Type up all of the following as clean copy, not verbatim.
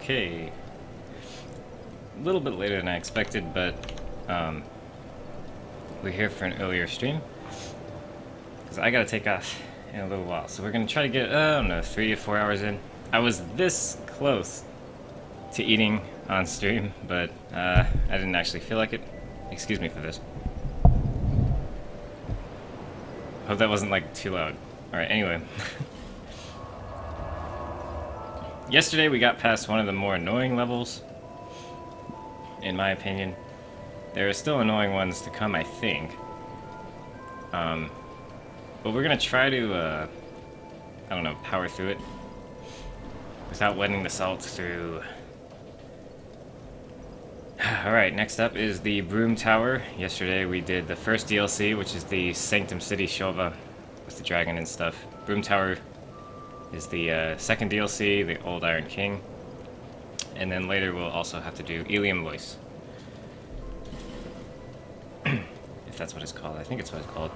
Okay. A little bit later than I expected, but we're here for an earlier stream. Because I gotta take off in a little while. So we're gonna try to get, I don't know, 3 or 4 hours in. I was this close to eating on stream, but I didn't actually feel like it. Excuse me for this. Hope that wasn't like too loud. Alright, anyway. Yesterday we got past one of the more annoying levels, in my opinion. There are still annoying ones to come, I think. But we're gonna try to, I don't know, power through it without wetting the salt through. Alright, next up is the Broom Tower. Yesterday we did the first DLC, which is the Sanctum City Shova with the dragon and stuff. Broom Tower is the second DLC, the Old Iron King. And then later we'll also have to do Ilium Lois. If that's what it's called. I think it's what it's called.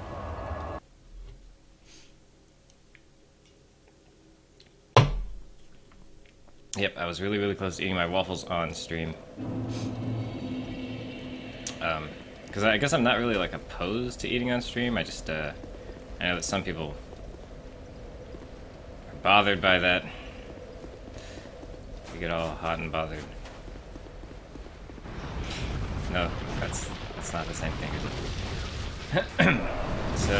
Yep, I was really, really close to eating my waffles on stream. Because I guess I'm not really, like, opposed to eating on stream. I just, I know that some people are bothered by that. We get all hot and bothered. No, that's not the same thing, is it? So,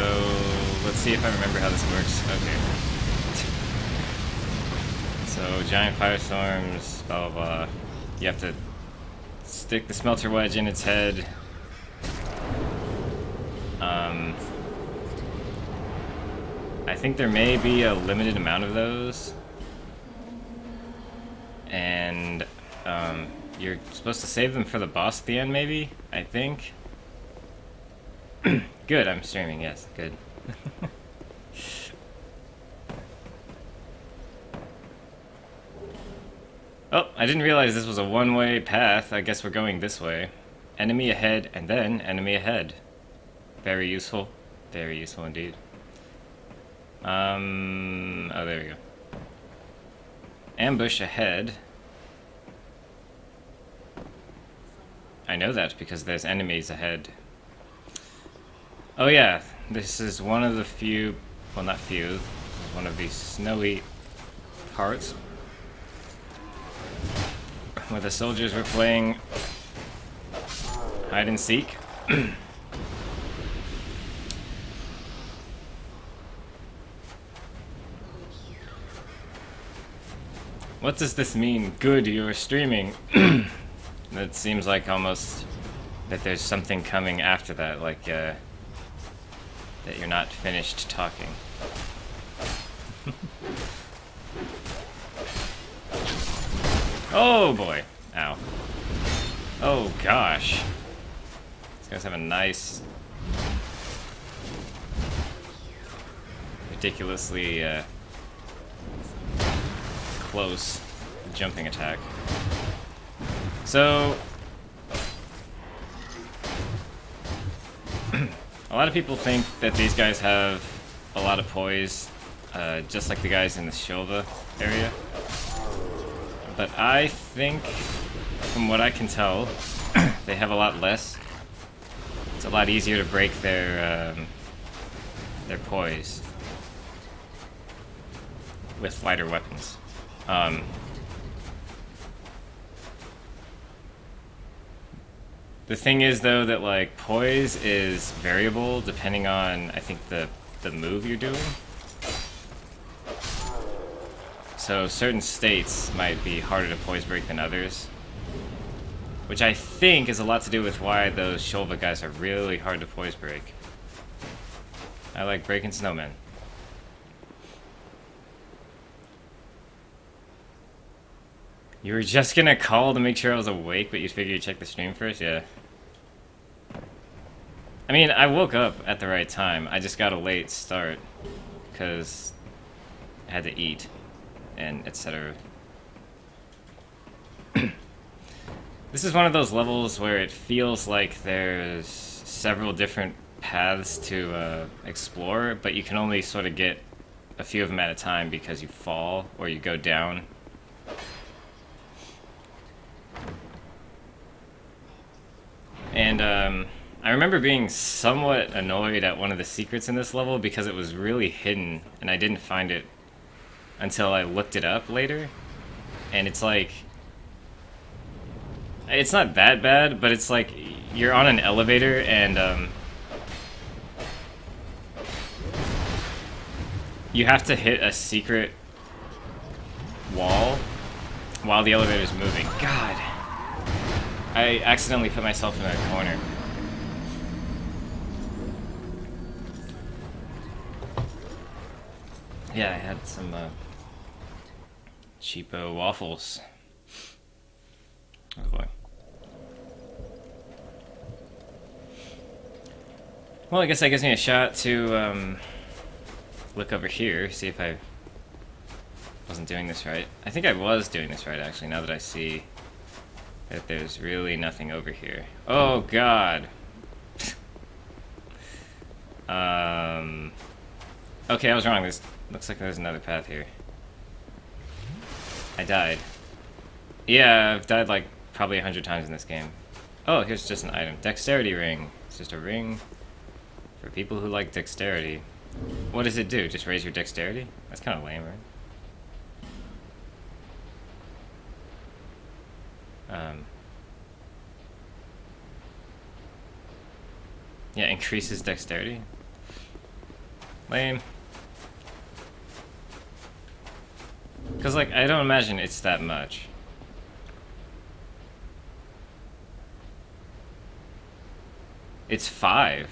let's see if I remember how this works. Okay. So, giant firestorms, blah blah blah. You have to stick the smelter wedge in its head. I think there may be a limited amount of those. And, you're supposed to save them for the boss at the end, maybe? I think? Good, I'm streaming, yes, good. Oh, I didn't realize this was a one-way path. I guess we're going this way. Enemy ahead, and then enemy ahead. Very useful. Very useful indeed. Oh, there we go. Ambush ahead. I know that because there's enemies ahead. Oh yeah, this is one of the few, well not few, one of these snowy parts where the soldiers were playing hide and seek. What does this mean? Good, you're streaming. That seems like almost that there's something coming after that, like that you're not finished talking. Oh boy. Ow. Oh gosh. These guys have a nice, ridiculously close jumping attack. So a lot of people think that these guys have a lot of poise, just like the guys in the Shova area. But I think, from what I can tell, they have a lot less. It's a lot easier to break their poise with lighter weapons. The thing is, though, that like poise is variable depending on, I think, the move you're doing. So certain states might be harder to poise break than others, which I think is a lot to do with why those Shova guys are really hard to poise break. I like breaking snowmen. You were just gonna call to make sure I was awake, but you figured you'd check the stream first? Yeah. I mean, I woke up at the right time. I just got a late start because I had to eat and etc. This is one of those levels where it feels like there's several different paths to explore, but you can only sort of get a few of them at a time because you fall or you go down. And I remember being somewhat annoyed at one of the secrets in this level because it was really hidden, and I didn't find it until I looked it up later. And it's like, it's not that bad, but it's like you're on an elevator and you have to hit a secret wall while the elevator's moving. God, I accidentally put myself in that corner. Yeah, I had some cheapo waffles. Oh boy. Well, I guess that gives me a shot to look over here, see if I wasn't doing this right. I think I was doing this right, actually, now that I see that there's really nothing over here. Oh, God. Okay, I was wrong. This looks like there's another path here. I died. Yeah, I've died like probably 100 times in this game. Oh, here's just an item. Dexterity ring. It's just a ring for people who like dexterity. What does it do? Just raise your dexterity? That's kind of lame, right? Yeah, increases dexterity. Lame. Because, like, I don't imagine it's that much. It's 5.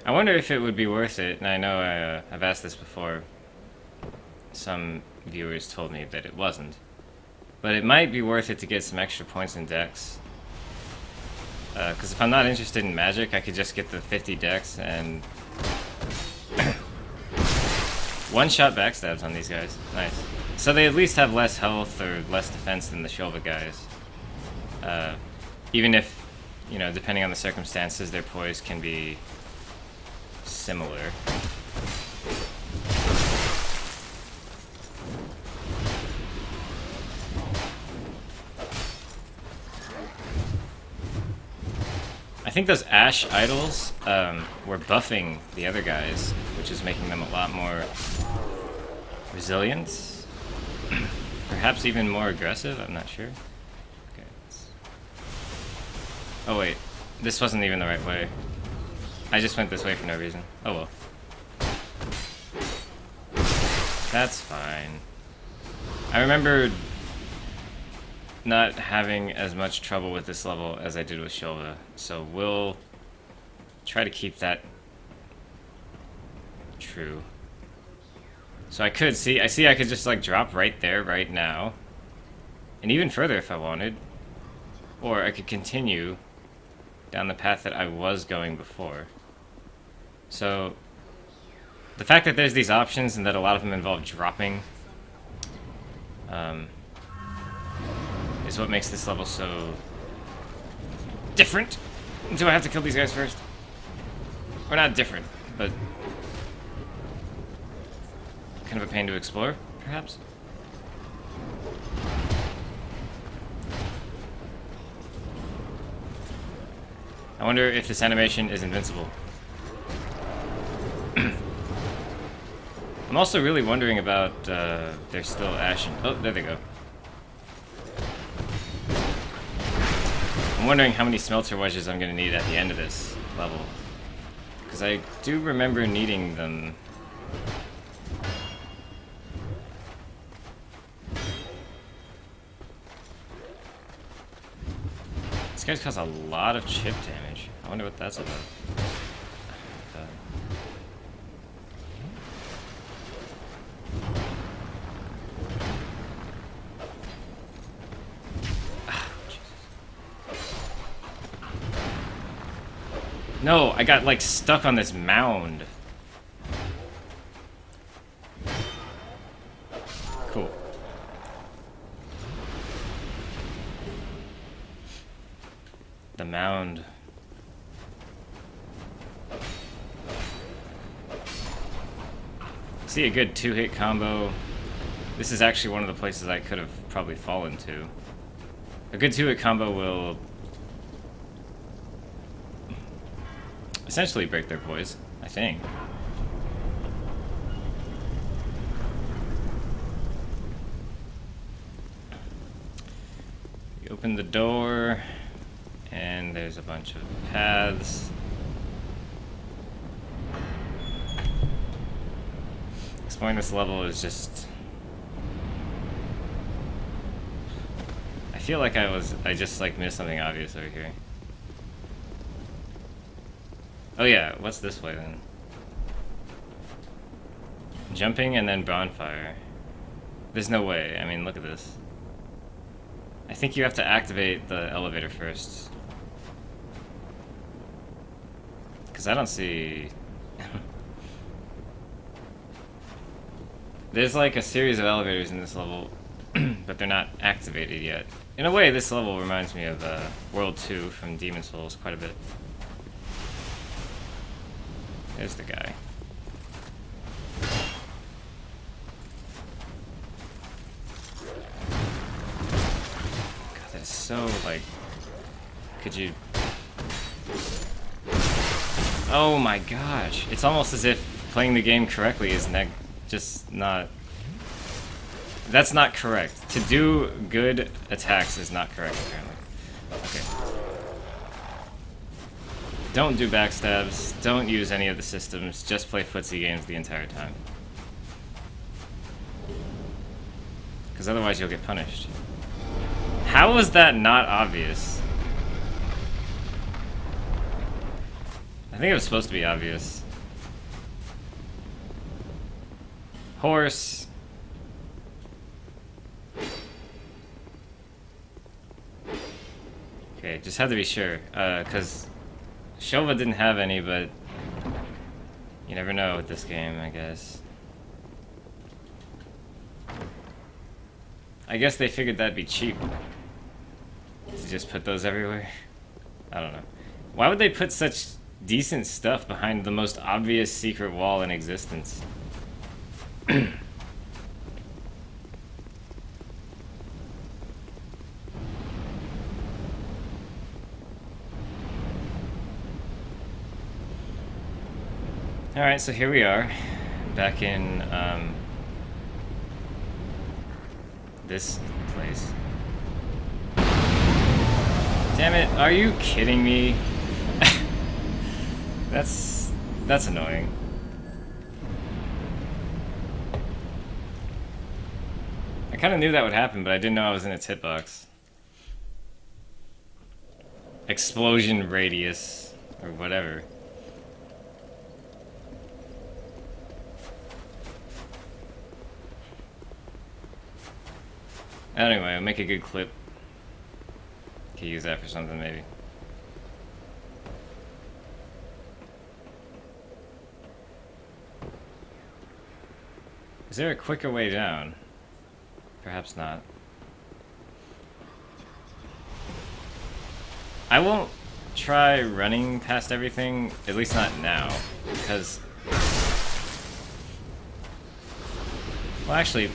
I wonder if it would be worth it, and I know I've asked this before. Some viewers told me that it wasn't. But it might be worth it to get some extra points in dex. Because if I'm not interested in magic, I could just get the 50 dex and one-shot backstabs on these guys. Nice. So they at least have less health or less defense than the Shulva guys. Even if, you know, depending on the circumstances, their poise can be similar. I think those Ash idols were buffing the other guys, which is making them a lot more resilient. Perhaps even more aggressive, I'm not sure. Okay. Oh wait, this wasn't even the right way. I just went this way for no reason. Oh well. That's fine. I remember not having as much trouble with this level as I did with Shulva, so we'll try to keep that true. So I could see, I could just like drop right there right now, and even further if I wanted, or I could continue down the path that I was going before. So the fact that there's these options and that a lot of them involve dropping is what makes this level so different. Do I have to kill these guys first? Or not different, but kind of a pain to explore, perhaps? I wonder if this animation is invincible. I'm also really wondering about, they're still Ashen. Oh, there they go. I'm wondering how many smelter wedges I'm going to need at the end of this level. Because I do remember needing them. These guys cause a lot of chip damage. I wonder what that's about. No, I got like stuck on this mound. Cool. The mound. see a good 2-hit combo. This is actually one of the places I could have probably fallen to. A good 2-hit combo will essentially break their poise, I think. You open the door, and there's a bunch of paths. Exploring this level is just... I feel like I just like missed something obvious over here. Oh yeah, what's this way then? Jumping and then bonfire. There's no way, I mean look at this. I think you have to activate the elevator first. Cause I don't see... There's like a series of elevators in this level, but they're not activated yet. In a way, this level reminds me of World 2 from Demon's Souls quite a bit. There's the guy. God, that is so, like... Could you... Oh my gosh. It's almost as if playing the game correctly is just not... That's not correct. To do good attacks is not correct, apparently. Okay. Don't do backstabs, don't use any of the systems, just play footsie games the entire time. Because otherwise you'll get punished. How was that not obvious? I think it was supposed to be obvious. Horse. Okay, just had to be sure, because Shova didn't have any, but you never know with this game, I guess. I guess they figured that'd be cheap to just put those everywhere. I don't know. Why would they put such decent stuff behind the most obvious secret wall in existence? Alright, so here we are, back in, this place. Damn it, are you kidding me? That's annoying. I kinda knew that would happen, but I didn't know I was in its hitbox. Explosion radius, or whatever. Anyway, I'll make a good clip. Can use that for something, maybe. Is there a quicker way down? Perhaps not. I won't try running past everything, at least not now, because... Well, actually,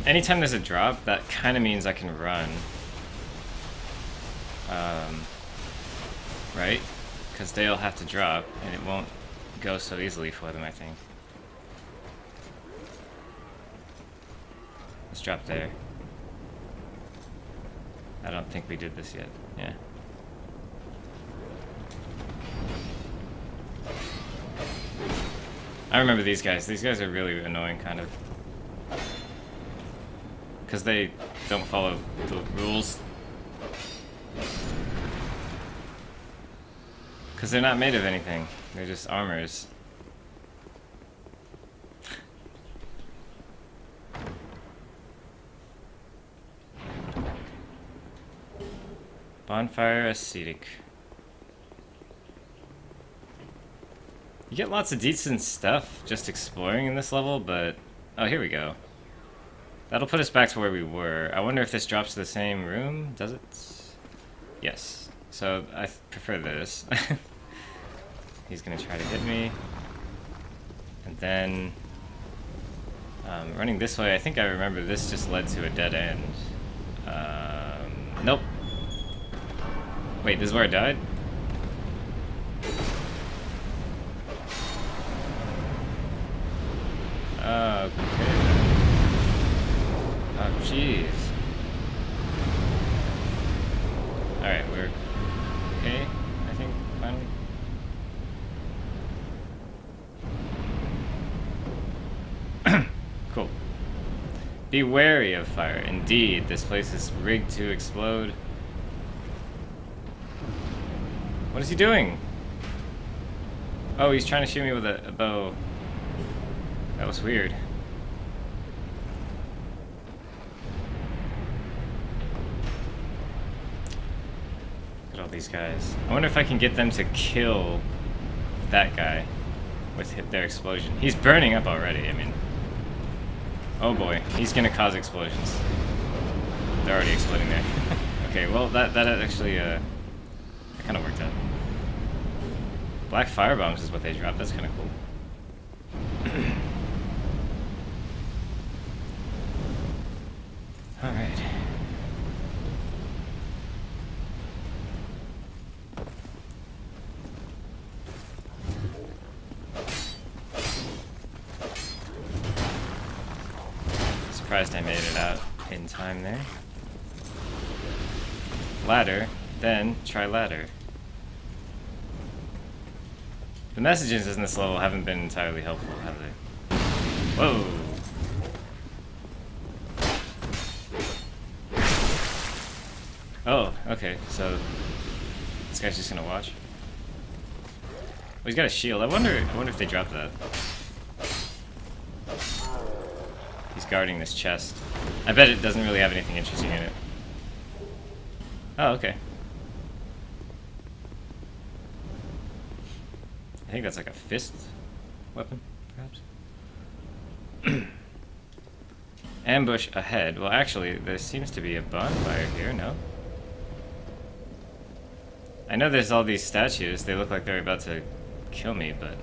anytime there's a drop, that kind of means I can run. Right? Because they'll have to drop, and it won't go so easily for them, I think. Let's drop there. I don't think we did this yet. Yeah. I remember these guys. These guys are really annoying, kind of. Because they don't follow the rules. Because they're not made of anything. They're just armors. Bonfire ascetic. You get lots of decent stuff just exploring in this level, but... Oh, here we go. That'll put us back to where we were. I wonder if this drops to the same room? Does it? Yes. So, I prefer this. He's gonna try to hit me. And then... Running this way, I think I remember this just led to a dead end. Nope. Wait, this is where I died? Okay. Oh, jeez. Alright, we're okay, I think, finally. Cool. Be wary of fire. Indeed, this place is rigged to explode. What is he doing? Oh, he's trying to shoot me with a bow. That was weird. Look at all these guys. I wonder if I can get them to kill that guy with their explosion. He's burning up already, I mean. Oh boy, he's gonna cause explosions. They're already exploding there. Okay, well that actually that kind of worked out. Black fire bombs is what they dropped. That's kind of cool. All right. Surprised I made it out in time there. Ladder, then try ladder. The messages in this level haven't been entirely helpful, have they? Whoa! Oh, okay, so this guy's just gonna watch. Oh, he's got a shield. I wonder if they dropped that. He's guarding this chest. I bet it doesn't really have anything interesting in it. Oh, okay. I think that's like a fist weapon, perhaps? Ambush ahead. Well, actually, there seems to be a bonfire here, no? I know there's all these statues. They look like they're about to kill me, but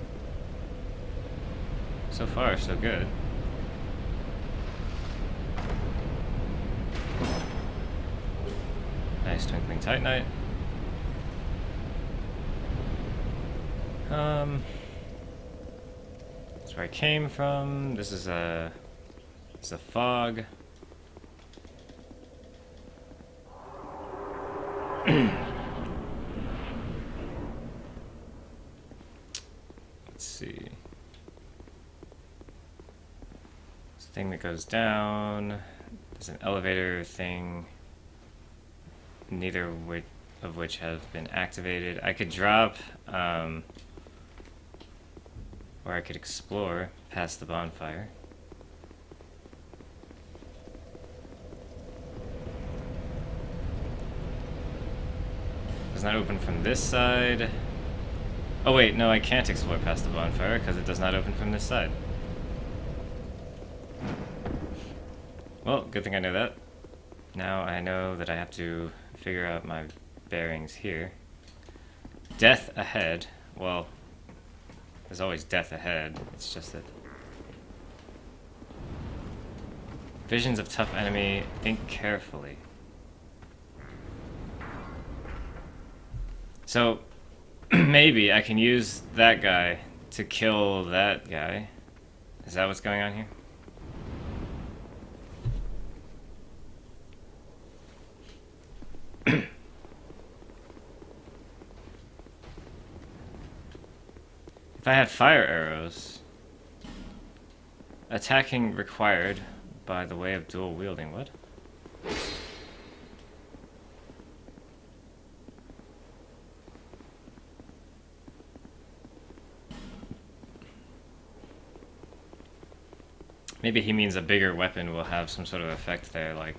so far, so good. Nice twinkling titanite. That's where I came from. This is a fog. Let's see. This thing that goes down. There's an elevator thing. Neither of which have been activated. I could drop, or I could explore past the bonfire. Does not open from this side. Oh wait, no, I can't explore past the bonfire because it does not open from this side. Well, good thing I know that. Now I know that I have to figure out my bearings here. Death ahead. Well, there's always death ahead. It's just that. Visions of tough enemy. Think carefully. So, maybe I can use that guy to kill that guy. Is that what's going on here? If I had fire arrows, attacking required by the way of dual wielding. What? Maybe he means a bigger weapon will have some sort of effect there, like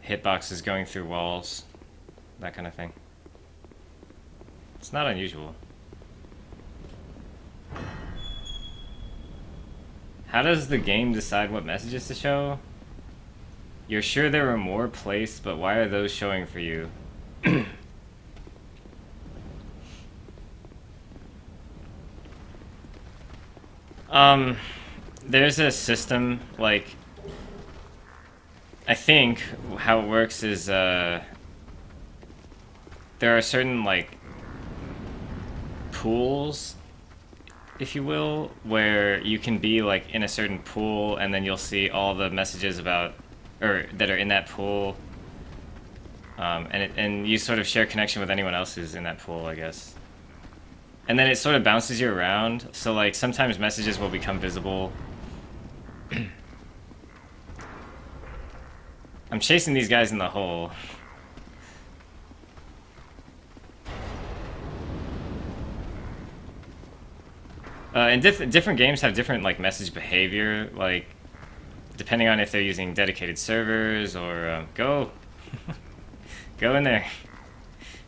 hitboxes going through walls, that kind of thing. It's not unusual. How does the game decide what messages to show? You're sure there were more placed, but why are those showing for you? there's a system, like, I think how it works is there are certain, like, pools, if you will, where you can be, like, in a certain pool, and then you'll see all the messages about, or that are in that pool, and you sort of share connection with anyone else who's in that pool, I guess. And then it sort of bounces you around, so, like, sometimes messages will become visible. I'm chasing these guys in the hole. And different games have different, like, message behavior, like, depending on if they're using dedicated servers or, go. Go in there.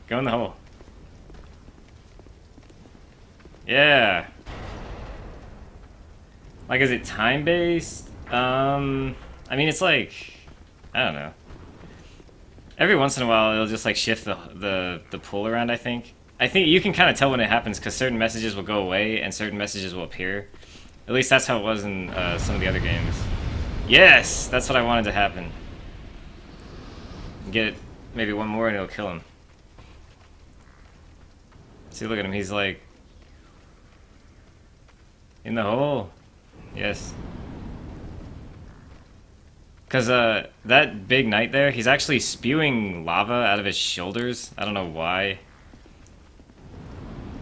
Go in the hole. Yeah. Like, is it time-based? I mean, it's like, I don't know. Every once in a while, it'll just, like, shift the pool around, I think. I think you can kind of tell when it happens, because certain messages will go away, and certain messages will appear. At least that's how it was in some of the other games. Yes! That's what I wanted to happen. Get maybe one more and it'll kill him. See, look at him, he's like... in the hole. Yes. Because that big knight there, he's actually spewing lava out of his shoulders. I don't know why.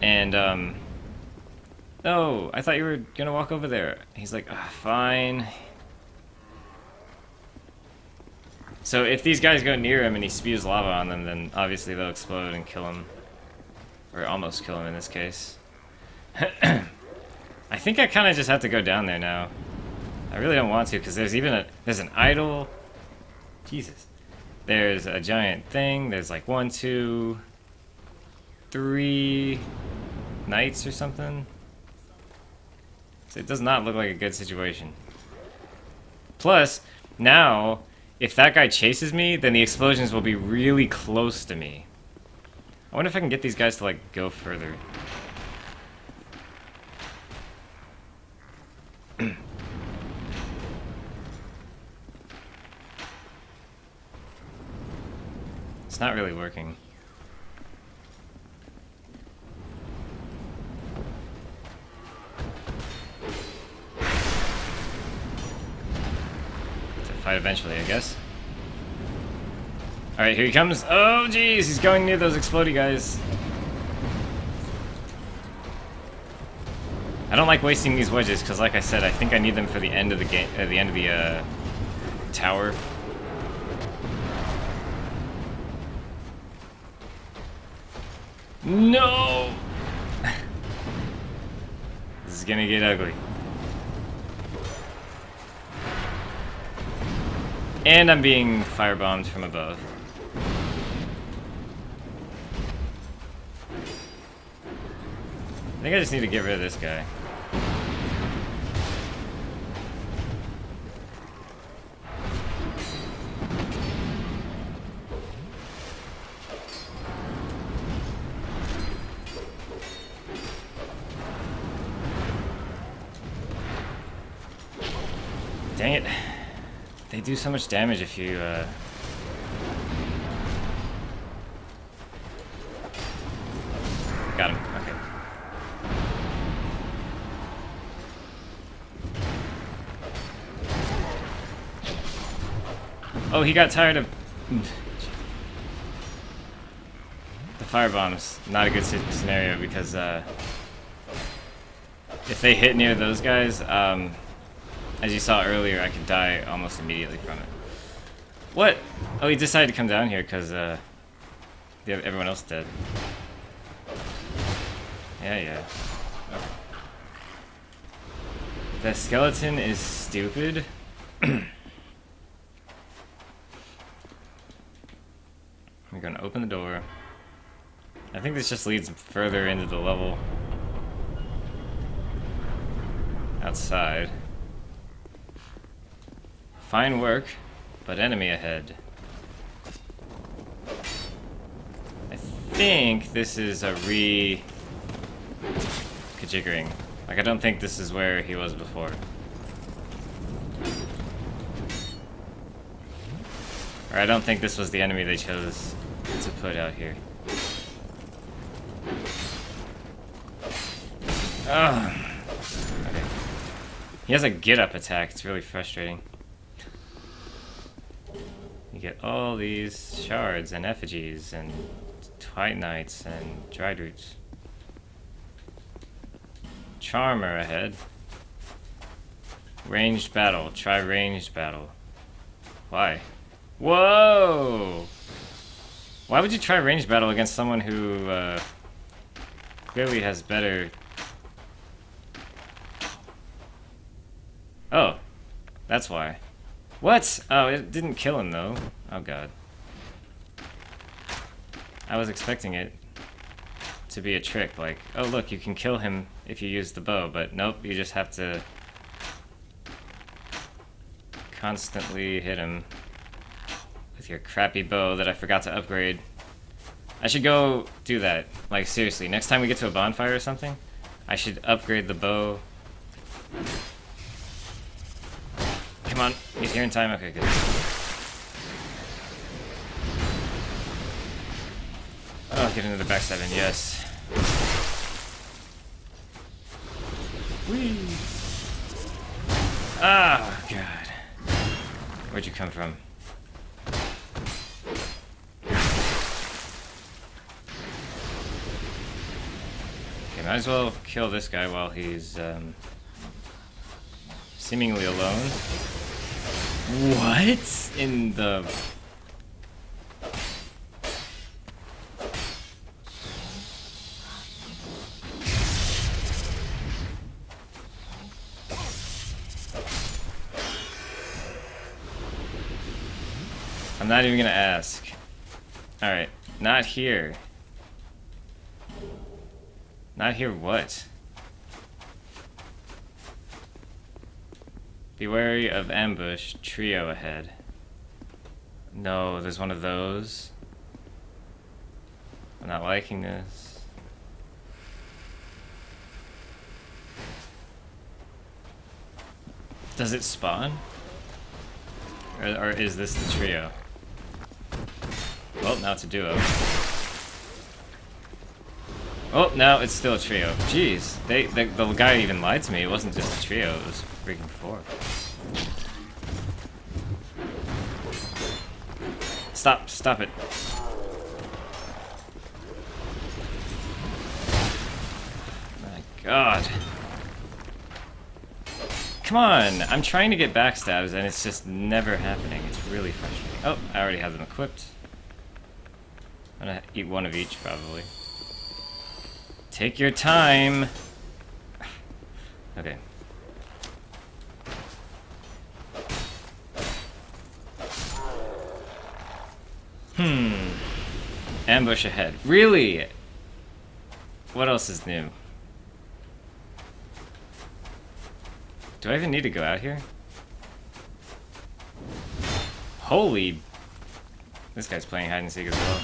And, no, I thought you were gonna walk over there. He's like, fine. So if these guys go near him and he spews lava on them, then obviously they'll explode and kill him. Or almost kill him in this case. I think I kind of just have to go down there now. I really don't want to, because there's even there's an idol. Jesus. There's a giant thing. There's like 1, 2, 3 knights or something. So it does not look like a good situation. Plus, now, if that guy chases me, then the explosions will be really close to me. I wonder if I can get these guys to, like, go further. It's not really working. To fight eventually, I guess. Alright, here he comes. Oh, jeez, he's going near those explodey guys. I don't like wasting these wedges, because like I said, I think I need them for the end of the game, the end of the, tower. No! This is gonna get ugly. And I'm being firebombed from above. I think I just need to get rid of this guy. Dang it. They do so much damage if you, Got him. Okay. Oh, he got tired of... The firebombs. Not a good scenario because, if they hit near those guys, as you saw earlier, I could die almost immediately from it. What? Oh, he decided to come down here because, everyone else dead. Yeah. Okay. The skeleton is stupid. We're gonna open the door. I think this just leads further into the level. Outside. Fine work, but enemy ahead. I think this is a rejiggering. Like, I don't think this is where he was before. Or I don't think this was the enemy they chose to put out here. Ugh. Okay. He has a get-up attack. It's really frustrating. You get all these shards and effigies and Titanites and dried roots. Charmer ahead. Ranged battle. Try ranged battle. Why? Whoa! Why would you try ranged battle against someone who clearly has better... Oh, that's why. What? Oh, it didn't kill him though. Oh god. I was expecting it to be a trick, like, oh look, you can kill him if you use the bow, but nope, you just have to constantly hit him with your crappy bow that I forgot to upgrade. I should go do that. Like, seriously, next time we get to a bonfire or something, I should upgrade the bow. Come on, get here in time. Okay, good. Oh, get into the backstabbing, yes. Whee! Ah, God. Where'd you come from? Okay, might as well kill this guy while he's seemingly alone. What in the... I'm not even gonna ask. Alright, not here. Not here what? Be wary of ambush, trio ahead. No, there's one of those. I'm not liking this. Does it spawn? Or is this the trio? Well, now it's a duo. Oh, now it's still a trio. Jeez, the guy even lied to me. It wasn't just a trio, it was freaking four. Stop it. My God. Come on, I'm trying to get backstabs and it's just never happening. It's really frustrating. Oh, I already have them equipped. I'm gonna eat one of each, probably. Take your time. Okay. Ambush ahead. Really? What else is new? Do I even need to go out here? Holy... This guy's playing hide and seek as well.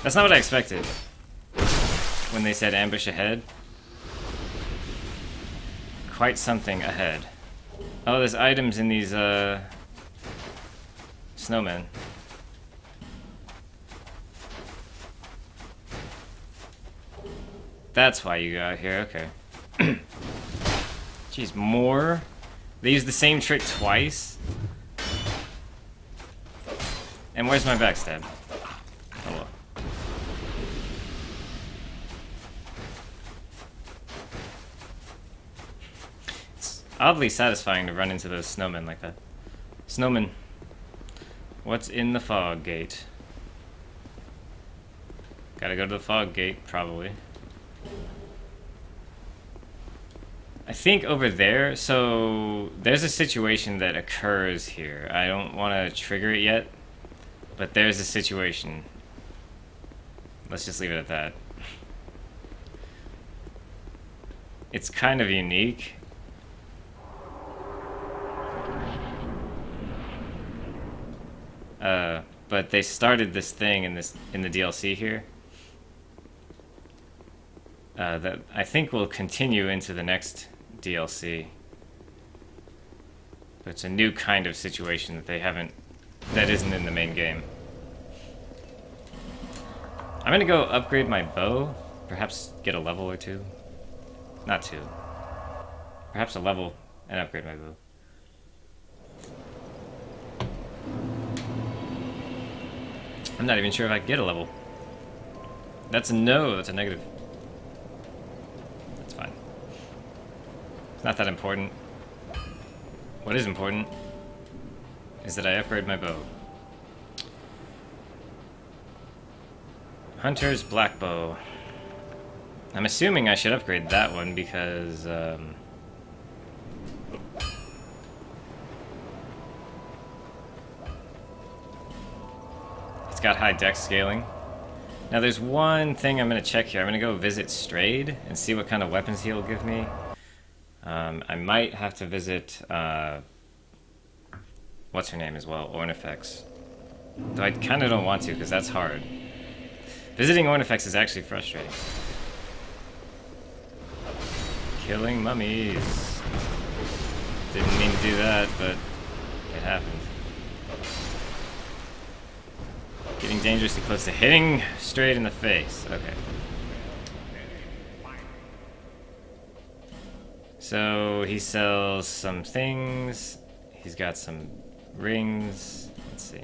That's not what I expected when they said ambush ahead. Quite something ahead. Oh, there's items in these, snowmen. That's why you got here, okay. Jeez, more? They used the same trick twice? And where's my backstab? Oh well. It's oddly satisfying to run into those snowmen like that. Snowmen. What's in the fog gate? Gotta go to the fog gate, probably. I think over there, so there's a situation that occurs here. I don't want to trigger it yet, but there's a situation. Let's just leave it at that. It's kind of unique. But they started this thing in the DLC here. That I think will continue into the next DLC. But it's a new kind of situation that they haven't, that isn't in the main game. I'm gonna go upgrade my bow. Perhaps get a level or two. Not two. Perhaps a level and upgrade my bow. I'm not even sure if I can get a level. That's a no, that's a negative. That's fine. It's not that important. What is important is that I upgrade my bow. Hunter's Black Bow. I'm assuming I should upgrade that one because it's got high dex scaling. Now there's one thing I'm going to check here. I'm going to go visit Strayed and see what kind of weapons he'll give me. I might have to visit what's her name as well, Ornifex. Though I kind of don't want to because that's hard. Visiting Ornifex is actually frustrating. Killing mummies. Didn't mean to do that, but it happened. Getting dangerously close to hitting Strayed in the face. Okay. So he sells some things. He's got some rings. Let's see.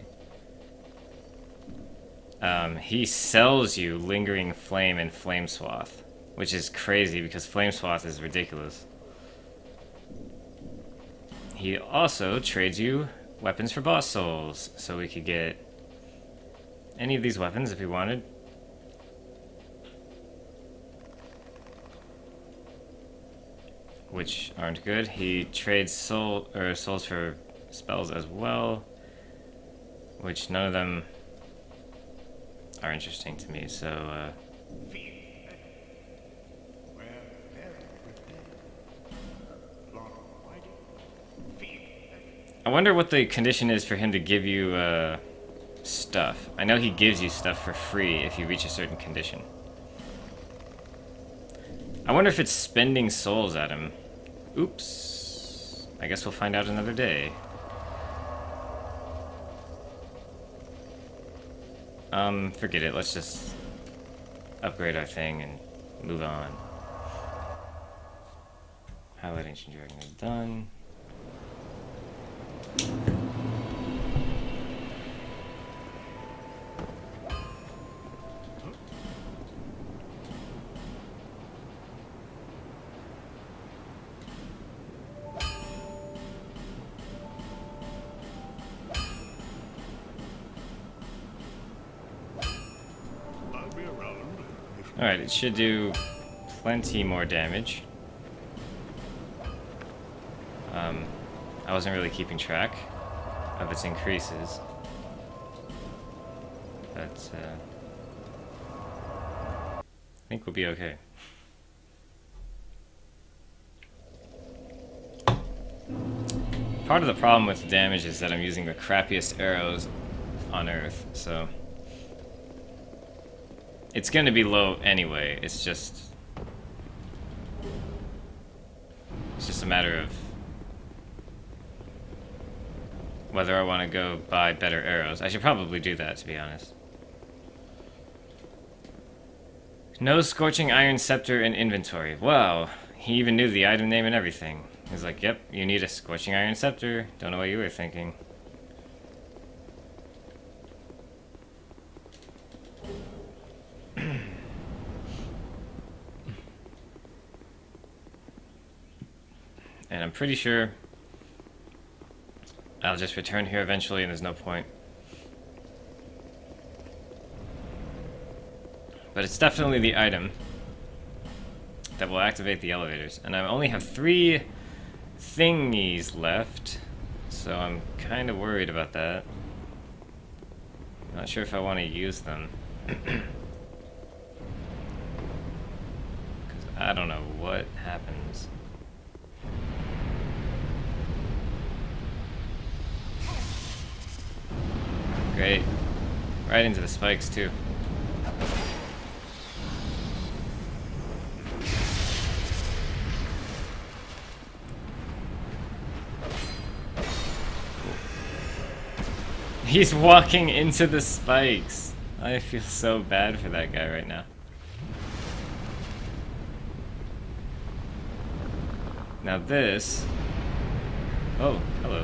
He sells you Lingering Flame and Flame Swath, which is crazy because Flame Swath is ridiculous. He also trades you weapons for boss souls, so we could get any of these weapons if we wanted. Which aren't good. He trades souls for spells as well, which none of them are interesting to me, so I wonder what the condition is for him to give you stuff. I know he gives you stuff for free if you reach a certain condition. I wonder if it's spending souls at him. Oops. I guess we'll find out another day. Forget it. Let's just upgrade our thing and move on. Highlight Ancient Dragon is done. Alright, it should do plenty more damage. I wasn't really keeping track of its increases. But, I think we'll be okay. Part of the problem with the damage is that I'm using the crappiest arrows on Earth, so it's going to be low anyway. It's just a matter of whether I want to go buy better arrows. I should probably do that, to be honest. No Scorching Iron Scepter in inventory. Wow, he even knew the item name and everything. He's like, yep, you need a Scorching Iron Scepter. Don't know what you were thinking. And I'm pretty sure I'll just return here eventually and there's no point. But it's definitely the item that will activate the elevators. And I only have 3 thingies left, so I'm kind of worried about that. Not sure if I want to use them. Because I don't know what happens. Great. Right into the spikes, too. He's walking into the spikes. I feel so bad for that guy right now. Now this... Oh, hello.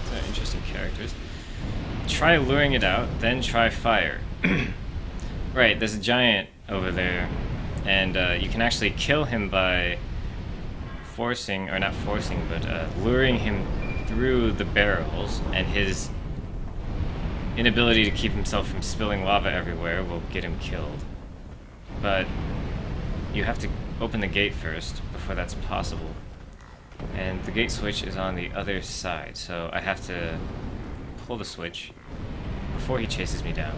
These are interesting characters. Try luring it out, then try fire. Right, there's a giant over there, and you can actually kill him by forcing, or not forcing, but luring him through the barrels, and his inability to keep himself from spilling lava everywhere will get him killed. But you have to open the gate first before that's possible. And the gate switch is on the other side, so I have to pull the switch before he chases me down.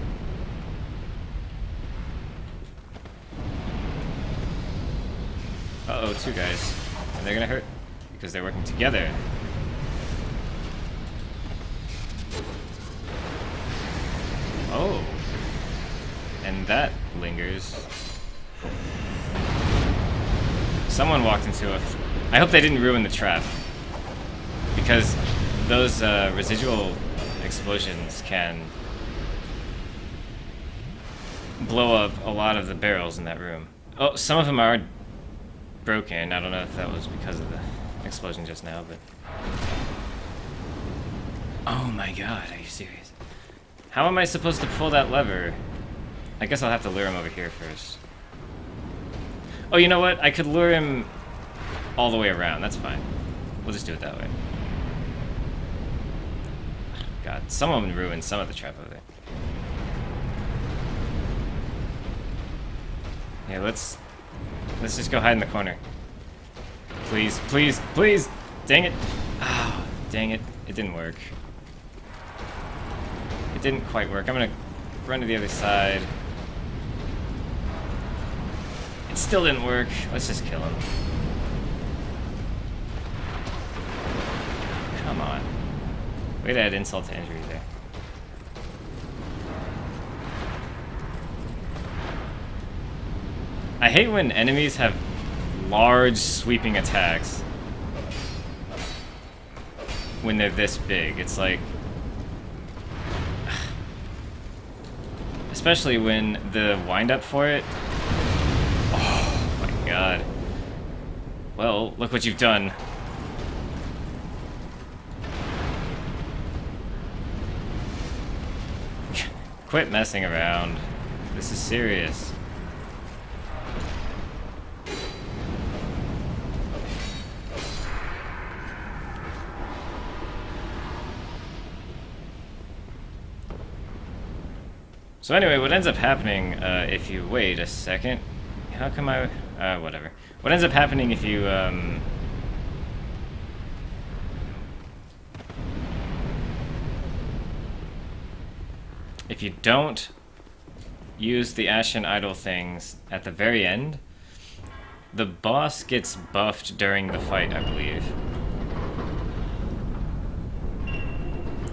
Uh-oh, two guys. And they're gonna hurt because they're working together. Oh. And that lingers. Someone walked into a... I hope they didn't ruin the trap. Because those residual explosions can blow up a lot of the barrels in that room. Oh, some of them are broken. I don't know if that was because of the explosion just now, but... Oh my god, are you serious? How am I supposed to pull that lever? I guess I'll have to lure him over here first. Oh, you know what? I could lure him all the way around. That's fine. We'll just do it that way. God, someone ruined some of the trap over there. Yeah, let's just go hide in the corner. Please, please, please! Dang it! Ah, oh, dang it. It didn't work. It didn't quite work. I'm gonna run to the other side. It still didn't work. Let's just kill him. Come on. Way to add insult to injury there. I hate when enemies have large sweeping attacks when they're this big. It's like... Especially when the wind-up for it... Oh my god. Well, look what you've done. Quit messing around. This is serious. So anyway, what ends up happening, if you wait a second... How come I... whatever. What ends up happening if you, if you don't use the Ashen Idol things at the very end, the boss gets buffed during the fight, I believe.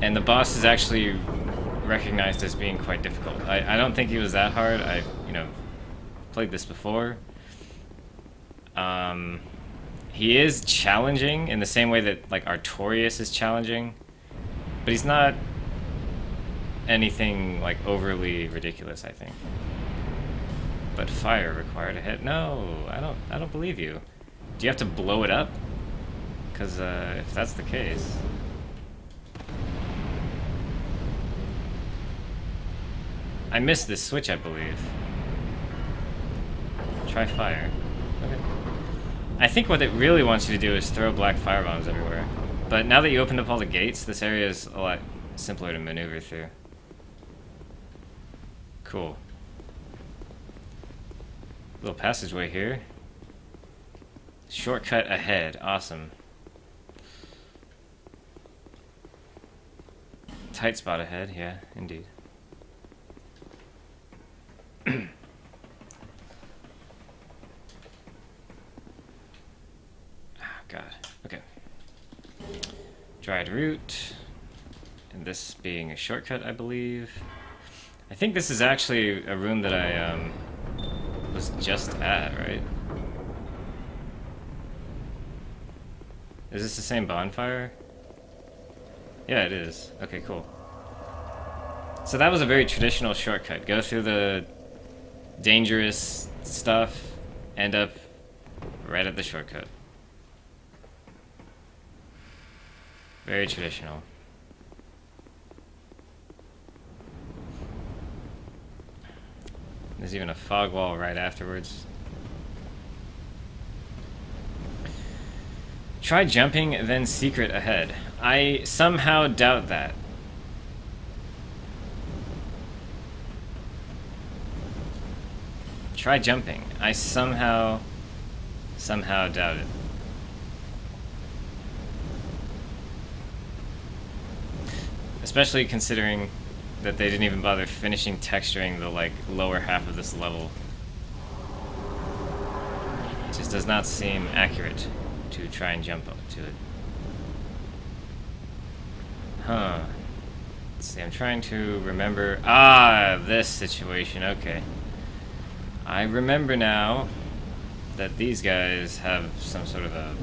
And the boss is actually recognized as being quite difficult. I don't think he was that hard. I've, played this before. He is challenging in the same way that, like, Artorias is challenging. But he's not anything, like, overly ridiculous, I think. But fire required a hit. No, I don't believe you. Do you have to blow it up? Because, if that's the case... I missed this switch, I believe. Try fire. Okay. I think what it really wants you to do is throw black firebombs everywhere. But now that you opened up all the gates, this area is a lot simpler to maneuver through. Cool. Little passageway here. Shortcut ahead. Awesome. Tight spot ahead. Yeah, indeed. God. Okay. Dried root. And this being a shortcut, I believe. I think this is actually a room that I was just at, right? Is this the same bonfire? Yeah, it is. Okay, cool. So that was a very traditional shortcut. Go through the dangerous stuff, end up right at the shortcut. Very traditional. There's even a fog wall right afterwards. Try jumping, then secret ahead. I somehow doubt that. Try jumping. I somehow doubt it. Especially considering that they didn't even bother finishing texturing the like lower half of this level. It just does not seem accurate to try and jump up to it. Huh. Let's see, I'm trying to remember. Ah, this situation, okay. I remember now that these guys have some sort of a...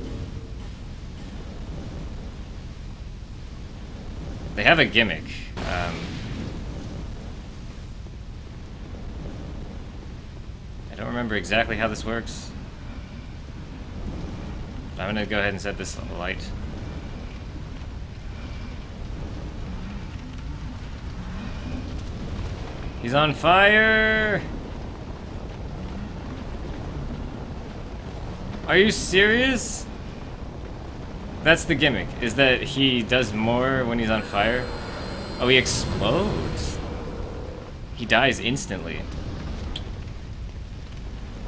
They have a gimmick. I don't remember exactly how this works. But I'm gonna go ahead and set this light. He's on fire! Are you serious? That's the gimmick, is that he does more when he's on fire? Oh, he explodes. He dies instantly.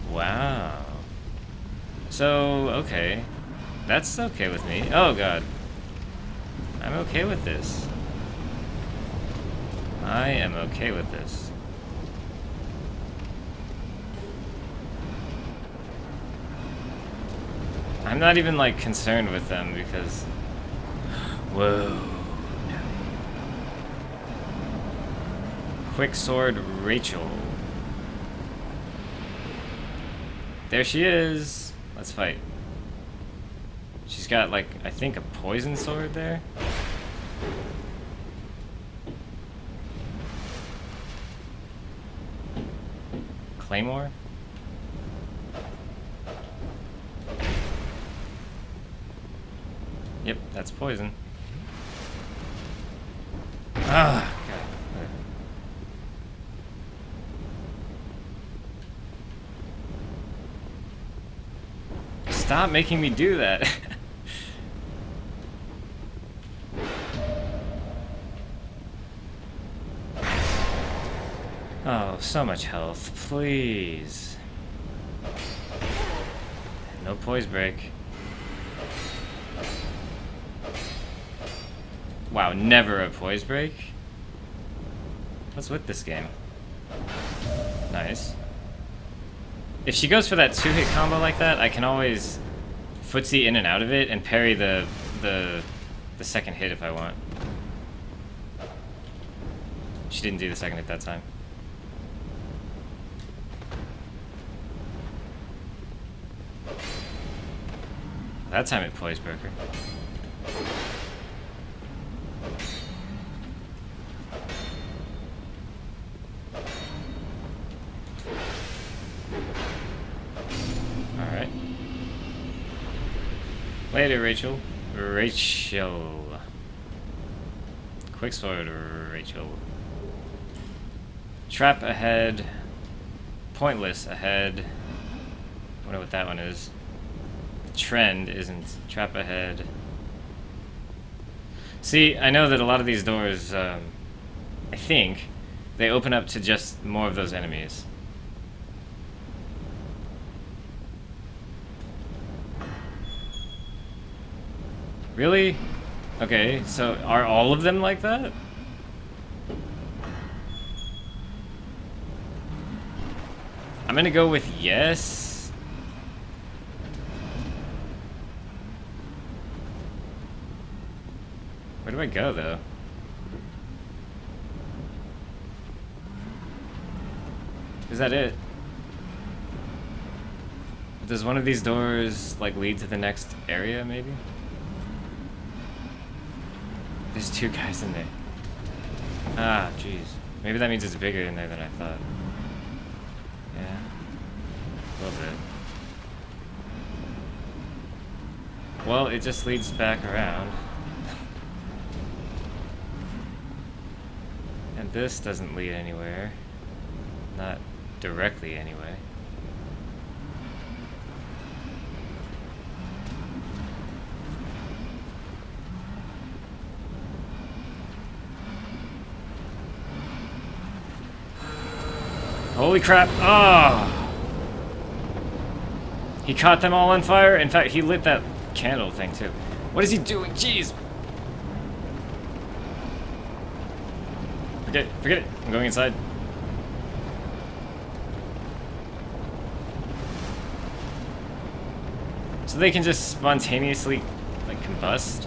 Wow. So, okay. That's okay with me. Oh, God. I'm okay with this. I am okay with this. I'm not even, like, concerned with them because... Whoa. Quicksword Rachel. There she is. Let's fight. She's got, like, I think a poison sword there. Claymore? Yep, that's poison. Ah, God. Stop making me do that. Oh, so much health, please. No poise break. Wow, never a poise break? What's with this game? Nice. If she goes for that 2-hit combo like that, I can always footsie in and out of it and parry the second hit if I want. She didn't do the second hit that time. That time it poise broke her. Alright. Later, Rachel. Rachel. Quicksword Rachel. Trap ahead. Pointless ahead. I wonder what that one is. Trend isn't. Trap ahead. See, I know that a lot of these doors, I think, they open up to just more of those enemies. Really? Okay, so are all of them like that? I'm gonna go with yes. Where do I go, though? Is that it? Does one of these doors, like, lead to the next area, maybe? There's 2 guys in there. Ah, jeez. Maybe that means it's bigger in there than I thought. Yeah. A little bit. Well, it just leads back around. And this doesn't lead anywhere. Not directly, anyway. Holy crap! Oh! He caught them all on fire. In fact, he lit that candle thing too. What is he doing? Jeez! Forget it. I'm going inside. So they can just spontaneously, like, combust?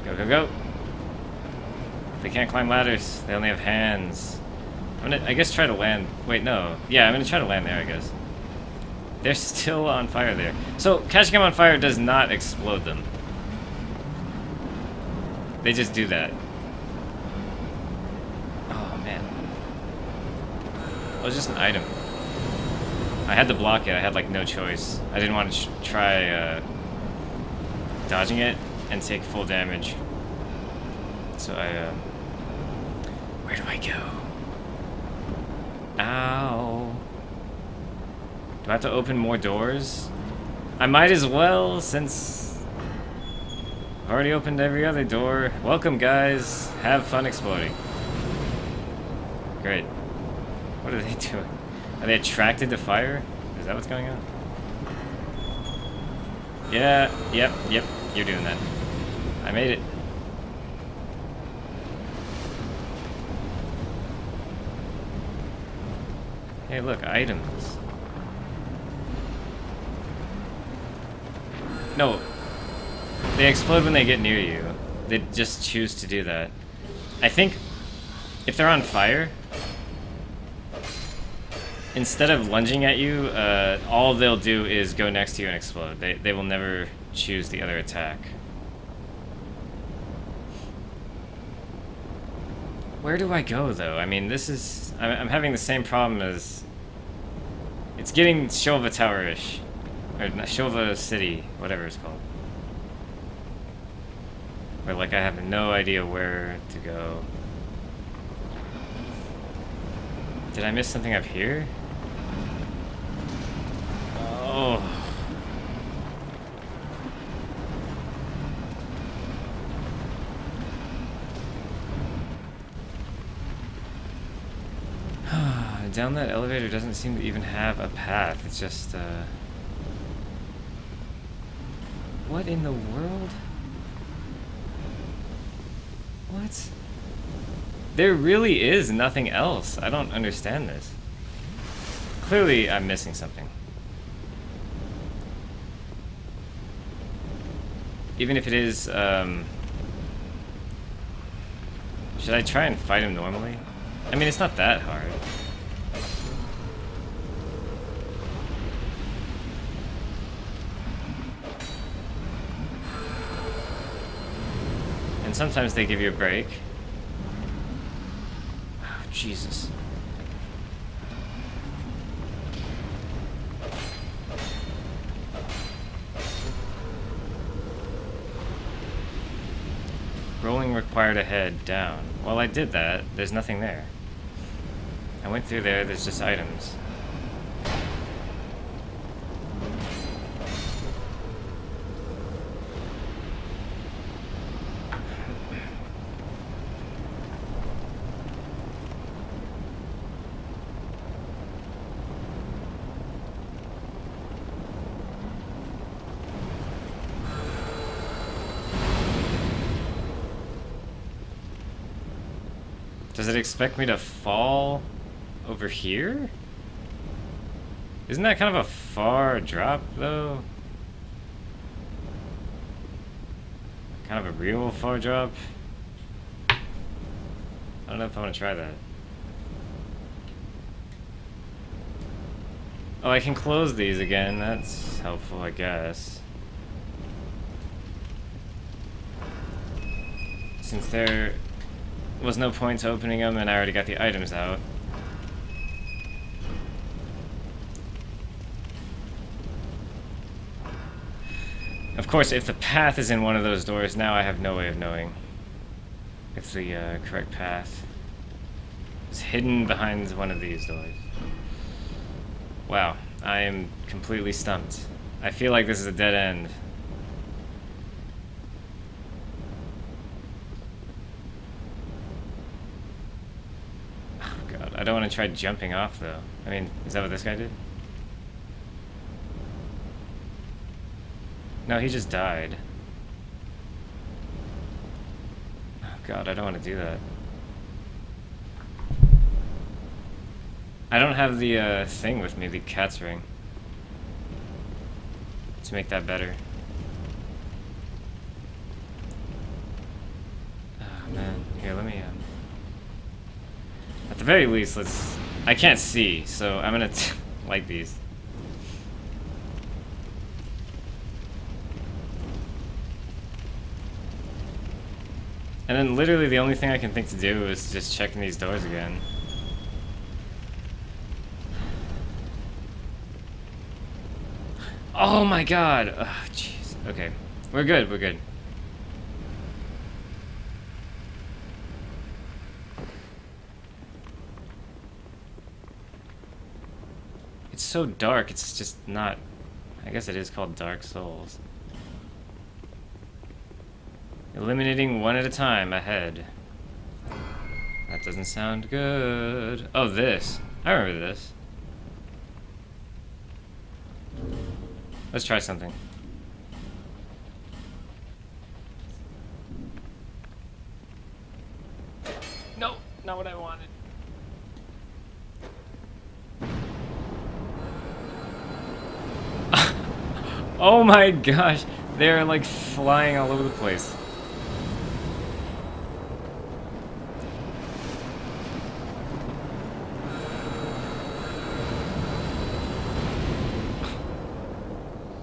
Go, go, go. They can't climb ladders. They only have hands. I'm gonna, I guess, try to land. Wait, no. Yeah, I'm gonna try to land there, I guess. They're still on fire there. So, catching them on fire does not explode them. They just do that. Oh, man. It was just an item. I had to block it. I had, like, no choice. I didn't want to try dodging it and take full damage. So I, where do I go? Ow. Do I have to open more doors? I might as well, since I've already opened every other door. Welcome, guys. Have fun exploding. Great. What are they doing? Are they attracted to fire? Is that what's going on? Yeah, yep, you're doing that. I made it. Hey, look, items. No, they explode when they get near you. They just choose to do that. I think if they're on fire, instead of lunging at you, all they'll do is go next to you and explode. They will never choose the other attack. Where do I go, though? I mean, this is... I'm having the same problem as... It's getting Shova Tower-ish. Or Shova City, whatever it's called. Where, like, I have no idea where to go. Did I miss something up here? Oh. Down that elevator doesn't seem to even have a path. It's just, what in the world? What? There really is nothing else. I don't understand this. Clearly, I'm missing something. Even if it is, should I try and fight him normally? I mean, it's not that hard. And sometimes they give you a break. Oh, Jesus. Rolling required ahead, down. Well, I did that. There's nothing there. I went through there, there's just items. Does it expect me to fall over here? Isn't that kind of a far drop, though? Kind of a real far drop? I don't know if I want to try that. Oh, I can close these again. That's helpful, I guess. since there was no point to opening them and I already got the items out. Of course, if the path is in one of those doors, now I have no way of knowing if the correct path is hidden behind one of these doors. Wow, I am completely stumped. I feel like this is a dead end. Oh god, I don't want to try jumping off though. I mean, is that what this guy did? No, he just died. Oh god, I don't want to do that. I don't have the thing with me, the cat's ring, to make that better. Oh man, here, let me, at the very least, let's... I can't see, so I'm gonna light these. And then literally the only thing I can think to do is just checking these doors again. Oh my god! Oh, jeez. Okay. We're good, we're good. It's so dark, it's just not... I guess it is called Dark Souls. Eliminating one at a time ahead. That doesn't sound good. Oh, this. I remember this. Let's try something. No, not what I wanted. Oh my gosh, they're like flying all over the place.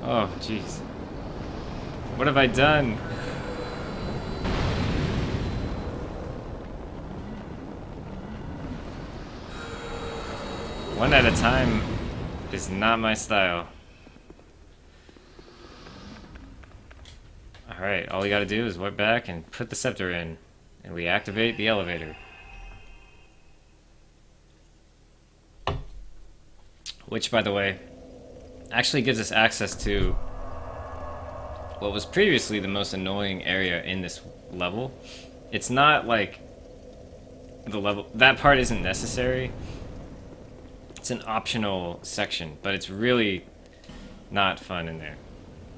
Oh, jeez. What have I done? One at a time is not my style. Alright, all we gotta do is warp back and put the scepter in. And we activate the elevator. Which, by the way, actually gives us access to what was previously the most annoying area in this level. It's not like the level... That part isn't necessary. It's an optional section, but it's really not fun in there.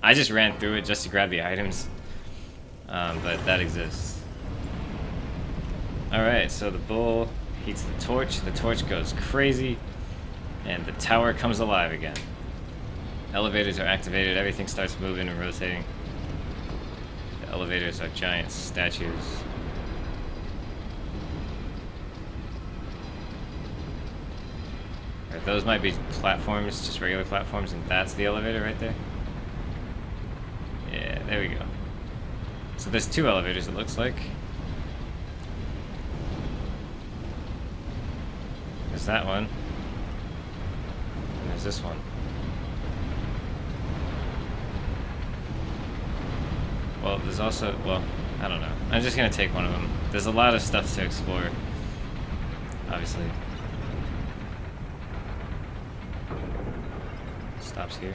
I just ran through it just to grab the items, but that exists. Alright, so the bull heats the torch goes crazy, and the tower comes alive again. Elevators are activated, everything starts moving and rotating. The elevators are giant statues. Right, those might be platforms, just regular platforms, and that's the elevator right there. Yeah, there we go. So there's two elevators, it looks like. There's that one. And there's this one. Well, there's also... Well, I don't know. I'm just gonna take one of them. There's a lot of stuff to explore. Obviously. Stops here.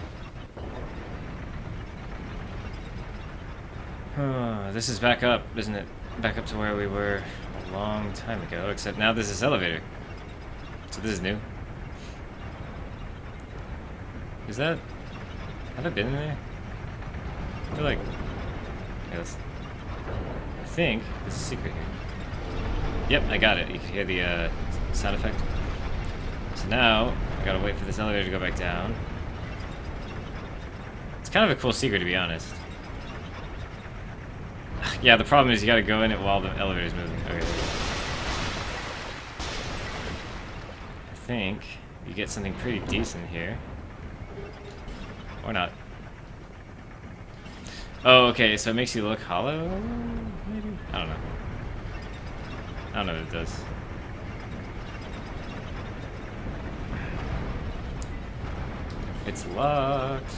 This is back up, isn't it? Back up to where we were a long time ago, except now there's this elevator. So this is new. Is that... Have I been in there? I feel like... Yes. I think there's a secret here. Yep, I got it. You can hear the sound effect. So now, I gotta wait for this elevator to go back down. It's kind of a cool secret, to be honest. Yeah, the problem is you gotta go in it while the elevator's moving. Okay. I think you get something pretty decent here. Or not. Oh, okay, so it makes you look hollow, maybe? I don't know. I don't know what it does. It's locked.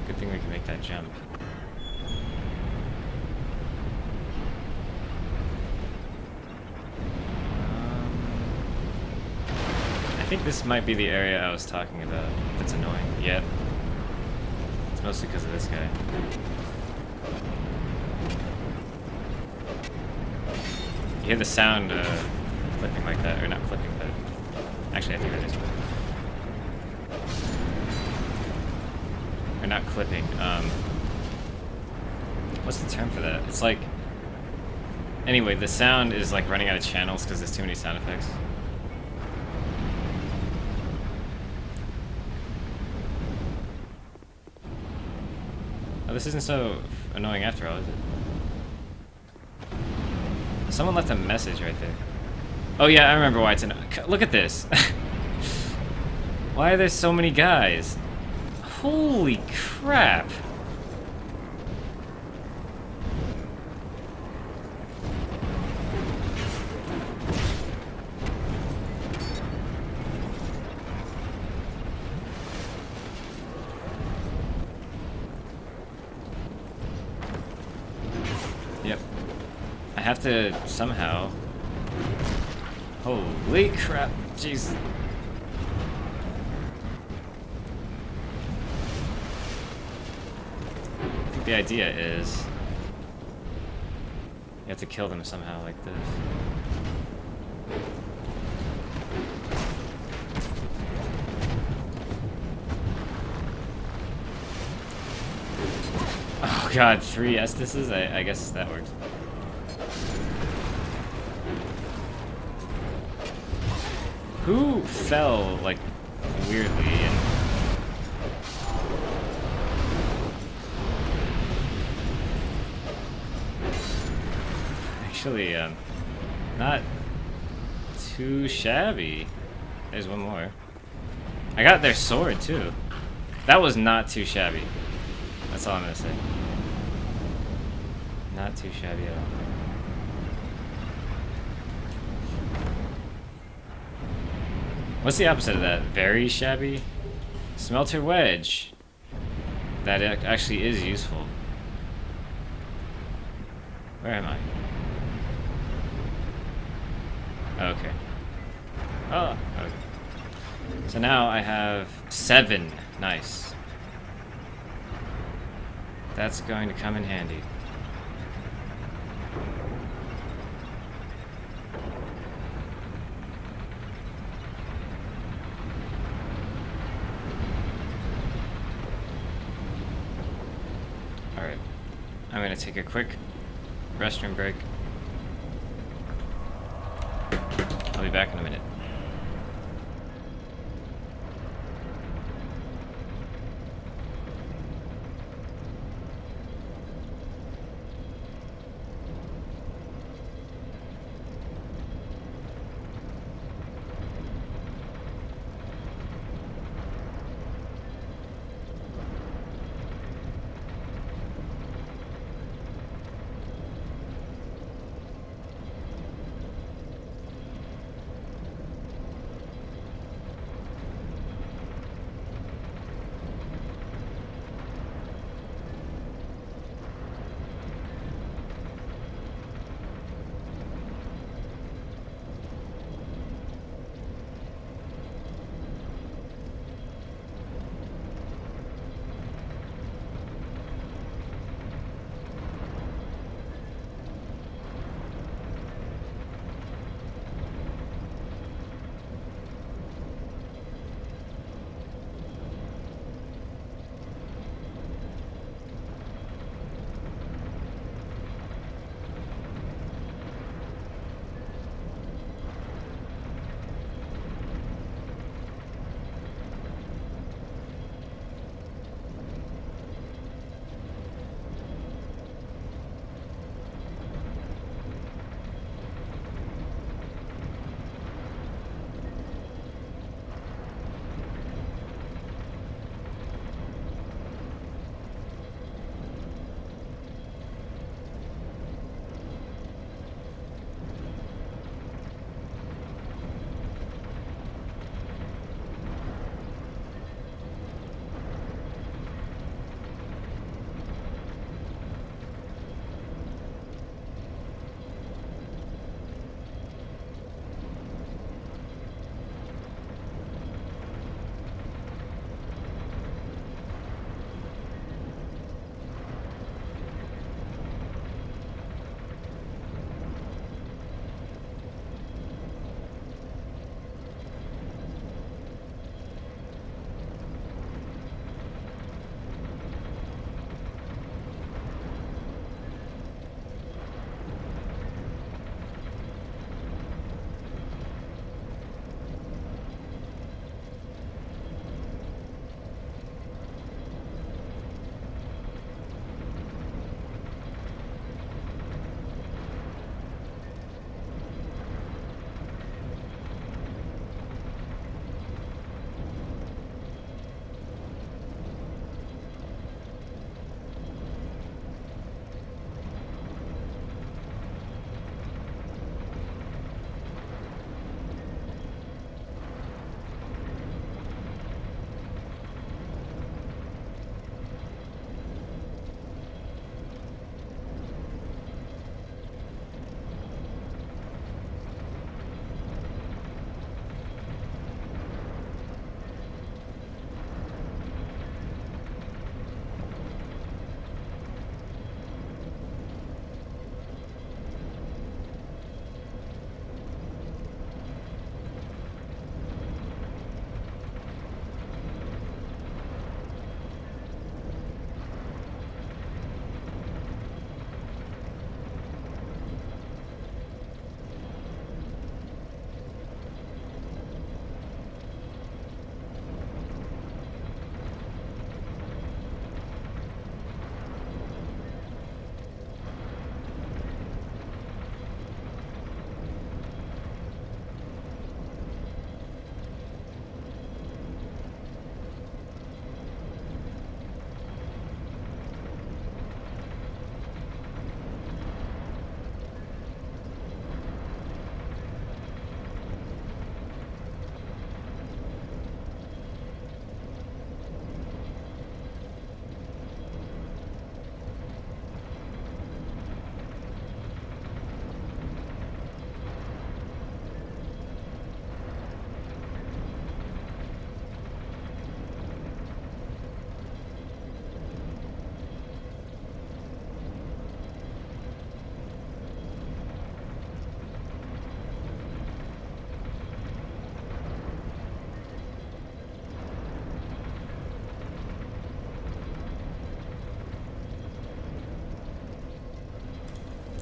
Good thing we can make that jump. I think this might be the area I was talking about. That's annoying. Yep. It's mostly because of this guy. You hear the sound clipping like that, or not clipping, but actually I think that is clipping. Or not clipping. What's the term for that? It's like. Anyway, the sound is like running out of channels because there's too many sound effects. Oh, this isn't so annoying after all, is it? Someone left a message right there. Oh yeah, I remember why it's an. Look at this. Why are there so many guys? Holy crap. Yep. I have to somehow. Holy crap. Jeez. I think the idea is you have to kill them somehow like this. Oh god, 3 Estises? I guess that works. Who fell, like, weirdly and... Actually, not too shabby. There's one more. I got their sword, too. That was not too shabby. That's all I'm gonna say. Not too shabby at all. What's the opposite of that? Very shabby? Smelter wedge. That actually is useful. Where am I? Okay. Oh, okay. So now I have 7. Nice. That's going to come in handy. Alright. I'm going to take a quick restroom break. I'll be back in a minute.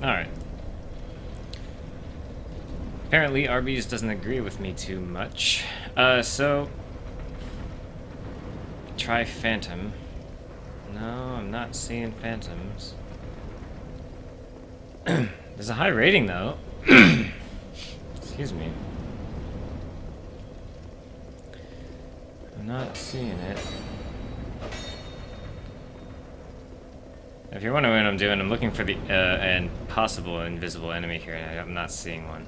Alright. Apparently, Arby's doesn't agree with me too much. So... Try Phantom. No, I'm not seeing Phantoms. There's a high rating, though. Excuse me. I'm not seeing it. If you're wondering what I'm doing, I'm looking for the an possible invisible enemy here, and I'm not seeing one.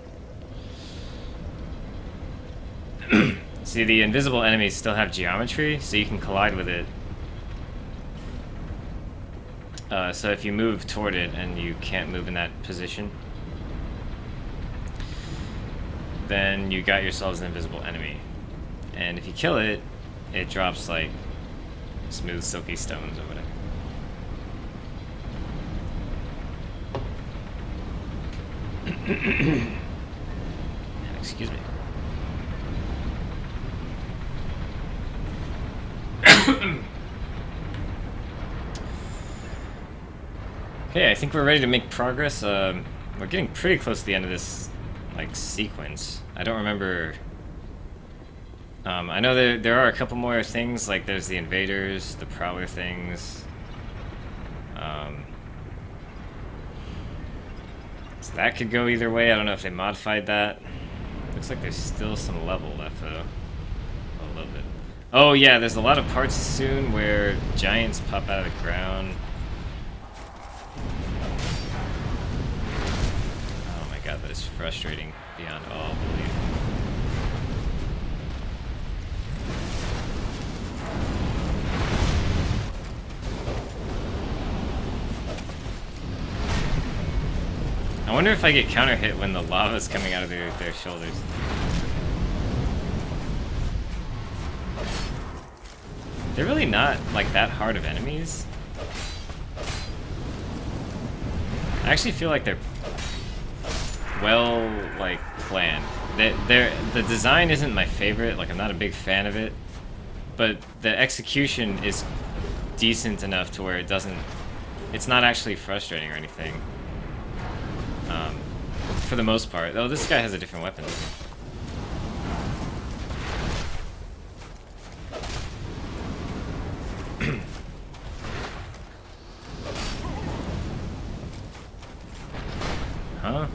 See, the invisible enemies still have geometry, so you can collide with it. So if you move toward it and you can't move in that position, then you got yourselves an invisible enemy. And if you kill it, it drops like smooth silky stones or whatever. Excuse me. Okay, I think we're ready to make progress. We're getting pretty close to the end of this, like, sequence. I don't remember... I know there are a couple more things, like there's the invaders, the prowler things. So that could go either way. I don't know if they modified that. Looks like there's still some level left, though. A little bit. Oh, yeah, there's a lot of parts soon where giants pop out of the ground. Oh my god, that is frustrating beyond all belief. I wonder if I get counter hit when the lava's coming out of their shoulders. They're really not like that hard of enemies. I actually feel like they're well like planned. The design isn't my favorite. Like I'm not a big fan of it, but the execution is decent enough to where it's not actually frustrating or anything. For the most part. Oh, this guy has a different weapon. Huh?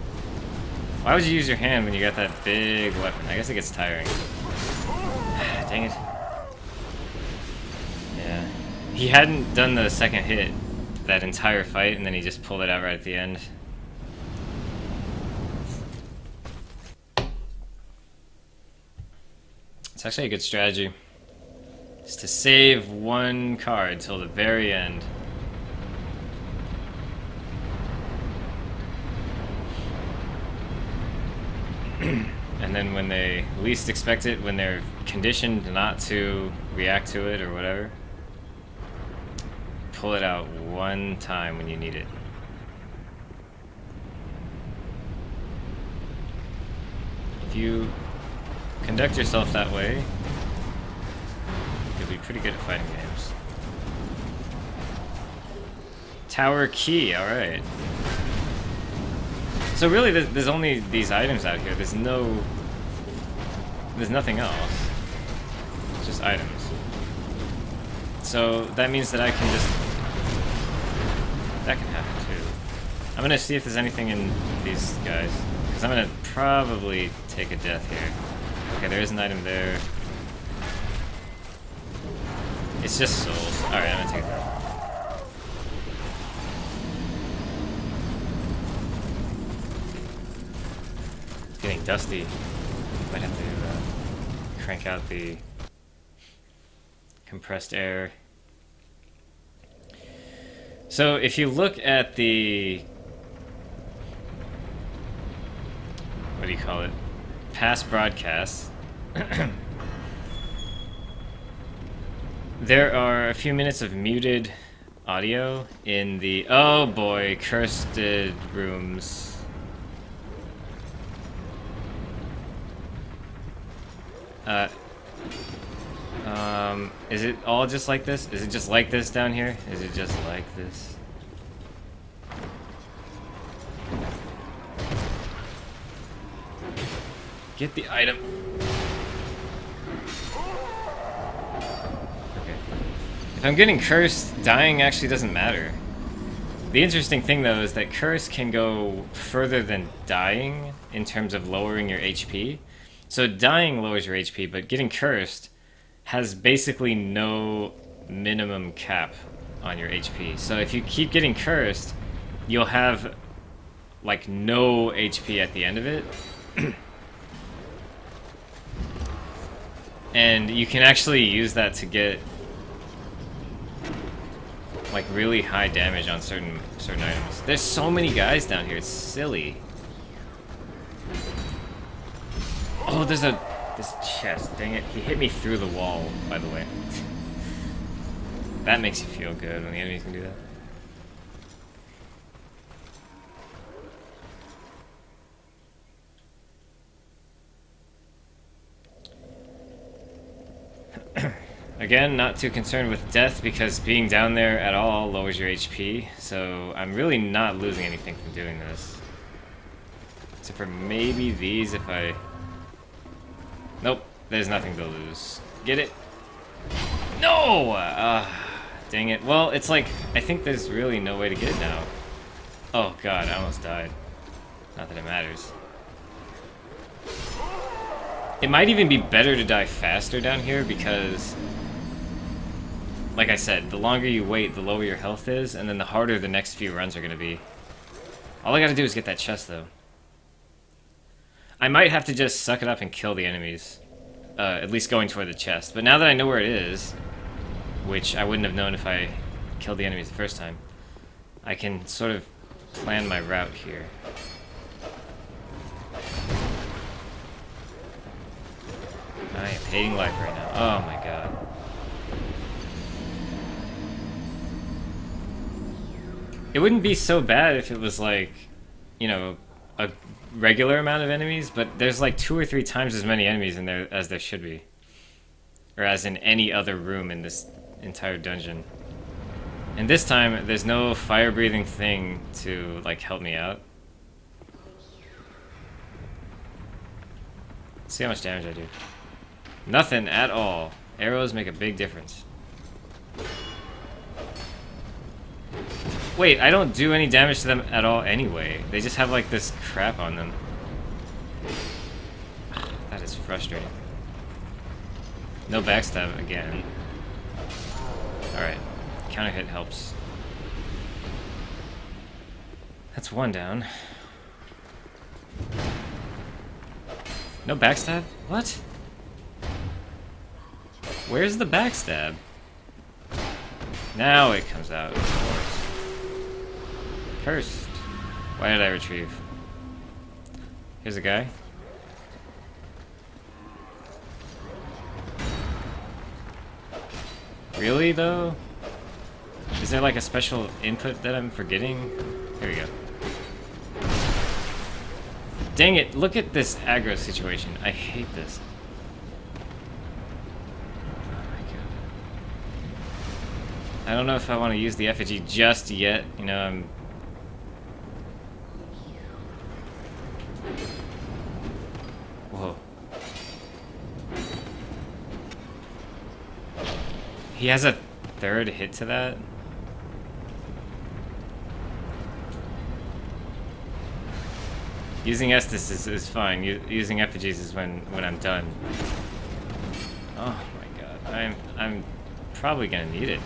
Why would you use your hand when you got that big weapon? I guess it gets tiring. Dang it. Yeah. He hadn't done the second hit that entire fight, and then he just pulled it out right at the end. It's actually a good strategy. Is to save one card till the very end. And then when they least expect it, when they're conditioned not to react to it or whatever, pull it out one time when you need it. If you conduct yourself that way, you'll be pretty good at fighting games. Tower key, alright. So really, there's only these items out here. There's nothing else. It's just items. So that means that I can just... That can happen too. I'm gonna see if there's anything in these guys. Because I'm gonna probably take a death here. Okay, there is an item there. It's just souls. Alright, I'm gonna take that. Getting dusty. Might have to crank out the compressed air. So if you look at the... what do you call it? Past broadcasts. There are a few minutes of muted audio in the... oh boy, cursed rooms. Is it all just like this? Is it just like this down here? Is it just like this? Get the item. Okay. If I'm getting cursed, dying actually doesn't matter. The interesting thing, though, is that curse can go further than dying in terms of lowering your HP. So dying lowers your HP, but getting cursed has basically no minimum cap on your HP. So if you keep getting cursed, you'll have like no HP at the end of it. And you can actually use that to get like really high damage on certain items. There's so many guys down here, it's silly. Oh, there's this chest, dang it. He hit me through the wall, by the way. That makes you feel good when the enemies can do that. Again, not too concerned with death because being down there at all lowers your HP, so I'm really not losing anything from doing this. Except for maybe these if I... Nope, there's nothing to lose. Get it? No! Dang it. Well, it's like, I think there's really no way to get it now. Oh god, I almost died. Not that it matters. It might even be better to die faster down here because... Like I said, the longer you wait, the lower your health is, and then the harder the next few runs are going to be. All I gotta do is get that chest, though. I might have to just suck it up and kill the enemies. At least going toward the chest. But now that I know where it is, which I wouldn't have known if I killed the enemies the first time, I can sort of plan my route here. I am hating life right now. Oh my god. It wouldn't be so bad if it was like, you know, a regular amount of enemies, but there's like 2 or 3 times as many enemies in there as there should be. Or as in any other room in this entire dungeon. And this time, there's no fire-breathing thing to, like, help me out. Let's see how much damage I do. Nothing at all. Arrows make a big difference. Wait, I don't do any damage to them at all anyway. They just have like this crap on them. That is frustrating. No backstab again. Alright. Counter hit helps. That's one down. No backstab? What? Where's the backstab? Now it comes out, of course. Cursed. Why did I retrieve? Here's a guy. Really, though? Is there like a special input that I'm forgetting? Here we go. Dang it, look at this aggro situation. I hate this. I don't know if I want to use the effigy just yet. You know, I'm... Whoa. He has a third hit to that? Using Estus is fine. Using effigies is when I'm done. Oh my god. I'm probably gonna need it.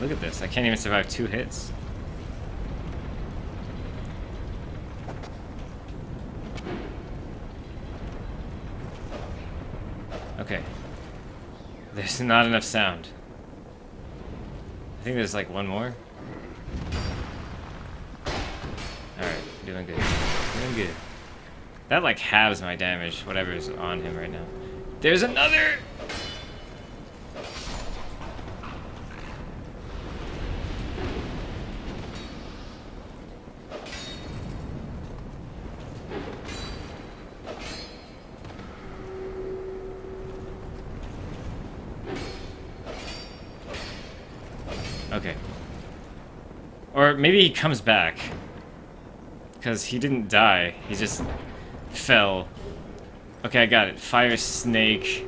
Look at this, I can't even survive 2 hits. Okay. There's not enough sound. I think there's like one more. Alright, doing good. Doing good. That like halves my damage, whatever's on him right now. There's another! Okay. Or maybe he comes back. Because he didn't die. He just fell. Okay, I got it. Fire snake.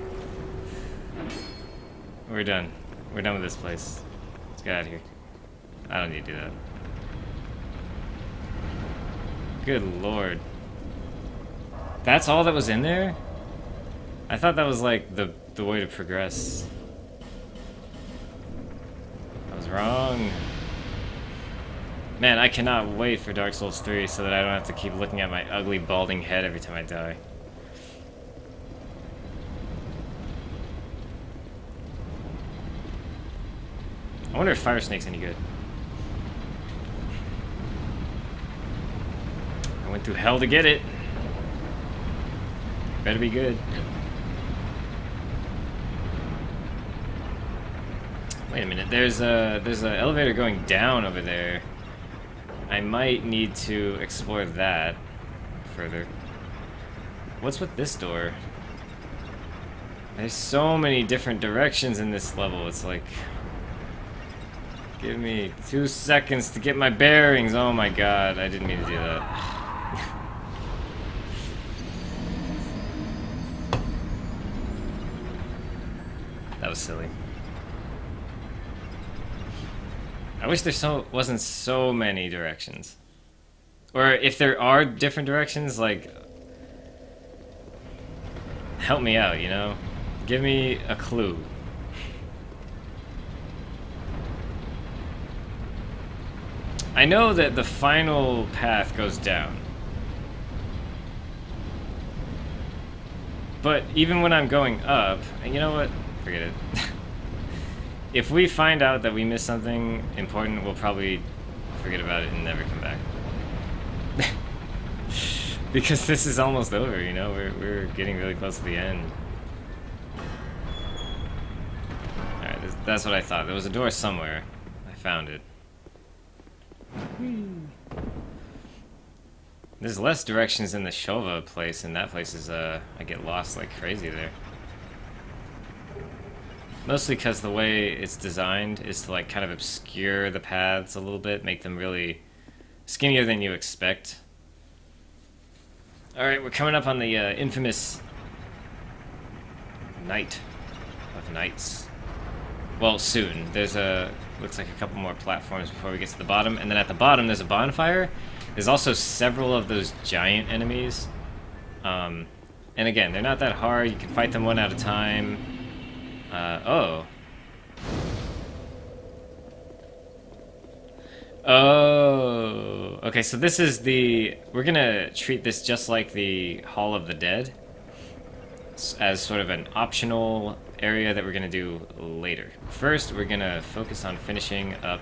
We're done. We're done with this place. Let's get out of here. I don't need to do that. Good lord. That's all that was in there? I thought that was like the way to progress. I was wrong. Man, I cannot wait for Dark Souls 3 so that I don't have to keep looking at my ugly balding head every time I die. I wonder if Fire Snake's any good. I went through hell to get it. Better be good. Wait a minute, there's a elevator going down over there. I might need to explore that further. What's with this door? There's so many different directions in this level. It's like, give me 2 seconds to get my bearings. Oh my god, I didn't mean to do that. That was silly. I wish there wasn't so many directions. Or if there are different directions, like, help me out, you know? Give me a clue. I know that the final path goes down. But even when I'm going up, and you know what? Forget it. If we find out that we missed something important, we'll probably forget about it and never come back. Because this is almost over, you know? We're getting really close to the end. Alright, that's what I thought. There was a door somewhere. I found it. There's less directions in the Shova place, and that place is, I get lost like crazy there. Mostly because the way it's designed is to like kind of obscure the paths a little bit, make them really skinnier than you expect. Alright, we're coming up on the infamous Night of Nights. Well, soon. There's looks like a couple more platforms before we get to the bottom, and then at the bottom there's a bonfire. There's also several of those giant enemies. And again, they're not that hard. You can fight them one at a time. Oh. Oh. Okay, so this is we're gonna treat this just like the Hall of the Dead, as sort of an optional area that we're gonna do later. First, we're gonna focus on finishing up.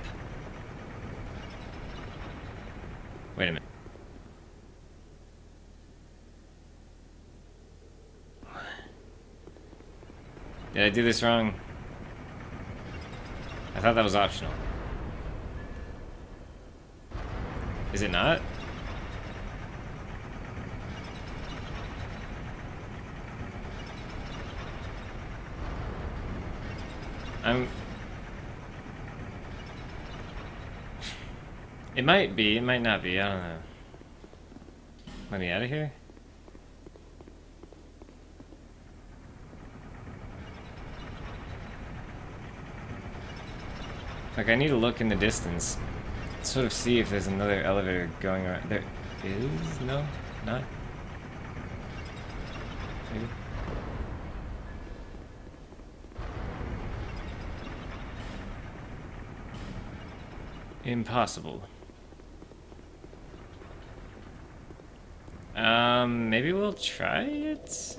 Wait a minute. Did I do this wrong? I thought that was optional. Is it not? It might be, it might not be, I don't know. Let me out of here? Like, I need to look in the distance, sort of see if there's another elevator going around. There is? No? Not? Maybe? Impossible. Maybe we'll try it?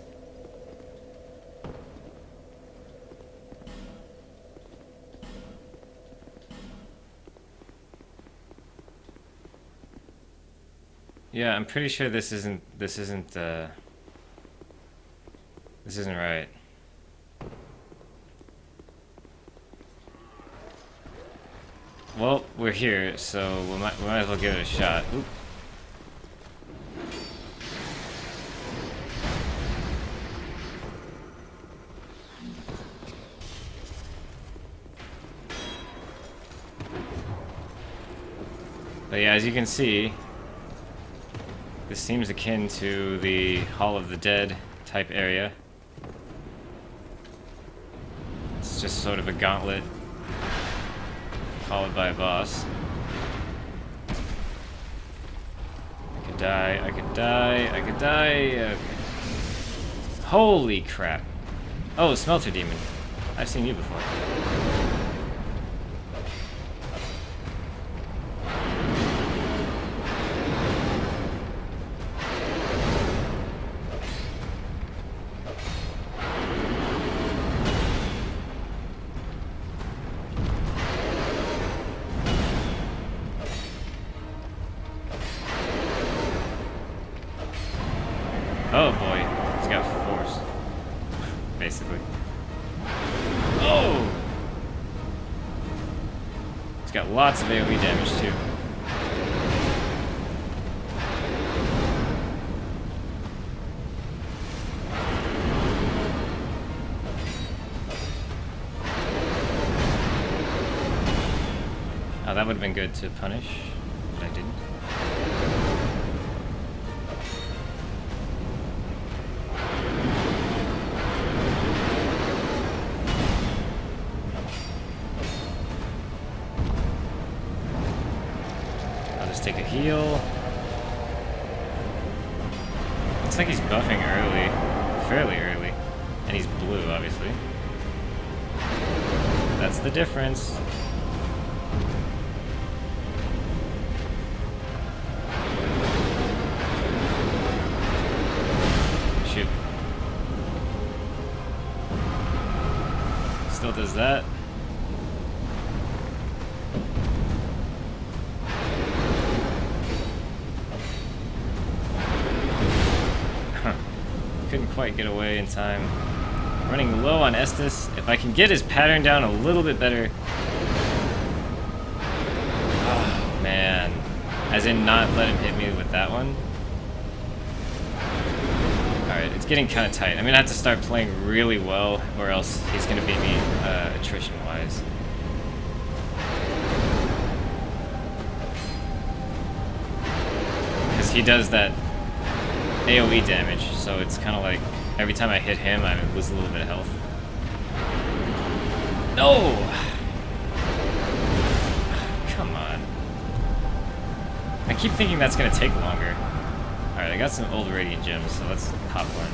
Yeah, I'm pretty sure this isn't right. Well, we're here, so we might as well give it a shot. Oop. But yeah, as you can see, this seems akin to the Hall of the Dead type area. It's just sort of a gauntlet followed by a boss. I could die, I could die, I could die. Okay. Holy crap. Oh, Smelter Demon. I've seen you before. Oh boy, he's got force, basically. Oh! He's got lots of AoE damage too. Oh, that would have been good to punish, but I didn't. Take a heal. Looks like he's buffing early, fairly early, and he's blue, obviously. That's the difference. Shoot. Still does that. Couldn't quite get away in time. Running low on Estus. If I can get his pattern down a little bit better. Oh, man. As in not let him hit me with that one. Alright, it's getting kind of tight. I'm going to have to start playing really well, or else he's going to beat me attrition-wise. Because he does that AoE damage, so it's kind of like every time I hit him, I lose a little bit of health. No! Come on. I keep thinking that's going to take longer. Alright, I got some old Radiant Gems, so let's pop one.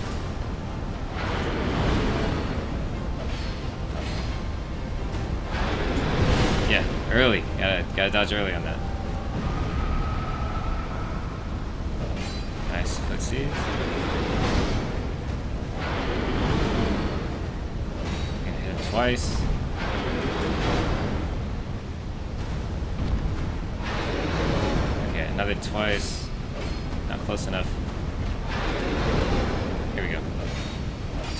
Yeah, early. Gotta dodge early on that. Nice, let's see. Gonna hit him twice. Okay, another twice. Not close enough. Here we go.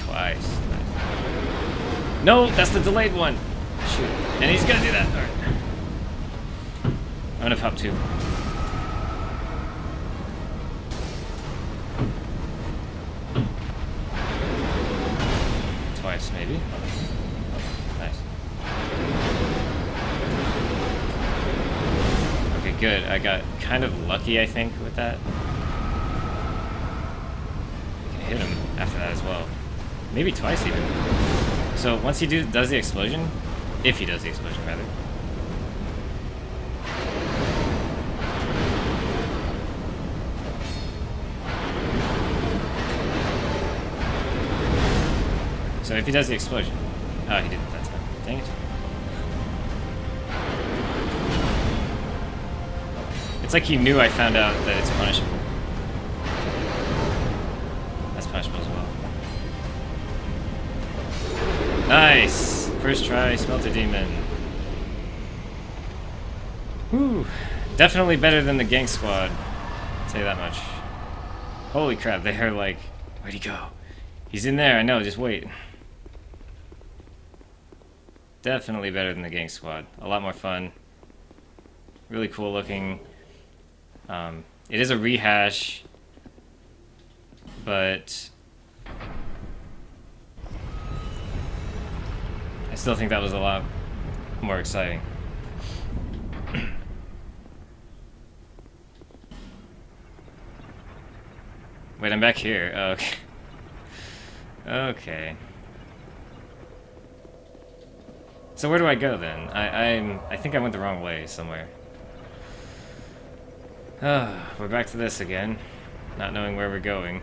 Twice. Nice. No, that's the delayed one. Shoot. And he's gonna do that. Alright. I'm gonna pop two. Twice, maybe. Nice. Okay, good. I got kind of lucky, I think, with that. I can hit him after that as well. Maybe twice, even. So, once he does the explosion, if he does the explosion, rather. So if he does the explosion... Oh, he didn't that time. Dang it. It's like he knew I found out that it's punishable. That's punishable as well. Nice! First try, Smelter Demon. Whew. Definitely better than the Gank Squad. I'll tell you that much. Holy crap, they're like... Where'd he go? He's in there, I know, just wait. Definitely better than the Gank Squad. A lot more fun. Really cool looking. It is a rehash, but I still think that was a lot more exciting. Wait, I'm back here. Oh, okay. Okay. So where do I go then? I think I went the wrong way somewhere. We're back to this again. Not knowing where we're going.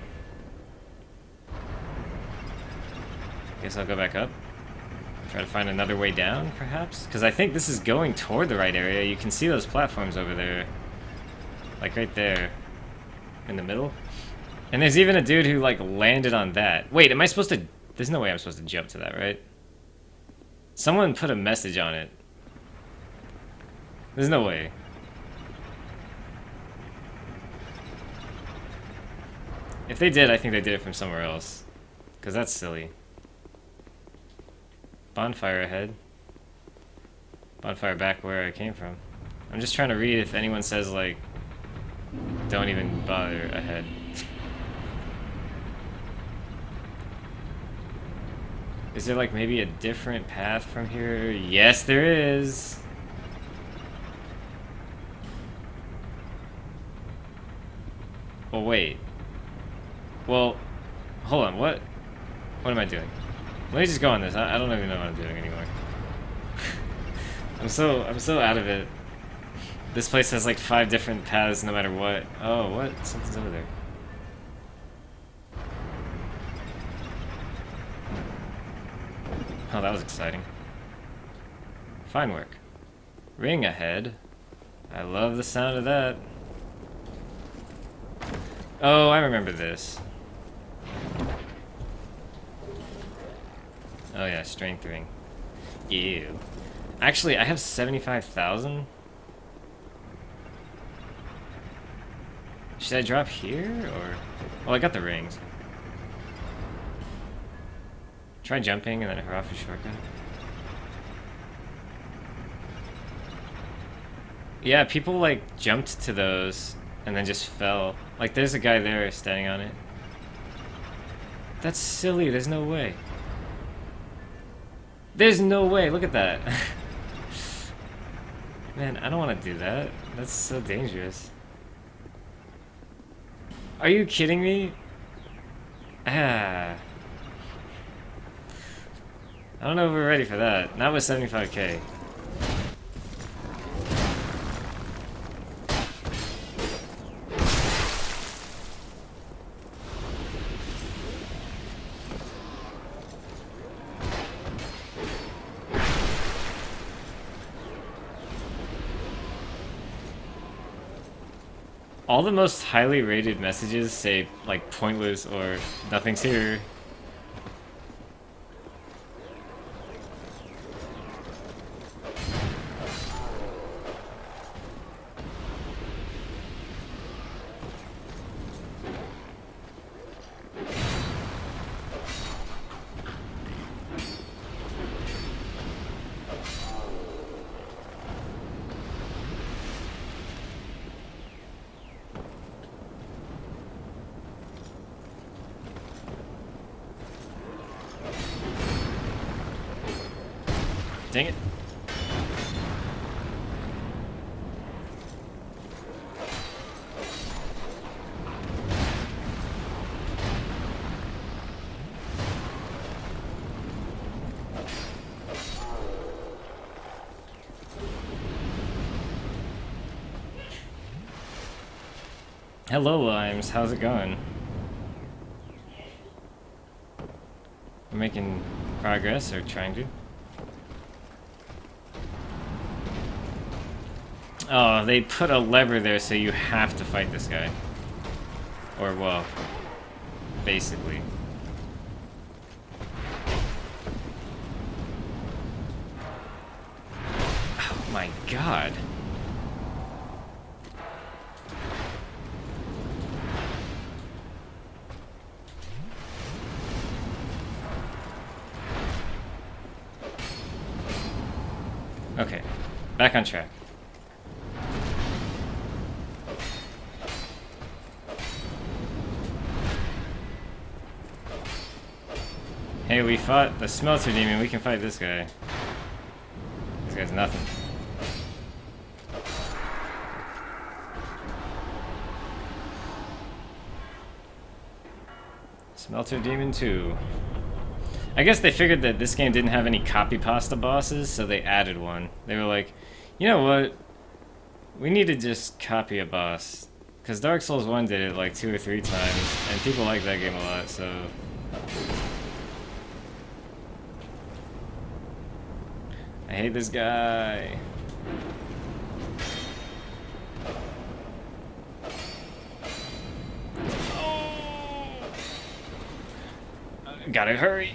Guess I'll go back up. Try to find another way down, perhaps? Because I think this is going toward the right area. You can see those platforms over there. Like right there. In the middle. And there's even a dude who, like, landed on that. Wait, am I supposed to... There's no way I'm supposed to jump to that, right? Someone put a message on it. There's no way. If they did, I think they did it from somewhere else. Because that's silly. Bonfire ahead. Bonfire back where I came from. I'm just trying to read if anyone says, like, don't even bother ahead. Is there, like, maybe a different path from here? Yes, there is! Well, wait. Well, hold on, what? What am I doing? Let me just go on this. I don't even know what I'm doing anymore. I'm so out of it. This place has like 5 different paths no matter what. Oh, what? Something's over there. Oh, that was exciting. Fine work. Ring ahead. I love the sound of that. Oh, I remember this. Oh yeah, strength ring. Ew. Actually, I have 75,000. Should I drop here, or... Well, I got the rings. Try jumping and then hurrah for shortcut. Yeah, people, like, jumped to those and then just fell. Like, there's a guy there standing on it. That's silly, there's no way. There's no way, look at that. Man, I don't want to do that. That's so dangerous. Are you kidding me? Ah. I don't know if we're ready for that. Not with 75k. All the most highly rated messages say, like, pointless or nothing's here. Dang it. Hello, Limes. How's it going? We're making progress, or trying to. Oh, they put a lever there so you have to fight this guy. Or, well, basically. Oh my god. Okay, back on track. Hey, we fought the Smelter Demon, we can fight this guy. This guy's nothing. Smelter Demon 2. I guess they figured that this game didn't have any copy pasta bosses, so they added one. They were like, you know what? We need to just copy a boss. Because Dark Souls 1 did it like 2 or 3 times, and people like that game a lot, so... I hate this guy. Oh! Gotta hurry.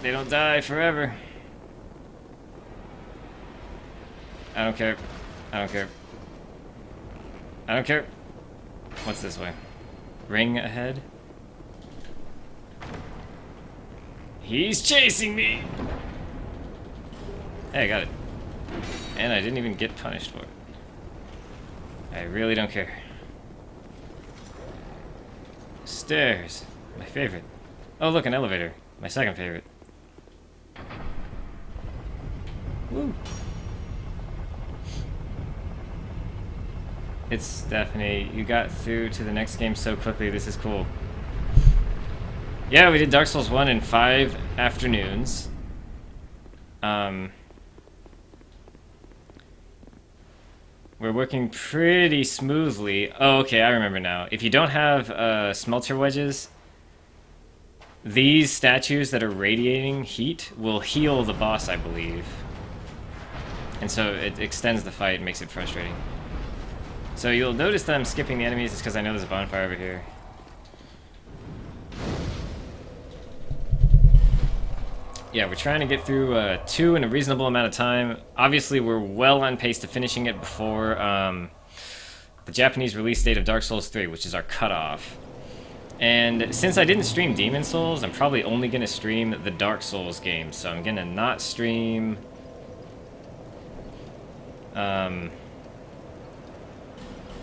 They don't die forever. I don't care. I don't care. I don't care. What's this way? Ring ahead? He's chasing me! Hey, I got it. And I didn't even get punished for it. I really don't care. Stairs. My favorite. Oh, look, an elevator. My second favorite. Woo! It's Stephanie. You got through to the next game so quickly. This is cool. Yeah, we did Dark Souls 1 in 5 afternoons. We're working pretty smoothly. Oh, okay, I remember now. If you don't have smelter wedges, these statues that are radiating heat will heal the boss, I believe. And so it extends the fight and makes it frustrating. So you'll notice that I'm skipping the enemies just because I know there's a bonfire over here. Yeah, we're trying to get through 2 in a reasonable amount of time. Obviously, we're well on pace to finishing it before the Japanese release date of Dark Souls 3, which is our cutoff. And since I didn't stream Demon Souls, I'm probably only going to stream the Dark Souls games. So I'm going to not stream...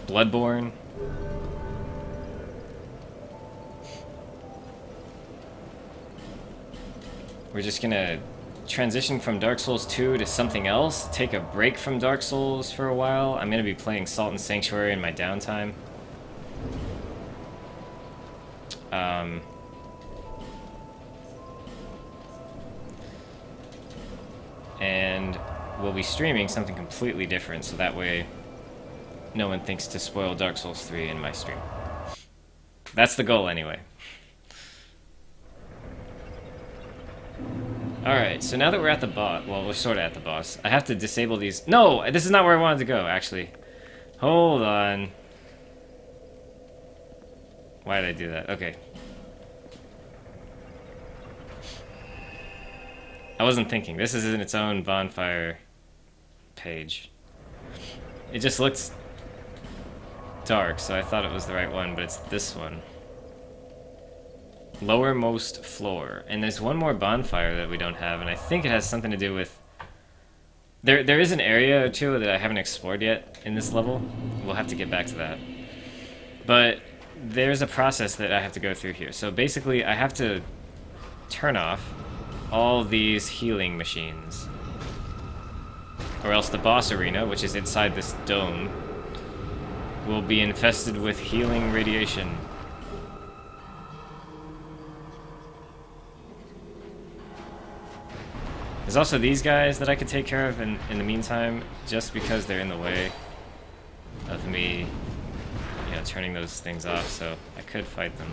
Bloodborne. We're just gonna transition from Dark Souls 2 to something else, take a break from Dark Souls for a while. I'm gonna be playing Salt and Sanctuary in my downtime. And we'll be streaming something completely different, so that way no one thinks to spoil Dark Souls 3 in my stream. That's the goal, anyway. Alright, so now that we're at the boss, well, we're sort of at the boss, I have to disable these... No! This is not where I wanted to go, actually. Hold on. Why did I do that? Okay. I wasn't thinking. This is in its own bonfire page. It just looks dark, so I thought it was the right one, but it's this one. Lowermost floor. And there's one more bonfire that we don't have, and I think it has something to do with... There is an area or two that I haven't explored yet in this level. We'll have to get back to that. But there's a process that I have to go through here. So basically, I have to turn off all these healing machines. Or else the boss arena, which is inside this dome, will be infested with healing radiation. There's also these guys that I could take care of in the meantime, just because they're in the way of me, you know, turning those things off, so I could fight them.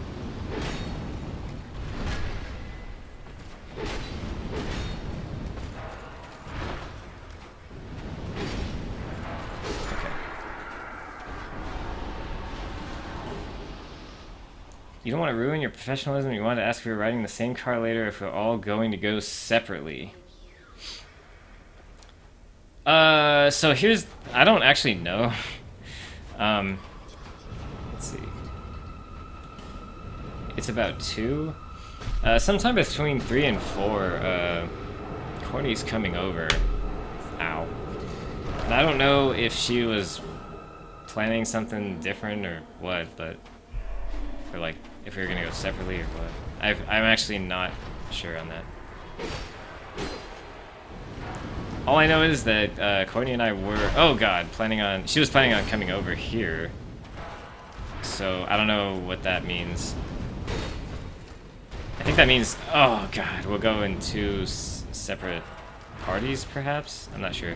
Okay. You don't want to ruin your professionalism, you want to ask if you're riding the same car later, if we're all going to go separately. So here's... I don't actually know. Let's see. It's about 2. Sometime between 3 and 4, Courtney's coming over. Ow. And I don't know if she was planning something different or what, but... Or like, if we were gonna go separately or what. I'm actually not sure on that. All I know is that Courtney and I were, oh god, she was planning on coming over here. So I don't know what that means. I think that means, oh god, we'll go in two separate parties, perhaps? I'm not sure.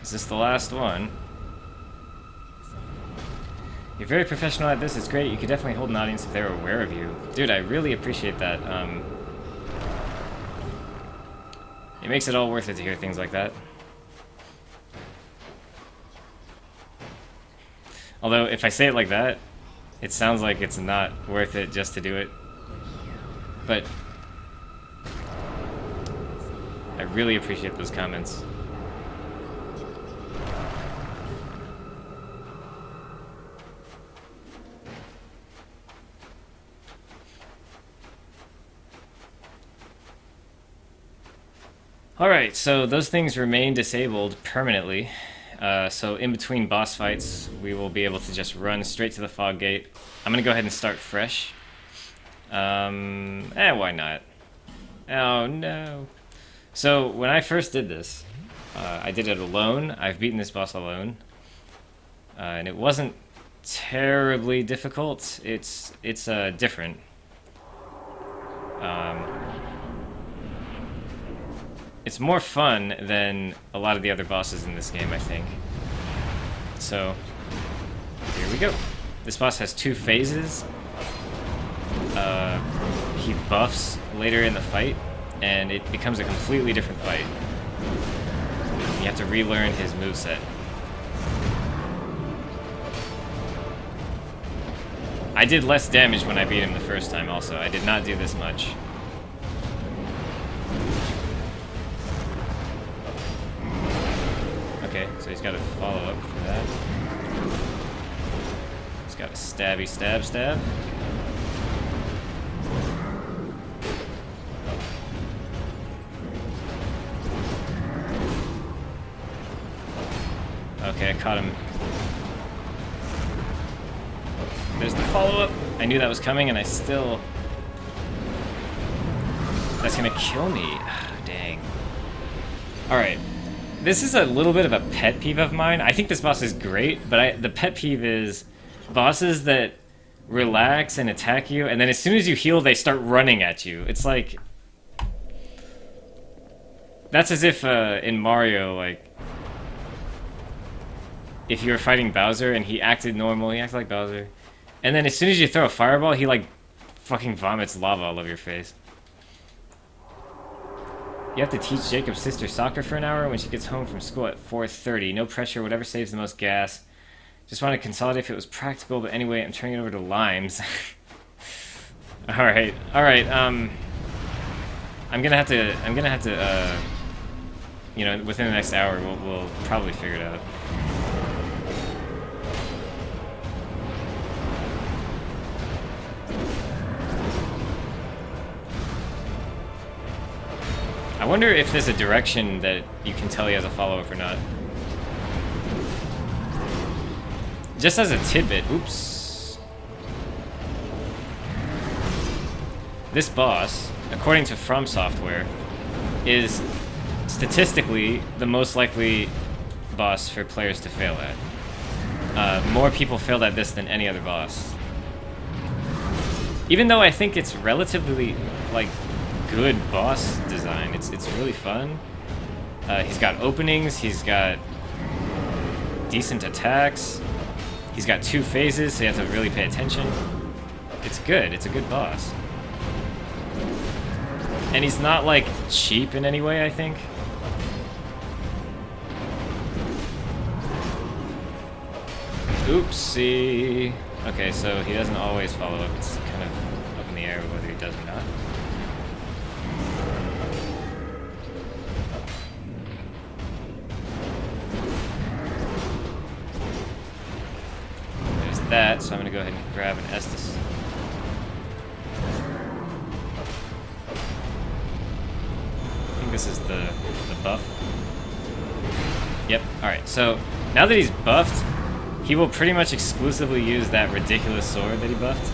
Is this the last one? You're very professional at this, it's great. You could definitely hold an audience if they were aware of you. Dude, I really appreciate that. It makes it all worth it to hear things like that. Although, if I say it like that, it sounds like it's not worth it just to do it. But I really appreciate those comments. Alright, so those things remain disabled permanently. So in between boss fights, we will be able to just run straight to the fog gate. I'm gonna go ahead and start fresh. Why not? Oh no. So when I first did this, I did it alone. I've beaten this boss alone. And it wasn't terribly difficult. It's different. It's more fun than a lot of the other bosses in this game, I think. So, here we go. This boss has 2 phases. He buffs later in the fight, and it becomes a completely different fight. You have to relearn his moveset. I did less damage when I beat him the first time also. I did not do this much. Okay, so he's got a follow-up for that. He's got a stabby stab. Okay, I caught him. There's the follow-up. I knew that was coming, and I still... That's gonna kill me. Dang. Alright. This is a little bit of a pet peeve of mine. I think this boss is great, but the pet peeve is bosses that relax and attack you, and then as soon as you heal, they start running at you. It's like... That's as if in Mario, like... If you were fighting Bowser and he acted normal, he acted like Bowser. And then as soon as you throw a fireball, he like fucking vomits lava all over your face. You have to teach Jacob's sister soccer for an hour when she gets home from school at 4:30. No pressure, whatever saves the most gas. Just want to consolidate if it was practical, but anyway, I'm turning it over to Limes. Alright, I'm gonna have to, you know, within the next hour, we'll probably figure it out. I wonder if there's a direction that you can tell he has a follow-up or not. Just as a tidbit, oops. This boss, according to From Software, is statistically the most likely boss for players to fail at. More people failed at this than any other boss. Even though I think it's relatively, like, good boss design. It's really fun. He's got openings, he's got decent attacks, he's got 2 phases, so you have to really pay attention. It's good, it's a good boss. And he's not, like, cheap in any way, I think. Oopsie. Okay, so he doesn't always follow up. It's kind of up in the air whether he does or not. That, so I'm gonna go ahead and grab an Estus. I think this is the buff. Yep, alright, so now that he's buffed, he will pretty much exclusively use that ridiculous sword that he buffed.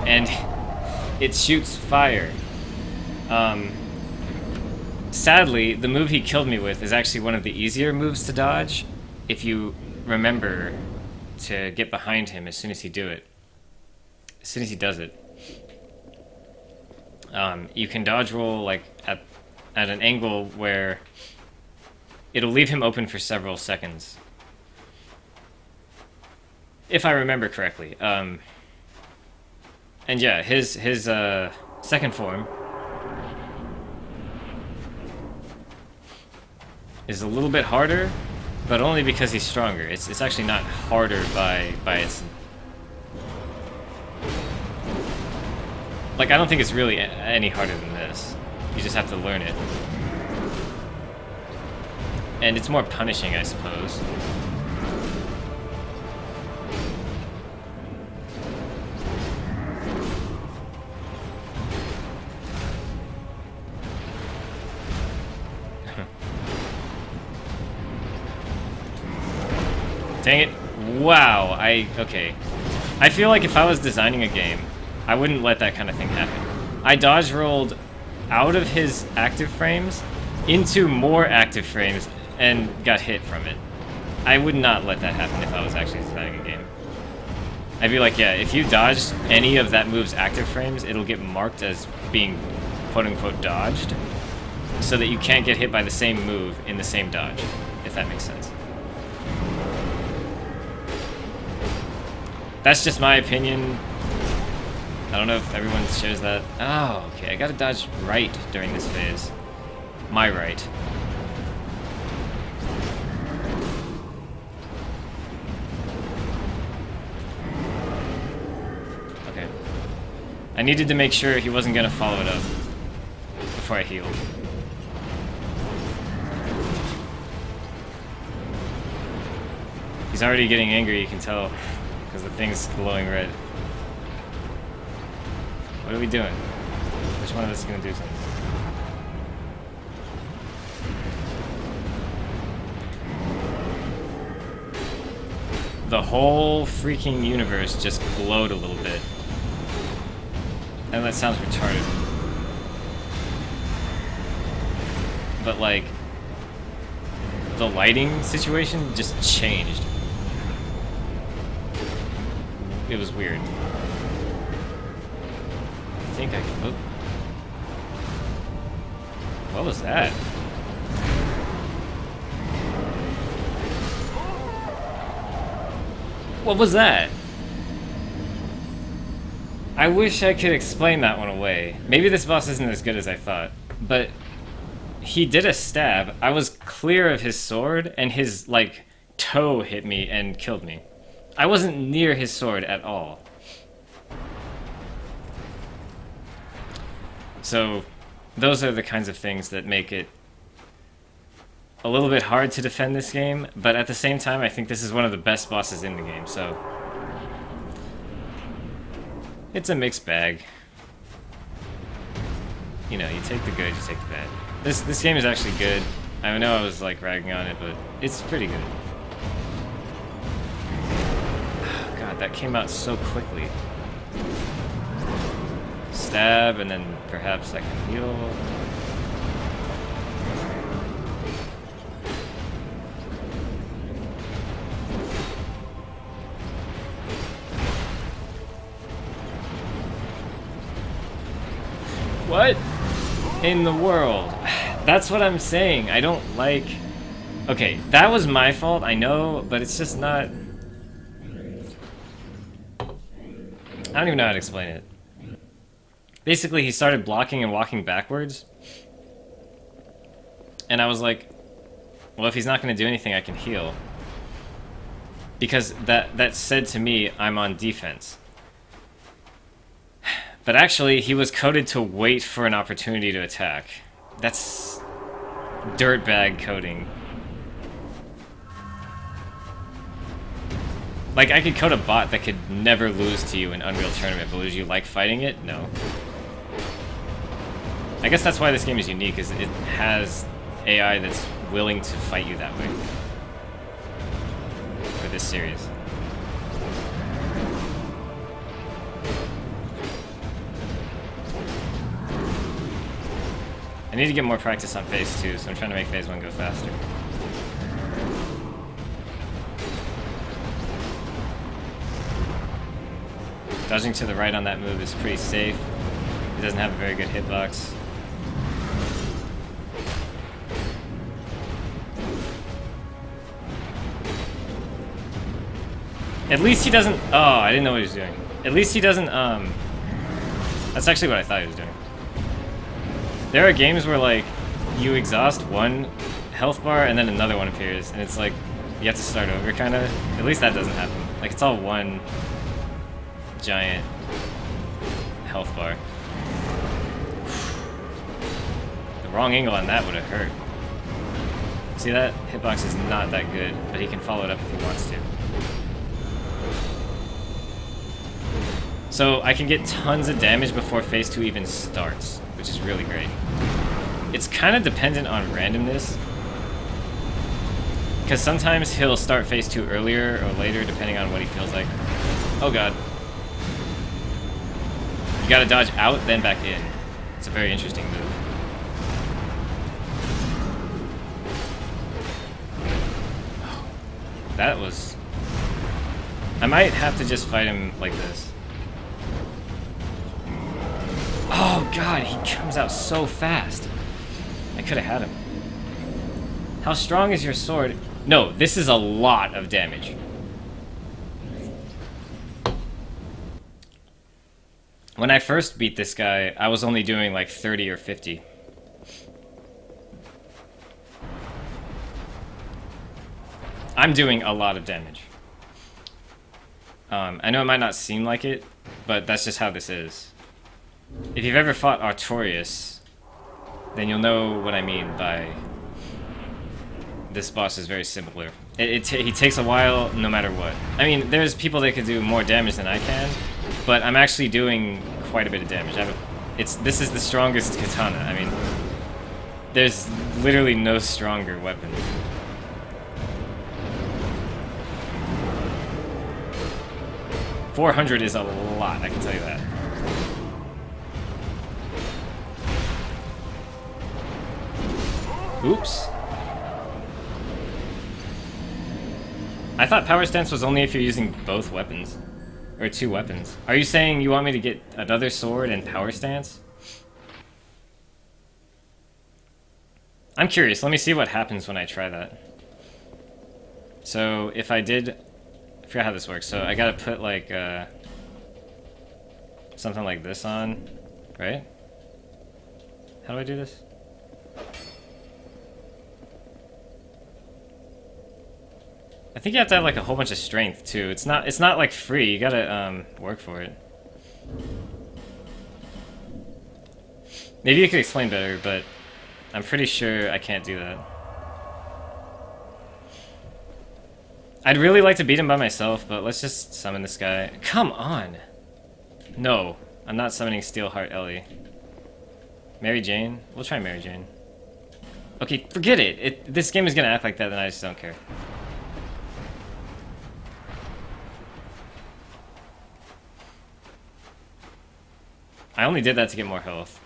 And it shoots fire. Sadly, the move he killed me with is actually one of the easier moves to dodge if you remember to get behind him as soon as he does it. You can dodge roll like at an angle where it'll leave him open for several seconds. If I remember correctly. And yeah, his second form is a little bit harder, but only because he's stronger. It's actually not harder by its... Like, I don't think it's really any harder than this. You just have to learn it. And it's more punishing, I suppose. Dang it. Wow, okay. I feel like if I was designing a game, I wouldn't let that kind of thing happen. I dodge rolled out of his active frames into more active frames and got hit from it. I would not let that happen if I was actually designing a game. I'd be like, yeah, if you dodged any of that move's active frames, it'll get marked as being quote-unquote dodged, so that you can't get hit by the same move in the same dodge, if that makes sense. That's just my opinion. I don't know if everyone shares that. Oh, okay, I gotta dodge right during this phase. My right. Okay. I needed to make sure he wasn't gonna follow it up before I healed. He's already getting angry, you can tell, because the thing's glowing red. What are we doing? Which one of us is gonna do something? The whole freaking universe just glowed a little bit. And that sounds retarded. But like, the lighting situation just changed. It was weird. I think I can... Oh. What was that? What was that? I wish I could explain that one away. Maybe this boss isn't as good as I thought, but he did a stab. I was clear of his sword, and his, like, toe hit me and killed me. I wasn't near his sword at all. So, those are the kinds of things that make it a little bit hard to defend this game, but at the same time, I think this is one of the best bosses in the game, so... It's a mixed bag. You know, you take the good, you take the bad. This game is actually good. I know I was, like, ragging on it, but it's pretty good. God, that came out so quickly. Stab, and then perhaps I can heal. What in the world? That's what I'm saying. I don't like... Okay, that was my fault, I know, but it's just not... I don't even know how to explain it. Basically, he started blocking and walking backwards. And I was like, well, if he's not going to do anything, I can heal. Because that said to me, I'm on defense. But actually, he was coded to wait for an opportunity to attack. That's dirtbag coding. Like, I could code a bot that could never lose to you in Unreal Tournament, but would you like fighting it? No. I guess that's why this game is unique, is it has AI that's willing to fight you that way for this series. I need to get more practice on phase 2, so I'm trying to make phase 1 go faster. Dodging to the right on that move is pretty safe. He doesn't have a very good hitbox. At least he doesn't... Oh, I didn't know what he was doing. At least he doesn't, That's actually what I thought he was doing. There are games where, like, you exhaust one health bar and then another one appears, and it's like, you have to start over, kind of. At least that doesn't happen. Like, it's all one giant health bar. The wrong angle on that would have hurt. See that? Hitbox is not that good, but he can follow it up if he wants to. So I can get tons of damage before phase 2 even starts, which is really great. It's kind of dependent on randomness, because sometimes he'll start phase 2 earlier or later depending on what he feels like. Oh god. You gotta dodge out, then back in. It's a very interesting move. That was... I might have to just fight him like this. Oh god, he comes out so fast. I could have had him. How strong is your sword? No, this is a lot of damage. When I first beat this guy, I was only doing like 30 or 50. I'm doing a lot of damage. I know it might not seem like it, but that's just how this is. If you've ever fought Artorias, then you'll know what I mean by this boss is very similar. He takes a while no matter what. I mean, there's people that can do more damage than I can, but I'm actually doing quite a bit of damage. This is the strongest katana. I mean, there's literally no stronger weapon. $400 is a lot, I can tell you that. Oops. I thought power stance was only if you're using both weapons. Or 2 weapons. Are you saying you want me to get another sword and power stance? I'm curious. Let me see what happens when I try that. So, if I did... I forgot how this works. So, I gotta put, like, something like this on, right? How do I do this? I think you have to have like a whole bunch of strength too. It's not like free. You gotta work for it. Maybe you could explain better, but I'm pretty sure I can't do that. I'd really like to beat him by myself, but let's just summon this guy. Come on! No, I'm not summoning Steelheart Ellie. Mary Jane? We'll try Mary Jane. Okay, forget it. This game is gonna act like that, then I just don't care. I only did that to get more health.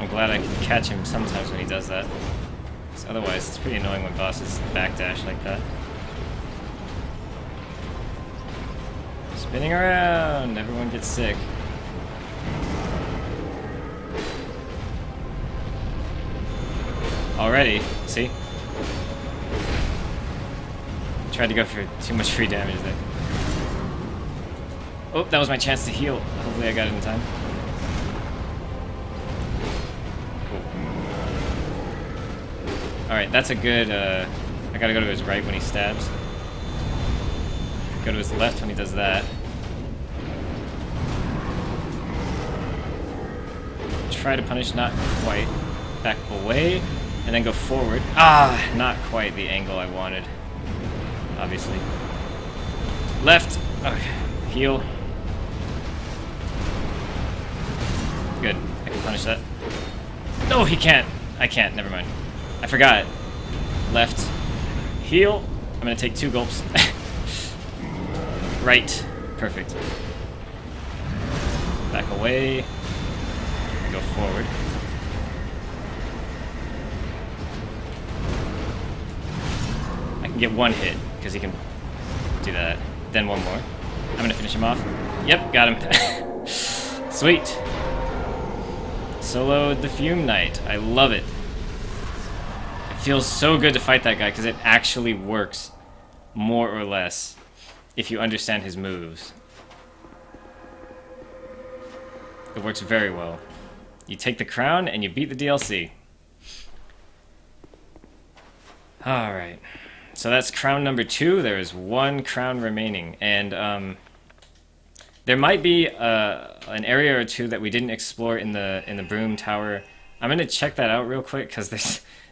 Glad I can catch him sometimes when he does that. Otherwise, it's pretty annoying when bosses backdash like that. Spinning around, everyone gets sick. already. See? Tried to go for too much free damage there. Oh, that was my chance to heal. Hopefully I got it in time. Cool. Alright, that's a good, I gotta go to his right when he stabs. Go to his left when he does that. Try to punish, not quite. Back away, and then go forward. Ah, not quite the angle I wanted. Obviously. Left. Okay. Heal. Good. I can punish that. No, he can't. I can't. Never mind. I forgot. Left. Heal. I'm gonna take 2 gulps. Right. Perfect. Back away. Go forward. I can get 1 hit, because he can do that. Then 1 more. I'm gonna finish him off. Yep, got him. Sweet. Soloed the Fume Knight. I love it. It feels so good to fight that guy, because it actually works, more or less, if you understand his moves. It works very well. You take the crown, and you beat the DLC. Alright. So that's crown number 2. There is 1 crown remaining. And, there might be an area or 2 that we didn't explore in the Broom Tower. I'm gonna check that out real quick, because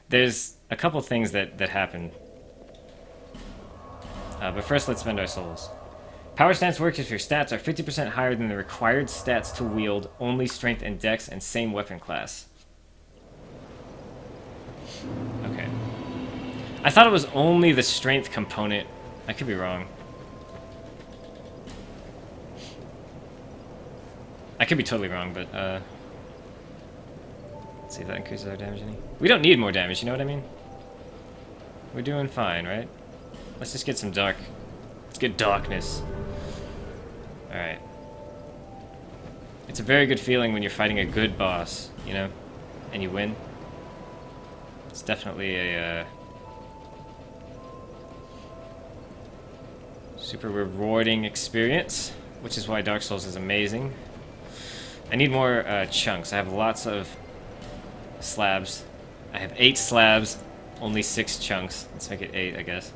there's a couple things that happen. But first, let's spend our souls. Power stance works if your stats are 50% higher than the required stats to wield only strength and dex and same weapon class. Okay. I thought it was only the strength component. I could be wrong. I could be totally wrong, but, let's see if that increases our damage any. We don't need more damage, you know what I mean? We're doing fine, right? Let's just get some dark. Let's get darkness. Alright. It's a very good feeling when you're fighting a good boss, you know? And you win. It's definitely a, super rewarding experience, which is why Dark Souls is amazing. I need more chunks. I have lots of slabs. I have 8 slabs, only 6 chunks. Let's make it 8, I guess.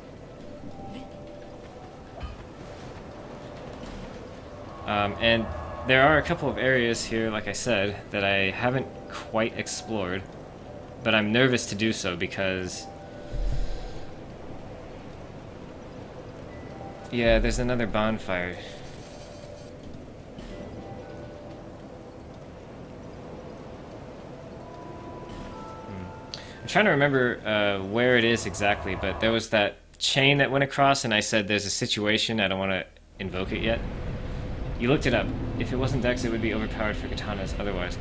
And there are a couple of areas here, like I said, that I haven't quite explored, but I'm nervous to do so because... Yeah, there's another bonfire. I'm trying to remember where it is exactly, but there was that chain that went across, and I said there's a situation, I don't want to invoke it yet. You looked it up. If it wasn't Dex, it would be overpowered for katanas otherwise.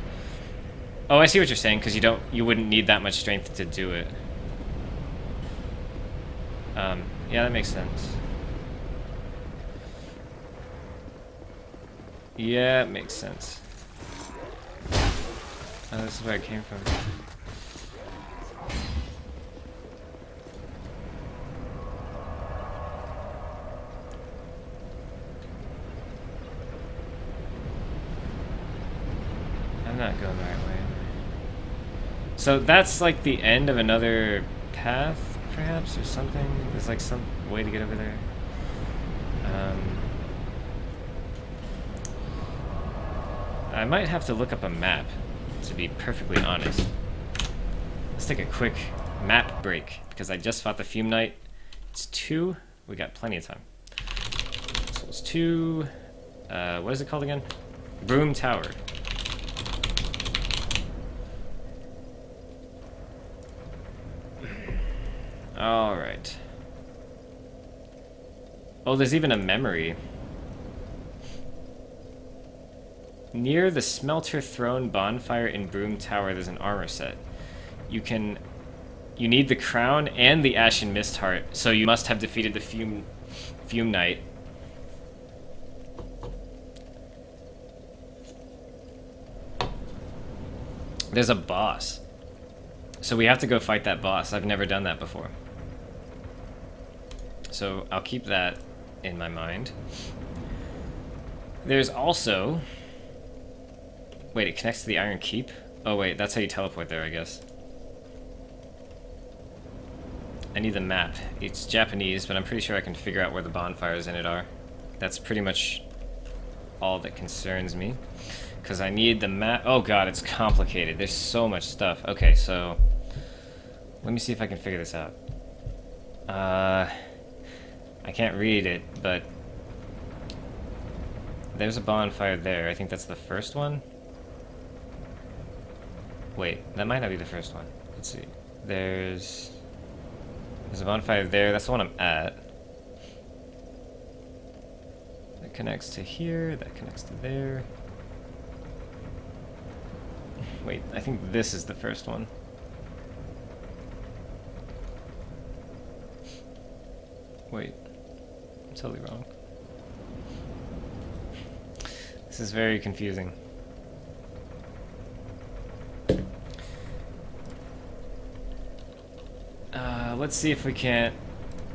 Oh, I see what you're saying, because you wouldn't need that much strength to do it. Yeah, that makes sense. Yeah, it makes sense. Oh, this is where it came from. I'm not going the right way. So that's like the end of another path, perhaps, or something? There's like some way to get over there. I might have to look up a map, to be perfectly honest. Let's take a quick map break, because I just fought the Fume Knight. It's 2. We got plenty of time. So it's 2... what is it called again? Broom Tower. Alright. Oh, there's even a memory. Near the Smelter Throne bonfire in Broom Tower, there's an armor set. You need the crown and the Ashen Mist Heart, so you must have defeated the Fume Knight. There's a boss. So we have to go fight that boss. I've never done that before. So I'll keep that in my mind. There's also... Wait, it connects to the Iron Keep? Oh wait, that's how you teleport there, I guess. I need the map. It's Japanese, but I'm pretty sure I can figure out where the bonfires in it are. That's pretty much all that concerns me. Because I need the map. Oh god, it's complicated. There's so much stuff. Okay, so... Let me see if I can figure this out. I can't read it, but... There's a bonfire there. I think that's the first one. Wait, that might not be the first one. Let's see. There's a bonfire there. That's the one I'm at. That connects to here. That connects to there. Wait, I think this is the first one. Wait, I'm totally wrong. This is very confusing. Let's see if we can't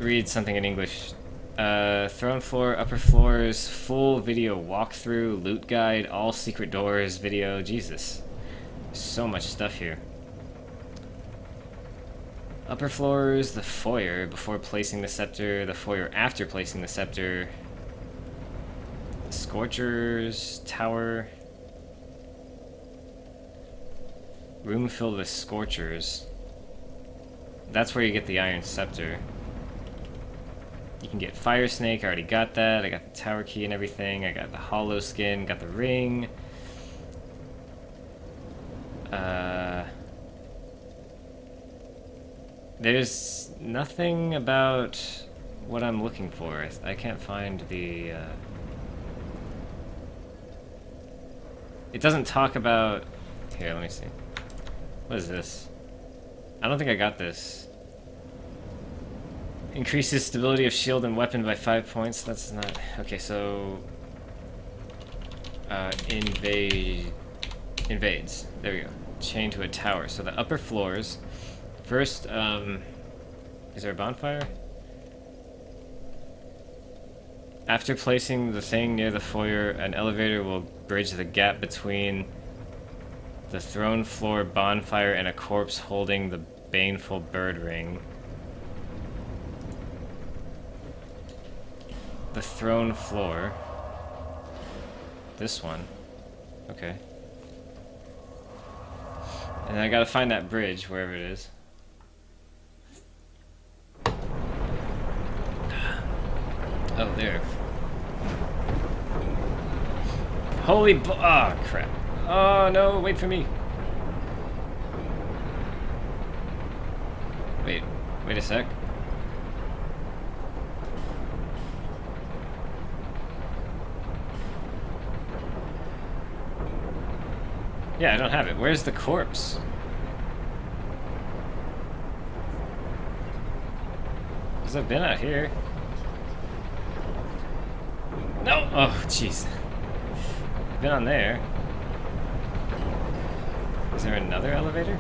read something in English. Throne floor, upper floors, full video walkthrough, loot guide, all secret doors, video. Jesus. So much stuff here. Upper floors, the foyer before placing the scepter, the foyer after placing the scepter, Scorchers, tower, room filled with Scorchers. That's where you get the Iron Scepter. You can get Fire Snake, I already got that. I got the tower key and everything. I got the hollow skin, got the ring. There's nothing about what I'm looking for. I can't find the... It doesn't talk about... Here, let me see. What is this? I don't think I got this. Increases stability of shield and weapon by 5 points. That's not... Okay, so... Invades. There we go. Chained to a tower. So the upper floors... First, is there a bonfire? After placing the thing near the foyer, an elevator will bridge the gap between the throne floor bonfire and a corpse holding the baneful bird ring. The throne floor. This one. Okay. And I gotta find that bridge, wherever it is. Oh, there. Holy oh, crap. Oh, no, wait for me. Wait a sec. Yeah, I don't have it. Where's the corpse? Because I've been out here. No! Oh, jeez. I've been on there. Is there another elevator?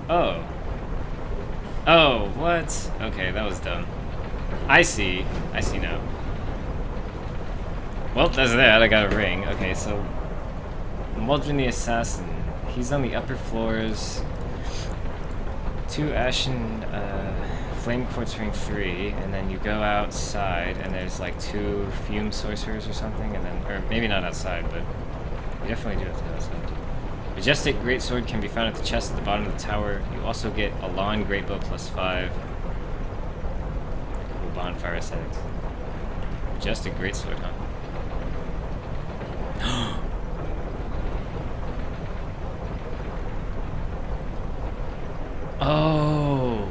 Oh. Oh, what? Okay, that was dumb. I see. I see now. Well, that's that. I got a ring. Okay, so... Muldrin the Assassin. He's on the upper floors. 2 Ashen... Flame Quartz Ring 3, and then you go outside, and there's like 2 Fume Sorcerers or something, and then, or maybe not outside, but you definitely do have to go outside. Majestic Greatsword can be found at the chest at the bottom of the tower. You also get Elan Greatbow +5. Cool bonfire aesthetics. Majestic Greatsword, huh? Oh!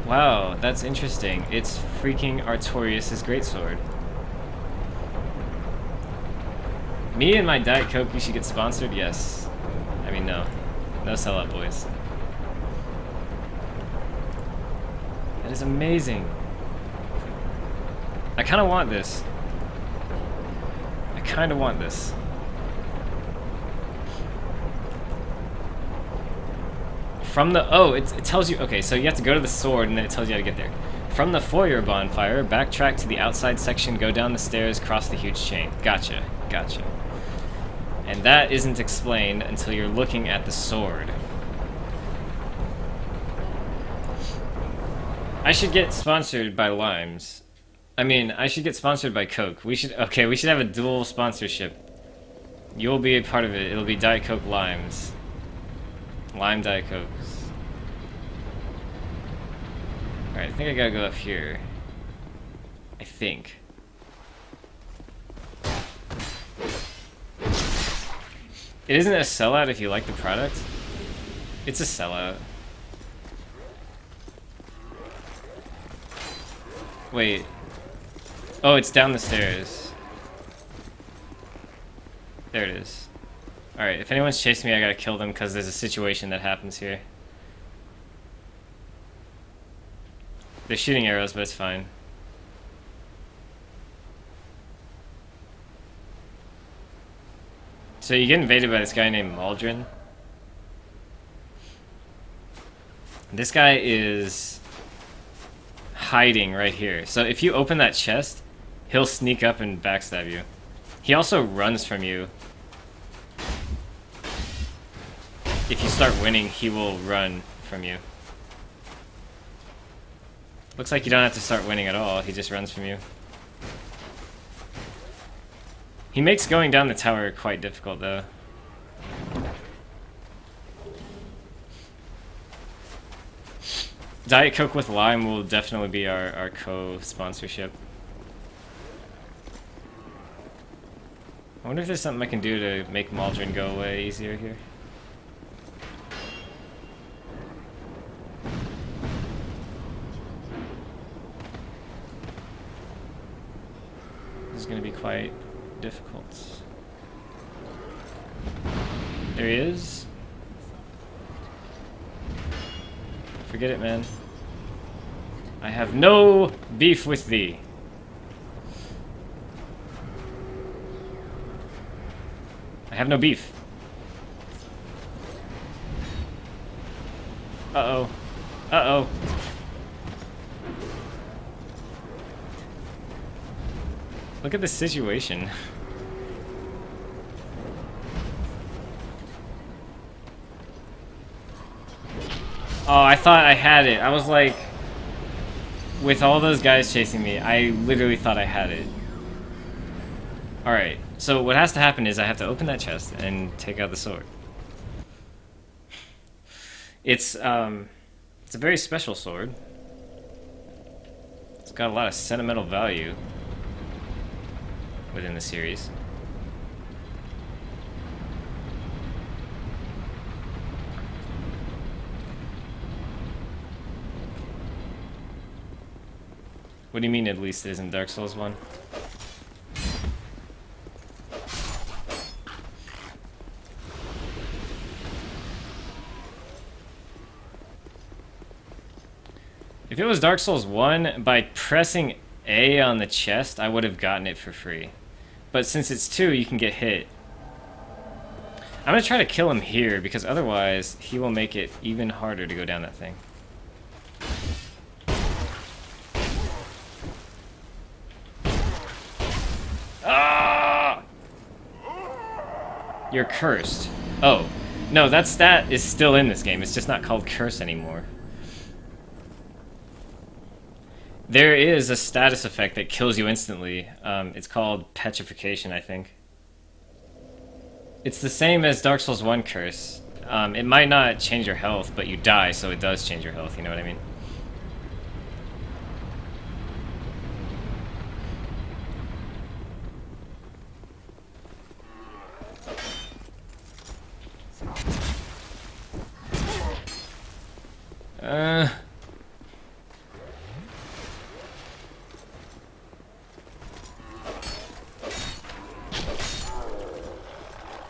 Wow, that's interesting. It's freaking Artorias' greatsword. Me and my Diet Coke, you should get sponsored? Yes. I mean, no. No sellout, boys. That is amazing. I kind of want this. I kind of want this. From the... Oh, it tells you... Okay, so you have to go to the sword, and then it tells you how to get there. From the foyer bonfire, backtrack to the outside section, go down the stairs, cross the huge chain. Gotcha. Gotcha. And that isn't explained until you're looking at the sword. I should get sponsored by Limes. I mean, I should get sponsored by Coke. We should... Okay, we should have a dual sponsorship. You'll be a part of it. It'll be Diet Coke Limes. Lime Diet Cokes. Alright, I think I gotta go up here. I think. It isn't a sellout if you like the product. It's a sellout. Wait. Oh, it's down the stairs. There it is. Alright, if anyone's chasing me, I gotta kill them because there's a situation that happens here. They're shooting arrows, but it's fine. So you get invaded by this guy named Maldrin. This guy is hiding right here. So if you open that chest, he'll sneak up and backstab you. He also runs from you. If you start winning, he will run from you. Looks like you don't have to start winning at all, he just runs from you. He makes going down the tower quite difficult, though. Diet Coke with lime will definitely be our co-sponsorship. I wonder if there's something I can do to make Maldrin go away easier here. This is going to be quite difficult. There he is. Forget it, man. I have no beef with thee. I have no beef. Uh-oh. Uh-oh. Look at the situation. Oh, I thought I had it. I was like... With all those guys chasing me, I literally thought I had it. Alright, so what has to happen is I have to open that chest and take out the sword. It's a very special sword. It's got a lot of sentimental value within the series. What do you mean at least it isn't Dark Souls 1? If it was Dark Souls 1, by pressing A on the chest, I would have gotten it for free. But since it's 2, you can get hit. I'm gonna try to kill him here, because otherwise he will make it even harder to go down that thing. Ah! You're cursed. Oh. No, that stat is still in this game. It's just not called curse anymore. There is a status effect that kills you instantly. It's called petrification, I think. It's the same as Dark Souls 1 curse. It might not change your health, but you die, so it does change your health, you know what I mean?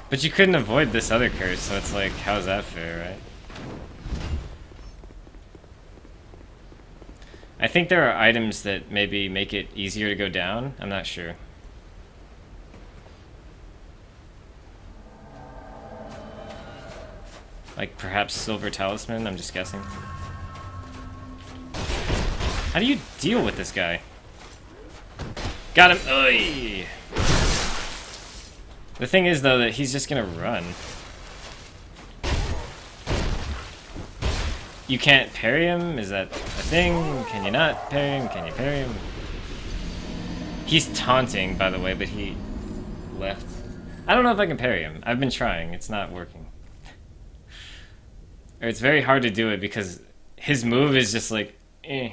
But you couldn't avoid this other curse, so it's like, how's that fair, right? I think there are items that maybe make it easier to go down. I'm not sure. Like perhaps Silver Talisman, I'm just guessing. How do you deal with this guy? Got him! Oy! The thing is though that he's just gonna run. You can't parry him? Is that a thing? Can you not parry him? Can you parry him? He's taunting, by the way, but he left. I don't know if I can parry him. I've been trying. It's not working. Or it's very hard to do it because his move is just like, eh.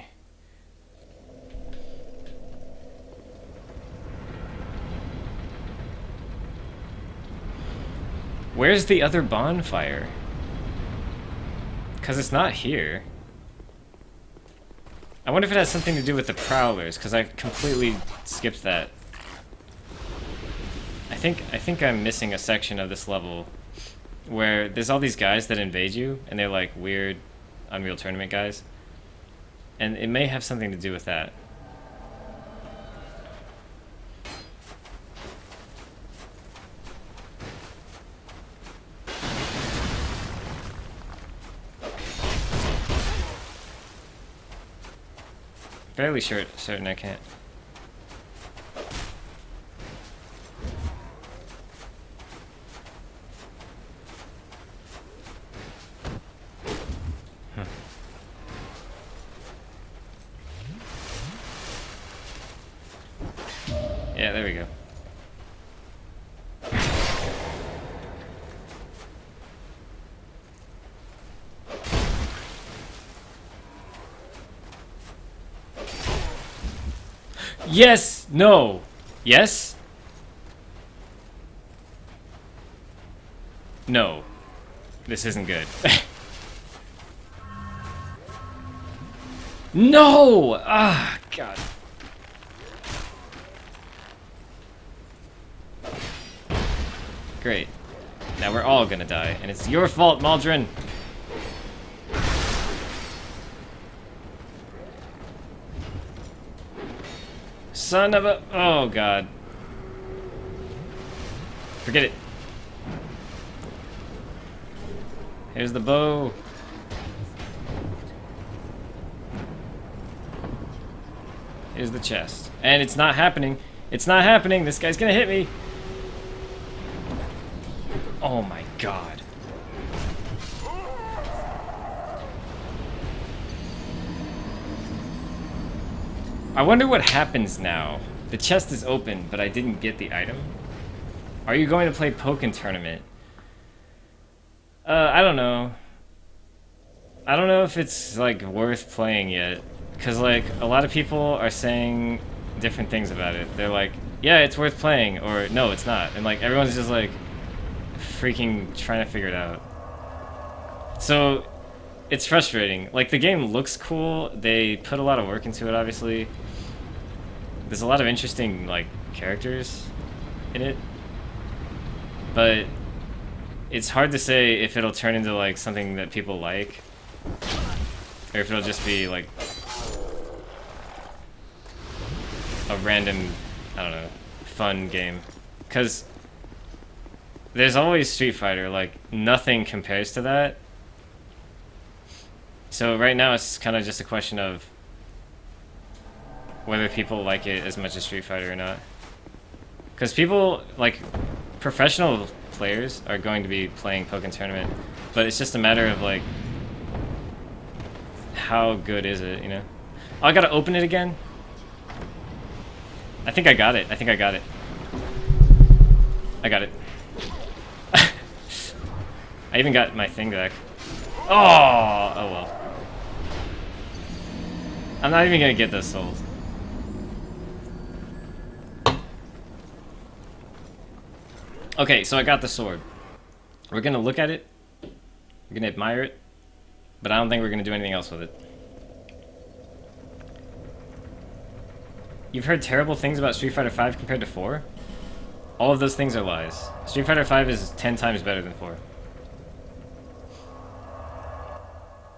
Where's the other bonfire? Because it's not here. I wonder if it has something to do with the prowlers, because I completely skipped that. I think I'm missing a section of this level where there's all these guys that invade you, and they're like weird Unreal Tournament guys. And it may have something to do with that. Fairly certain I can't. Yeah, there we go. Yes! No! Yes? No. This isn't good. No! Ah, God. Great. Now we're all gonna die, and it's your fault, Maldron! Son of a... Oh, God. Forget it. Here's the bow. Here's the chest. And it's not happening. It's not happening. This guy's gonna hit me. Oh, my God. I wonder what happens now. The chest is open, but I didn't get the item. Are you going to play Pokken Tournament? I don't know. I don't know if it's, like, worth playing yet. Because, like, a lot of people are saying different things about it. They're like, yeah, it's worth playing, or no, it's not. And, like, everyone's just, like, freaking trying to figure it out. So, it's frustrating. Like, the game looks cool. They put a lot of work into it, obviously. There's a lot of interesting, like, characters in it. But it's hard to say if it'll turn into, like, something that people like. Or if it'll just be, like, a random, I don't know, fun game. Because there's always Street Fighter. Like, nothing compares to that. So right now it's kind of just a question of whether people like it as much as Street Fighter or not. Because people, like, professional players are going to be playing Pokken Tournament, but it's just a matter of, like, how good is it, you know? Oh, I gotta open it again? I think I got it. I think I got it. I got it. I even got my thing back. Oh! Oh well. I'm not even gonna get those souls. Okay, so I got the sword. We're gonna look at it. We're gonna admire it. But I don't think we're gonna do anything else with it. You've heard terrible things about Street Fighter V compared to 4? All of those things are lies. Street Fighter V is 10 times better than 4.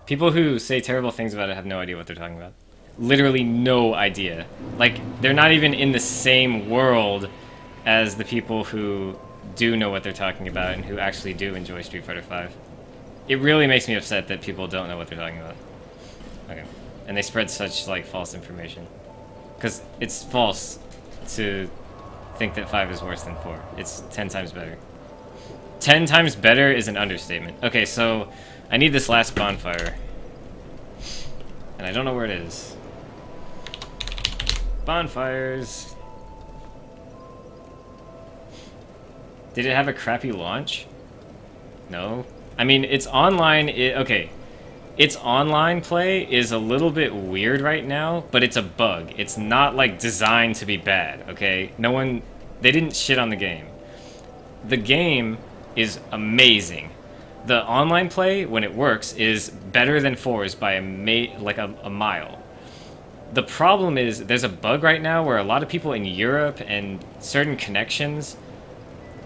People who say terrible things about it have no idea what they're talking about. literally no idea. Like, they're not even in the same world as the people who do know what they're talking about and who actually do enjoy Street Fighter V. It really makes me upset that people don't know what they're talking about. Okay. And they spread such, like, false information. Because it's false to think that 5 is worse than 4. It's 10 times better. 10 times better is an understatement. Okay, so I need this last bonfire. And I don't know where it is. Bonfires. Did it have a crappy launch? No. I mean, it's online. Okay. Its online play is a little bit weird right now, but it's a bug. It's not, like, designed to be bad, okay? They didn't shit on the game. The game is amazing. The online play, when it works, is better than 4's by a mile. The problem is, there's a bug right now where a lot of people in Europe and certain connections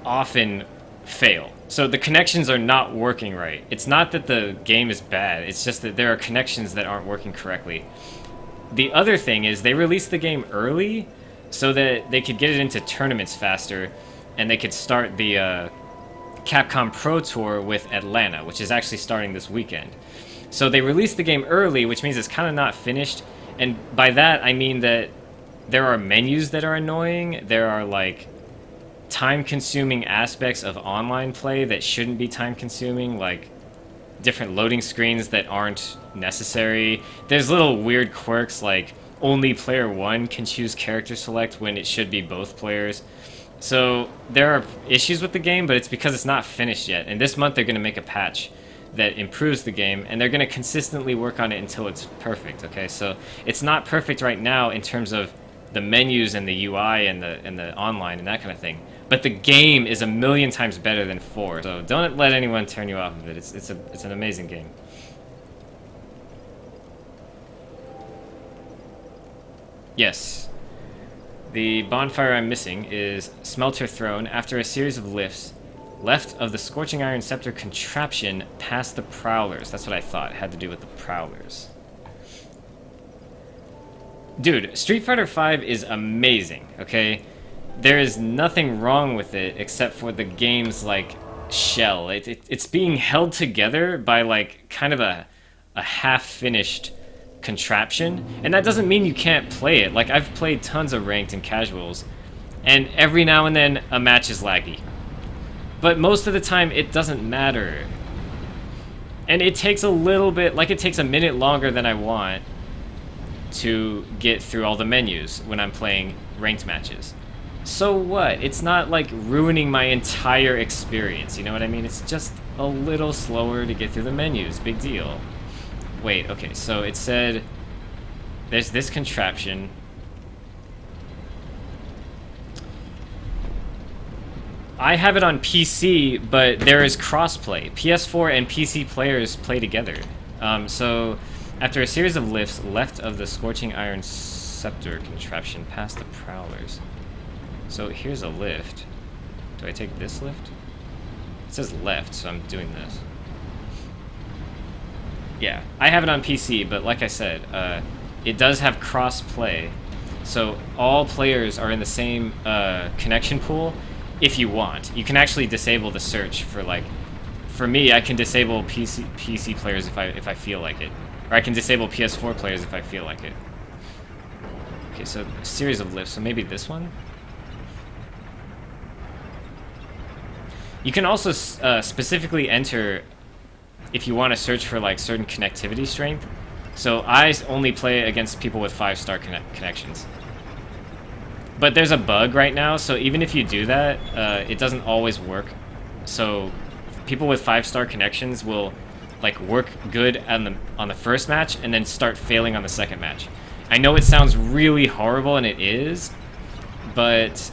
often fail. So the connections are not working right. It's not that the game is bad, it's just that there are connections that aren't working correctly. The other thing is they released the game early so that they could get it into tournaments faster and they could start the Capcom Pro Tour with Atlanta, which is actually starting this weekend. So they released the game early, which means it's kind of not finished, and by that I mean that there are menus that are annoying, there are like time-consuming aspects of online play that shouldn't be time-consuming, like different loading screens that aren't necessary. There's little weird quirks like only player 1 can choose character select when it should be both players. So there are issues with the game, but it's because it's not finished yet. And this month they're going to make a patch that improves the game, and they're going to consistently work on it until it's perfect, okay? So it's not perfect right now in terms of the menus and the UI and the online and that kind of thing. But the game is a million times better than 4, so don't let anyone turn you off of it. It's an amazing game. Yes. The bonfire I'm missing is Smelter Throne. After a series of lifts, left of the Scorching Iron Scepter contraption past the Prowlers. That's what I thought. It had to do with the Prowlers. Dude, Street Fighter V is amazing, okay? There is nothing wrong with it except for the game's, like, shell. It's being held together by, like, kind of a half-finished contraption. And that doesn't mean you can't play it. Like, I've played tons of ranked and casuals, and every now and then a match is laggy. But most of the time, it doesn't matter. And it takes a little bit, like it takes a minute longer than I want to get through all the menus when I'm playing ranked matches. So what? It's not like ruining my entire experience, you know what I mean? It's just a little slower to get through the menus, big deal. Wait, okay, so it said there's this contraption. I have it on PC, but there is crossplay. PS4 and PC players play together. So after a series of lifts left of the Scorching Iron Scepter contraption past the Prowlers. So here's a lift. Do I take this lift? It says left, so I'm doing this. Yeah, I have it on PC, but like I said, it does have cross-play. So all players are in the same connection pool if you want. You can actually disable the search for, like... For me, I can disable PC players if I feel like it. Or I can disable PS4 players if I feel like it. Okay, so a series of lifts, so maybe this one? You can also specifically enter if you want to search for like certain connectivity strength. So I only play against people with 5-star connections. But there's a bug right now, so even if you do that, it doesn't always work. So people with 5-star connections will like work good on the first match and then start failing on the second match. I know it sounds really horrible, and it is, but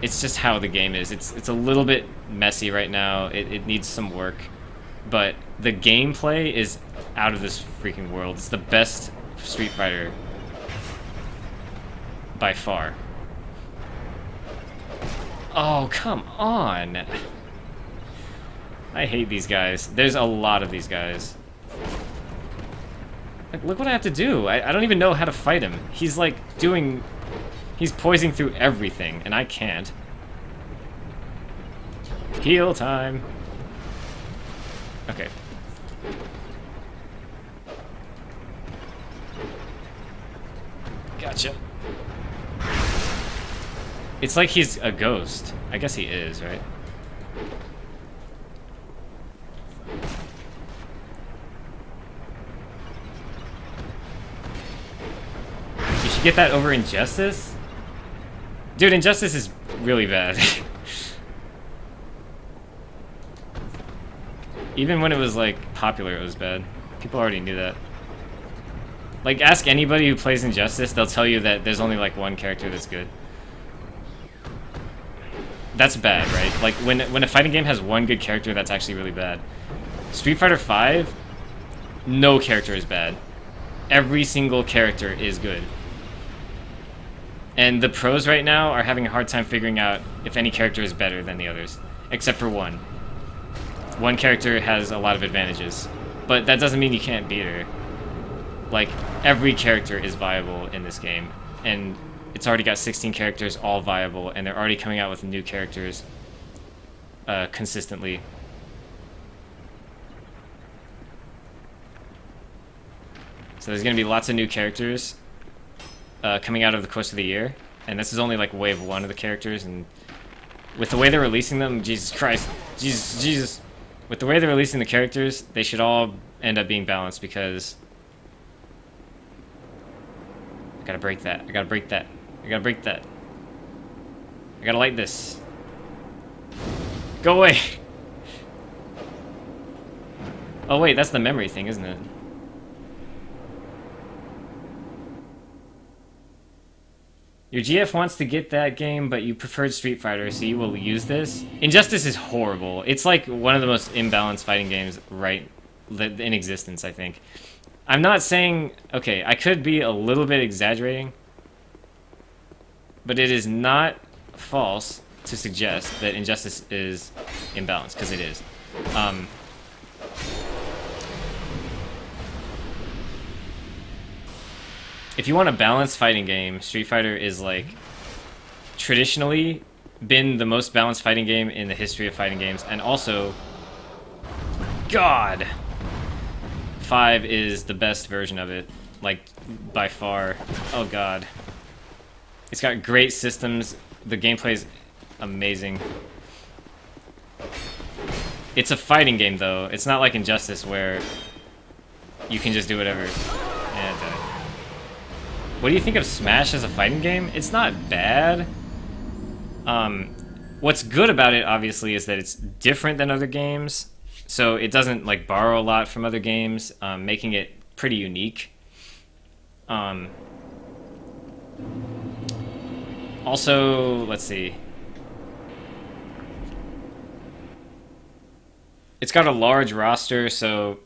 it's just how the game is. It's a little bit messy right now. It needs some work, but the gameplay is out of this freaking world. It's the best Street Fighter by far. Oh, come on. I hate these guys. There's a lot of these guys. Like, look what I have to do. I don't even know how to fight him. He's like doing... He's poising through everything, and I can't. Heal time. Okay. Gotcha. It's like he's a ghost. I guess he is, right? You should get that over Injustice? Dude, Injustice is really bad. Even when it was, like, popular, it was bad. People already knew that. Like, ask anybody who plays Injustice, they'll tell you that there's only, like, one character that's good. That's bad, right? Like, when a fighting game has one good character, that's actually really bad. Street Fighter V, no character is bad. Every single character is good. And the pros right now are having a hard time figuring out if any character is better than the others. Except for one. One character has a lot of advantages. But that doesn't mean you can't beat her. Like, every character is viable in this game. And it's already got 16 characters, all viable, and they're already coming out with new characters consistently. So there's going to be lots of new characters coming out over the course of the year. And this is only like wave 1 of the characters, and with the way they're releasing them, Jesus Christ, Jesus. With the way they're releasing the characters, they should all end up being balanced, because I gotta break that. I gotta break that. I gotta break that. I gotta light this. Go away! Oh wait, that's the memory thing, isn't it? Your GF wants to get that game, but you preferred Street Fighter, so you will use this. Injustice is horrible. It's like one of the most imbalanced fighting games in existence, I think. I'm not saying... Okay, I could be a little bit exaggerating, but it is not false to suggest that Injustice is imbalanced, because it is. If you want a balanced fighting game, Street Fighter is, like, traditionally been the most balanced fighting game in the history of fighting games, and also, God, 5 is the best version of it, like, by far. Oh God. It's got great systems, the gameplay is amazing. It's a fighting game, though. It's not like Injustice, where you can just do whatever. And, what do you think of Smash as a fighting game? It's not bad. What's good about it, obviously, is that it's different than other games. So it doesn't, like, borrow a lot from other games, making it pretty unique. Also, let's see. It's got a large roster, so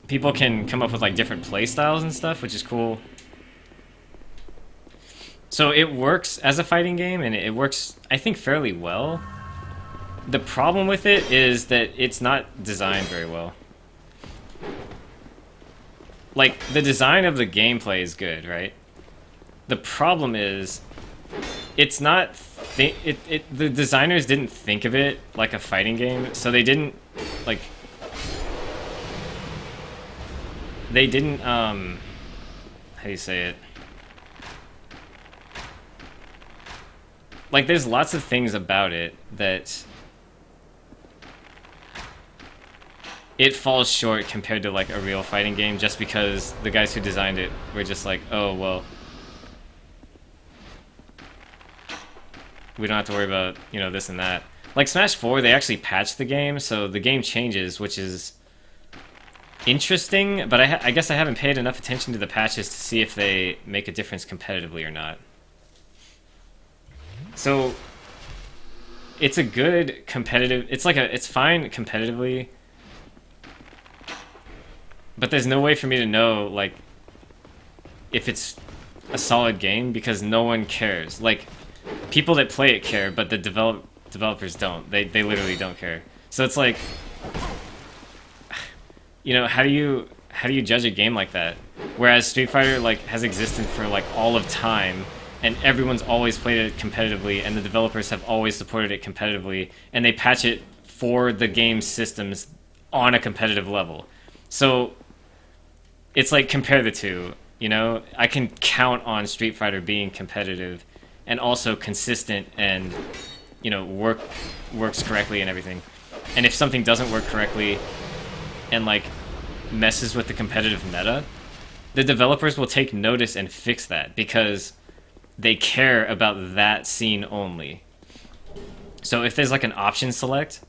people can come up with, like, different play styles and stuff, which is cool. So it works as a fighting game, and it works, I think, fairly well. The problem with it is that it's not designed very well. Like, the design of the gameplay is good, right? The problem is, it's not... the designers didn't think of it like a fighting game, so they didn't, like... They didn't, how do you say it? Like, there's lots of things about it that it falls short compared to, like, a real fighting game, just because the guys who designed it were just like, oh, well, we don't have to worry about, you know, this and that. Like, Smash 4, they actually patched the game, so the game changes, which is interesting, but I guess I haven't paid enough attention to the patches to see if they make a difference competitively or not. So it's a good competitive, it's fine competitively, but there's no way for me to know, like, if it's a solid game, because no one cares. Like, people that play it care, but the developers don't. They literally don't care. So it's like, you know, how do how do you judge a game like that? Whereas Street Fighter like has existed for like all of time, and everyone's always played it competitively, and the developers have always supported it competitively, and they patch it for the game's systems on a competitive level. So it's like compare the two, you know? I can count on Street Fighter being competitive and also consistent and, you know, works correctly and everything. And if something doesn't work correctly and like messes with the competitive meta, the developers will take notice and fix that because they care about that scene only. So if there's like an option select,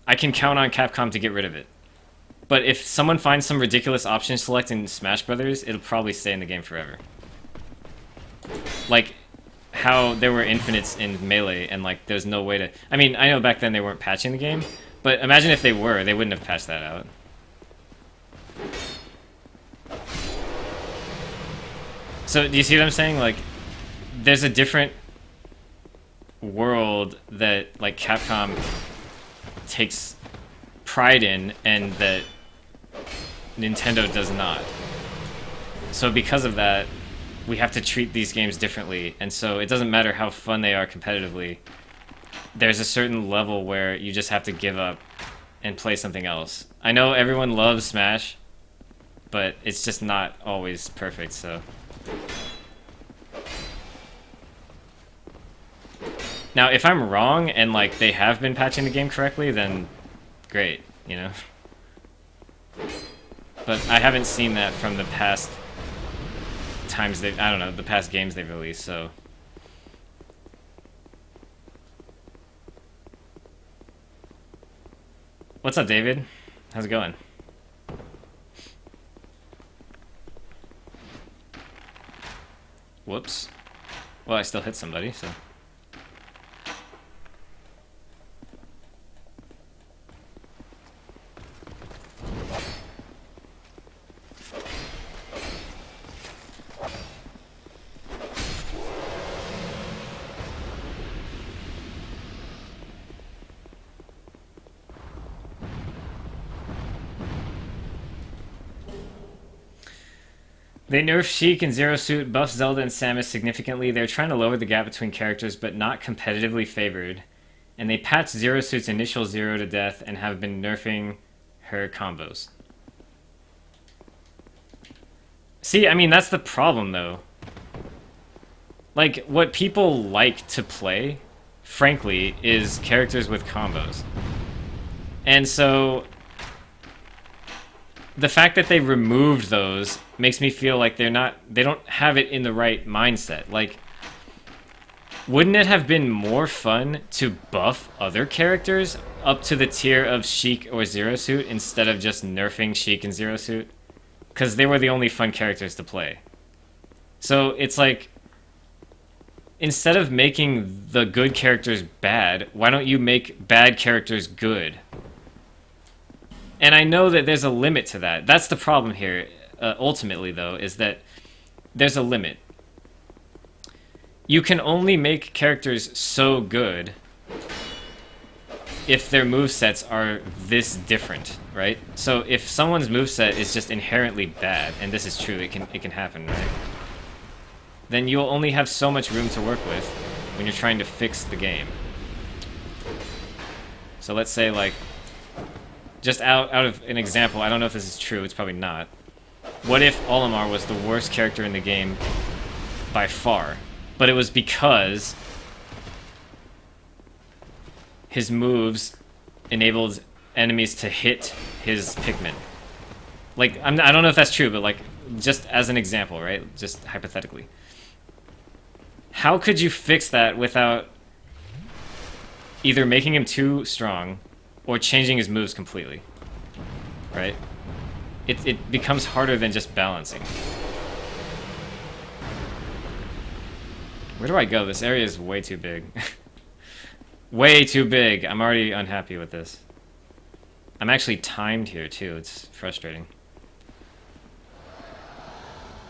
I can count on Capcom to get rid of it. But if someone finds some ridiculous option select in Smash Brothers, it'll probably stay in the game forever. Like how there were infinites in Melee and like there's no way to... I mean, I know back then they weren't patching the game, but imagine if they were, they wouldn't have patched that out. So do you see what I'm saying? Like there's a different world that like Capcom takes pride in and that Nintendo does not. So because of that, we have to treat these games differently, and so it doesn't matter how fun they are competitively. There's a certain level where you just have to give up and play something else. I know everyone loves Smash, but it's just not always perfect, so... Now, if I'm wrong and like they have been patching the game correctly, then great, you know? But I haven't seen that from the past times they, I don't know, the past games they've released, so. What's up, David? How's it going? Whoops. Well, I still hit somebody, so. They nerfed Sheik and Zero Suit, buffed Zelda and Samus significantly. They're trying to lower the gap between characters, but not competitively favored. And they patched Zero Suit's initial zero to death and have been nerfing her combos. See, I mean, that's the problem, though. Like, what people like to play, frankly, is characters with combos. And so... the fact that they removed those makes me feel like they don't have it in the right mindset. Like, wouldn't it have been more fun to buff other characters up to the tier of Sheik or Zero Suit instead of just nerfing Sheik and Zero Suit? Because they were the only fun characters to play. So it's like, instead of making the good characters bad, why don't you make bad characters good? And I know that there's a limit to that. That's the problem here, ultimately, though, is that there's a limit. You can only make characters so good if their movesets are this different, right? So if someone's moveset is just inherently bad, and this is true, it can happen, right? Then you'll only have so much room to work with when you're trying to fix the game. So let's say, like, just out of an example, I don't know if this is true, it's probably not. What if Olimar was the worst character in the game by far, but it was because his moves enabled enemies to hit his Pikmin? Like, I don't know if that's true, but like, just as an example, right? Just hypothetically. How could you fix that without either making him too strong or changing his moves completely, right? It becomes harder than just balancing. Where do I go? This area is way too big. Way too big. I'm already unhappy with this. I'm actually timed here too. It's frustrating.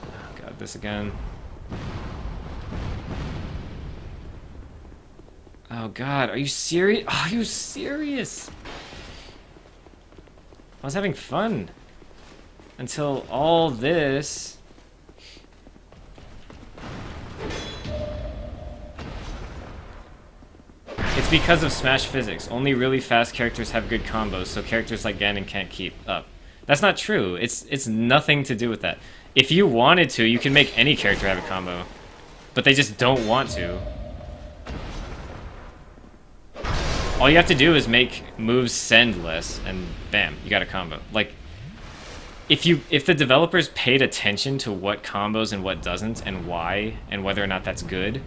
Oh god, this again. Oh god, are you serious? Are you serious? I was having fun. until all this. It's because of Smash physics. Only really fast characters have good combos, so characters like Ganon can't keep up. That's not true. It's nothing to do with that. If you wanted to, you can make any character have a combo. But they just don't want to. All you have to do is make moves send less, and bam, you got a combo. Like, if the developers paid attention to what combos and what doesn't, and why, and whether or not that's good,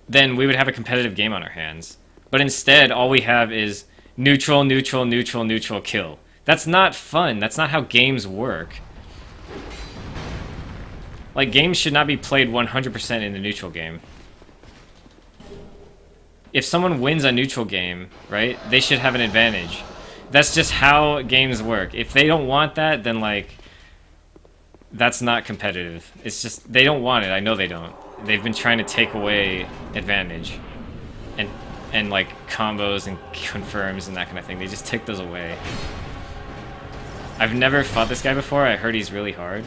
then we would have a competitive game on our hands. But instead, all we have is neutral, neutral, neutral, neutral, kill. That's not fun. That's not how games work. Like, games should not be played 100% in the neutral game. If someone wins a neutral game, right, they should have an advantage. That's just how games work. If they don't want that, then, like, that's not competitive. It's just, they don't want it. I know they don't. They've been trying to take away advantage. And like, combos and confirms and that kind of thing. They just take those away. I've never fought this guy before. I heard he's really hard.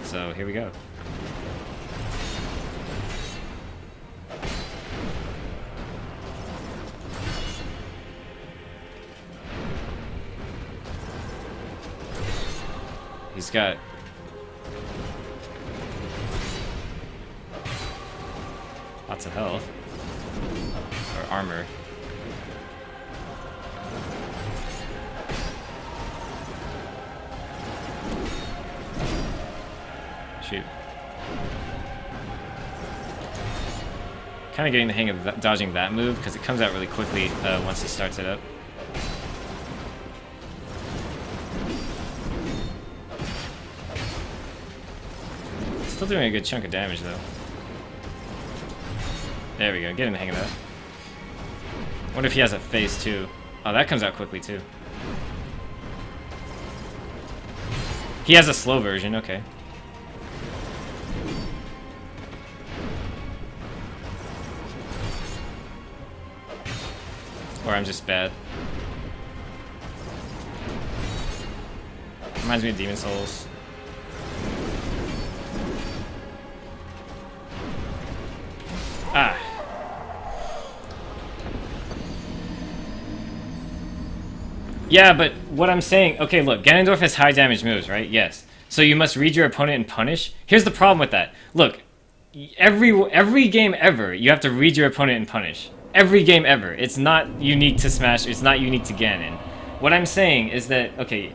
So, here we go. He's got... lots of health. Or armor. Shoot. Kind of getting the hang of dodging that move, because it comes out really quickly once he starts it up. Still doing a good chunk of damage, though. There we go, getting the hang of that. Wonder if he has a phase, too. Oh, that comes out quickly, too. He has a slow version, okay. Or I'm just bad. Reminds me of Demon Souls. Ah. Yeah, but what I'm saying... Okay, look, Ganondorf has high damage moves, right? Yes. So you must read your opponent and punish? Here's the problem with that. Look, every game ever, you have to read your opponent and punish. Every game ever. It's not unique to Smash. It's not unique to Ganon. What I'm saying is that, okay,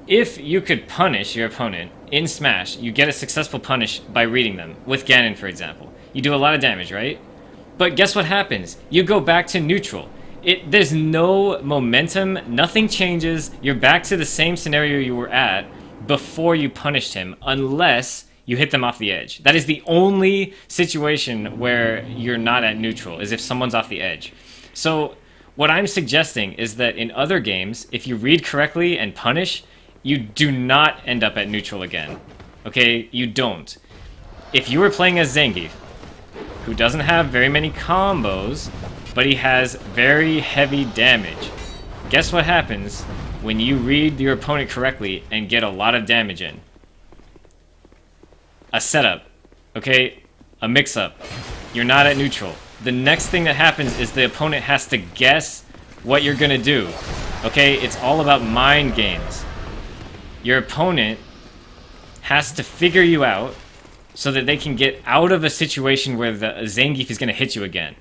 if you could punish your opponent in Smash, you get a successful punish by reading them. With Ganon, for example. You do a lot of damage, right? But guess what happens? You go back to neutral. There's no momentum, nothing changes. You're back to the same scenario you were at before you punished him, unless you hit them off the edge. That is the only situation where you're not at neutral, is if someone's off the edge. So what I'm suggesting is that in other games, if you read correctly and punish, you do not end up at neutral again. Okay? You don't. If you were playing as Zangief, who doesn't have very many combos, but he has very heavy damage, guess what happens when you read your opponent correctly and get a lot of damage in? A setup, okay? A mix-up. You're not at neutral. The next thing that happens is the opponent has to guess what you're gonna do, okay? It's all about mind games. Your opponent has to figure you out so that they can get out of a situation where the Zangief is gonna hit you again.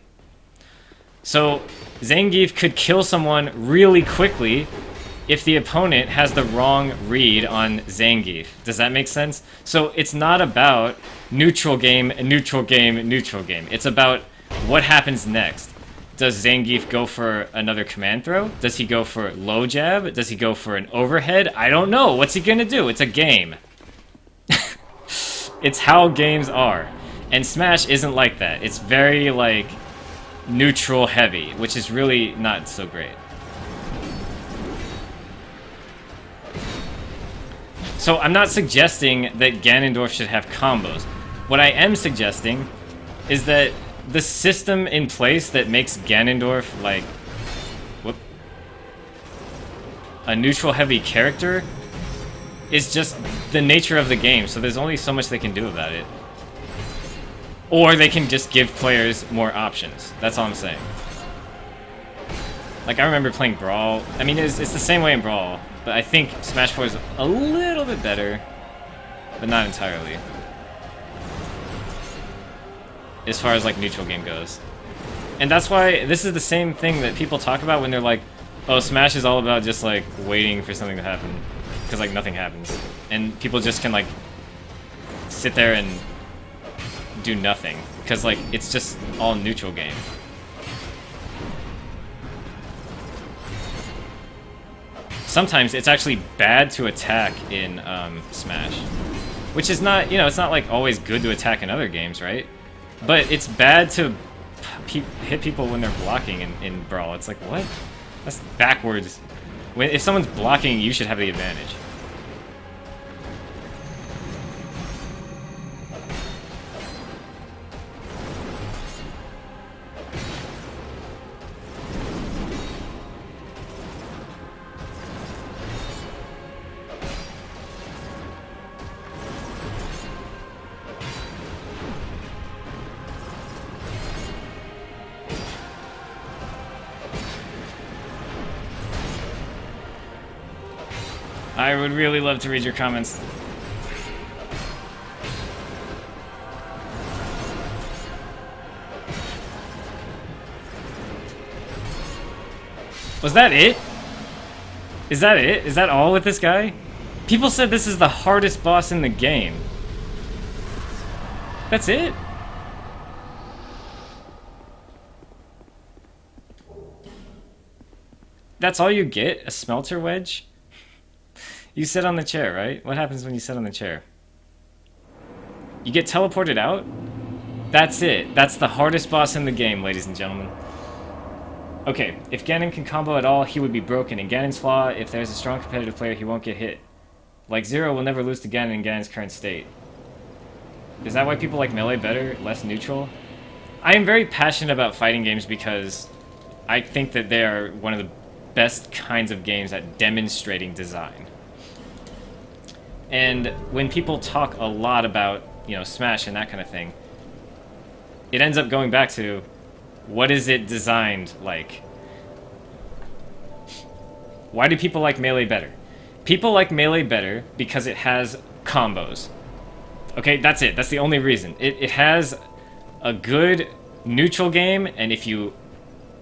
So, Zangief could kill someone really quickly if the opponent has the wrong read on Zangief. Does that make sense? So it's not about neutral game, neutral game, neutral game. It's about what happens next. Does Zangief go for another command throw? Does he go for low jab? Does he go for an overhead? I don't know. What's he gonna do? It's a game. It's how games are. And Smash isn't like that. It's very, like, neutral heavy, which is really not so great. So I'm not suggesting that Ganondorf should have combos. What I am suggesting is that the system in place that makes Ganondorf, like... Whoop. a neutral-heavy character is just the nature of the game, so there's only so much they can do about it. Or they can just give players more options. That's all I'm saying. Like, I remember playing Brawl. I mean, it's the same way in Brawl, but I think Smash 4 is a little bit better, but not entirely. As far as, like, neutral game goes. And that's why this is the same thing that people talk about when they're like, oh, Smash is all about just, like, waiting for something to happen. Because, like, nothing happens. And people just can, like, sit there and do nothing. Because, like, it's just all neutral game. Sometimes it's actually bad to attack in Smash. Which is not, you know, it's not, like, always good to attack in other games, right? But it's bad to hit people when they're blocking in Brawl. It's like, what? That's backwards. If someone's blocking, you should have the advantage. I would really love to read your comments. Was that it? Is that it? Is that all with this guy? People said this is the hardest boss in the game. That's it? That's all you get? A smelter wedge? You sit on the chair, right? What happens when you sit on the chair? You get teleported out? That's it. That's the hardest boss in the game, ladies and gentlemen. Okay, if Ganon can combo at all, he would be broken. In Ganon's flaw, if there's a strong competitive player, he won't get hit. Like, Zero will never lose to Ganon in Ganon's current state. Is that why people like Melee better? Less neutral? I am very passionate about fighting games because I think that they are one of the best kinds of games at demonstrating design. And when people talk a lot about, you know, Smash and that kind of thing, it ends up going back to, what is it designed like? Why do people like Melee better? People like Melee better because it has combos. Okay, that's it. That's the only reason. It has a good neutral game, and if you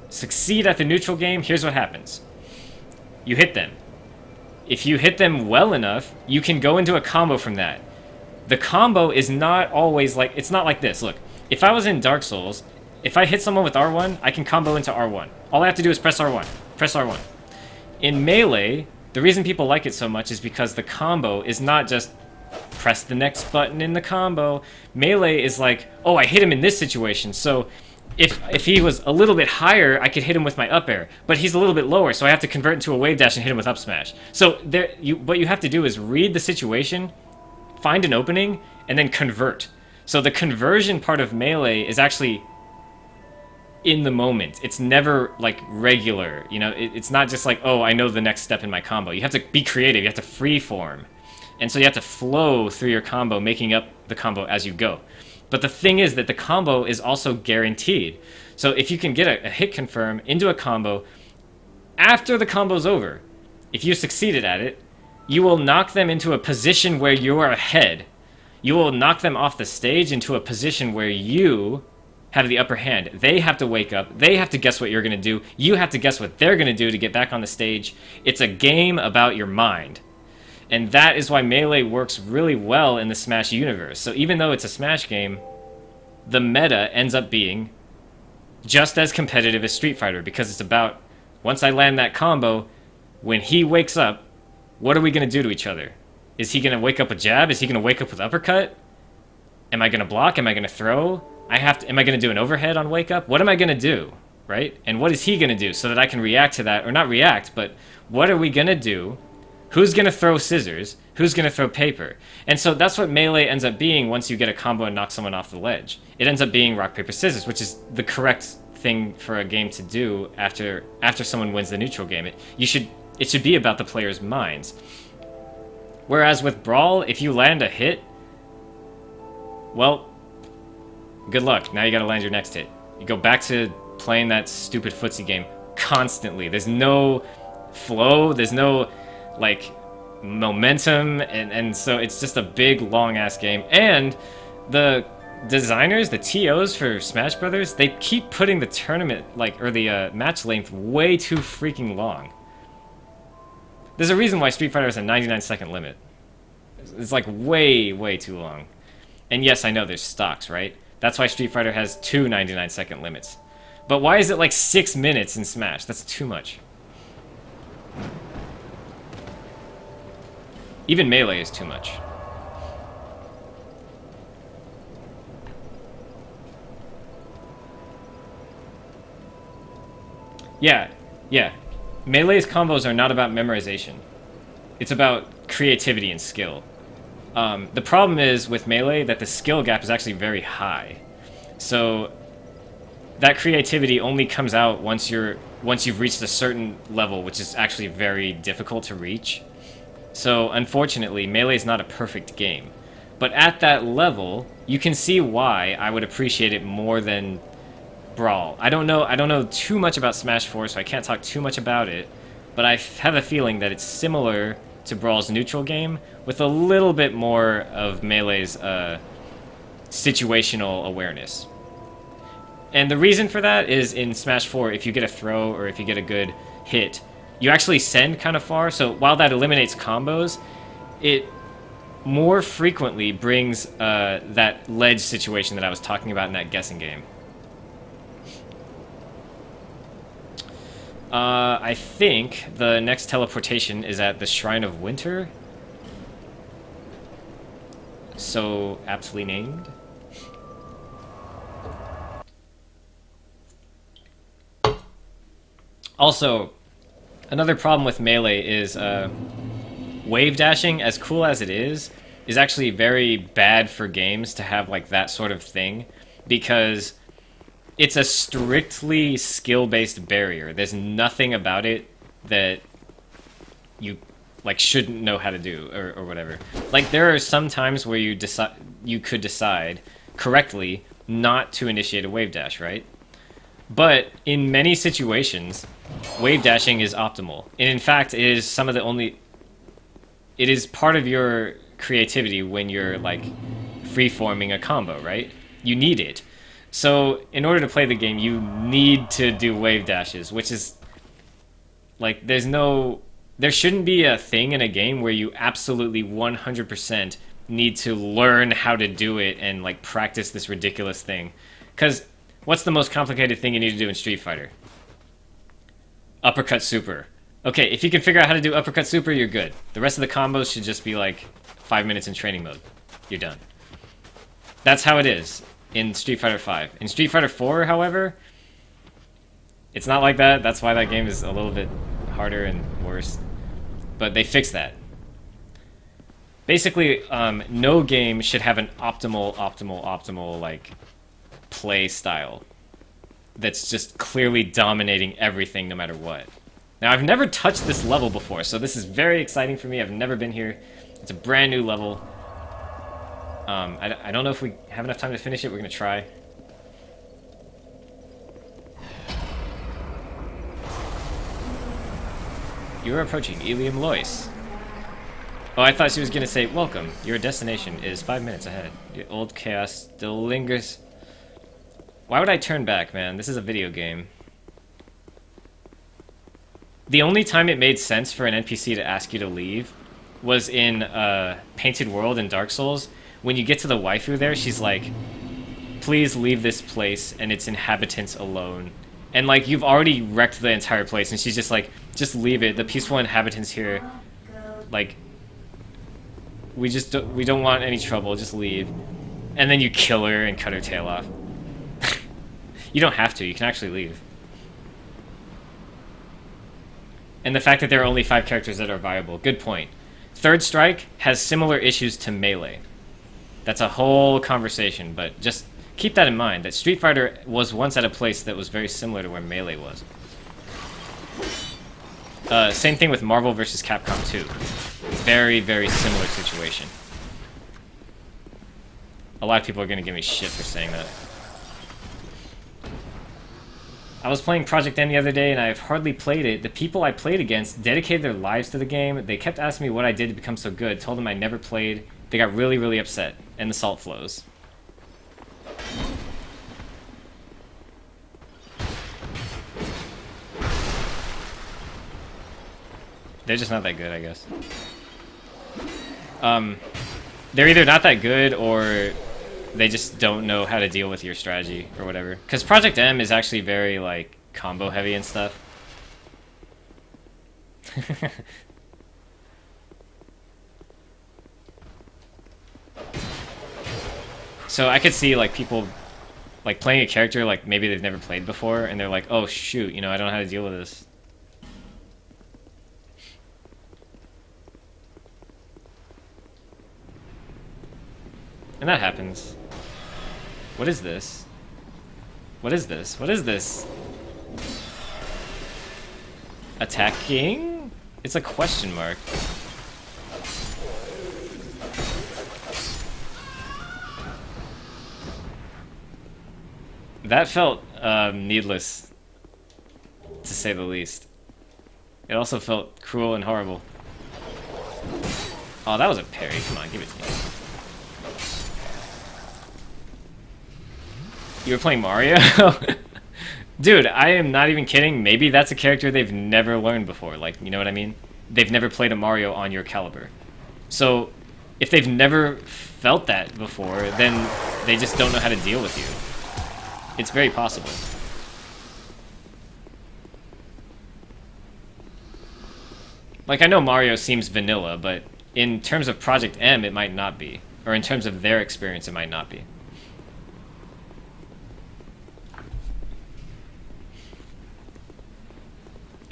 succeed at the neutral game, here's what happens. You hit them. If you hit them well enough, you can go into a combo from that. The combo is not always like... It's not like this. Look, if I was in Dark Souls, if I hit someone with R1, I can combo into R1. All I have to do is press R1. Press R1. In Melee, the reason people like it so much is because the combo is not just press the next button in the combo. Melee is like, oh, I hit him in this situation, so... If he was a little bit higher, I could hit him with my up air, but he's a little bit lower, so I have to convert into a wave dash and hit him with up smash. So what you have to do is read the situation, find an opening, and then convert. So the conversion part of Melee is actually in the moment. It's never like regular, you know. It's not just like, oh, I know the next step in my combo. You have to be creative. You have to freeform, and so you have to flow through your combo, making up the combo as you go. But the thing is that the combo is also guaranteed. So if you can get a hit confirm into a combo, after the combo's over, if you succeeded at it, you will knock them into a position where you are ahead. You will knock them off the stage into a position where you have the upper hand. They have to wake up. They have to guess what you're going to do. You have to guess what they're going to do to get back on the stage. It's a game about your mind. And that is why Melee works really well in the Smash universe. So even though it's a Smash game, the meta ends up being just as competitive as Street Fighter, because it's about, once I land that combo, when he wakes up, what are we going to do to each other? Is he going to wake up with jab? Is he going to wake up with uppercut? Am I going to block? Am I going to throw? Am I going to do an overhead on wake up? What am I going to do, right? And what is he going to do so that I can react to that? Or not react, but what are we going to do? Who's going to throw scissors? Who's going to throw paper? And so that's what Melee ends up being once you get a combo and knock someone off the ledge. It ends up being rock, paper, scissors, which is the correct thing for a game to do after someone wins the neutral game. it should be about the player's minds. Whereas with Brawl, if you land a hit, well, good luck. Now you gotta land your next hit. You go back to playing that stupid footsie game constantly. There's no flow, there's no, like, momentum, and so it's just a big, long-ass game. And the designers, the TOs for Smash Brothers, they keep putting the tournament, like, or the match length way too freaking long. There's a reason why Street Fighter has a 99-second limit. It's like way, way too long. And yes, I know there's stocks, right? That's why Street Fighter has two 99-second limits. But why is it like 6 minutes in Smash? That's too much. Even Melee is too much. Yeah. Melee's combos are not about memorization. It's about creativity and skill. The problem is with Melee that the skill gap is actually very high. So that creativity only comes out once you've reached a certain level, which is actually very difficult to reach. So unfortunately, Melee is not a perfect game. But at that level, you can see why I would appreciate it more than Brawl. I don't know too much about Smash 4, so I can't talk too much about it, but I have a feeling that it's similar to Brawl's neutral game, with a little bit more of Melee's situational awareness. And the reason for that is in Smash 4, if you get a throw or if you get a good hit, you actually send kind of far, so while that eliminates combos, it more frequently brings that ledge situation that I was talking about in that guessing game. I think the next teleportation is at the Shrine of Winter. So aptly named. Also, another problem with Melee is wave dashing, as cool as it is actually very bad for games to have like that sort of thing, because it's a strictly skill-based barrier. There's nothing about it that you like shouldn't know how to do or whatever. Like there are some times where you could decide correctly not to initiate a wave dash, right? But in many situations, wave dashing is optimal. And in fact, it is part of your creativity when you're like free-forming a combo, right? You need it. So in order to play the game, you need to do wave dashes, which is like there shouldn't be a thing in a game where you absolutely 100% need to learn how to do it and like practice this ridiculous thing. Because what's the most complicated thing you need to do in Street Fighter? Uppercut super. Okay, if you can figure out how to do uppercut super, you're good. The rest of the combos should just be like 5 minutes in training mode. You're done. That's how it is in Street Fighter V. In Street Fighter 4, however, it's not like that. That's why that game is a little bit harder and worse. But they fixed that. Basically, no game should have an optimal, like, play style that's just clearly dominating everything no matter what. Now, I've never touched this level before, so this is very exciting for me. I've never been here. It's a brand new level. I don't know if we have enough time to finish it. We're going to try. You're approaching Ilium Lois. Oh, I thought she was going to say, welcome. Your destination is 5 minutes ahead. The old chaos still lingers. Why would I turn back, man? This is a video game. The only time it made sense for an NPC to ask you to leave was in Painted World in Dark Souls. When you get to the waifu there, she's like, please leave this place and its inhabitants alone. And like, you've already wrecked the entire place, and she's just like, just leave it. The peaceful inhabitants here, like, we don't want any trouble, just leave. And then you kill her and cut her tail off. You don't have to, you can actually leave. And the fact that there are only 5 characters that are viable, good point. Third Strike has similar issues to Melee. That's a whole conversation, but just keep that in mind, that Street Fighter was once at a place that was very similar to where Melee was. Same thing with Marvel vs. Capcom 2. Very, very similar situation. A lot of people are gonna give me shit for saying that. I was playing Project M the other day and I've hardly played it. The people I played against dedicated their lives to the game. They kept asking me what I did to become so good. Told them I never played. They got really, really upset. And the salt flows. They're just not that good, I guess. They're either not that good or they just don't know how to deal with your strategy or whatever. Because Project M is actually very, like, combo heavy and stuff. So I could see, like, people, like, playing a character, like, maybe they've never played before, and they're like, oh, shoot, you know, I don't know how to deal with this. And that happens. What is this? What is this? What is this? Attacking? It's a question mark. That felt needless, to say the least. It also felt cruel and horrible. Oh, that was a parry. Come on, give it to me. You were playing Mario? Dude, I am not even kidding. Maybe that's a character they've never learned before. Like, you know what I mean? They've never played a Mario on your caliber. So, if they've never felt that before, then they just don't know how to deal with you. It's very possible. Like, I know Mario seems vanilla, but in terms of Project M, it might not be. Or in terms of their experience, it might not be.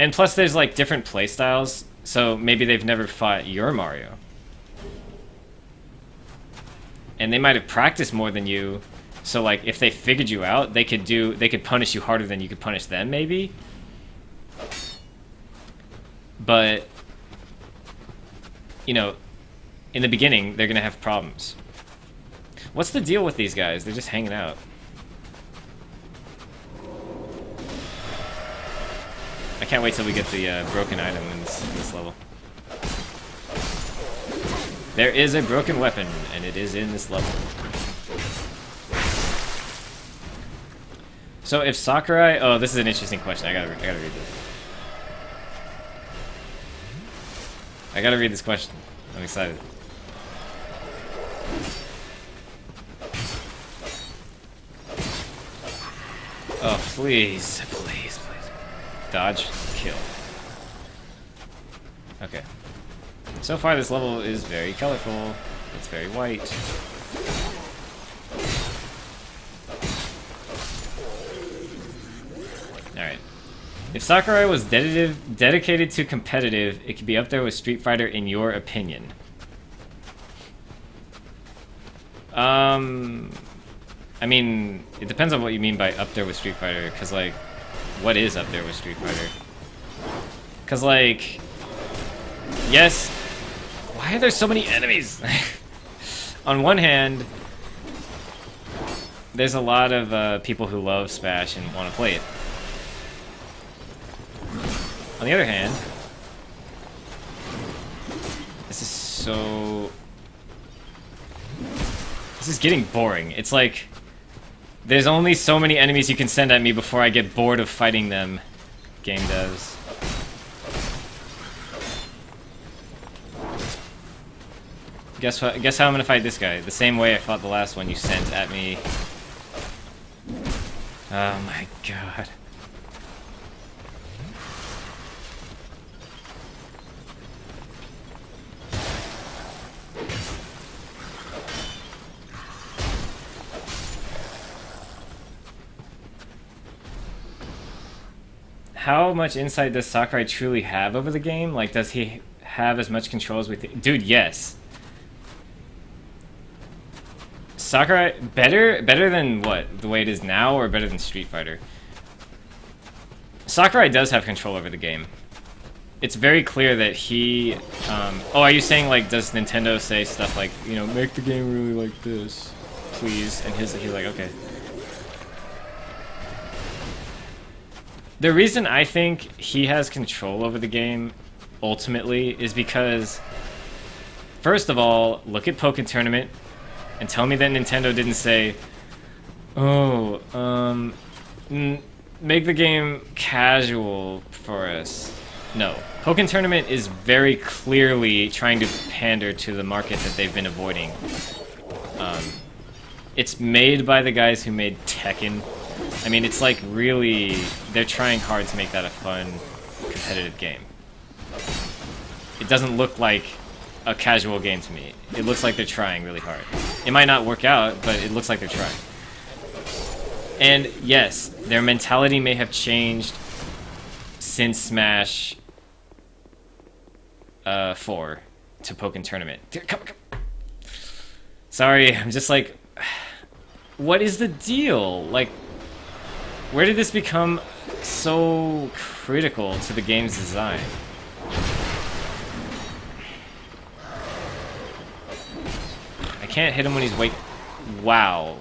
And plus, there's, like, different playstyles, so maybe they've never fought your Mario. And they might have practiced more than you, so, like, if they figured you out, they could punish you harder than you could punish them, maybe? But, you know, in the beginning, they're gonna have problems. What's the deal with these guys? They're just hanging out. I can't wait till we get the broken item in this level. There is a broken weapon, and it is in this level. So if Sakurai... Oh, this is an interesting question. I gotta read this. I gotta read this question. I'm excited. Oh, please. Please, please. Dodge. Kill. Okay. So far, this level is very colorful. It's very white. Alright. If Sakurai was dedicated to competitive, it could be up there with Street Fighter in your opinion. I mean, it depends on what you mean by up there with Street Fighter, because, like, what is up there with Street Fighter? Because, like, yes, why are there so many enemies? On one hand, there's a lot of people who love Smash and want to play it. On the other hand, this is getting boring. It's like, there's only so many enemies you can send at me before I get bored of fighting them, game devs. Guess what? Guess how I'm gonna fight this guy? The same way I fought the last one you sent at me. Oh my god. How much insight does Sakurai truly have over the game? Like, does he have as much control as we think? Dude, yes. Sakurai, better than what? The way it is now, or better than Street Fighter? Sakurai does have control over the game. it's very clear that he. Oh, are you saying like, does Nintendo say stuff like, you know, make the game really like this, please? And he's like, okay. The reason I think he has control over the game, ultimately, is because, first of all, look at Pokken Tournament, and tell me that Nintendo didn't say, oh, make the game casual for us. No. Pokken Tournament is very clearly trying to pander to the market that they've been avoiding. It's made by the guys who made Tekken. I mean, it's like really, they're trying hard to make that a fun, competitive game. It doesn't look like a casual game to me. It looks like they're trying really hard. It might not work out, but it looks like they're trying. And yes, their mentality may have changed since Smash 4 to Pokken Tournament. Come. Sorry, I'm just like, what is the deal? Like, where did this become so critical to the game's design? I can't hit him when he's Wow.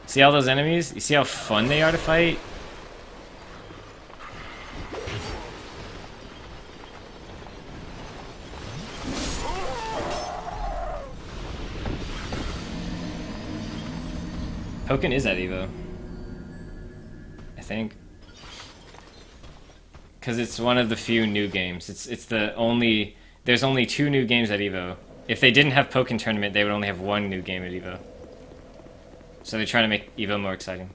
See all those enemies? You see how fun they are to fight? Pokken is at Evo. I think. Because it's one of the few new games. It's the only... There's only 2 new games at Evo. If they didn't have Pokken Tournament, they would only have 1 new game at Evo. So they're trying to make Evo more exciting.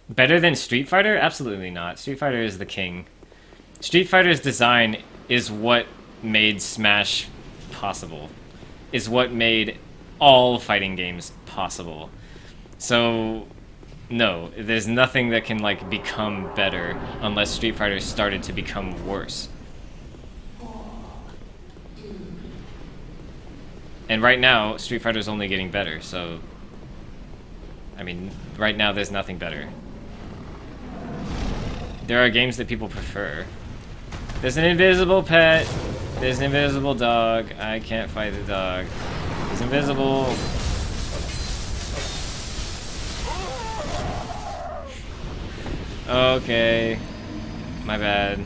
Better than Street Fighter? Absolutely not. Street Fighter is the king. Street Fighter's design is what made Smash possible. Is what made all fighting games possible. So, no, there's nothing that can, like, become better unless Street Fighter started to become worse. And right now, Street Fighter's only getting better, so... I mean, right now there's nothing better. There are games that people prefer. There's an invisible pet. There's an invisible dog. I can't fight the dog. He's invisible. Okay. My bad.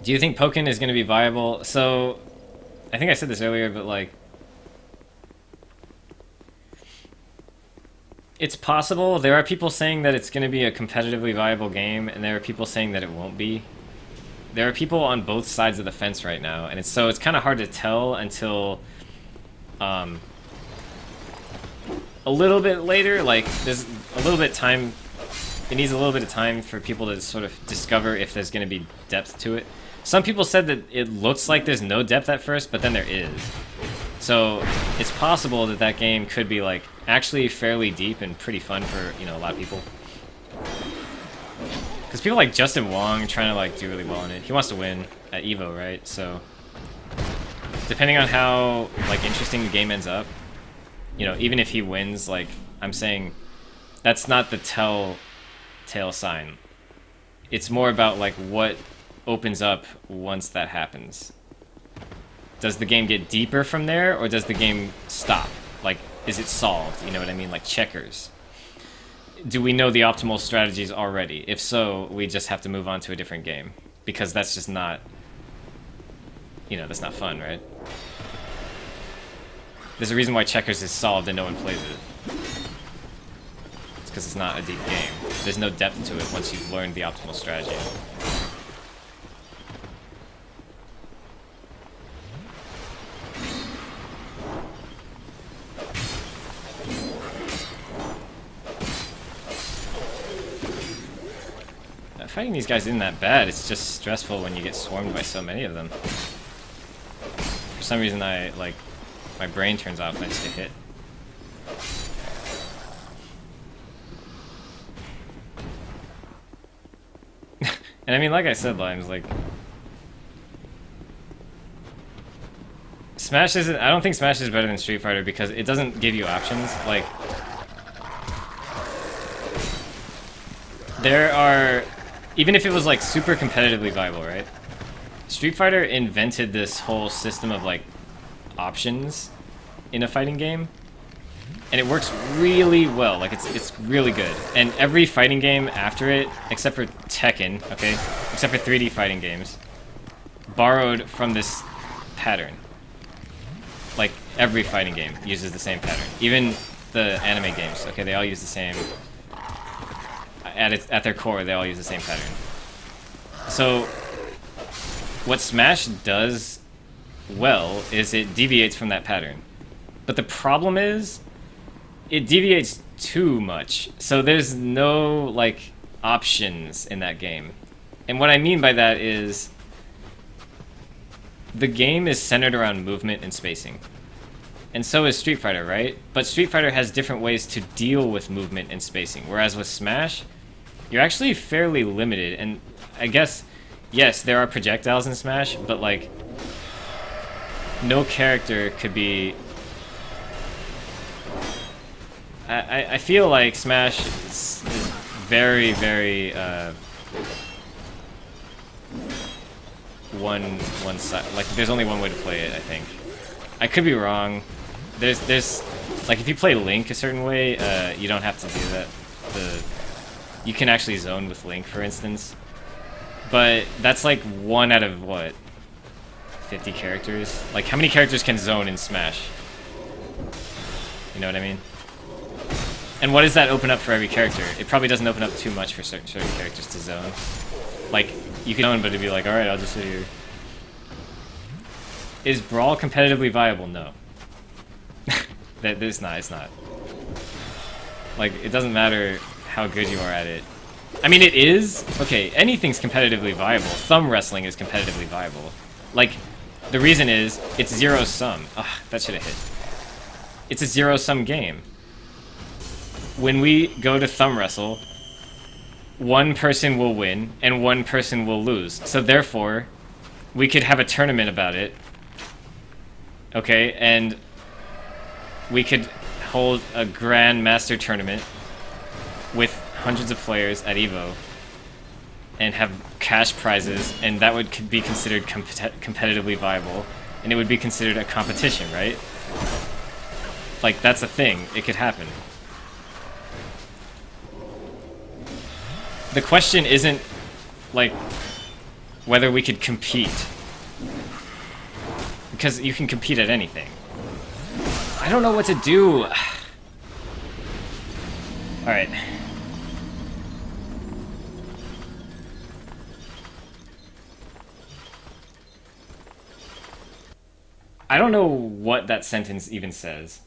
Do you think Pokken is going to be viable? So, I think I said this earlier, but like... It's possible. There are people saying that it's going to be a competitively viable game, and there are people saying that it won't be. There are people on both sides of the fence right now, and it's kind of hard to tell until... a little bit later, like, there's a little bit time... It needs a little bit of time for people to sort of discover if there's going to be depth to it. Some people said that it looks like there's no depth at first, but then there is. So it's possible that that game could be like actually fairly deep and pretty fun for, you know, a lot of people. Because people like Justin Wong trying to like do really well in it. He wants to win at Evo, right? So depending on how like interesting the game ends up, you know, even if he wins, like I'm saying, that's not the telltale sign. It's more about like what opens up once that happens. Does the game get deeper from there, or does the game stop? Like, is it solved? You know what I mean? Like checkers. Do we know the optimal strategies already? If so, we just have to move on to a different game. Because that's just not... You know, that's not fun, right? There's a reason why checkers is solved and no one plays it. It's because it's not a deep game. There's no depth to it once you've learned the optimal strategy. Fighting these guys isn't that bad, it's just stressful when you get swarmed by so many of them. For some reason my brain turns off when I just get hit. And I mean, like I said, Limes, like... Smash isn't. I don't think Smash is better than Street Fighter because it doesn't give you options. Like, there are, even if it was like super competitively viable, right? Street Fighter invented this whole system of like options in a fighting game, and it works really well. Like it's really good. And every fighting game after it, except for Tekken, okay, except for 3D fighting games, borrowed from this pattern. Like every fighting game uses the same pattern. Even the anime games, okay, they all use the same. At their core, they all use the same pattern. So, what Smash does well is it deviates from that pattern. But the problem is, it deviates too much. So there's no, like, options in that game. And what I mean by that is, the game is centered around movement and spacing. And so is Street Fighter, right? But Street Fighter has different ways to deal with movement and spacing. Whereas with Smash, you're actually fairly limited. And I guess, yes, there are projectiles in Smash, but like, no character could be... I feel like Smash is very, very one side. Like, there's only one way to play it, I think. I could be wrong. There's like, if you play Link a certain way, you don't have to do that. You can actually zone with Link, for instance. But that's like 1 out of, what, 50 characters? Like, how many characters can zone in Smash? You know what I mean? And what does that open up for every character? It probably doesn't open up too much for certain characters to zone. Like, you can zone, but it'd be like, alright, I'll just sit here. Is Brawl competitively viable? No. It's not. Like, it doesn't matter how good you are at it. I mean, it is. Okay, anything's competitively viable. Thumb wrestling is competitively viable. Like, the reason is, it's zero-sum. Ugh, that should have hit. It's a zero-sum game. When we go to thumb wrestle, one person will win, and one person will lose. So therefore, we could have a tournament about it. Okay, and we could hold a Grand Master tournament with hundreds of players at EVO and have cash prizes, and that would be considered competitively viable, and it would be considered a competition, right? Like, that's a thing. It could happen. The question isn't, like, whether we could compete. Because you can compete at anything. I don't know what to do. Alright. I don't know what that sentence even says.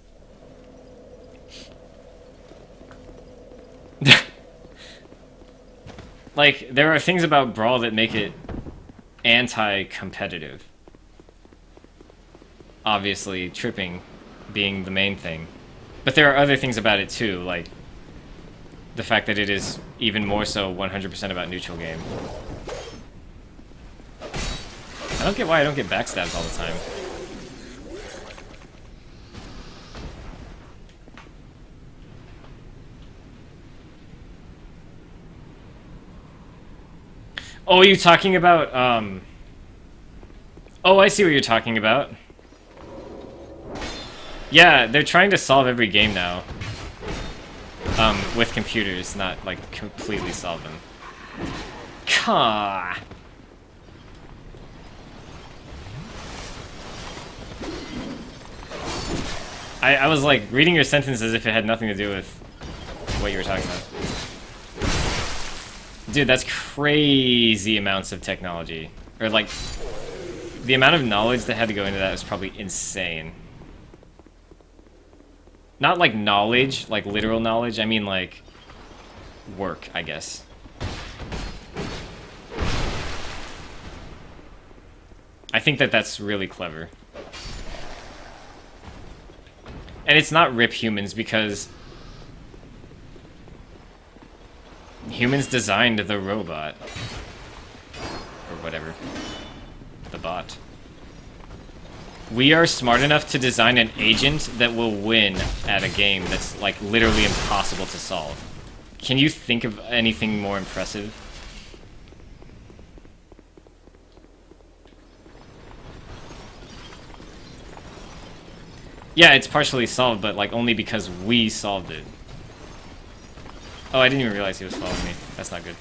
Like, there are things about Brawl that make it anti-competitive. Obviously, tripping being the main thing. But there are other things about it too, like the fact that it is even more so 100% about neutral game. I don't get why I don't get backstabs all the time. Oh, are you talking about, Oh, I see what you're talking about. Yeah, they're trying to solve every game now. With computers, not, like, completely solve them. Kah. I was, like, reading your sentence as if it had nothing to do with what you were talking about. Dude, that's crazy amounts of technology. Or, like, the amount of knowledge that had to go into that is probably insane. Not, like, knowledge, like, literal knowledge. I mean, like, work, I guess. I think that that's really clever. And it's not rip humans because humans designed the robot. Or whatever. The bot. We are smart enough to design an agent that will win at a game that's like literally impossible to solve. Can you think of anything more impressive? Yeah, it's partially solved, but like only because we solved it. Oh, I didn't even realize he was following me. That's not good.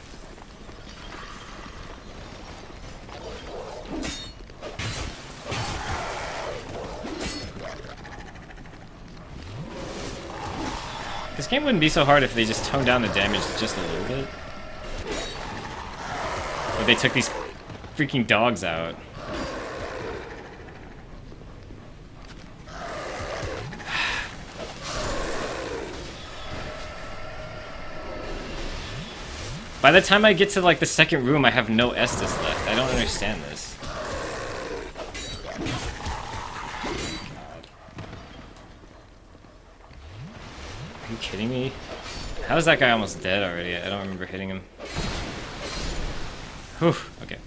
This game wouldn't be so hard if they just toned down the damage just a little bit. But they took these freaking dogs out. By the time I get to like the second room, I have no Estus left. I don't understand this. Are you kidding me? How is that guy almost dead already? I don't remember hitting him. Whew, okay.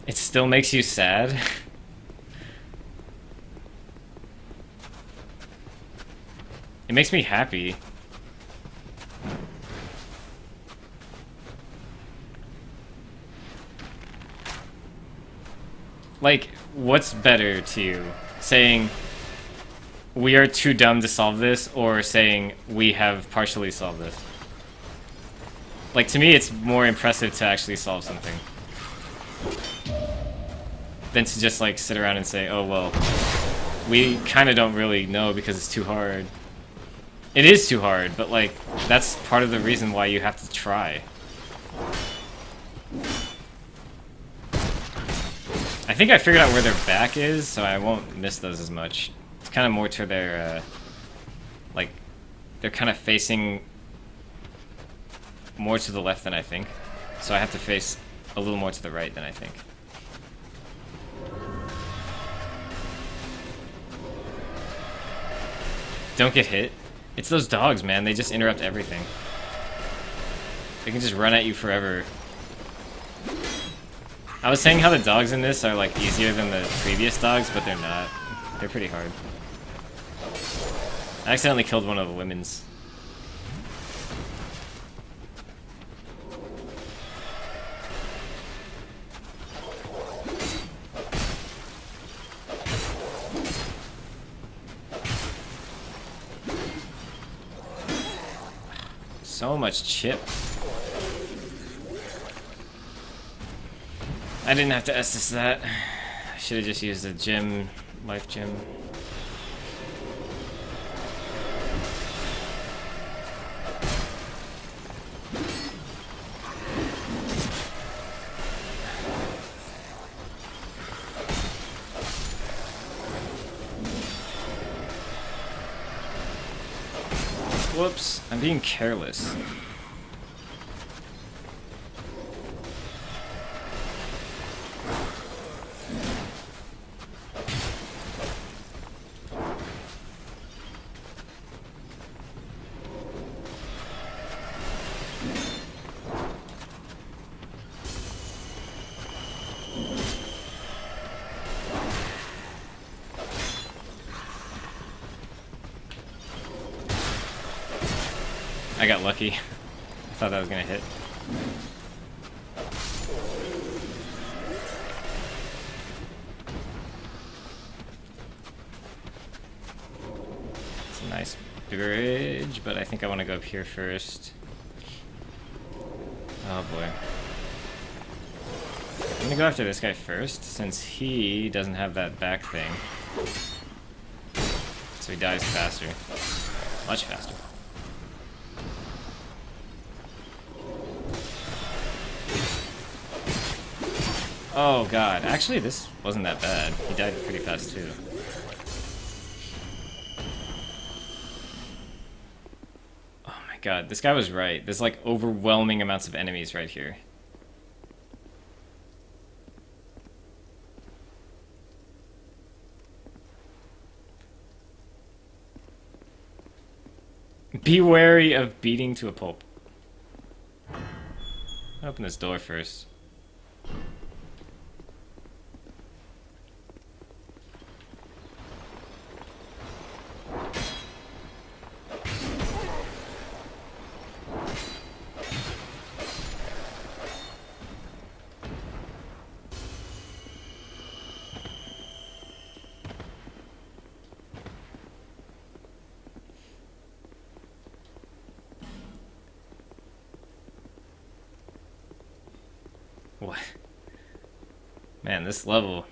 It still makes you sad? It makes me happy. Like, what's better to you? Saying, we are too dumb to solve this, or saying, we have partially solved this? Like, to me, it's more impressive to actually solve something than to just, like, sit around and say, oh, well, we kind of don't really know because it's too hard. It is too hard, but, like, that's part of the reason why you have to try. I think I figured out where their back is, so I won't miss those as much. It's kind of more to their, like, they're kind of facing more to the left than I think. So I have to face a little more to the right than I think. Don't get hit. It's those dogs, man. They just interrupt everything. They can just run at you forever. I was saying how the dogs in this are like easier than the previous dogs, but they're not. They're pretty hard. I accidentally killed one of the women's. So much chip. I didn't have to Estus that. I should have just used a gym, life gym. Whoops, I'm being careless. I got lucky. I thought that was gonna hit. It's a nice bridge, but I think I want to go up here first. Oh boy. I'm gonna go after this guy first, since he doesn't have that back thing. So he dies faster. Much faster. Oh god, actually this wasn't that bad. He died pretty fast too. Oh my god, this guy was right. There's like overwhelming amounts of enemies right here. Be wary of beating to a pulp. Open this door first. What? Man, this level.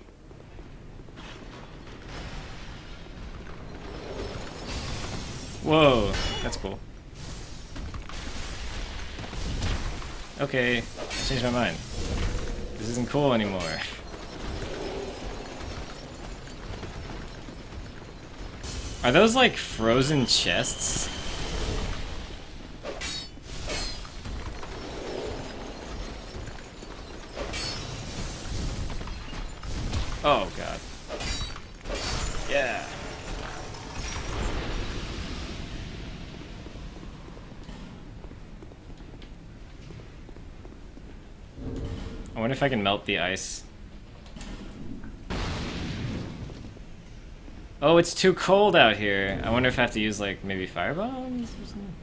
Whoa, that's cool. Okay, I changed my mind. This isn't cool anymore. Are those like frozen chests? Oh god. Yeah. I wonder if I can melt the ice. Oh, it's too cold out here. I wonder if I have to use like maybe fire bombs or something.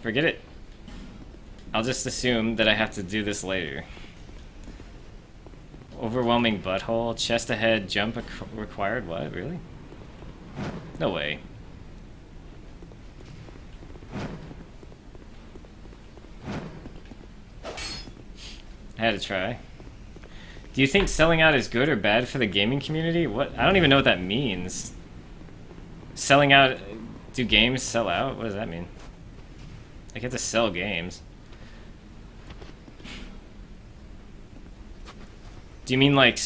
Forget it. I'll just assume that I have to do this later. Overwhelming butthole, chest ahead, jump required. What? Really? No way. I had to try. Do you think selling out is good or bad for the gaming community? What? I don't even know what that means. Selling out... Do games sell out? What does that mean? I get to sell games. Do you mean like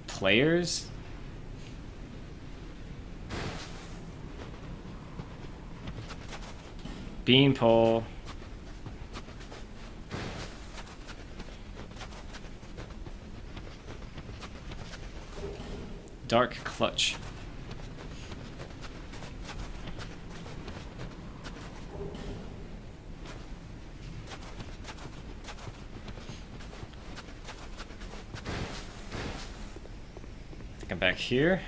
players? Beanpole. Dark Clutch. I think I'm back here.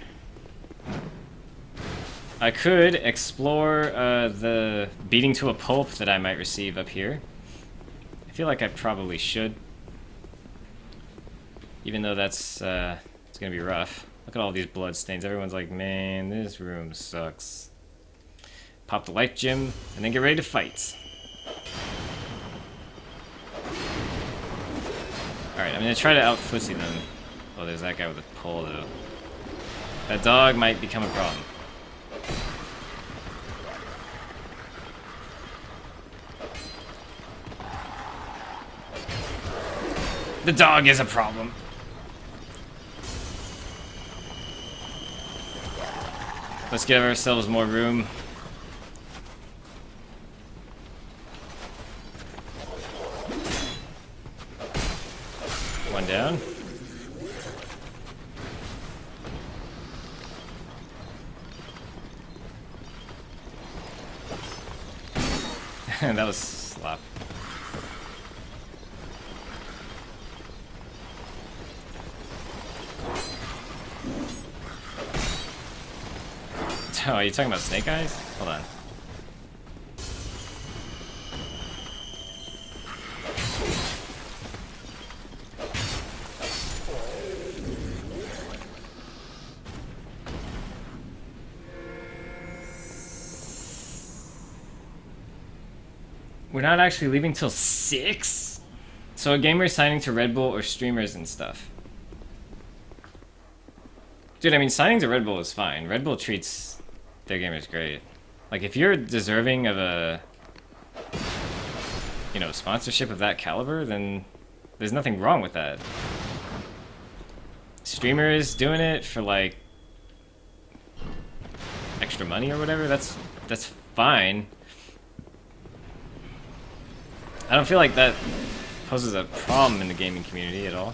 I could explore the beating to a pulp that I might receive up here. I feel like I probably should. Even though that's it's gonna be rough. Look at all these blood stains. Everyone's like, man, this room sucks. Pop the life gem, and then get ready to fight. Alright, I'm gonna try to out-fussy them. Oh, there's that guy with a pole, though. That dog might become a problem. The dog is a problem. Let's give ourselves more room. One down. That was slop. Oh, are you talking about Snake Eyes? Hold on. We're not actually leaving till 6? So a gamer signing to Red Bull or streamers and stuff. Dude, I mean, signing to Red Bull is fine. Red Bull treats their gamers great. Like, if you're deserving of a, you know, sponsorship of that caliber, then there's nothing wrong with that. Streamers doing it for, like, extra money or whatever, that's fine. I don't feel like that poses a problem in the gaming community at all.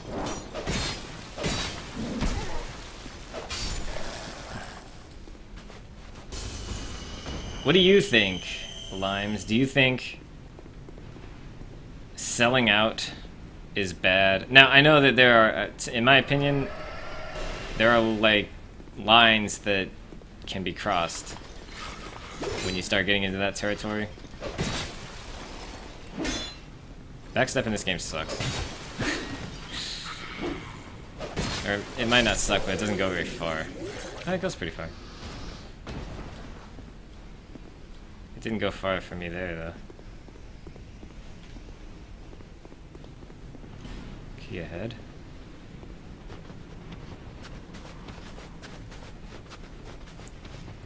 What do you think, Limes? Do you think selling out is bad? Now, I know that there are, in my opinion, there are, like, lines that can be crossed when you start getting into that territory. Backstep in this game sucks. Or, it might not suck, but it doesn't go very far. Oh, it goes pretty far. It didn't go far for me there, though. Key ahead.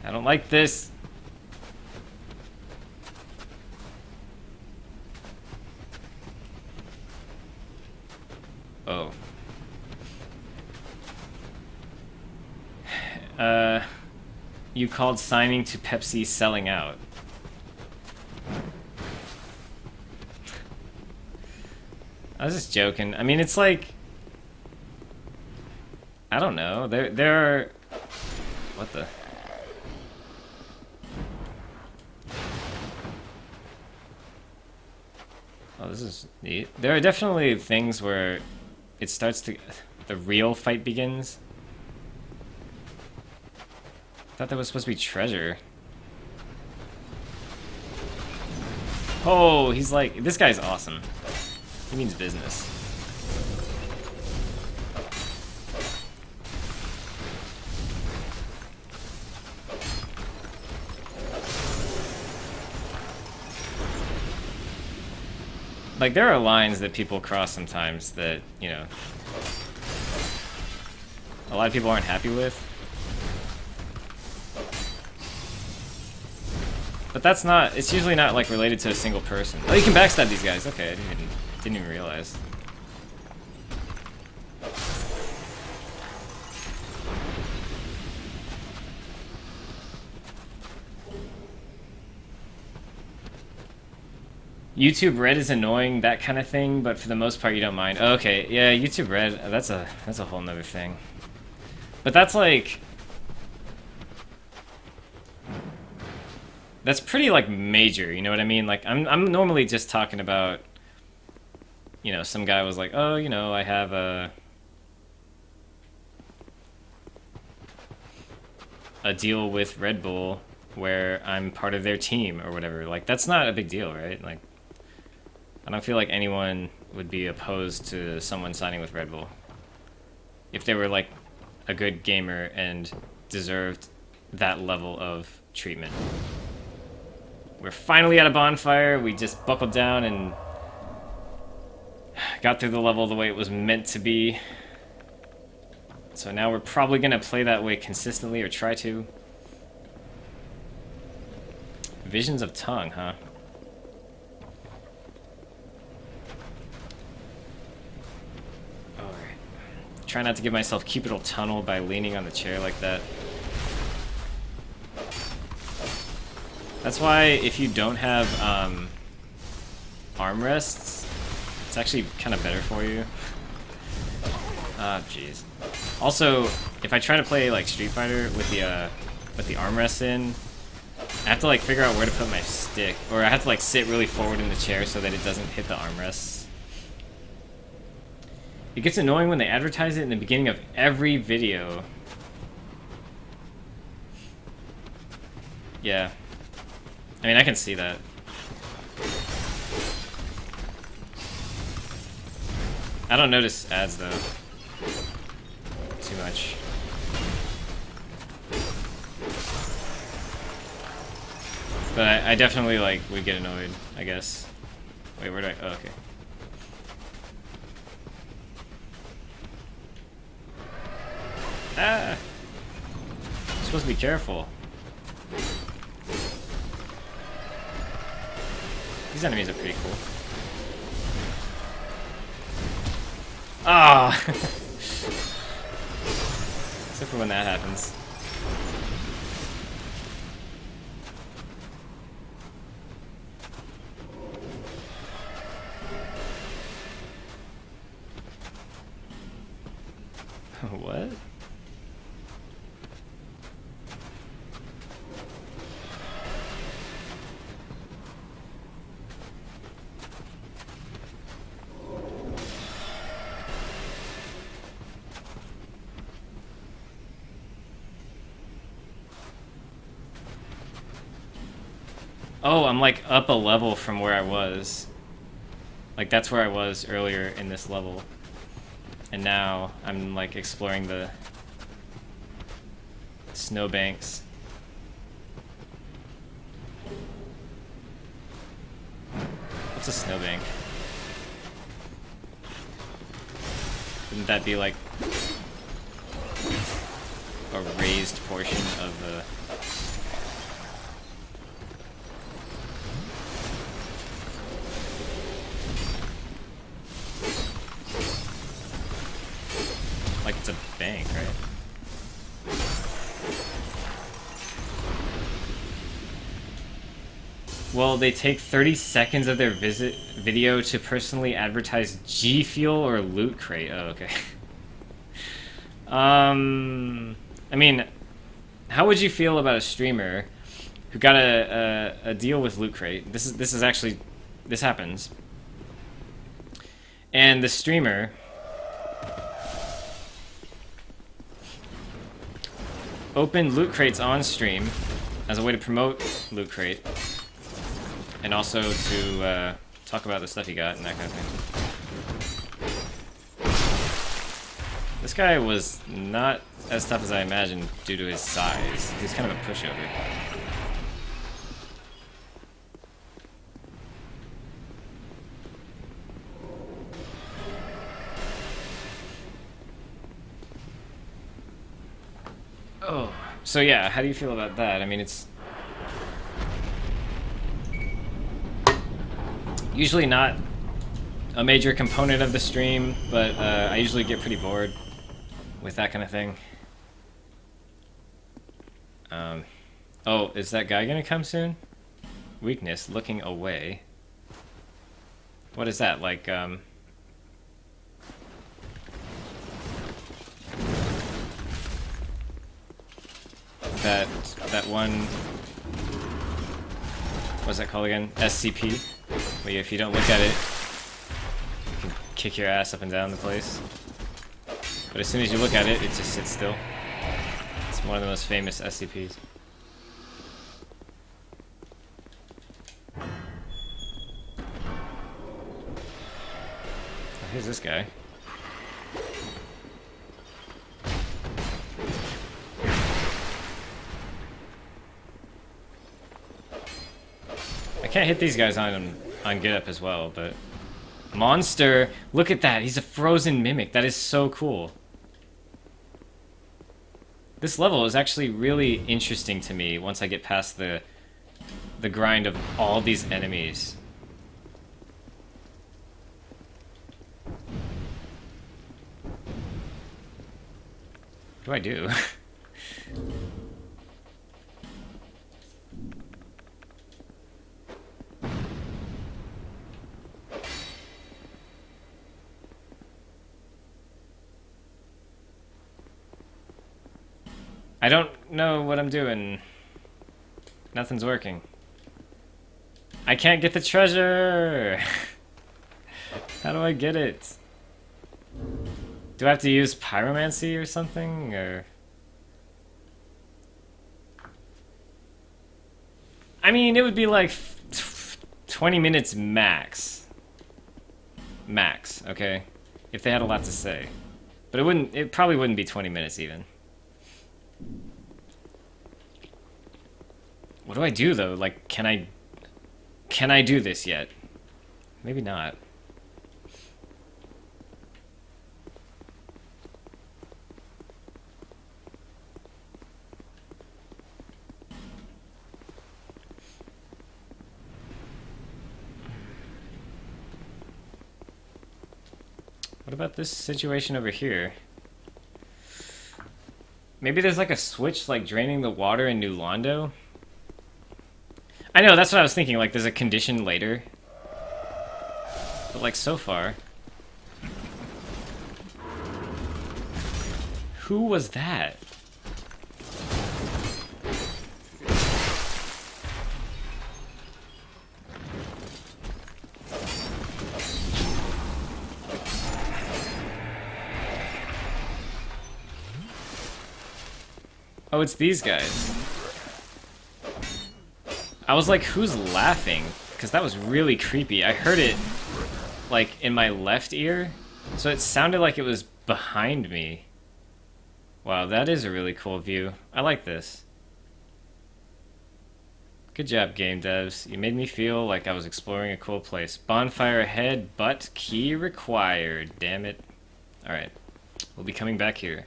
I don't like this. Oh. You called signing to Pepsi selling out. I was just joking. I mean, it's like, I don't know. There are, what the? Oh, this is neat. There are definitely things where it starts to, the real fight begins. I thought that was supposed to be treasure. Oh, he's like, this guy's awesome. He means business. Like, there are lines that people cross sometimes that, you know, a lot of people aren't happy with. But that's not, it's usually not, like, related to a single person. Oh, you can backstab these guys. Okay, I didn't even realize. YouTube Red is annoying, that kind of thing, but for the most part you don't mind. Okay, yeah, YouTube Red, that's a whole nother thing. But that's like, that's pretty like major, you know what I mean? Like I'm normally just talking about, you know, some guy was like, oh, you know, I have a deal with Red Bull where I'm part of their team or whatever. Like, that's not a big deal, right? Like, I don't feel like anyone would be opposed to someone signing with Red Bull if they were like a good gamer and deserved that level of treatment. We're finally at a bonfire. We just buckled down and got through the level the way it was meant to be. So now we're probably gonna play that way consistently, or try to. Visions of Tongue, huh? Alright. Try not to give myself cubital tunnel by leaning on the chair like that. That's why if you don't have armrests, it's actually kind of better for you. Ah, jeez. Also, if I try to play like Street Fighter with the armrests in, I have to like figure out where to put my stick, or I have to like sit really forward in the chair so that it doesn't hit the armrests. It gets annoying when they advertise it in the beginning of every video. Yeah. I mean, I can see that. I don't notice ads though. Too much. But I definitely like would get annoyed, I guess. Wait, where do I? Oh, okay. Ah! I'm supposed to be careful. These enemies are pretty cool. Ah! Except for when that happens. What? Oh, I'm like up a level from where I was. Like that's where I was earlier in this level. And now I'm like exploring the snowbanks. What's a snowbank? Wouldn't that be like a raised portion of the... Like it's a bank, right? Well, they take 30 seconds of their video to personally advertise G Fuel or Loot Crate. Oh, okay. I mean, how would you feel about a streamer who got a deal with Loot Crate? This is actually, this happens. And the streamer opened Loot Crates on stream as a way to promote Loot Crate, and also to talk about the stuff he got and that kind of thing. This guy was not as tough as I imagined due to his size. He's kind of a pushover. Oh, so yeah, how do you feel about that? I mean, it's usually not a major component of the stream, but I usually get pretty bored with that kind of thing. Oh, is that guy gonna come soon? Weakness, looking away. What is that, like, that one, what's that called again? SCP? Where if you don't look at it, you can kick your ass up and down the place. But as soon as you look at it, it just sits still. It's one of the most famous SCPs. Oh, here's this guy. I can't hit these guys on Get Up as well, but... Monster! Look at that! He's a frozen mimic. That is so cool. This level is actually really interesting to me once I get past the grind of all these enemies. What do I do? I don't know what I'm doing. Nothing's working. I can't get the treasure! How do I get it? Do I have to use pyromancy or something, or... I mean, it would be like 20 minutes max. Max, okay? If they had a lot to say. But it probably wouldn't be 20 minutes even. What do I do though? Like, can I do this yet? Maybe not. What about this situation over here? Maybe there's like a switch like draining the water in New Londo? I know, that's what I was thinking, like there's a condition later. But like so far... Who was that? Oh, it's these guys. I was like, who's laughing? Because that was really creepy. I heard it, like, in my left ear. So it sounded like it was behind me. Wow, that is a really cool view. I like this. Good job, game devs. You made me feel like I was exploring a cool place. Bonfire ahead, but key required. Damn it. Alright. We'll be coming back here.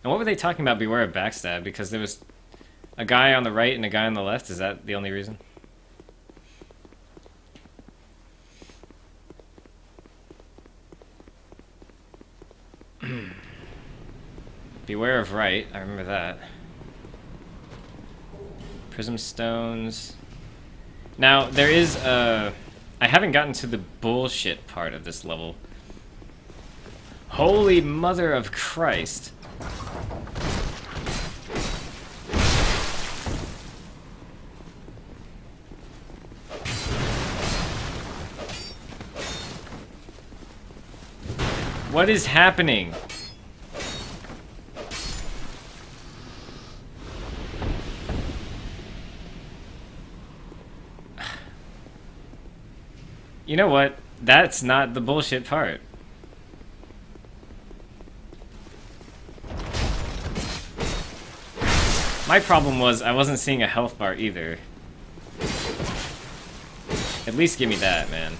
And what were they talking about, beware of backstab? Because there was a guy on the right and a guy on the left? Is that the only reason? Beware of right. I remember that. Prism stones. Now, there is I haven't gotten to the bullshit part of this level. Holy mother of Christ. What is happening? You know what? That's not the bullshit part. My problem was I wasn't seeing a health bar either. At least give me that, man.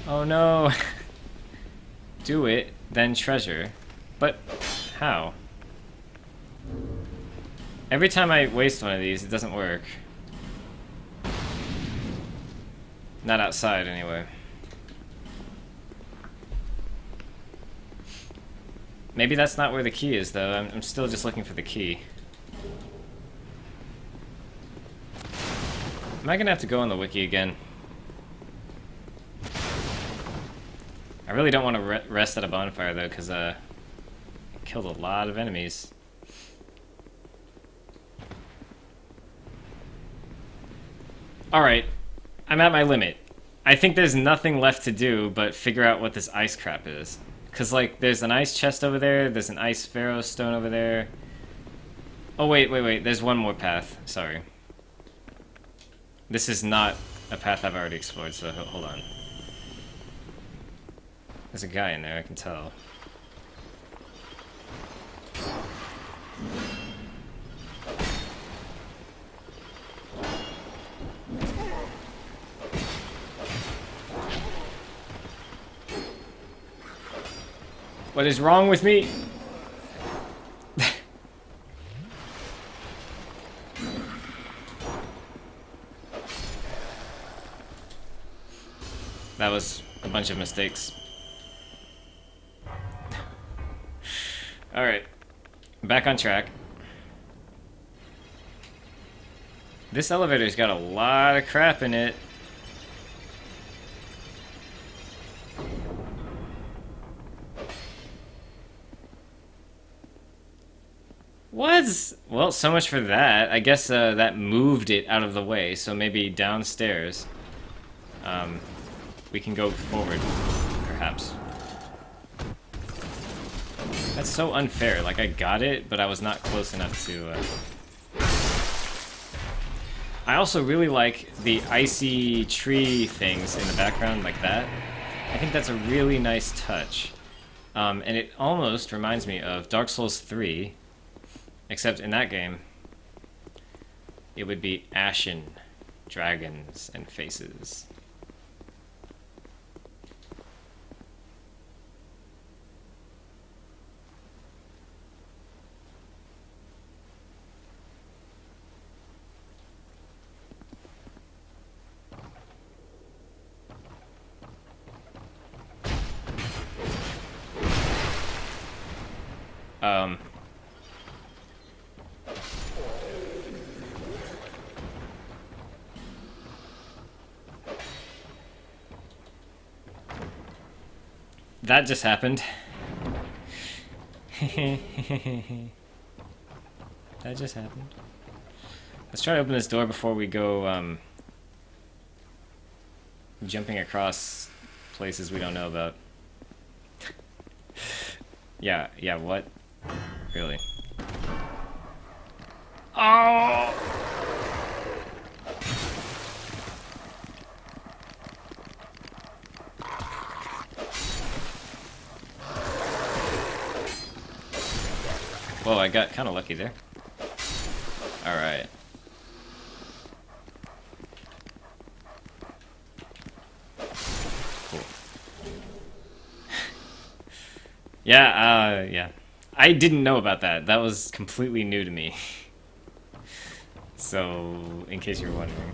Oh no. Do it, then treasure. But how? Every time I waste one of these, it doesn't work. Not outside, anyway. Maybe that's not where the key is, though. I'm still just looking for the key. Am I gonna have to go on the wiki again? I really don't want to rest at a bonfire, though, because it killed a lot of enemies. Alright. I'm at my limit. I think there's nothing left to do but figure out what this ice crap is. Because, like, there's an ice chest over there, there's an ice pharaoh stone over there. Oh, wait, there's one more path. Sorry. This is not a path I've already explored, so hold on. There's a guy in there, I can tell. What is wrong with me? That was a bunch of mistakes. Alright. Back on track. This elevator's got a lot of crap in it. What? Well, so much for that. I guess that moved it out of the way, so maybe downstairs we can go forward, perhaps. That's so unfair. Like, I got it, but I was not close enough to... I also really like the icy tree things in the background, like that. I think that's a really nice touch. And it almost reminds me of Dark Souls 3, except in that game, it would be ashen dragons and faces. That just happened. That just happened. Let's try to open this door before we go jumping across places we don't know about. Yeah, what? Really? Oh! Whoa, I got kind of lucky there. Alright. Cool. Yeah. I didn't know about that. That was completely new to me. So, in case you're wondering.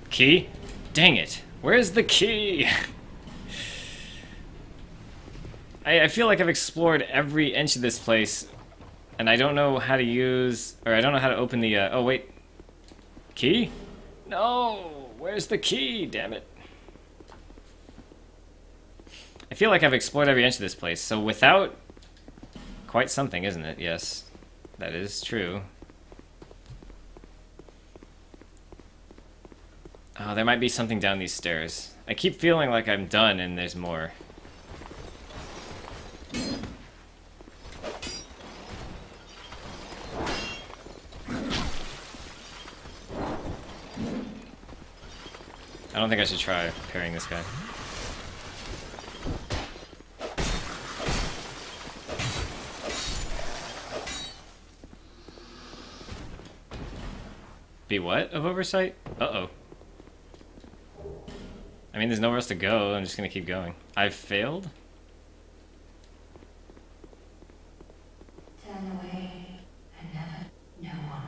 Key? Dang it. Where's the key? I feel like I've explored every inch of this place, and I don't know how to use... Or I don't know how to open the... oh, wait. Key? No! Where's the key? Damn it. I feel like I've explored every inch of this place, so without... Quite something, isn't it? Yes. That is true. Oh, there might be something down these stairs. I keep feeling like I'm done and there's more. I don't think I should try parrying this guy. Be what of oversight? Uh-oh. I mean, there's nowhere else to go. I'm just gonna keep going. I've failed? Turn away and never, no one.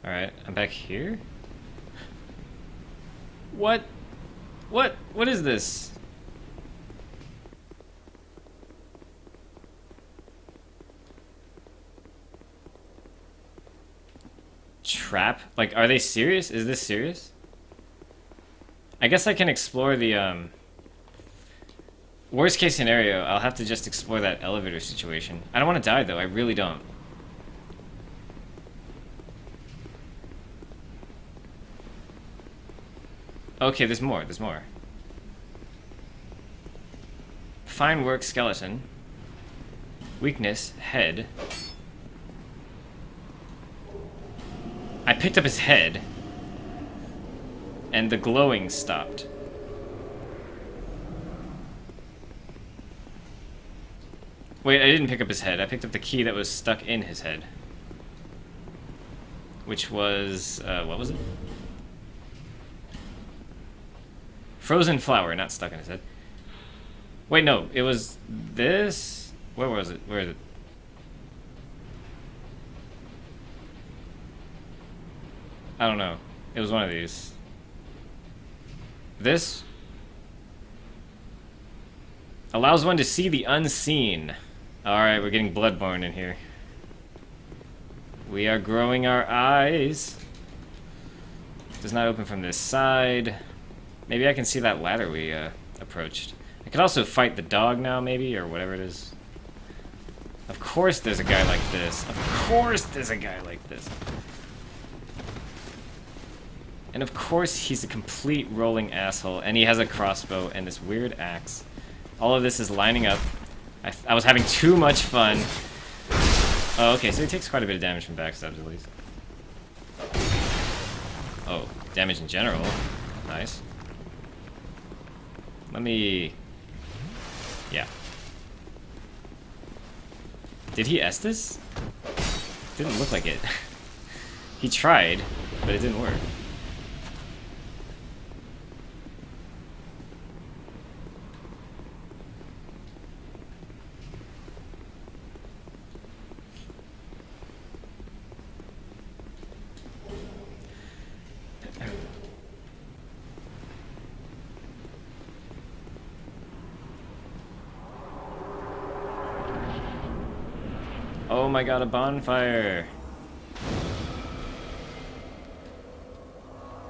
Alright, I'm back here? What? What is this? Trap? Like, are they serious? Is this serious? I guess I can explore the, worst case scenario, I'll have to just explore that elevator situation. I don't want to die, though. I really don't. Okay, there's more. There's more. Fine work, skeleton. Weakness, head. I picked up his head. And the glowing stopped. Wait, I didn't pick up his head. I picked up the key that was stuck in his head. Which was... what was it? Frozen flower, not stuck in his head. Wait, no. It was this... Where was it? Where is it? I don't know. It was one of these. This allows one to see the unseen. Alright, we're getting Bloodborne in here. We are growing our eyes. Does not open from this side. Maybe I can see that ladder we approached. I could also fight the dog now, maybe, or whatever it is. Of course there's a guy like this. Of course there's a guy like this. And of course he's a complete rolling asshole, and he has a crossbow and this weird axe. All of this is lining up. I was having too much fun. Oh, okay, so he takes quite a bit of damage from backstabs at least. Oh, damage in general. Nice. Let me... Yeah. Did he Estus? Didn't look like it. He tried, but it didn't work. Oh my god, a bonfire!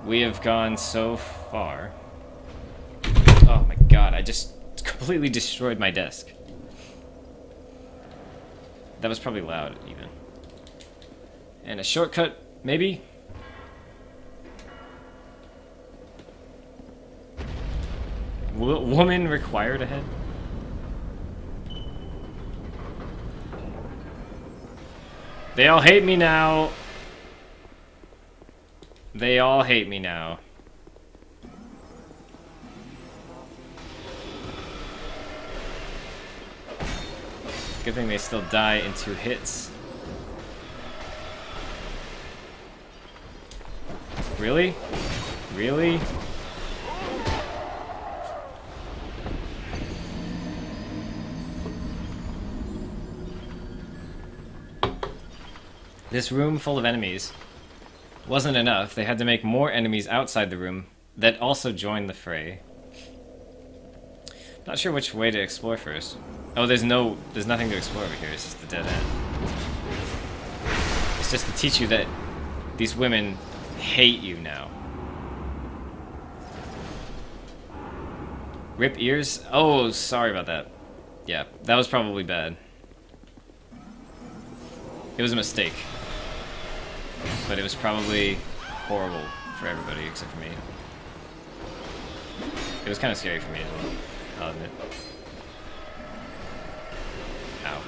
We have gone so far. Oh my god, I just completely destroyed my desk. That was probably loud, even. And a shortcut, maybe? Woman required ahead? They all hate me now. They all hate me now. Good thing they still die in 2 hits. Really? Really? This room full of enemies wasn't enough. They had to make more enemies outside the room that also joined the fray. Not sure which way to explore first. Oh, there's nothing to explore over here. It's just a dead end. It's just to teach you that these women hate you now. Rip ears? Oh, sorry about that. Yeah, that was probably bad. It was a mistake. But it was probably horrible for everybody except for me. It was kind of scary for me as well, I'll admit. Ow.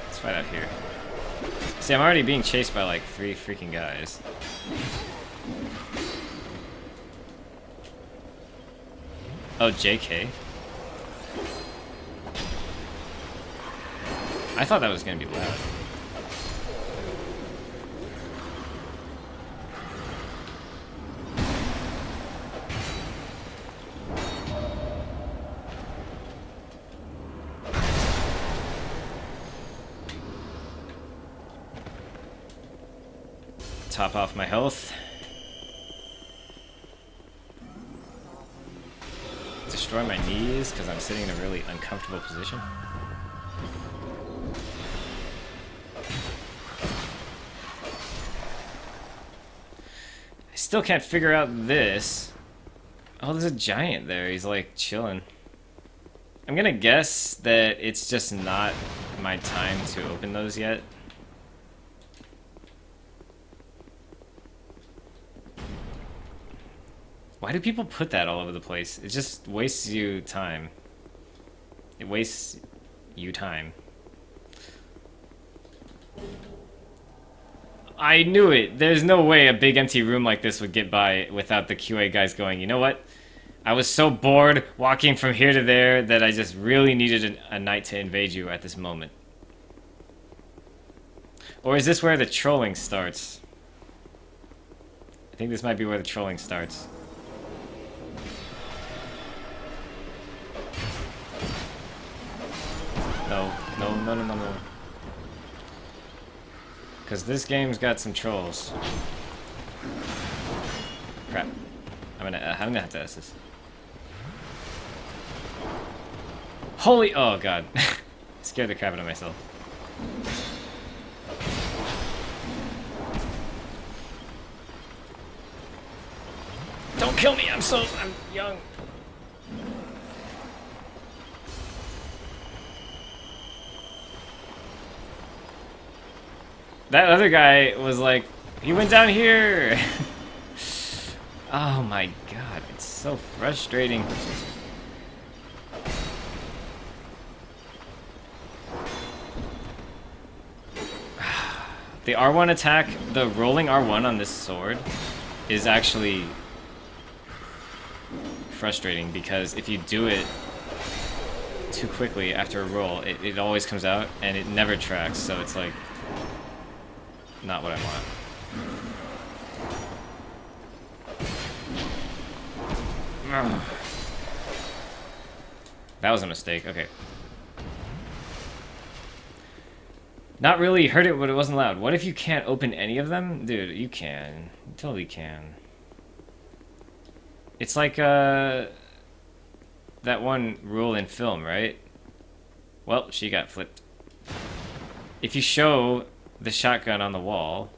Let's fight out here. See, I'm already being chased by like 3 freaking guys. Oh, JK. I thought that was gonna be loud. Top off my health. Destroy my knees because I'm sitting in a really uncomfortable position. I still can't figure out this. Oh, there's a giant there. He's like chilling. I'm gonna guess that it's just not my time to open those yet. Why do people put that all over the place? It just wastes you time. It wastes you time. I knew it! There's no way a big empty room like this would get by without the QA guys going, you know what? I was so bored walking from here to there that I just really needed a knight to invade you at this moment. Or is this where the trolling starts? I think this might be where the trolling starts. No. Because this game's got some trolls. Crap. I'm gonna have to ask this. Holy, oh god. Scared the crap out of myself. Don't kill me, I'm young. That other guy was like, he went down here! Oh my god, it's so frustrating. The R1 attack, the rolling R1 on this sword is actually frustrating because if you do it too quickly after a roll, it always comes out and it never tracks, so it's like not what I want. Ugh. That was a mistake. Okay. Not really heard it, but it wasn't loud. What if you can't open any of them? Dude, you can. You totally can. It's like, that one rule in film, right? Well, she got flipped. If you show the shotgun on the wall,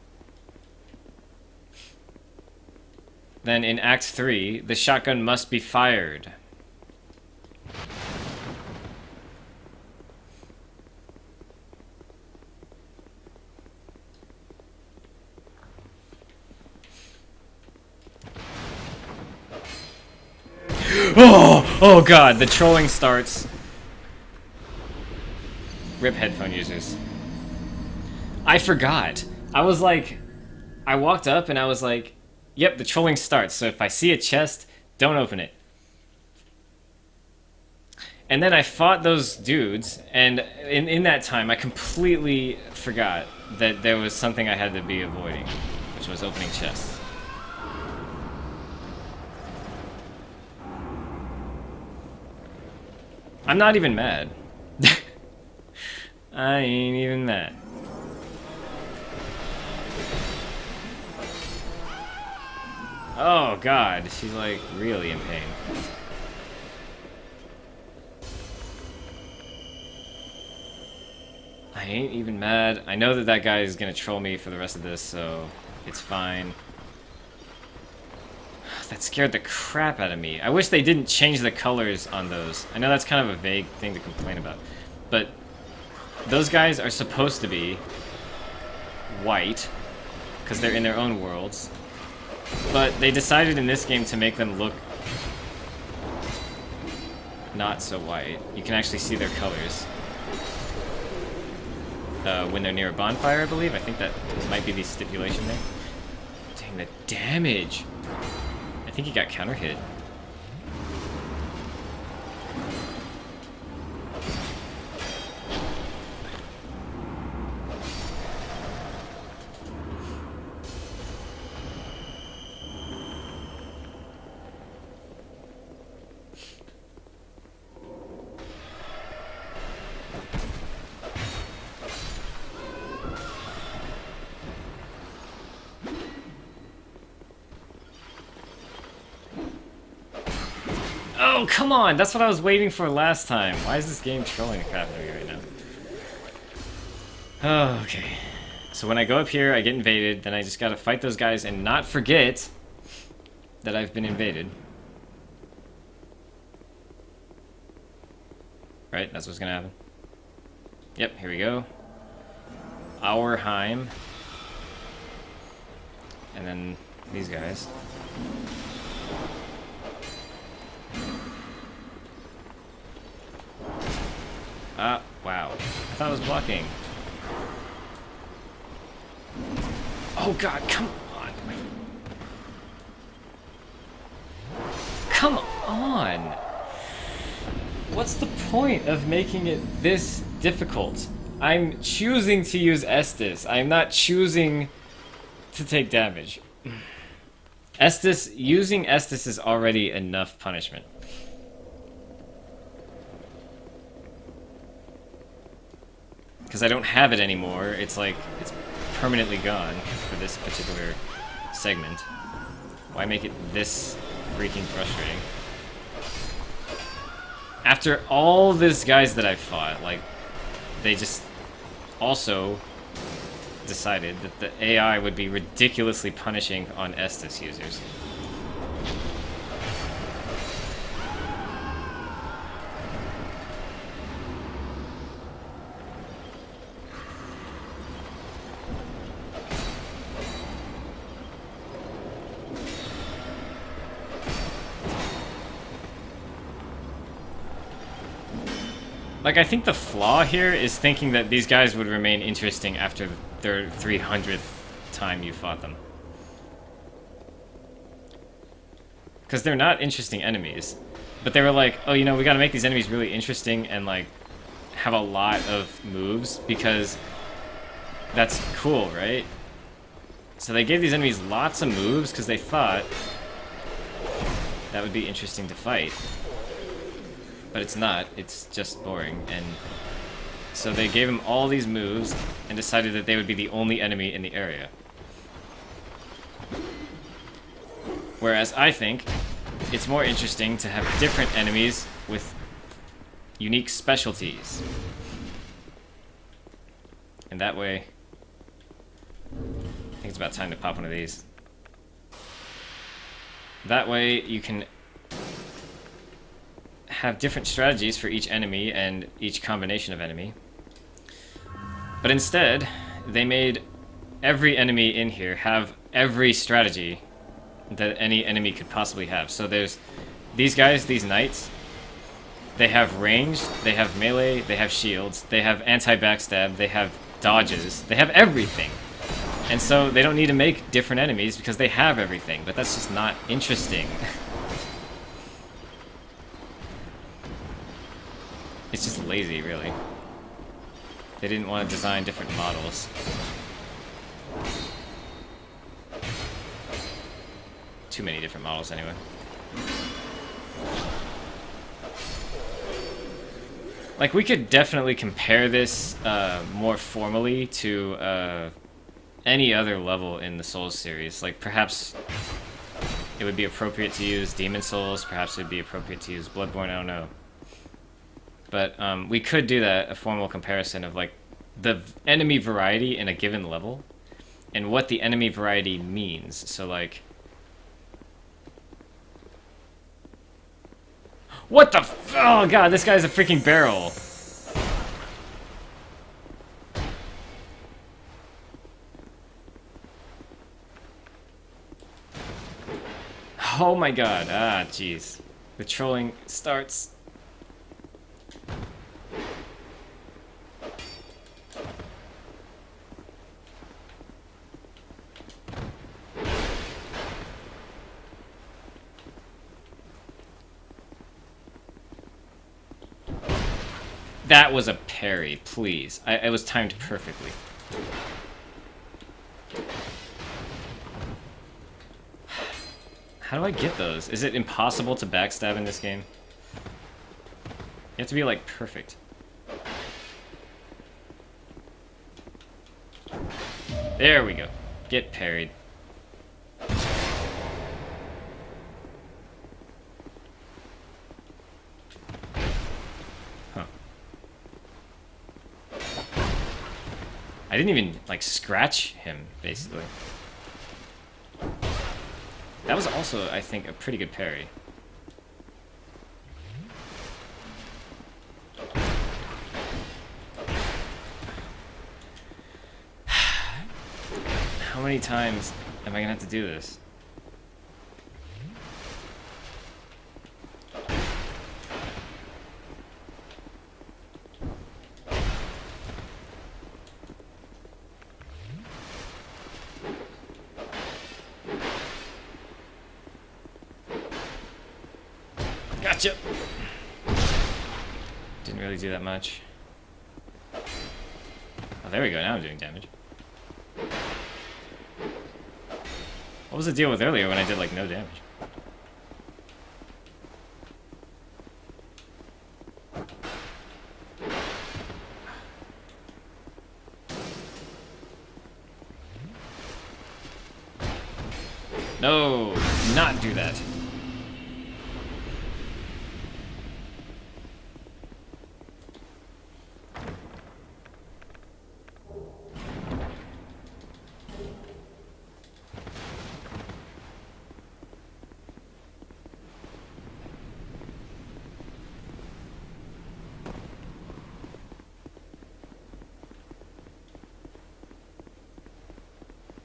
then in Act 3, the shotgun must be fired. Oh god, the trolling starts. Rip headphone users. I forgot. I was like, I walked up and I was like, yep, the trolling starts, so if I see a chest, don't open it. And then I fought those dudes, and in that time, I completely forgot that there was something I had to be avoiding, which was opening chests. I'm not even mad. I ain't even mad. Oh god, she's like really in pain. I ain't even mad. I know that that guy is gonna troll me for the rest of this, so it's fine. That scared the crap out of me. I wish they didn't change the colors on those. I know that's kind of a vague thing to complain about, but those guys are supposed to be white because they're in their own worlds, but they decided in this game to make them look not so white. You can actually see their colors when they're near a bonfire, I believe. I think that might be the stipulation there. Dang, the damage! I think he got counter hit. Oh, come on! That's what I was waiting for last time. Why is this game trolling the crap out of me right now? Oh, okay. So when I go up here, I get invaded, then I just gotta fight those guys and not forget that I've been invaded. Right? That's what's gonna happen. Yep, here we go. Auerheim. And then these guys. Wow. I thought I was blocking. Oh god, come on. Come on! What's the point of making it this difficult? I'm choosing to use Estus. I'm not choosing to take damage. Using Estus is already enough punishment. Because I don't have it anymore, it's like, it's permanently gone for this particular segment. Why make it this freaking frustrating? After all these guys that I fought, like, they just also decided that the AI would be ridiculously punishing on Estus users. Like, I think the flaw here is thinking that these guys would remain interesting after their 300th time you fought them. Because they're not interesting enemies. But they were like, oh, you know, we gotta make these enemies really interesting and, like, have a lot of moves, because that's cool, right? So they gave these enemies lots of moves because they thought that would be interesting to fight. But it's not, it's just boring, and so they gave him all these moves and decided that they would be the only enemy in the area. Whereas I think it's more interesting to have different enemies with unique specialties. And that way, I think it's about time to pop one of these. That way you can have different strategies for each enemy and each combination of enemy. But instead, they made every enemy in here have every strategy that any enemy could possibly have. So there's these guys, these knights, they have ranged, they have melee, they have shields, they have anti-backstab, they have dodges, they have everything. And so they don't need to make different enemies because they have everything, but that's just not interesting. It's just lazy, really. They didn't want to design different models. Too many different models, anyway. Like, we could definitely compare this more formally to any other level in the Souls series. Like, perhaps it would be appropriate to use Demon Souls, perhaps it would be appropriate to use Bloodborne, I don't know. But we could do that, a formal comparison of, like, the enemy variety in a given level, and what the enemy variety means. So, like... What the f- Oh god, this guy's a freaking barrel! Oh my god, ah jeez. The trolling starts. That was a parry, please. It was timed perfectly. How do I get those? Is it impossible to backstab in this game? You have to be, like, perfect. There we go. Get parried. Huh. I didn't even, like, scratch him, basically. That was also, I think, a pretty good parry. How many times am I gonna have to do this? Gotcha! Didn't really do that much. Oh, there we go, now I'm doing damage. What was the deal with earlier when I did, like, no damage? No! Not do that.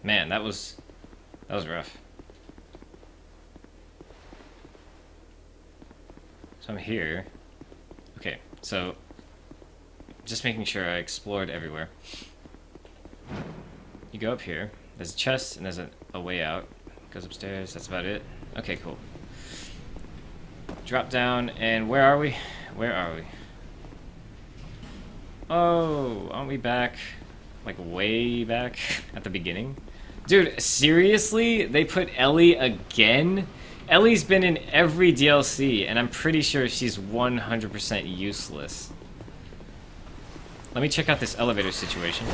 Man, that was rough. So I'm here. Okay, so just making sure I explored everywhere. You go up here. There's a chest and there's a way out. Goes upstairs. That's about it. Okay, cool. Drop down and where are we? Where are we? Oh, aren't we back? Like way back at the beginning? Dude, seriously? They put Ellie again? Ellie's been in every DLC, and I'm pretty sure she's 100% useless. Let me check out this elevator situation.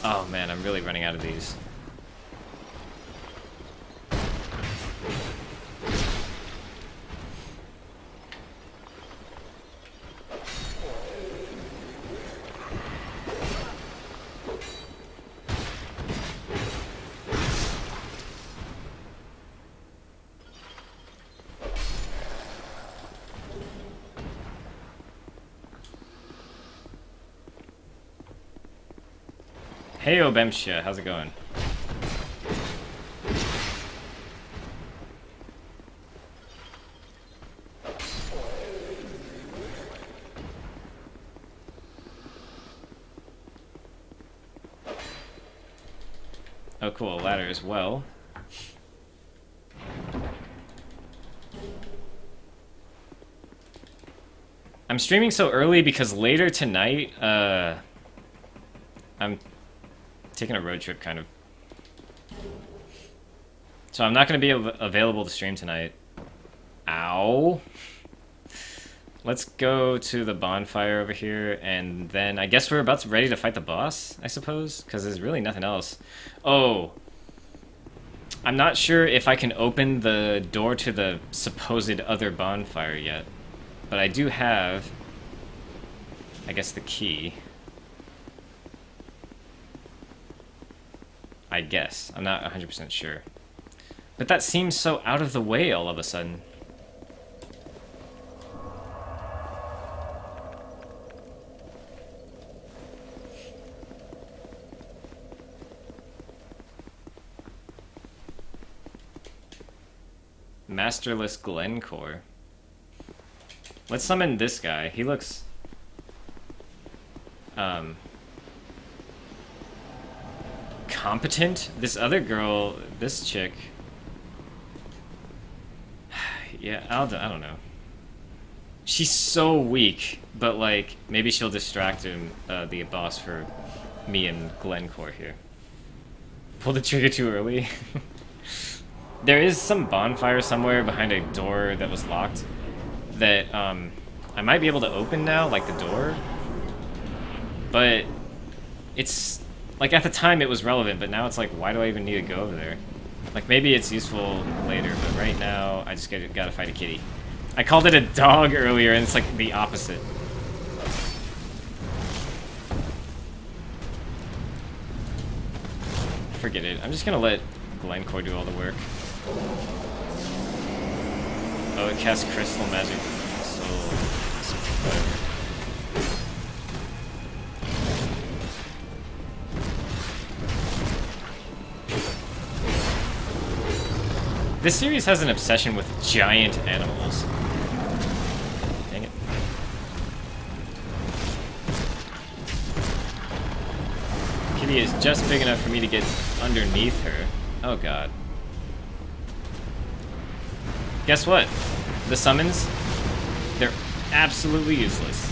Oh man, I'm really running out of these. Hey, Obemsha, how's it going? Oh, cool, a ladder as well. I'm streaming so early because later tonight, I'm taking a road trip, kind of. So I'm not going to be available to stream tonight. Ow. Let's go to the bonfire over here, and then I guess we're ready to fight the boss, I suppose? Because there's really nothing else. Oh. I'm not sure if I can open the door to the supposed other bonfire yet. But I do have, I guess, the key. I guess. I'm not 100% sure. But that seems so out of the way all of a sudden. Masterless Glencore. Let's summon this guy. He looks... competent? This other girl, this chick... yeah, I don't know. She's so weak, but like, maybe she'll distract him, the boss, for me and Glencore here. Pull the trigger too early. There is some bonfire somewhere behind a door that was locked that I might be able to open now, like the door. But it's like, at the time it was relevant, but now it's like, why do I even need to go over there? Like, maybe it's useful later, but right now I just gotta fight a kitty. I called it a dog earlier, and it's like the opposite. Forget it. I'm just gonna let Glencore do all the work. Oh, it casts crystal magic. So, whatever. This series has an obsession with giant animals. Dang it. Kitty is just big enough for me to get underneath her. Oh god. Guess what? The summons, they're absolutely useless.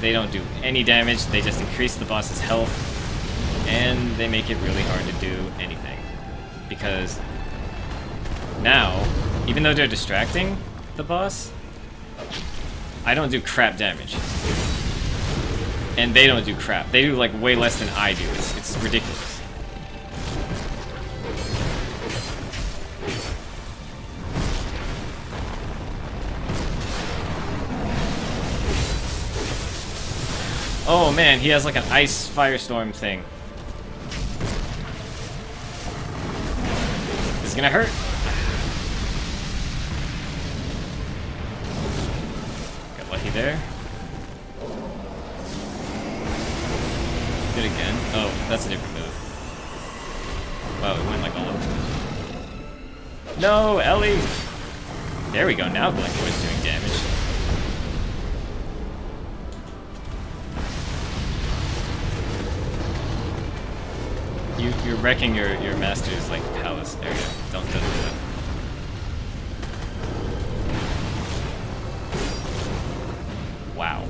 They don't do any damage, they just increase the boss's health, and they make it really hard to do anything. Because now, even though they're distracting the boss, I don't do crap damage. And they don't do crap. They do like way less than I do. It's ridiculous. Oh man, he has like an ice firestorm thing. This is gonna hurt. Got lucky there. Did it again. Oh, that's a different move. Wow, it went like all over. No, Ellie! There we go, now Glencore's doing damage. You're wrecking your master's like palace area. Don't do that. Wow.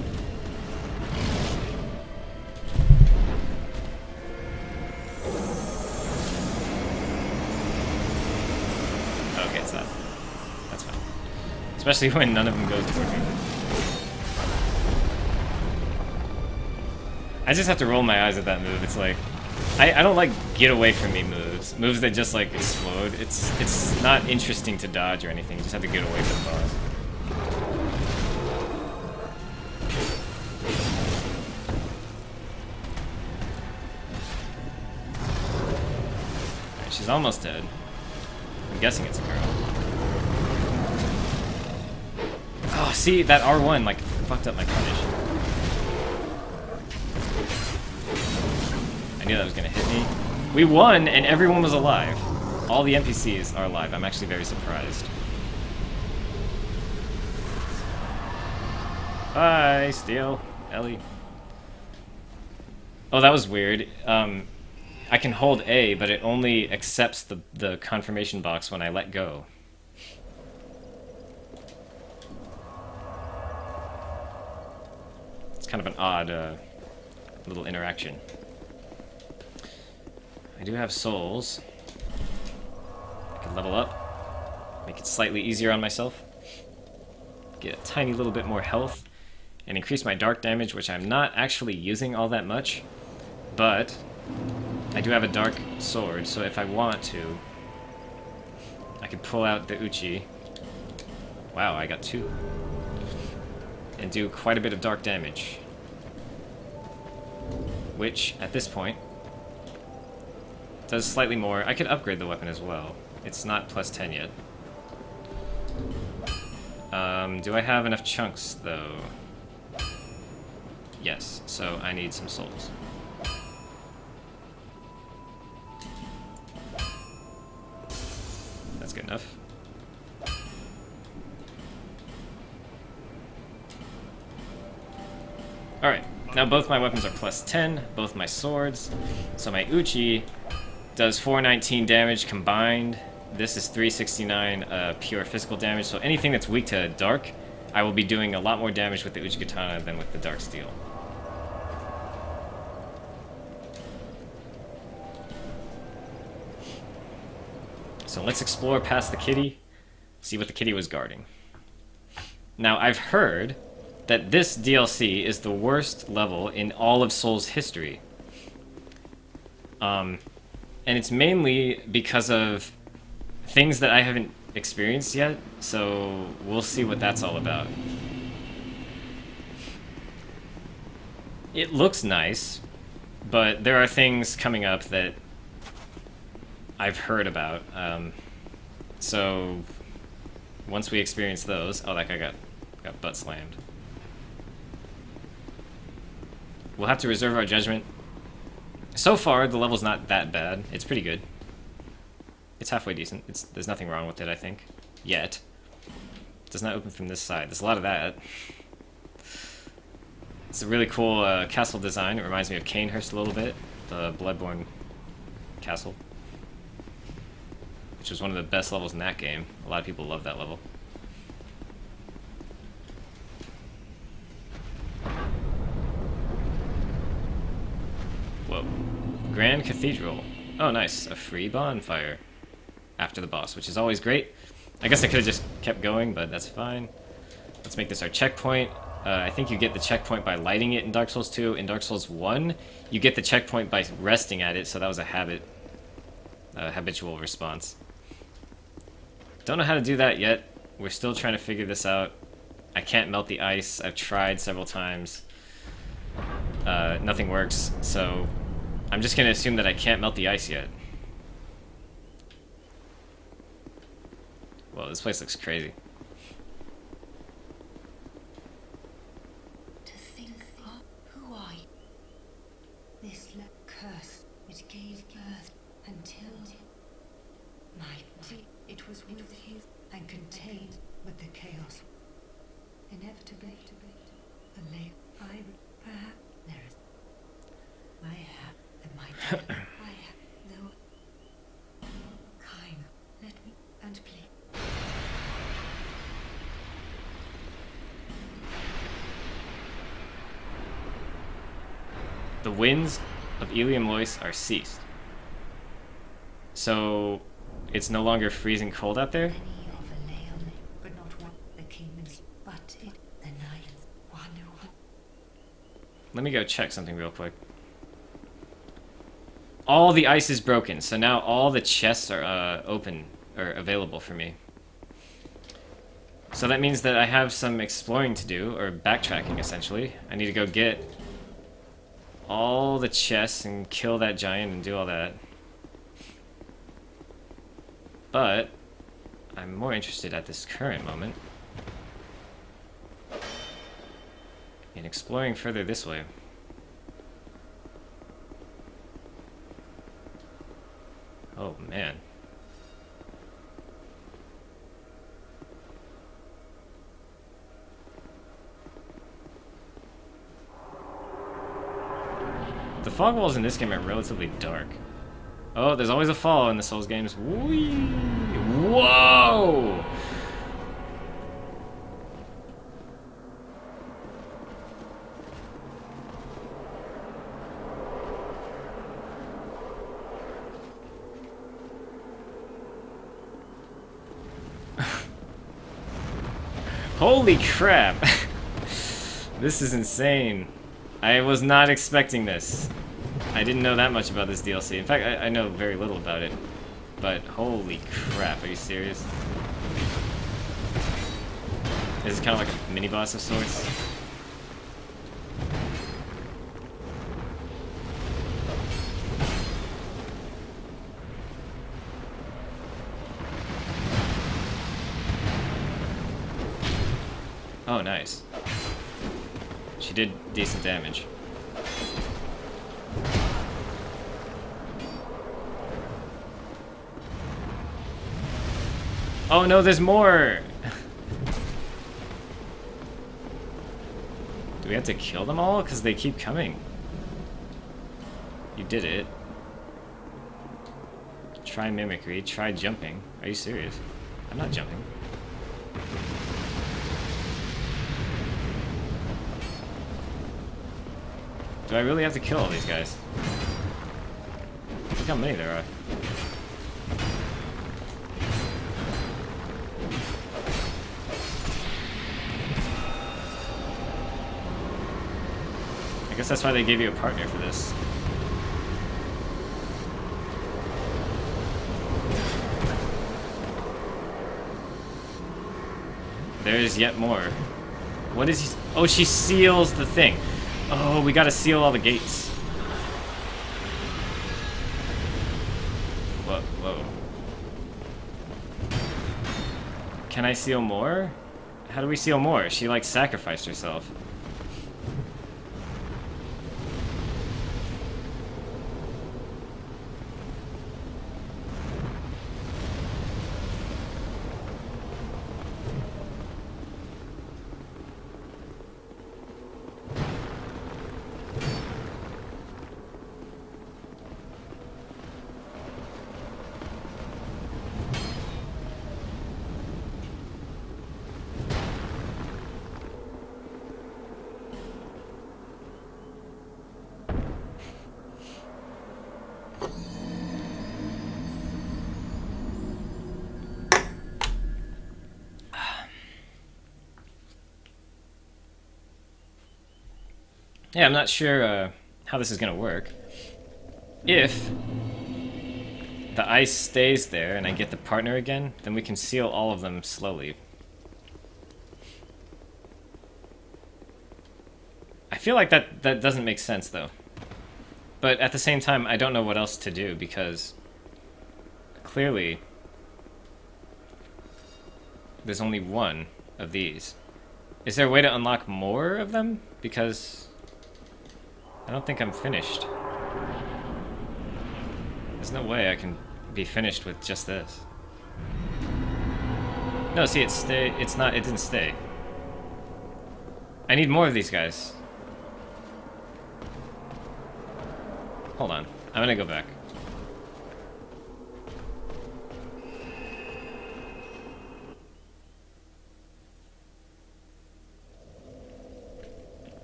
Okay, it's that. That's fine. Especially when none of them goes toward me. I just have to roll my eyes at that move. It's like, I don't like get away from me moves. Moves that just like explode. It's not interesting to dodge or anything. You just have to get away from the boss. Alright, she's almost dead. I'm guessing it's a girl. Oh, see, that R1 like fucked up my punish. I knew that was gonna hit me. We won, and everyone was alive. All the NPCs are alive. I'm actually very surprised. Bye, Steel. Ellie. Oh, that was weird. I can hold A, but it only accepts the confirmation box when I let go. It's kind of an odd little interaction. I do have souls. I can level up, make it slightly easier on myself, get a tiny little bit more health, and increase my dark damage, which I'm not actually using all that much, but I do have a dark sword, so if I want to, I could pull out the Uchi. Wow, I got 2. And do quite a bit of dark damage. Which, at this point, does slightly more. I could upgrade the weapon as well. It's not plus 10 yet. Do I have enough chunks, though? Yes, so I need some souls. That's good enough. Alright, now both my weapons are plus 10, both my swords. So my Uchi does 419 damage combined. This is 369 pure physical damage, so anything that's weak to dark, I will be doing a lot more damage with the Uchigatana than with the Dark Steel. So let's explore past the kitty, see what the kitty was guarding. Now, I've heard that this DLC is the worst level in all of Souls history. And it's mainly because of things that I haven't experienced yet, so we'll see what that's all about. It looks nice, but there are things coming up that I've heard about. So once we experience those... Oh, that guy got butt slammed. We'll have to reserve our judgment. So far, the level's not that bad. It's pretty good. It's halfway decent. There's nothing wrong with it, I think. Yet. It does not open from this side. There's a lot of that. It's a really cool castle design. It reminds me of Canehurst a little bit. The Bloodborne castle. Which was one of the best levels in that game. A lot of people love that level. Whoa. Grand Cathedral. Oh, nice. A free bonfire after the boss, which is always great. I guess I could have just kept going, but that's fine. Let's make this our checkpoint. I think you get the checkpoint by lighting it in Dark Souls 2. In Dark Souls 1, you get the checkpoint by resting at it, so that was a habitual response. Don't know how to do that yet. We're still trying to figure this out. I can't melt the ice. I've tried several times. Nothing works, so I'm just gonna assume that I can't melt the ice yet. Well, this place looks crazy. To think of who are you? This curse which gave birth until it was with his and contained with the chaos. Inevitably, the late perhaps there is. I have the might. I have no kind. Let me and please. The winds of Ilium Lois are ceased. So it's no longer freezing cold out there? Many of a lail, but not one the kingdoms, but it the night one. Let me go check something real quick. All the ice is broken, so now all the chests are open, or available for me. So that means that I have some exploring to do, or backtracking essentially. I need to go get all the chests and kill that giant and do all that. But I'm more interested at this current moment in exploring further this way. Oh, man. The fog walls in this game are relatively dark. Oh, there's always a fall in the Souls games. Whee! Whoa! Holy crap! This is insane. I was not expecting this. I didn't know that much about this DLC. In fact, I know very little about it. But holy crap, are you serious? This is kind of like a mini-boss of sorts. Oh, nice. She did decent damage. Oh no, there's more! Do we have to kill them all? Because they keep coming. You did it. Try mimicry, try jumping. Are you serious? I'm not jumping. Do I really have to kill all these guys? Look how many there are. I guess that's why they gave you a partner for this. There's yet more. What is he? Oh, she seals the thing. Oh, we gotta seal all the gates. Whoa, whoa. Can I seal more? How do we seal more? She, like, sacrificed herself. Yeah, I'm not sure how this is gonna work. If the ice stays there and I get the partner again, then we can seal all of them slowly. I feel like that doesn't make sense though. But at the same time, I don't know what else to do because clearly there's only one of these. Is there a way to unlock more of them? Because I don't think I'm finished. There's no way I can be finished with just this. No, see, it didn't stay. I need more of these guys. Hold on, I'm gonna go back.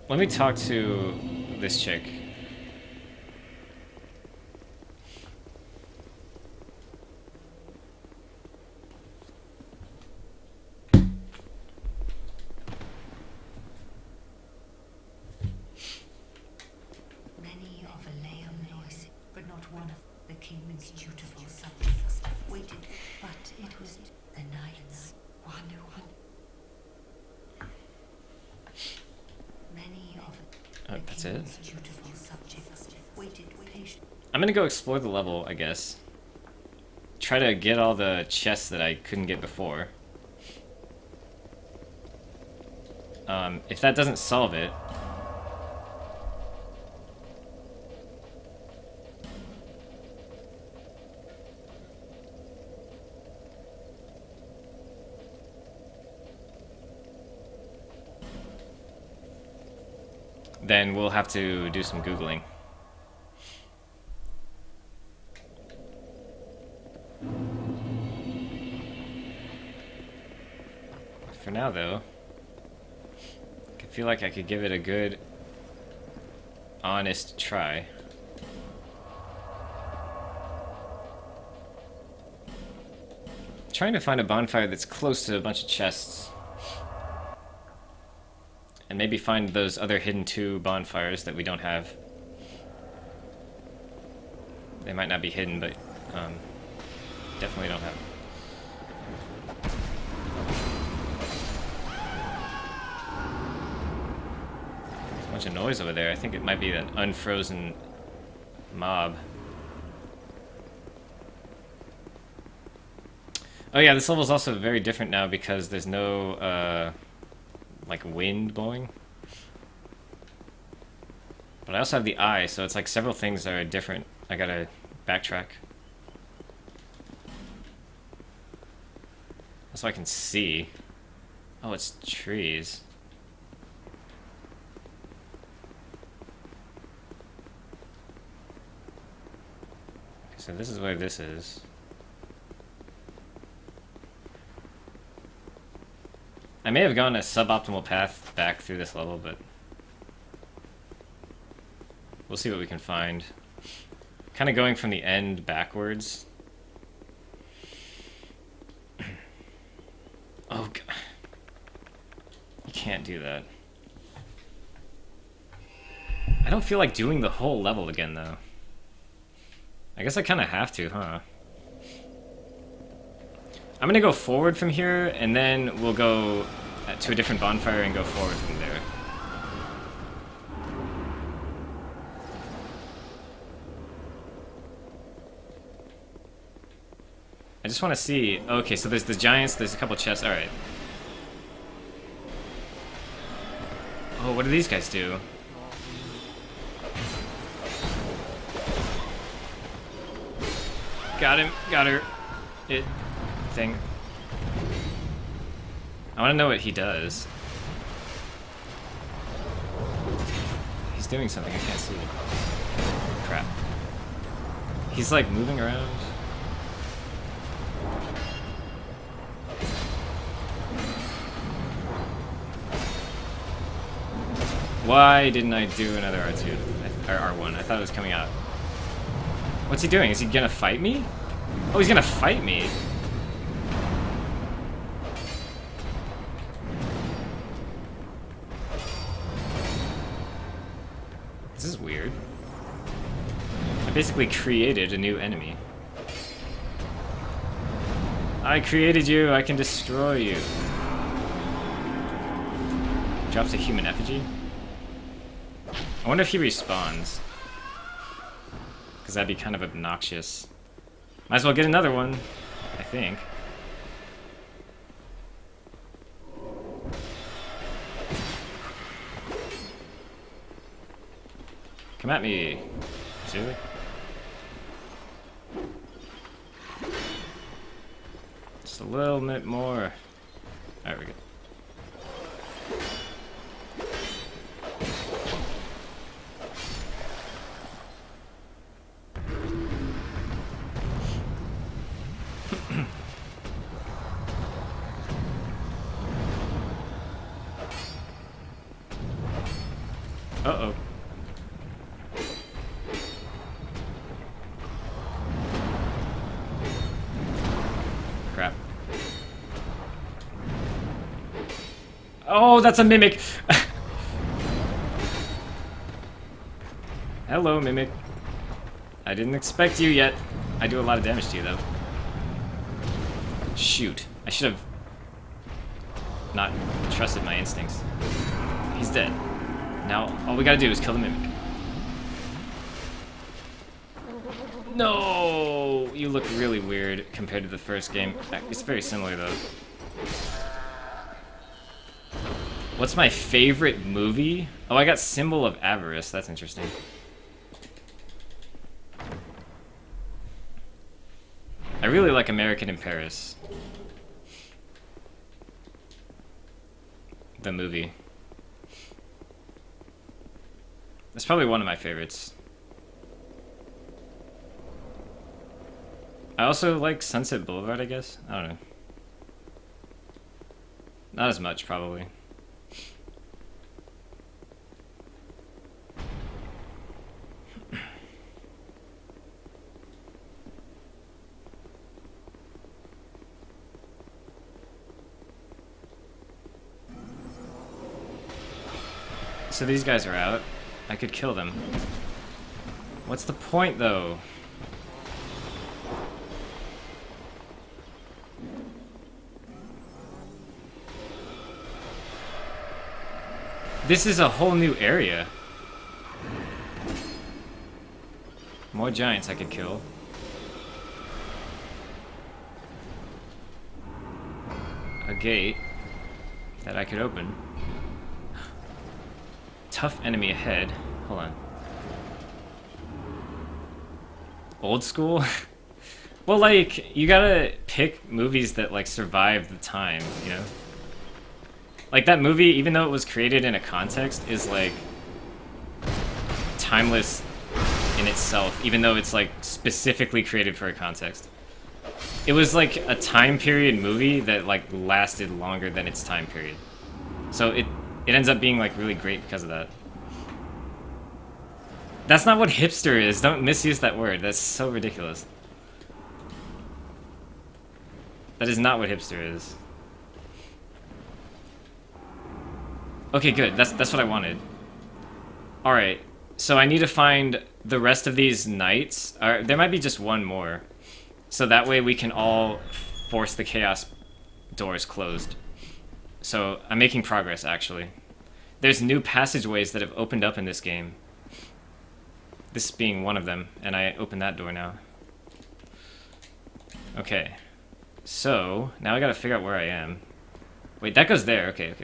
Let me talk to this chick. Many of Aleum Lois, but not one of the king's dutiful subjects waited, but it was the knights. One. Many of That's it? dutiful subjects waited patiently. I'm gonna go explore the level, I guess. Try to get all the chests that I couldn't get before. If that doesn't solve it... then we'll have to do some Googling. For now, though, I feel like I could give it a good, honest try. Trying to find a bonfire that's close to a bunch of chests. And maybe find those other hidden 2 bonfires that we don't have. They might not be hidden, but definitely don't have. There's a bunch of noise over there. I think it might be an unfrozen mob. Oh yeah, this level is also very different now because there's no like wind blowing. But I also have the eye, so it's like several things that are different. I gotta backtrack. So I can see. Oh, it's trees. Okay, so this is where this is. I may have gone a suboptimal path back through this level, but we'll see what we can find. Kind of going from the end backwards. Oh, God. You can't do that. I don't feel like doing the whole level again, though. I guess I kind of have to, huh? I'm gonna go forward from here, and then we'll go to a different bonfire and go forward from there. I just want to see. Okay, so there's the giants, there's a couple chests. Alright. Oh, what do these guys do? Got him, got her. It. Thing. I want to know what he does. He's doing something, I can't see. Crap. He's like moving around. Why didn't I do another R2? Or R1? I thought it was coming out. What's he doing? Is he gonna fight me? Oh, he's gonna fight me. This is weird. I basically created a new enemy. I created you, I can destroy you. Drops a human effigy. I wonder if he respawns. Because that'd be kind of obnoxious. Might as well get another one, I think. Come at me. Seriously? Just a little bit more. There we go. Uh-oh. Crap. Oh, that's a mimic! Hello, mimic. I didn't expect you yet. I do a lot of damage to you, though. Shoot. I should have not trusted my instincts. He's dead. Now, all we gotta do is kill the mimic. No! You look really weird compared to the first game. It's very similar, though. What's my favorite movie? Oh, I got Symbol of Avarice. That's interesting. I really like American in Paris. The movie. It's probably one of my favorites. I also like Sunset Boulevard, I guess. I don't know. Not as much, probably. So these guys are out. I could kill them. What's the point, though? This is a whole new area. More giants I could kill. A gate that I could open. Tough enemy ahead. Hold on. Old school? Well, like, you gotta pick movies that, like, survive the time, you know? Like, that movie, even though it was created in a context, is, like, timeless in itself, even though it's, like, specifically created for a context. It was, like, a time period movie that, like, lasted longer than its time period. So it ends up being, like, really great because of that. That's not what hipster is. Don't misuse that word. That's so ridiculous. That is not what hipster is. Okay, good. That's what I wanted. Alright, so I need to find the rest of these knights. There might be just one more. So that way we can all force the chaos doors closed. So I'm making progress, actually. There's new passageways that have opened up in this game. This being one of them, and I open that door now. Okay. So, now I gotta figure out where I am. Wait, that goes there. Okay.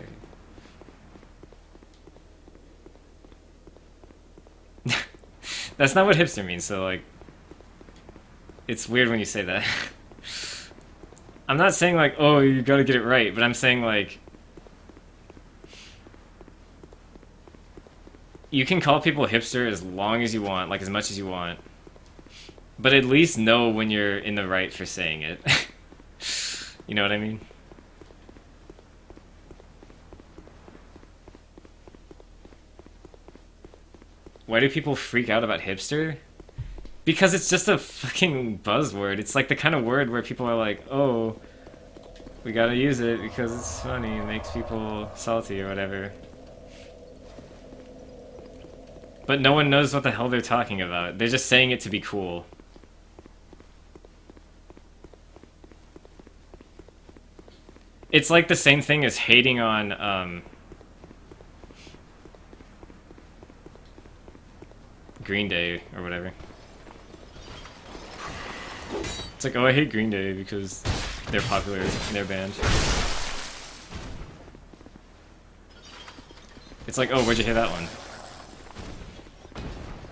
That's not what hipster means, so, like... It's weird when you say that. I'm not saying, like, oh, you gotta get it right, but I'm saying, like... You can call people hipster as long as you want, like, as much as you want. But at least know when you're in the right for saying it. You know what I mean? Why do people freak out about hipster? Because it's just a fucking buzzword. It's like the kind of word where people are like, oh, we gotta use it because it's funny, it makes people salty or whatever. But no one knows what the hell they're talking about. They're just saying it to be cool. It's like the same thing as hating on, Green Day or whatever. It's like, oh, I hate Green Day because they're popular in their band. It's like, oh, where'd you hear that one?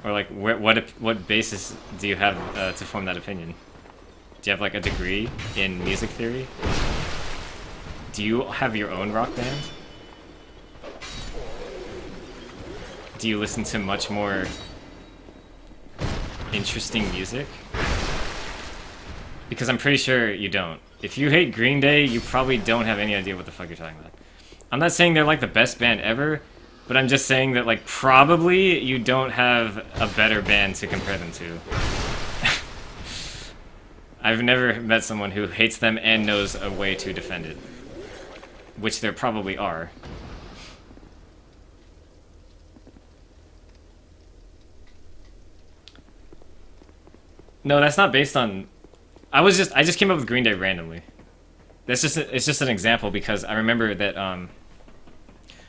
Or like, what basis do you have to form that opinion? Do you have like a degree in music theory? Do you have your own rock band? Do you listen to much more interesting music? Because I'm pretty sure you don't. If you hate Green Day, you probably don't have any idea what the fuck you're talking about. I'm not saying they're like the best band ever, but I'm just saying that, like, probably you don't have a better band to compare them to. I've never met someone who hates them and knows a way to defend it. Which there probably are. No, that's not based on... I just came up with Green Day randomly. It's just an example because I remember that,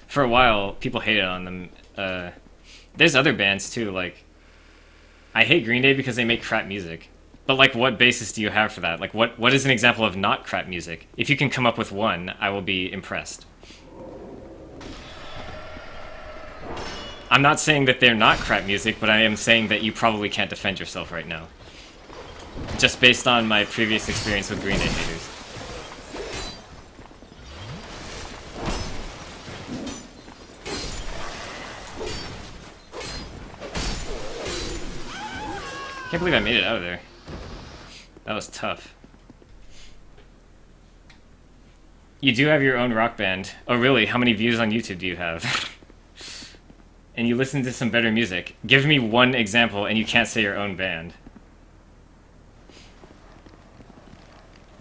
for a while, people hated on them. There's other bands, too, like... I hate Green Day because they make crap music. But, like, what basis do you have for that? Like, what is an example of not crap music? If you can come up with one, I will be impressed. I'm not saying that they're not crap music, but I am saying that you probably can't defend yourself right now. Just based on my previous experience with Green Day haters. Can't believe I made it out of there. That was tough. You do have your own rock band. Oh really? How many views on YouTube do you have? And you listen to some better music. Give me one example and you can't say your own band.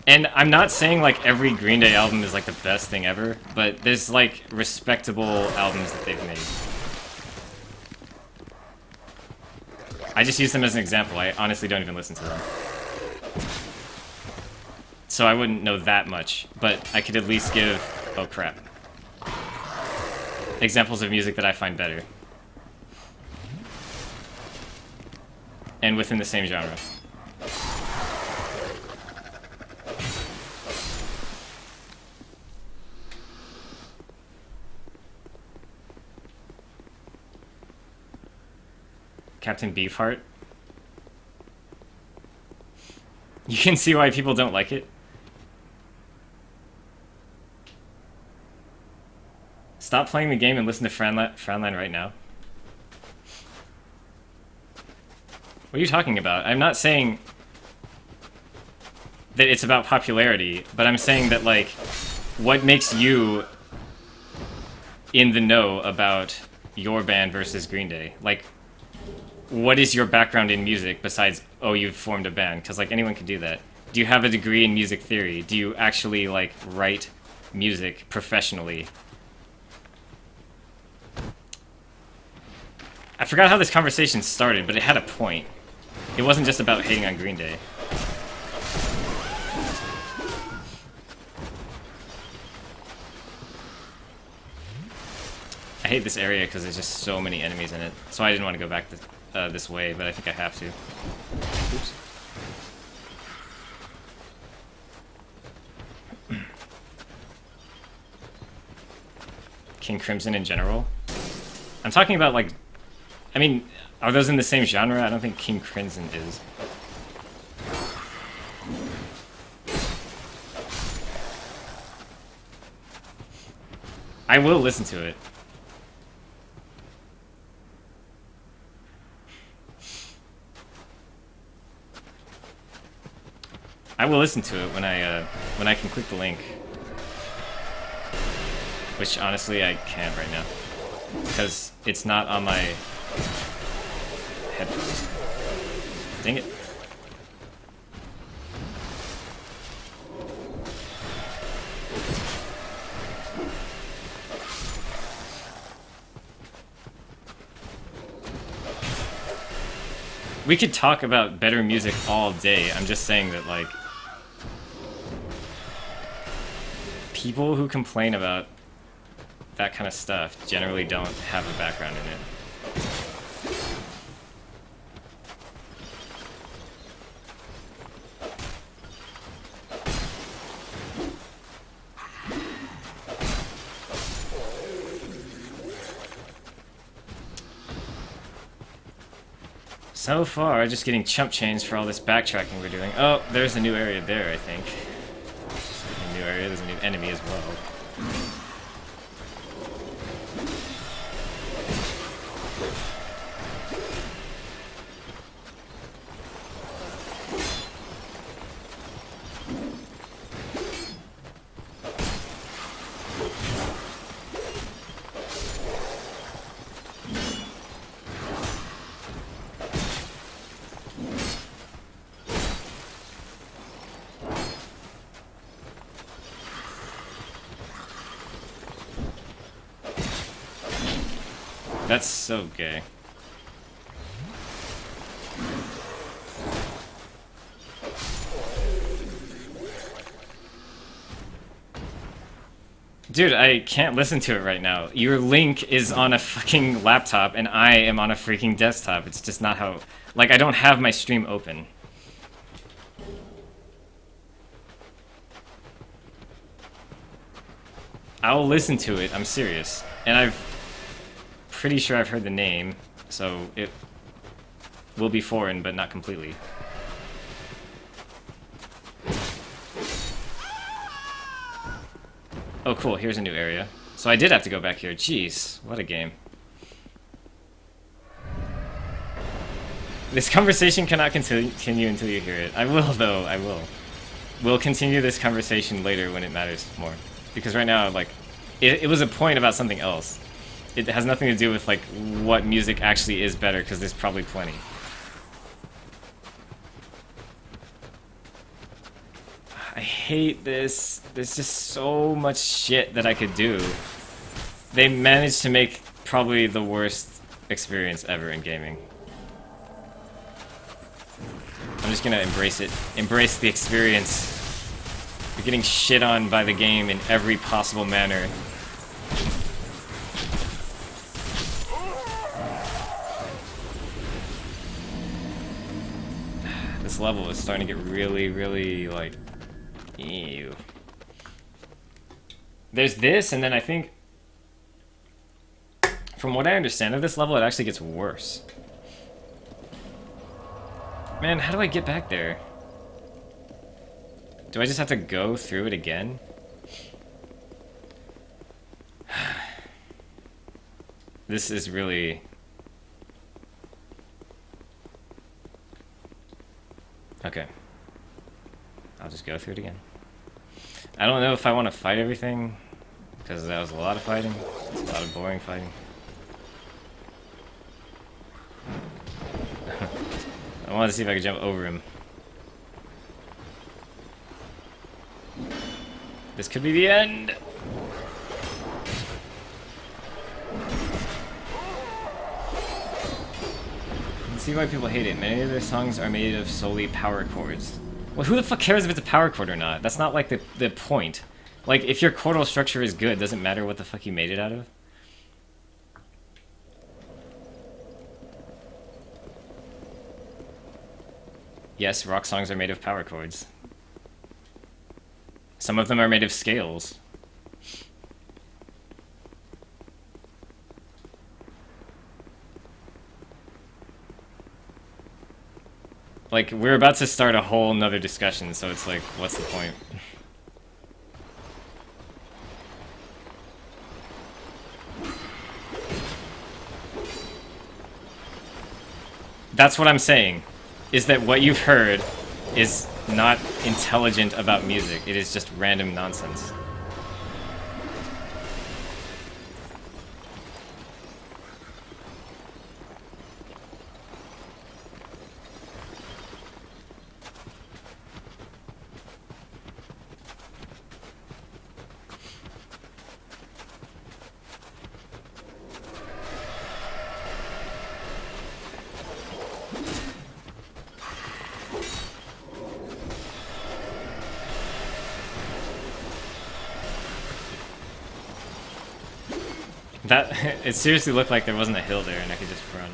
And I'm not saying like every Green Day album is like the best thing ever, but there's like respectable albums that they've made. I just use them as an example. I honestly don't even listen to them. So I wouldn't know that much, but I could at least give, oh crap, examples of music that I find better. And within the same genre. Captain Beefheart. You can see why people don't like it. Stop playing the game and listen to Frownline right now. What are you talking about? I'm not saying that it's about popularity, but I'm saying that, like, what makes you in the know about your band versus Green Day? Like, what is your background in music besides, oh, you've formed a band? Because, like, anyone can do that. Do you have a degree in music theory? Do you actually, like, write music professionally? I forgot how this conversation started, but it had a point. It wasn't just about hating on Green Day. I hate this area because there's just so many enemies in it. So I didn't want to go back this way, but I think I have to. Oops. King Crimson in general? I'm talking about, like... I mean, are those in the same genre? I don't think King Crimson is. I will listen to it. I will listen to it when I can click the link. Which honestly I can't right now. Because it's not on my headphones. Dang it. We could talk about better music all day. I'm just saying that, like, people who complain about that kind of stuff generally don't have a background in it. So far, just getting chump chains for all this backtracking we're doing. Oh, there's a new area there, I think. A new area, there's a new enemy as well. That's so gay. Dude, I can't listen to it right now. Your link is on a fucking laptop and I am on a freaking desktop. It's just not how... Like, I don't have my stream open. I'll listen to it, I'm serious. And I've... pretty sure I've heard the name, so it will be foreign, but not completely. Oh cool, here's a new area. So I did have to go back here. Jeez, what a game. This conversation cannot continue until you hear it. I will, though. I will. We'll continue this conversation later when it matters more. Because right now, like, it was a point about something else. It has nothing to do with, like, what music actually is better, because there's probably plenty. I hate this. There's just so much shit that I could do. They managed to make probably the worst experience ever in gaming. I'm just gonna embrace it. Embrace the experience. You're getting shit on by the game in every possible manner. This level is starting to get really, really, like... Ew. There's this, and then I think... From what I understand of this level, it actually gets worse. Man, how do I get back there? Do I just have to go through it again? This is really... Okay. I'll just go through it again. I don't know if I want to fight everything, because that was a lot of fighting. It's a lot of boring fighting. I wanted to see if I could jump over him. This could be the end! You can see why people hate it. Many of their songs are made of solely power chords. Well, who the fuck cares if it's a power chord or not? That's not like the point. Like, if your chordal structure is good, doesn't matter what the fuck you made it out of. Yes, rock songs are made of power chords. Some of them are made of scales. Like, we're about to start a whole nother discussion, so it's like, what's the point? That's what I'm saying. Is that what you've heard is not intelligent about music. It is just random nonsense. That, it seriously looked like there wasn't a hill there and I could just run.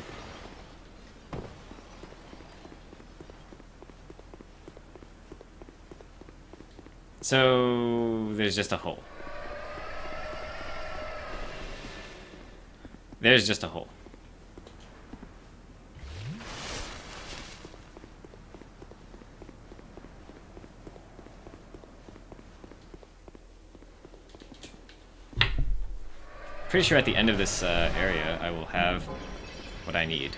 So, there's just a hole. There's just a hole. Pretty sure at the end of this area, I will have what I need.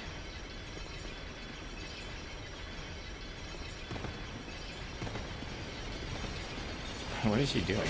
What is she doing?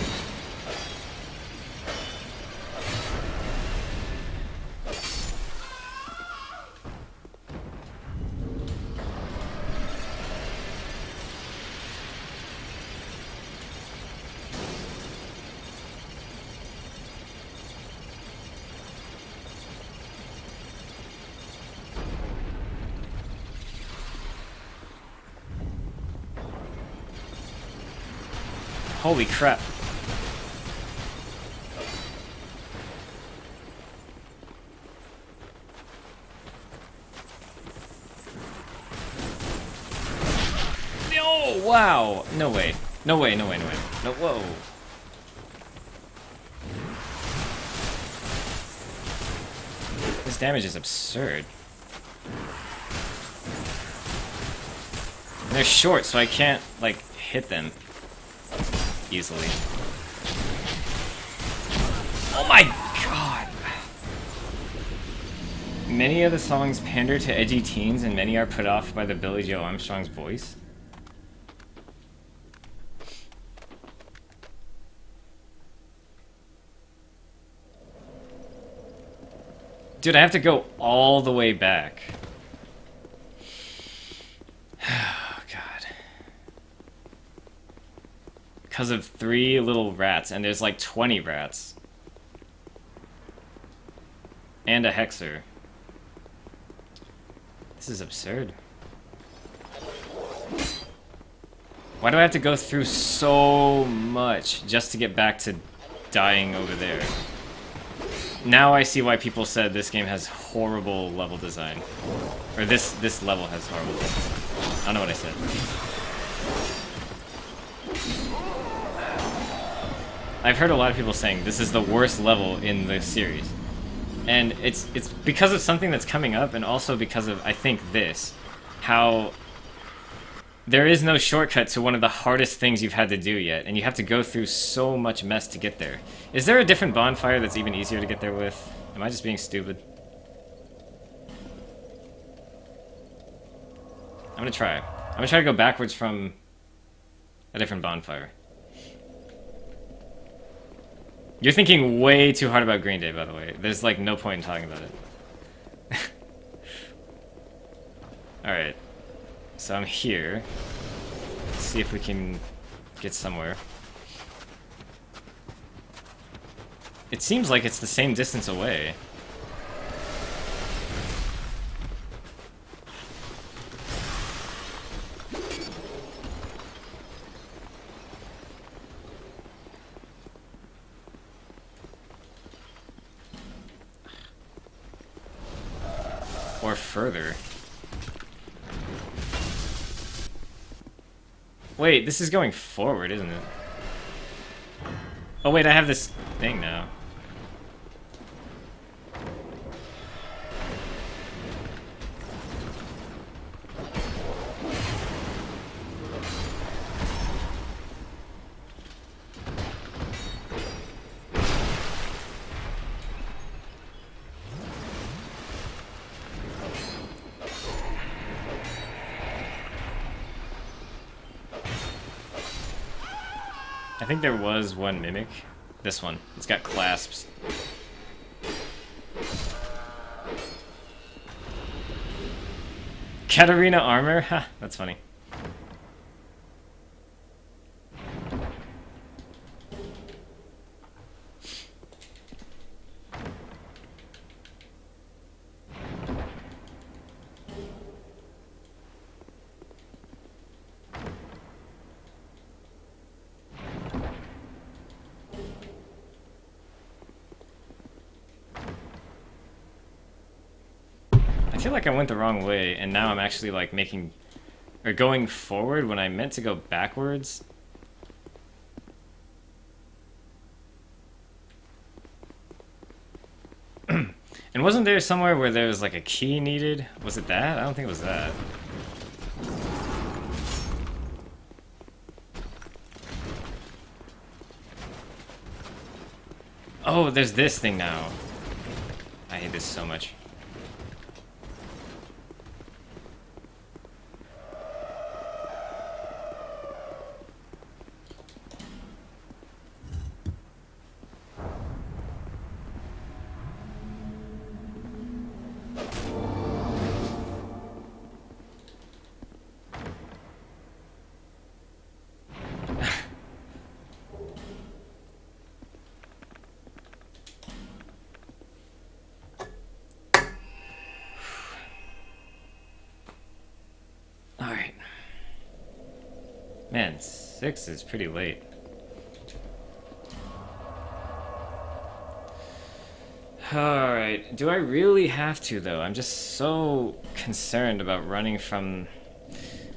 Holy crap. No, wow. No way. No way, no way, no way. No, whoa. This damage is absurd. And they're short, so I can't, like, hit them easily. Oh my god! Many of the songs pander to edgy teens, and many are put off by the Billie Joe Armstrong's voice. Dude, I have to go all the way back. Oh, God. Because of 3 little rats, and there's like 20 rats. And a hexer. This is absurd. Why do I have to go through so much just to get back to dying over there? Now I see why people said this game has horrible level design. Or this level has horrible level design. I don't know what I said. I've heard a lot of people saying this is the worst level in the series. And it's because of something that's coming up, and also because of, I think, this. How there is no shortcut to one of the hardest things you've had to do yet, and you have to go through so much mess to get there. Is there a different bonfire that's even easier to get there with? Am I just being stupid? I'm gonna try. I'm gonna try to go backwards from a different bonfire. You're thinking way too hard about Green Day, by the way. There's like no point in talking about it. Alright. So I'm here. Let's see if we can get somewhere. It seems like it's the same distance away. Or further. Wait, this is going forward, isn't it? Oh wait, I have this thing now. I think there was one mimic. This one. It's got clasps. Katarina armor? Ha, that's funny. I feel like I went the wrong way, and now I'm actually like making, or going forward when I meant to go backwards. And wasn't there somewhere where there was like a key needed? Was it that? I don't think it was that. Oh, there's this thing now. I hate this so much. Alright. Man, 6 is pretty late. Alright, do I really have to, though? I'm just so concerned about running from...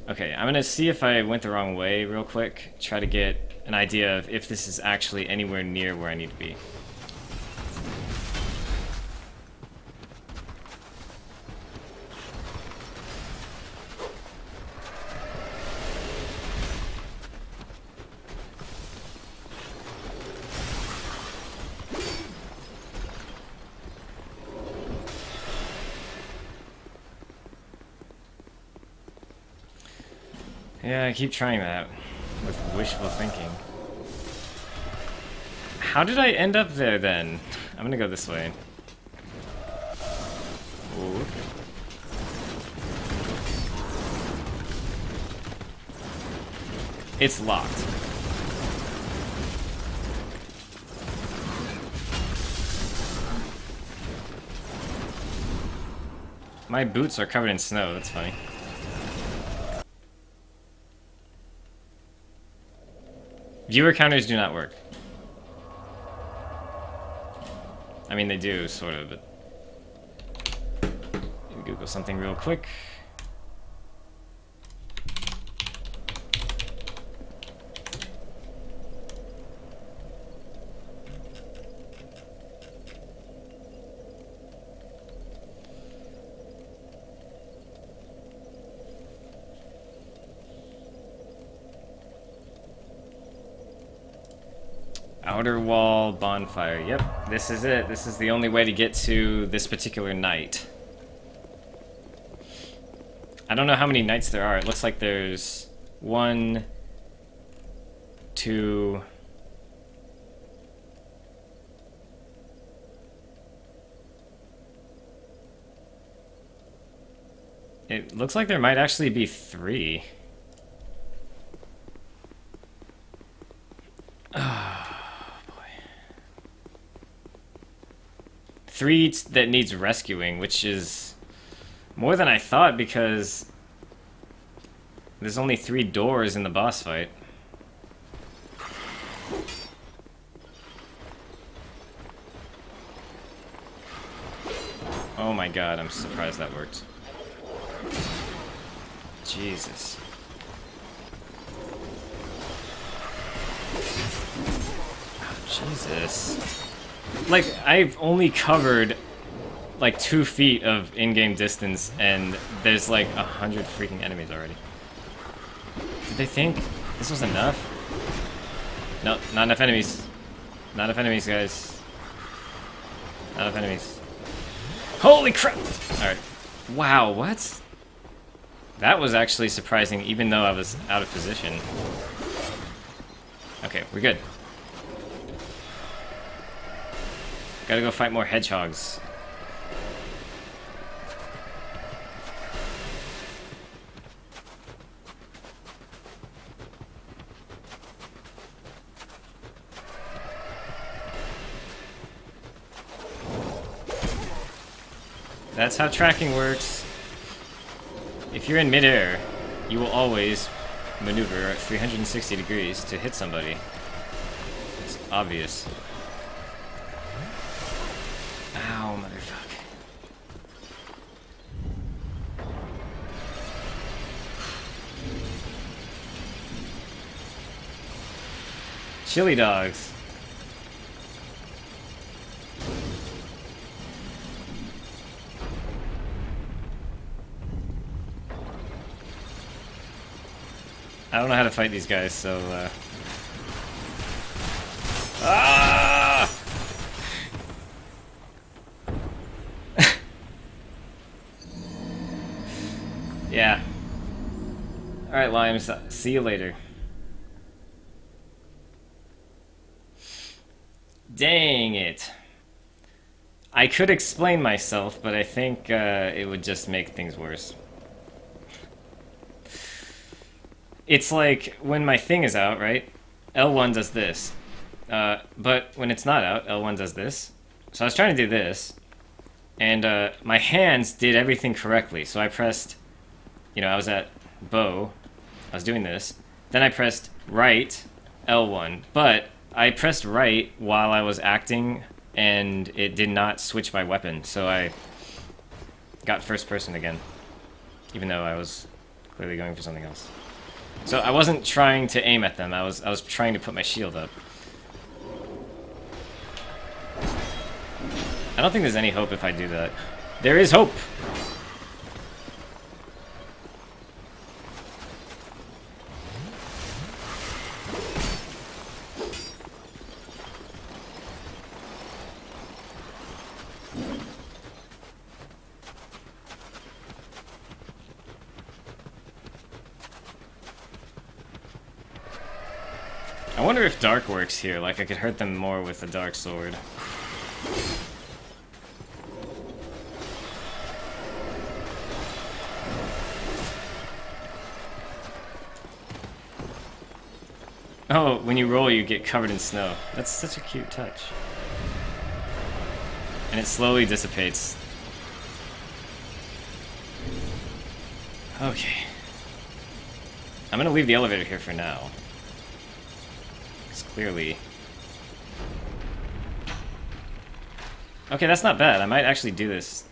Okay, I'm gonna see if I went the wrong way real quick. Try to get an idea of if this is actually anywhere near where I need to be. Yeah, I keep trying that with wishful thinking. How did I end up there then? I'm gonna go this way. Ooh. It's locked. My boots are covered in snow, that's funny. Viewer counters do not work. I mean, they do, sort of, but... Let me Google something real quick. Outer wall bonfire. Yep, this is it. This is the only way to get to this particular night. I don't know how many nights there are. It looks like there's 1, 2... It looks like there might actually be 3. Oh, boy. 3 that needs rescuing, which is more than I thought because there's only 3 doors in the boss fight. Oh my god, I'm surprised that worked. Jesus. Oh, Jesus. Like, I've only covered like 2 feet of in-game distance and there's like 100 freaking enemies already. Did they think this was enough? No, not enough enemies. Not enough enemies, guys. Not enough enemies. Holy crap! Alright. Wow, what? That was actually surprising, even though I was out of position. Okay, we're good. Gotta go fight more hedgehogs. That's how tracking works. If you're in midair, you will always maneuver at 360 degrees to hit somebody. It's obvious. Ow, motherfucker. Chili dogs. I don't know how to fight these guys, so, Ah! Yeah. Alright, Limes, see you later. Dang it. I could explain myself, but I think it would just make things worse. It's like when my thing is out, right? L1 does this. But when it's not out, L1 does this. So I was trying to do this, and my hands did everything correctly. So I pressed, I was at bow, I was doing this. Then I pressed right, L1. But I pressed right while I was acting, and it did not switch my weapon. So I got first person again, even though I was clearly going for something else. So I wasn't trying to aim at them, I was trying to put my shield up. I don't think there's any hope if I do that. There is hope! I wonder if Dark works here, like I could hurt them more with a Dark Sword. Oh, when you roll, you get covered in snow. That's such a cute touch. And it slowly dissipates. Okay. I'm gonna leave the elevator here for now. Because clearly... Okay, that's not bad. I might actually do this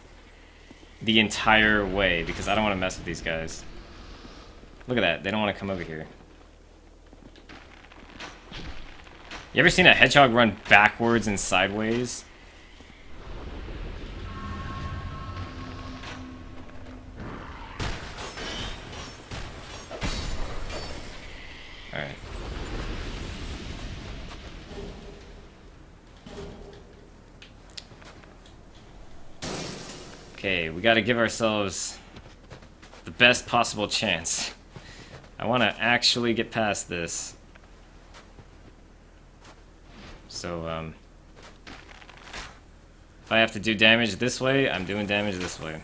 the entire way, because I don't want to mess with these guys. Look at that. They don't want to come over here. You ever seen a hedgehog run backwards and sideways? Alright. Okay, we gotta give ourselves the best possible chance. I want to actually get past this. So, if I have to do damage this way, I'm doing damage this way.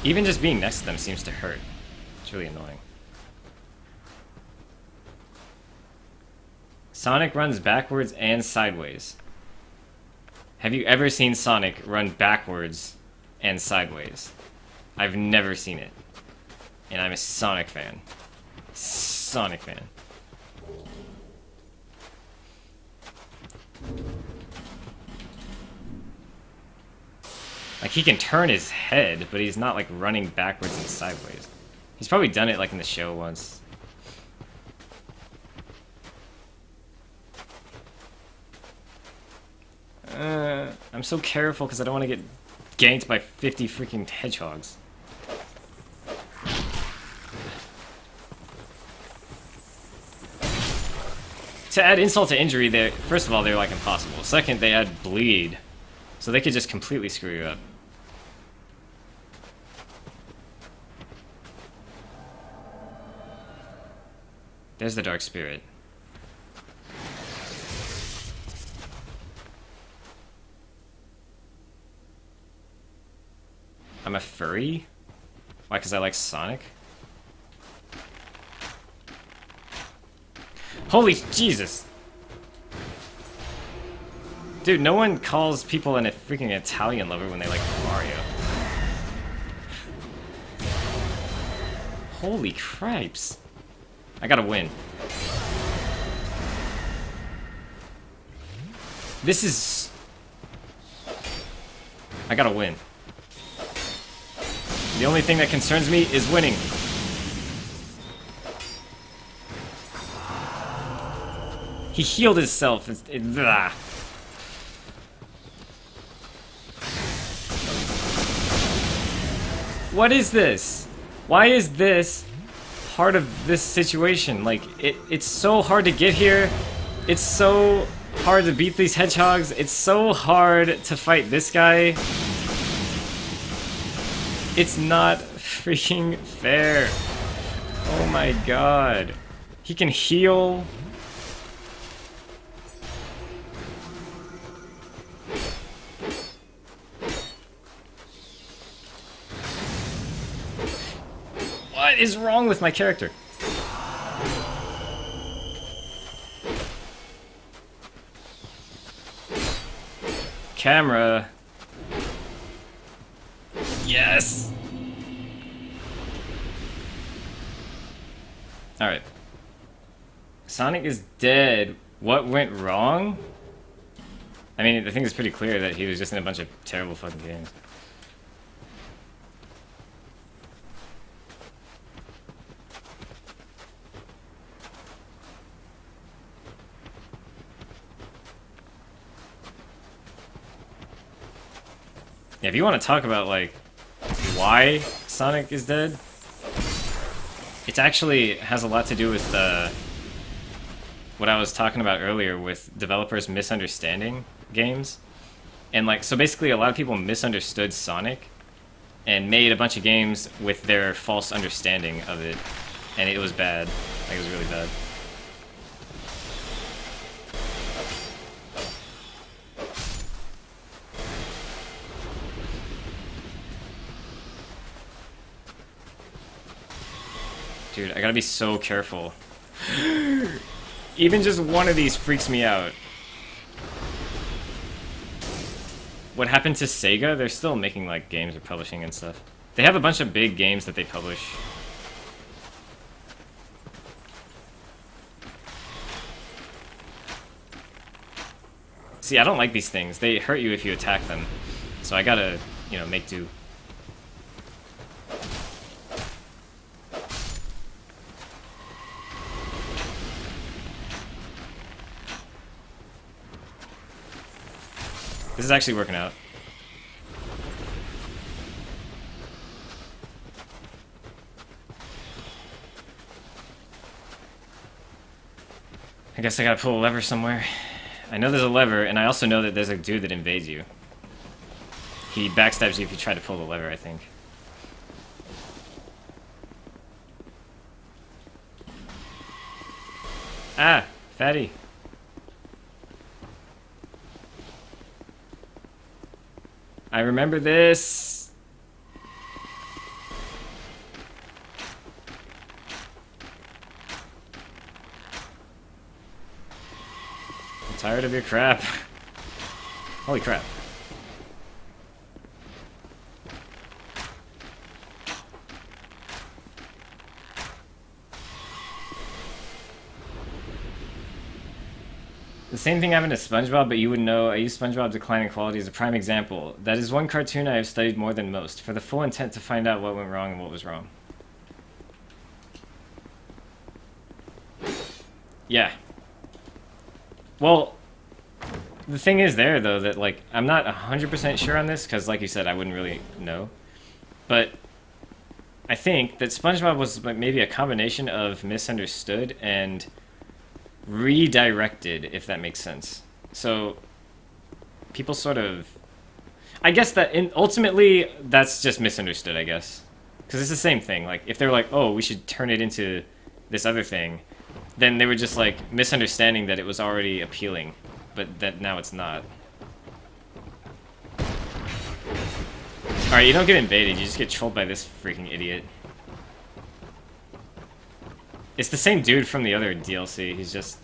Even just being next to them seems to hurt. It's really annoying. Sonic runs backwards and sideways. Have you ever seen Sonic run backwards and sideways? I've never seen it. And I'm a Sonic fan. Sonic fan. Like, he can turn his head, but he's not, like, running backwards and sideways. He's probably done it, like, in the show once. I'm so careful because I don't want to get ganked by 50 freaking hedgehogs. To add insult to injury, they first of all, they're like impossible. Second, they add bleed. So they could just completely screw you up. There's the Dark Spirit. I'm a furry? Why, because I like Sonic? Holy Jesus! Dude, no one calls people a freaking Italian lover when they like Mario. Holy cripes. I gotta win. This is... I gotta win. The only thing that concerns me is winning. He healed himself. What is this? Why is this part of this situation? Like, it's so hard to get here. It's so hard to beat these hedgehogs. It's so hard to fight this guy. It's not freaking fair. Oh my god. He can heal. What is wrong with my character? Camera. Yes! Alright. Sonic is dead. What went wrong? I mean, I think it's pretty clear that he was just in a bunch of terrible fucking games. Yeah, if you want to talk about, like, why Sonic is dead, it actually has a lot to do with what I was talking about earlier with developers misunderstanding games. And, like, so basically a lot of people misunderstood Sonic and made a bunch of games with their false understanding of it, and it was bad. Like, it was really bad. Dude, I gotta be so careful. Even just one of these freaks me out. What happened to Sega? They're still making, like, games or publishing and stuff. They have a bunch of big games that they publish. See, I don't like these things. They hurt you if you attack them. So I gotta, you know, make do. This is actually working out. I guess I gotta pull a lever somewhere. I know there's a lever, and I also know that there's a dude that invades you. He backstabs you if you try to pull the lever, I think. Ah! Fatty! I remember this! I'm tired of your crap. Holy crap. The same thing happened to SpongeBob, but you would know I use SpongeBob's declining quality as a prime example. That is one cartoon I have studied more than most, for the full intent to find out what went wrong and what was wrong. Yeah. Well, the thing is there, though, that, like, I'm not 100% sure on this, because, like you said, I wouldn't really know. But I think that SpongeBob was maybe a combination of misunderstood and redirected, if that makes sense. So people sort of, I guess that ultimately that's just misunderstood, I guess, because it's the same thing. Like, if they're like, oh, we should turn it into this other thing, then they were just like misunderstanding that it was already appealing, but that now it's not. Alright, you don't get invaded, you just get trolled by this freaking idiot. It's the same dude from the other DLC, he's just...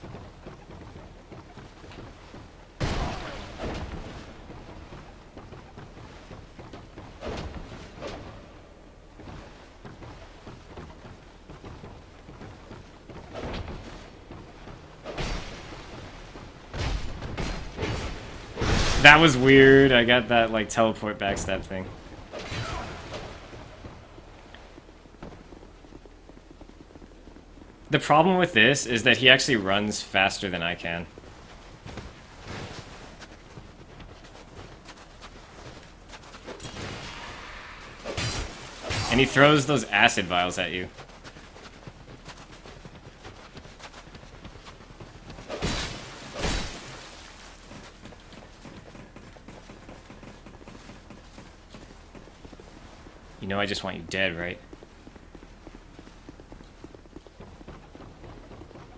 That was weird, I got that, like, teleport backstab thing. The problem with this is that he actually runs faster than I can. And he throws those acid vials at you. You know I just want you dead, right?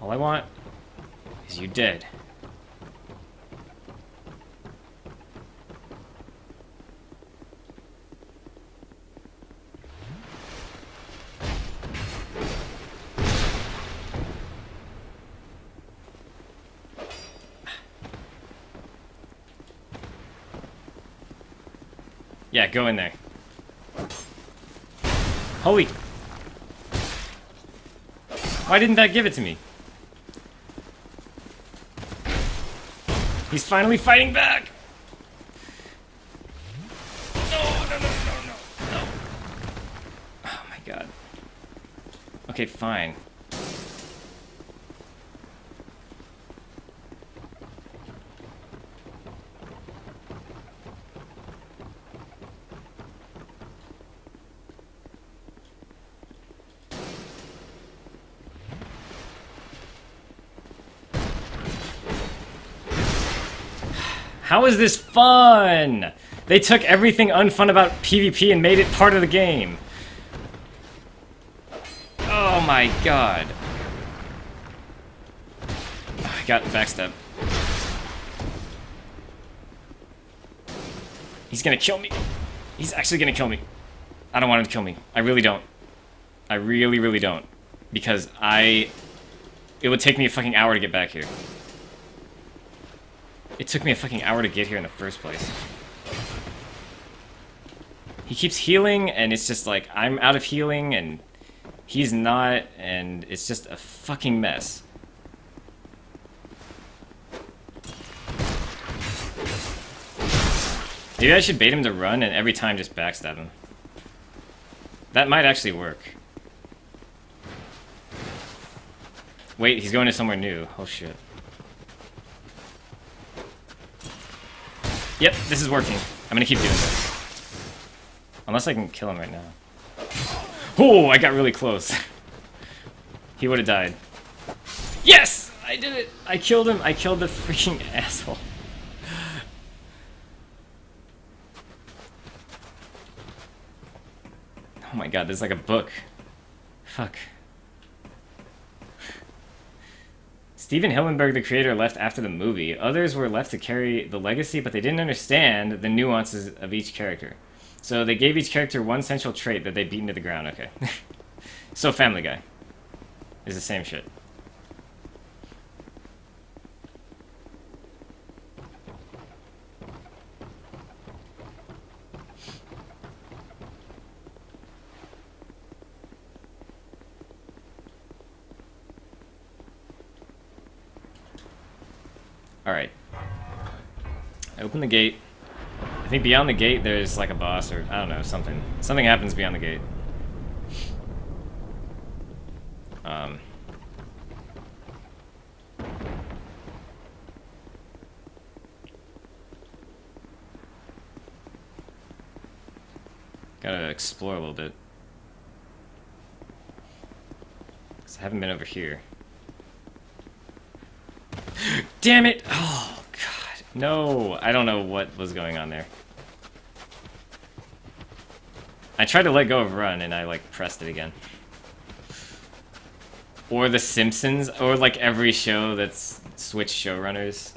All I want is you dead. Yeah, go in there. Holy! Why didn't that give it to me? He's finally fighting back! No. Oh my god. Okay, fine. How is this fun? They took everything unfun about PvP and made it part of the game. Oh my god. I got backstab. He's gonna kill me. He's actually gonna kill me. I don't want him to kill me. I really don't. I really, really don't. Because it would take me a fucking hour to get back here. It took me a fucking hour to get here in the first place. He keeps healing, and it's just like, I'm out of healing, and he's not, and it's just a fucking mess. Maybe I should bait him to run and every time just backstab him. That might actually work. Wait, he's going to somewhere new. Oh shit. Yep, this is working. I'm gonna keep doing this. Unless I can kill him right now. Oh, I got really close. He would have died. Yes! I did it! I killed him. I killed the freaking asshole. Oh my god, there's like a book. Fuck. Steven Hillenberg, the creator, left after the movie. Others were left to carry the legacy, but they didn't understand the nuances of each character. So they gave each character one central trait that they beat into the ground. Okay. So Family Guy is the same shit. Alright. I open the gate. I think beyond the gate there's like a boss or, I don't know, something. Something happens beyond the gate. Gotta explore a little bit. 'Cause I haven't been over here. Damn it! Oh, God. No, I don't know what was going on there. I tried to let go of run and I, like, pressed it again. Or The Simpsons, or, like, every show that's switched showrunners.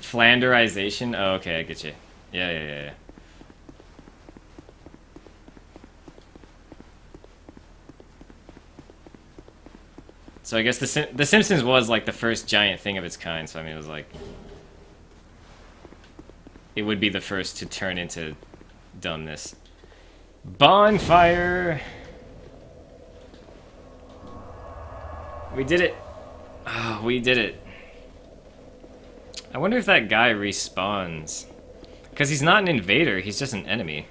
Flanderization? Oh, okay, I get you. Yeah. So I guess The Simpsons was like the first giant thing of its kind, so I mean it was like... It would be the first to turn into dumbness. Bonfire! We did it! Oh, we did it. I wonder if that guy respawns. Because he's not an invader, he's just an enemy.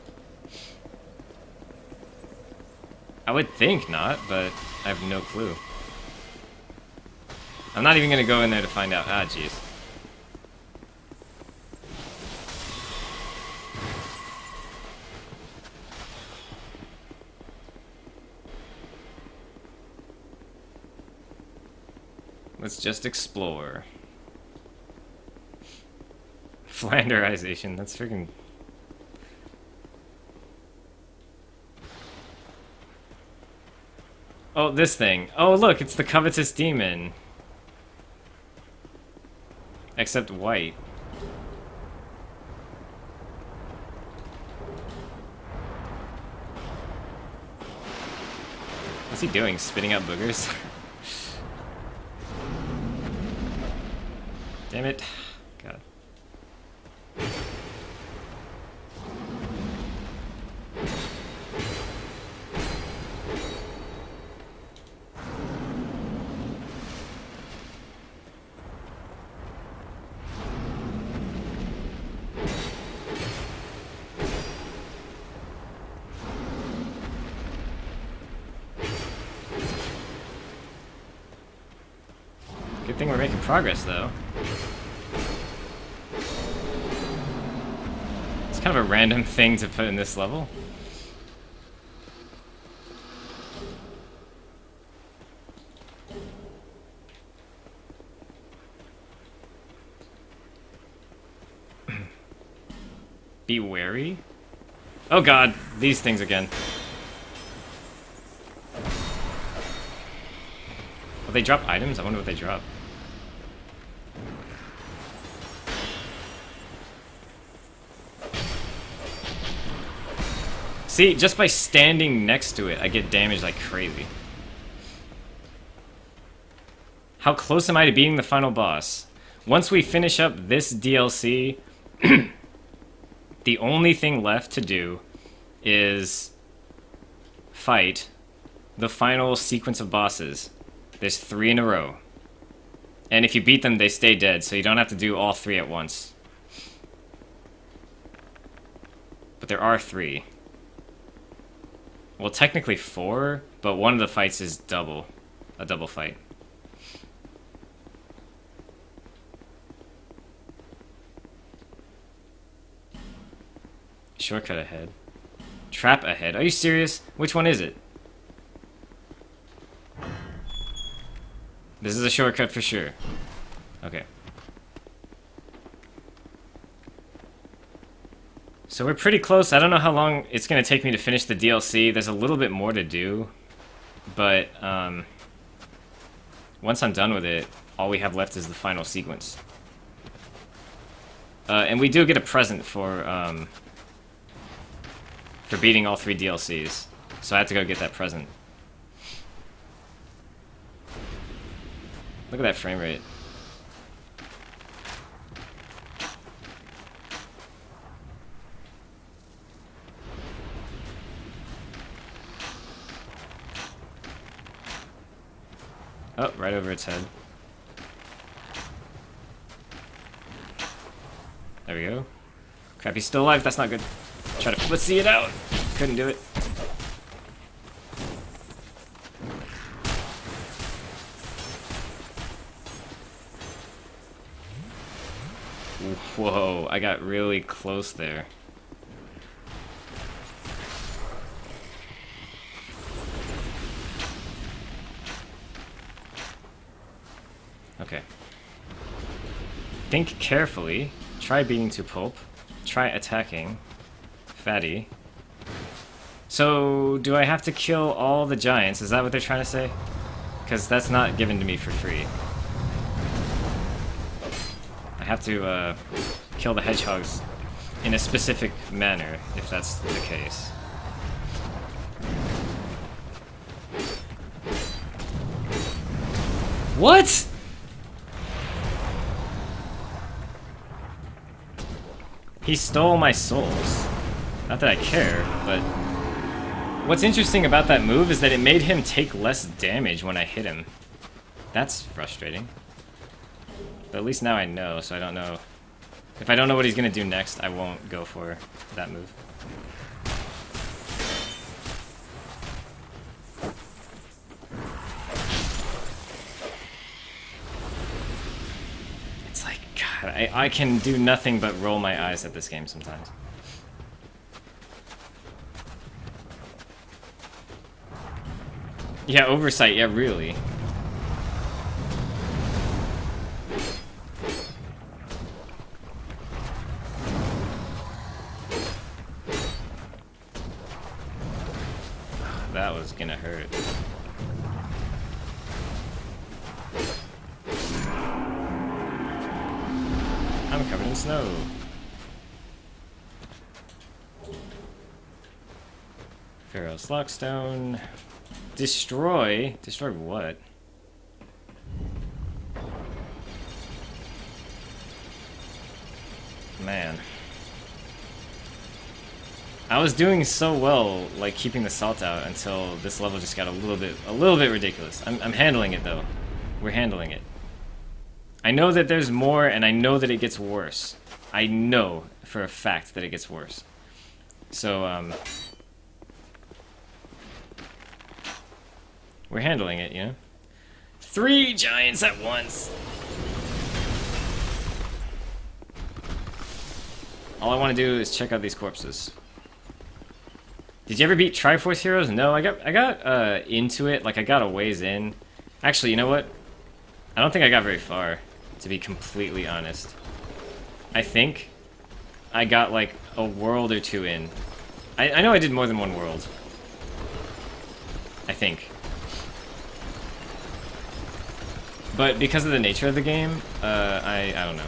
I would think not, but I have no clue. I'm not even gonna go in there to find out. Ah, jeez. Let's just explore. Flanderization, that's freaking... Oh, this thing. Oh, look, it's the Covetous Demon. Except white. What's he doing? Spitting out boogers? Damn it. God. Good thing we're making progress, though. It's kind of a random thing to put in this level. Be wary. Oh god, these things again. Will they drop items? I wonder what they drop. See, just by standing next to it, I get damaged like crazy. How close am I to beating the final boss? Once we finish up this DLC, the only thing left to do is fight the final sequence of bosses. There's 3 in a row. And if you beat them, they stay dead, so you don't have to do all 3 at once. But there are 3. Well, technically 4, but one of the fights is double. A double fight. Shortcut ahead. Trap ahead. Are you serious? Which one is it? This is a shortcut for sure. Okay. So we're pretty close. I don't know how long it's going to take me to finish the DLC. There's a little bit more to do. But once I'm done with it, all we have left is the final sequence. And we do get a present for beating all 3 DLCs. So I have to go get that present. Look at that frame rate. Oh, right over its head. There we go. Crap, he's still alive. That's not good. Try to flitsy it out. Couldn't do it. Whoa, I got really close there. Okay. Think carefully. Try beating to pulp. Try attacking. Fatty. So, do I have to kill all the giants? Is that what they're trying to say? Because that's not given to me for free. I have to kill the hedgehogs in a specific manner, if that's the case. What?! He stole my souls. Not that I care, but... What's interesting about that move is that it made him take less damage when I hit him. That's frustrating. But at least now I know, so I don't know... If I don't know what he's gonna do next, I won't go for that move. It's like, God, I can do nothing but roll my eyes at this game sometimes. Yeah, oversight, yeah, really. That was gonna hurt. I'm covered in snow. Pharaoh's Lockstone. Destroy? Destroy what? Man. I was doing so well, like, keeping the salt out until this level just got a little bit ridiculous. I'm handling it, though. We're handling it. I know that there's more, and I know that it gets worse. I know for a fact that it gets worse. So, we're handling it, you know? 3 giants at once! All I want to do is check out these corpses. Did you ever beat Triforce Heroes? No, I got into it, like I got a ways in. Actually, you know what? I don't think I got very far, to be completely honest. I think I got like a world or two in. I know I did more than one world. I think. But because of the nature of the game, I don't know.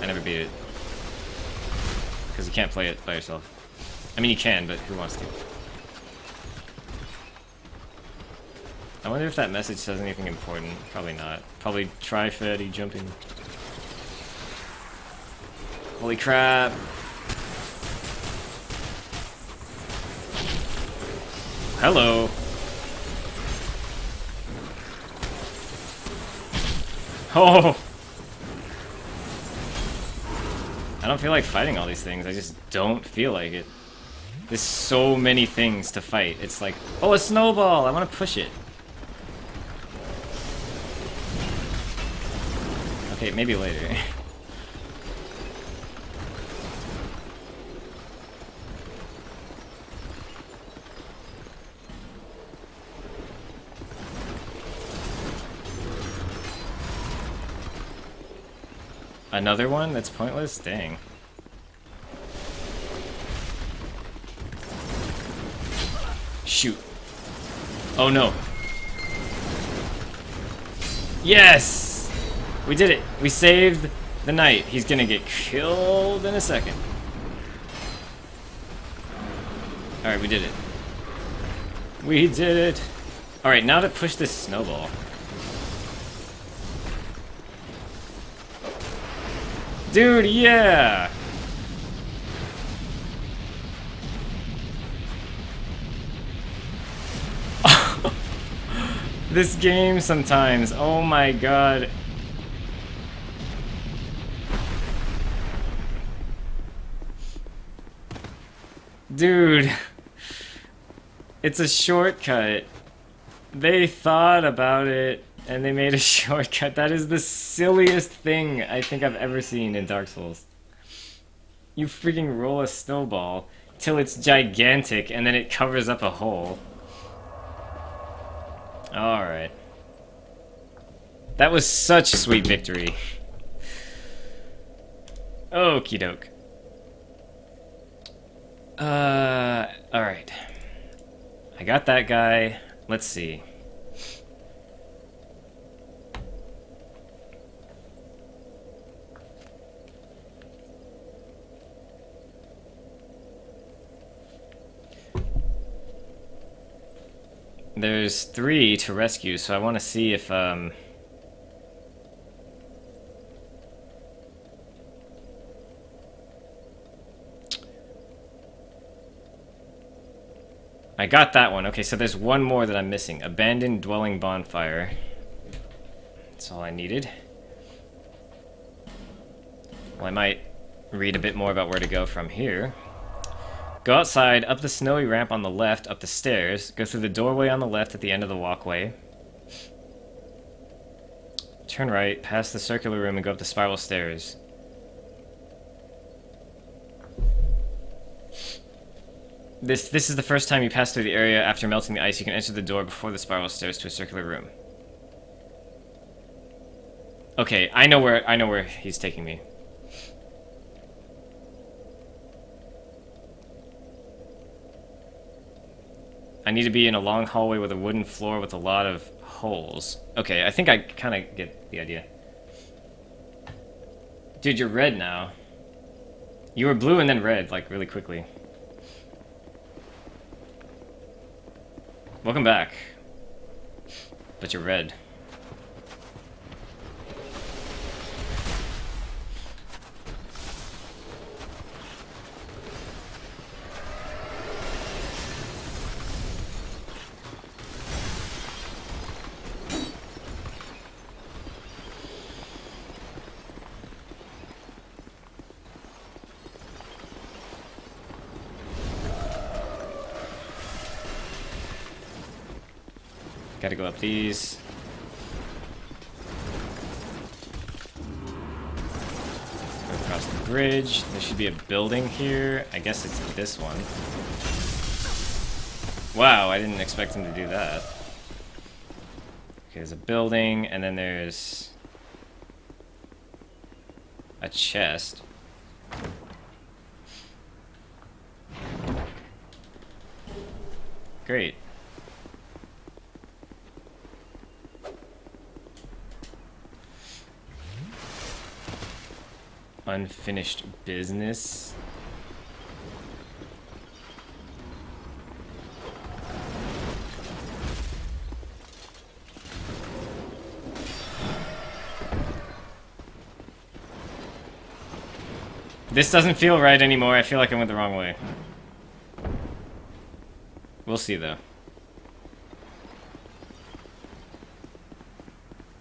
I never beat it. Because you can't play it by yourself. I mean, you can, but who wants to? I wonder if that message says anything important. Probably not. Probably try fatty jumping. Holy crap. Hello. Oh! I don't feel like fighting all these things. I just don't feel like it. There's so many things to fight. It's like, oh, a snowball! I want to push it. Okay, maybe later. Another one that's pointless? Dang. Shoot. Oh no. Yes! We did it. We saved the knight. He's gonna get killed in a second. Alright, we did it. We did it. Alright, now to push this snowball. Dude, yeah! This game sometimes, oh my god. Dude. It's a shortcut. They thought about it. And they made a shortcut. That is the silliest thing I think I've ever seen in Dark Souls. You freaking roll a snowball till it's gigantic and then it covers up a hole. Alright. That was such sweet victory. Okie doke. Alright. I got that guy. Let's see. There's 3 to rescue, so I want to see if, I got that one. Okay, so there's one more that I'm missing. Abandoned Dwelling Bonfire. That's all I needed. Well, I might read a bit more about where to go from here. Go outside, up the snowy ramp on the left, up the stairs. Go through the doorway on the left at the end of the walkway. Turn right, past the circular room, and go up the spiral stairs. This is the first time you pass through the area after melting the ice. You can enter the door before the spiral stairs to a circular room. Okay, I know where he's taking me. I need to be in a long hallway with a wooden floor with a lot of holes. Okay, I think I kind of get the idea. Dude, you're red now. You were blue and then red, like, really quickly. Welcome back. But you're red. Gotta go up these. Go across the bridge. There should be a building here. I guess it's this one. Wow, I didn't expect him to do that. Okay, there's a building, and then there's a chest. Great. Unfinished business. This doesn't feel right anymore. I feel like I went the wrong way. We'll see, though.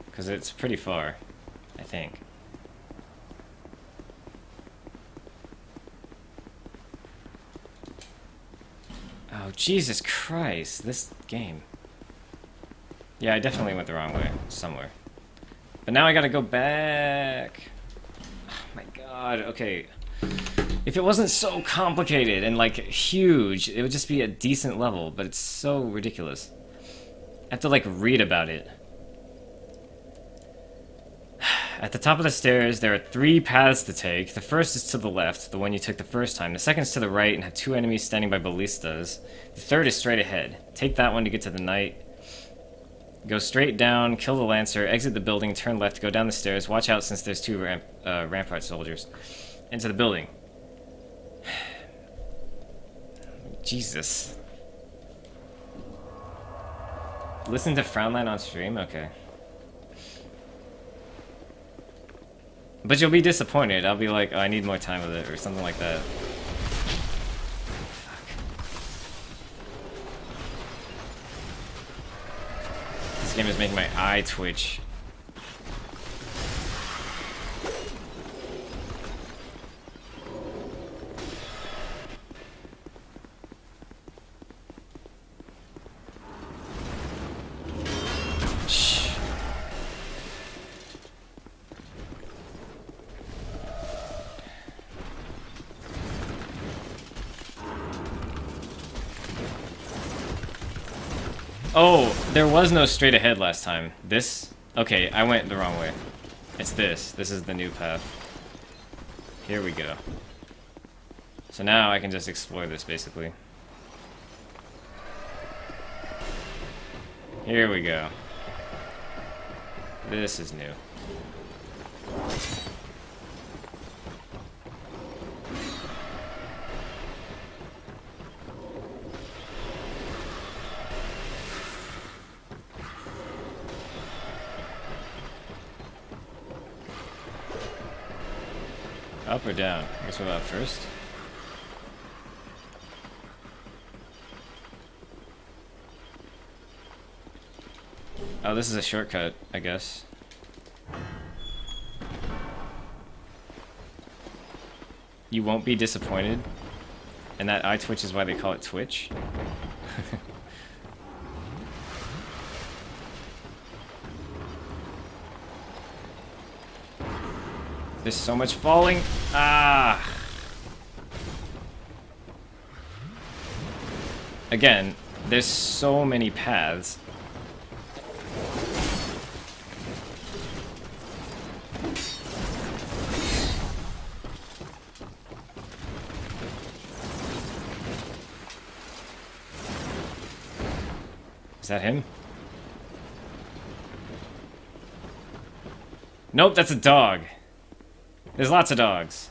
Because it's pretty far, I think. Oh, Jesus Christ. This game. Yeah, I definitely went the wrong way. Somewhere. But now I gotta go back. Oh my god. Okay. If it wasn't so complicated and, like, huge, it would just be a decent level, but it's so ridiculous. I have to, like, read about it. At the top of the stairs, there are 3 paths to take. The first is to the left, the one you took the first time. The second is to the right and have 2 enemies standing by ballistas. The third is straight ahead. Take that one to get to the knight. Go straight down, kill the lancer, exit the building, turn left, go down the stairs. Watch out since there's 2 rampart soldiers. Into the building. Jesus. Listen to Frownline on stream? Okay. But you'll be disappointed. I'll be like, oh, I need more time with it, or something like that. Fuck. This game is making my eye twitch. Oh, there was no straight ahead last time. This? Okay, I went the wrong way. It's this. This is the new path. Here we go. So now I can just explore this, basically. Here we go. This is new. Up or down? I guess we'll go up first. Oh, this is a shortcut, I guess. You won't be disappointed. And that eye twitch is why they call it Twitch. There's so much falling. Ah. Again, there's so many paths. Is that him? Nope, that's a dog. There's lots of dogs.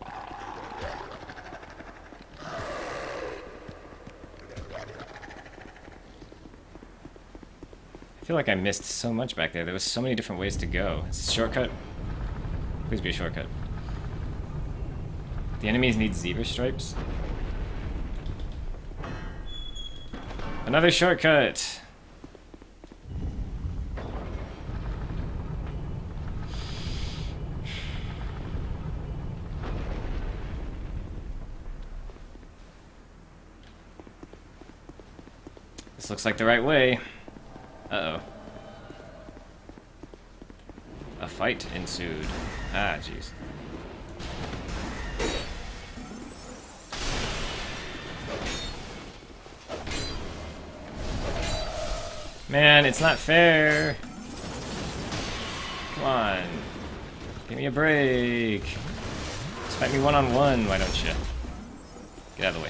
I feel like I missed so much back there. There was so many different ways to go. Is this a shortcut? Please be a shortcut. The enemies need zebra stripes. Another shortcut! This looks like the right way. Uh-oh. A fight ensued. Ah, jeez. Man, it's not fair. Come on. Give me a break. Just fight me one-on-one, why don't you? Get out of the way.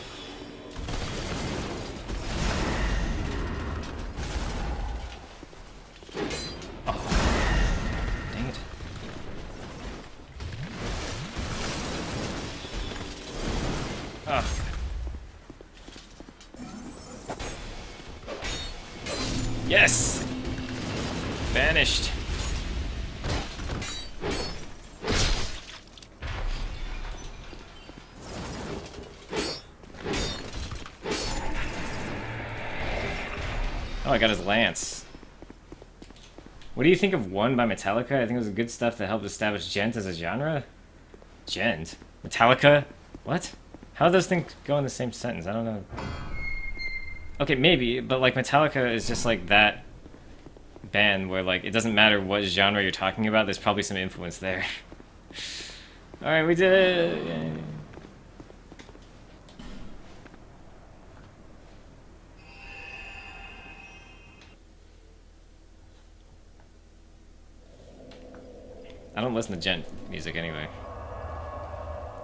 Oh. Dang it. Oh. Yes! Vanished. Oh, I got his lance. What do you think of One by Metallica? I think it was good stuff that helped establish Gent as a genre. Gent? Metallica? What? How do those things go in the same sentence? I don't know. Okay, maybe, but like Metallica is just like that band where like it doesn't matter what genre you're talking about, there's probably some influence there. Alright, we did it! Yay. I don't listen to Gent music anyway.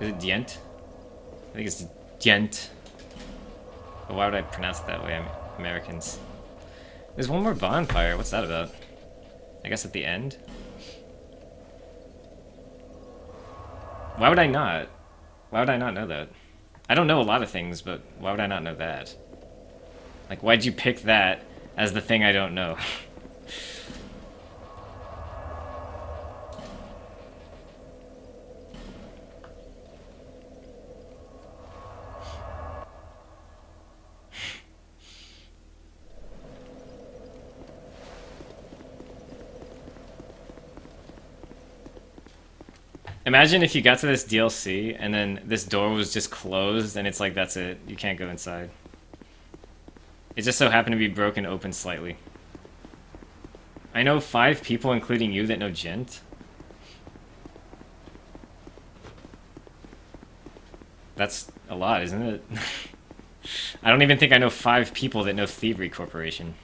Is it Dient? I think it's Dient. But why would I pronounce it that way? I'm Americans. There's one more bonfire. What's that about? I guess at the end? Why would I not? Why would I not know that? I don't know a lot of things, but why would I not know that? Like, why'd you pick that as the thing I don't know? Imagine if you got to this DLC and then this door was just closed and it's like, that's it. You can't go inside. It just so happened to be broken open slightly. I know 5 people, including you, that know Gent. That's a lot, isn't it? I don't even think I know 5 people that know Thievery Corporation.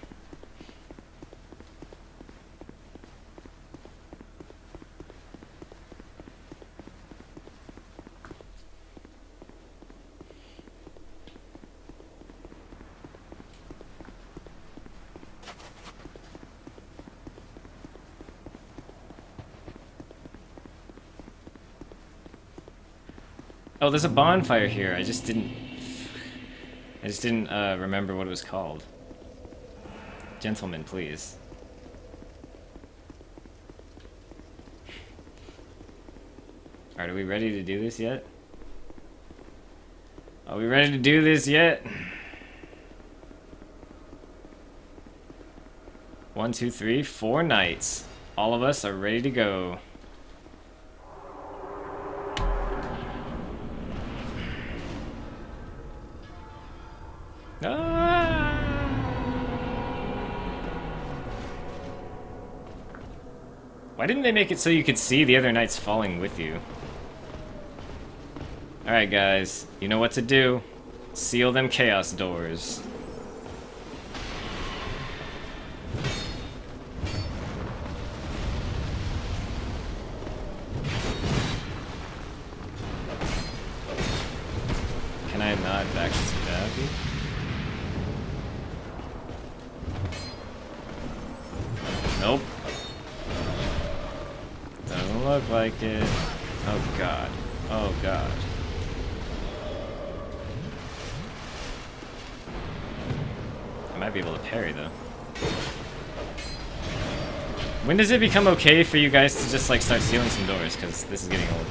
Oh, there's a bonfire here. I just didn't remember what it was called. Gentlemen, please. Alright, are we ready to do this yet? Are we ready to do this yet? 1, 2, 3, 4 nights. All of us are ready to go. Why didn't they make it so you could see the other knights falling with you? Alright guys, you know what to do. Seal them chaos doors. Can I not backstab you? Nope. Doesn't look like it. Oh god. Oh god. I might be able to parry though. When does it become okay for you guys to just like start sealing some doors? Because this is getting old.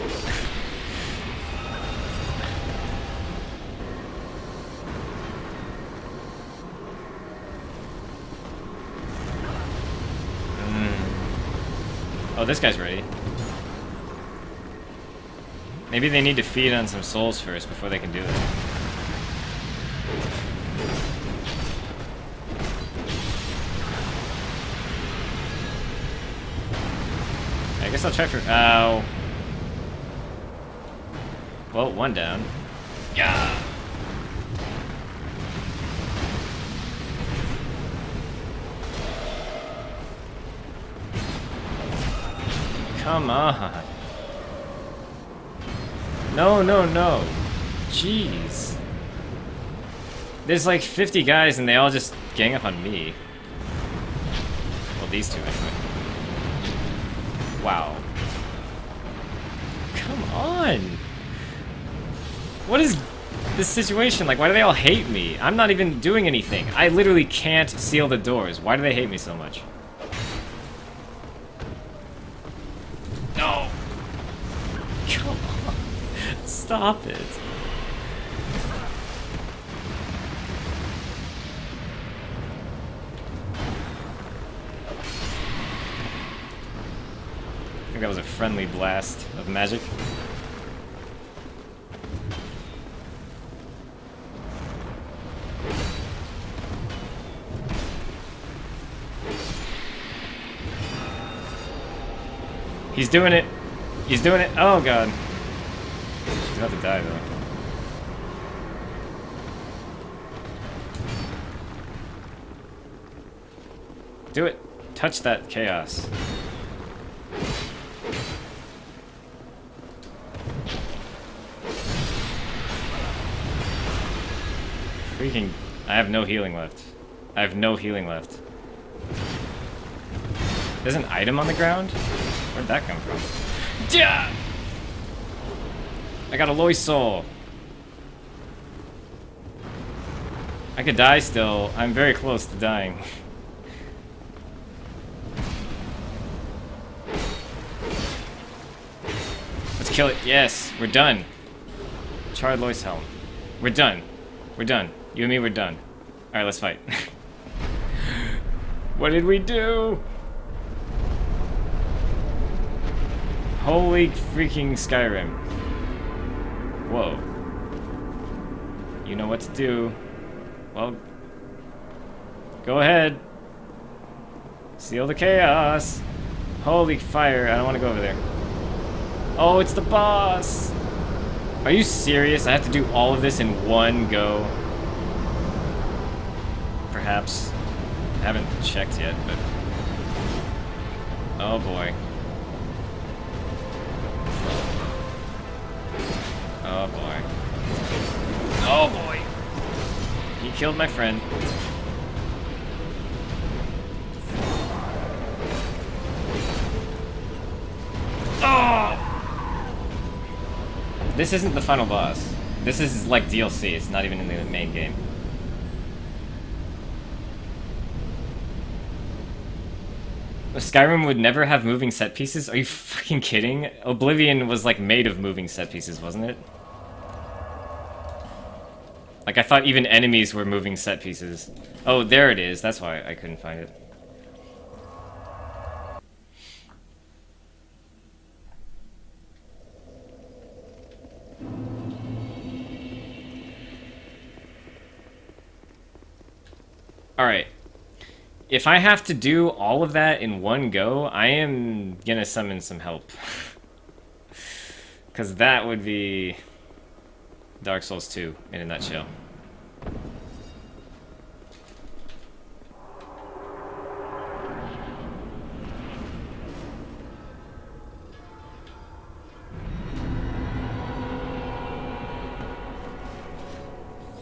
Oh, this guy's ready. Maybe they need to feed on some souls first before they can do it. I guess I'll try for... Ow. Well, one down. Yeah. Come on. No, no, no. Jeez. There's like 50 guys and they all just gang up on me. Well, these two anyway. Wow. Come on. What is this situation? Like, why do they all hate me? I'm not even doing anything. I literally can't seal the doors. Why do they hate me so much? No. Come on. Stop it. I think that was a friendly blast of magic. He's doing it. He's doing it. Oh god. He's about to die though. Do it. Touch that chaos. Freaking... I have no healing left. I have no healing left. There's an item on the ground? Where'd that come from? Yeah! I got a Lois soul. I could die still. I'm very close to dying. Let's kill it. Yes, we're done. Charred Lois helm. We're done. We're done. You and me, we're done. Alright, let's fight. What did we do? Holy freaking Skyrim. Whoa. You know what to do. Well, go ahead. Seal the chaos. Holy fire, I don't want to go over there. Oh, it's the boss. Are you serious? I have to do all of this in one go? Perhaps. I haven't checked yet, but... Oh boy. Oh boy. Oh boy! He killed my friend. Oh! This isn't the final boss. This is like DLC, it's not even in the main game. Skyrim would never have moving set pieces? Are you fucking kidding? Oblivion was like made of moving set pieces, wasn't it? Like I thought even enemies were moving set pieces. Oh, there it is. That's why I couldn't find it. Alright. If I have to do all of that in one go, I am gonna summon some help. Because that would be Dark Souls 2 in a nutshell.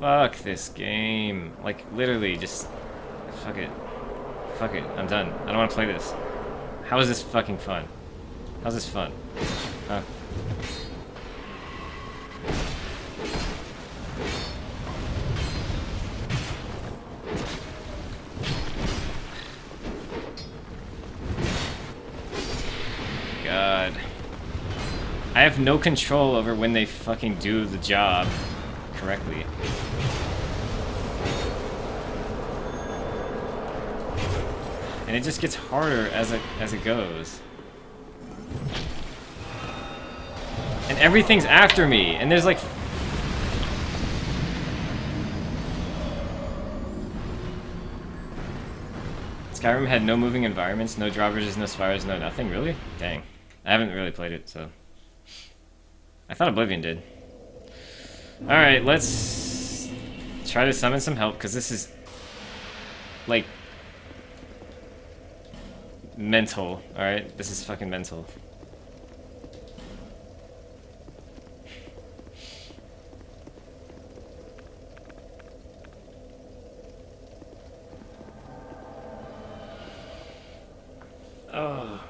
Fuck this game. Like, literally, just... Fuck it. Fuck it, I'm done. I don't want to play this. How is this fucking fun? How's this fun? Huh? God. I have no control over when they fucking do the job correctly. And it just gets harder as it goes. And everything's after me, and there's like... Skyrim had no moving environments, no drawbridges, no spires, no nothing, really? Dang. I haven't really played it, so... I thought Oblivion did. Alright, let's try to summon some help, because this is... like... mental, alright? This is fucking mental. Oh.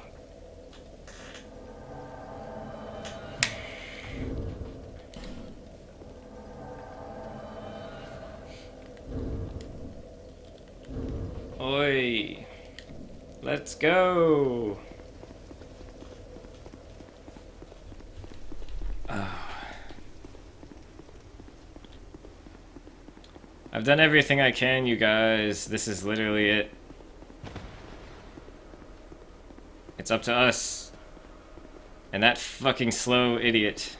Oi. Let's go. I've done everything I can, you guys. This is literally it. It's up to us. And that fucking slow idiot.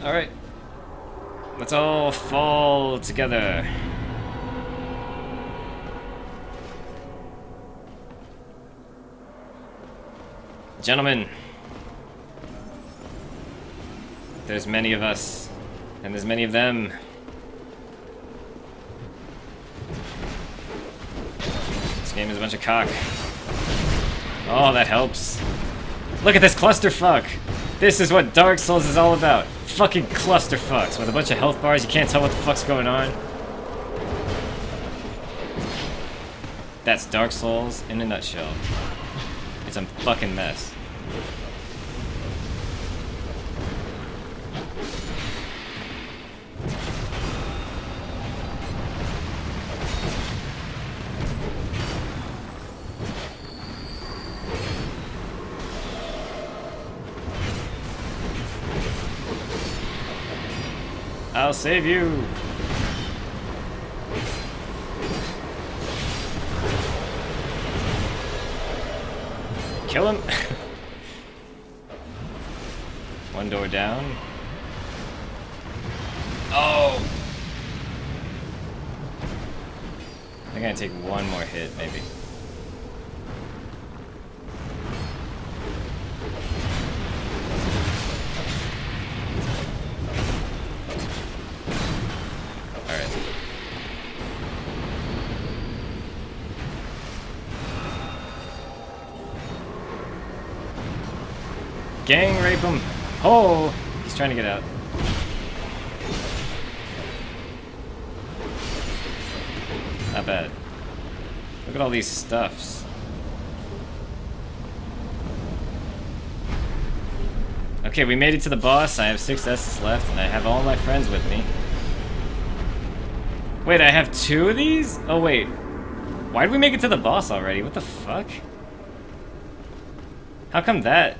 Alright. Let's all fall together. Gentlemen, there's many of us, and there's many of them. This game is a bunch of cock. Oh, that helps. Look at this clusterfuck! This is what Dark Souls is all about. Fucking clusterfucks with a bunch of health bars, you can't tell what the fuck's going on. That's Dark Souls in a nutshell. It's a fucking mess. I'll save you. Kill him. One door down. Oh! I'm gonna take one more hit, maybe. Alright. Gang rape him! Oh! He's trying to get out. Not bad. Look at all these stuffs. Okay, we made it to the boss. I have 6 S's left, and I have all my friends with me. Wait, I have 2 of these? Oh, wait. Why did we make it to the boss already? What the fuck? How come that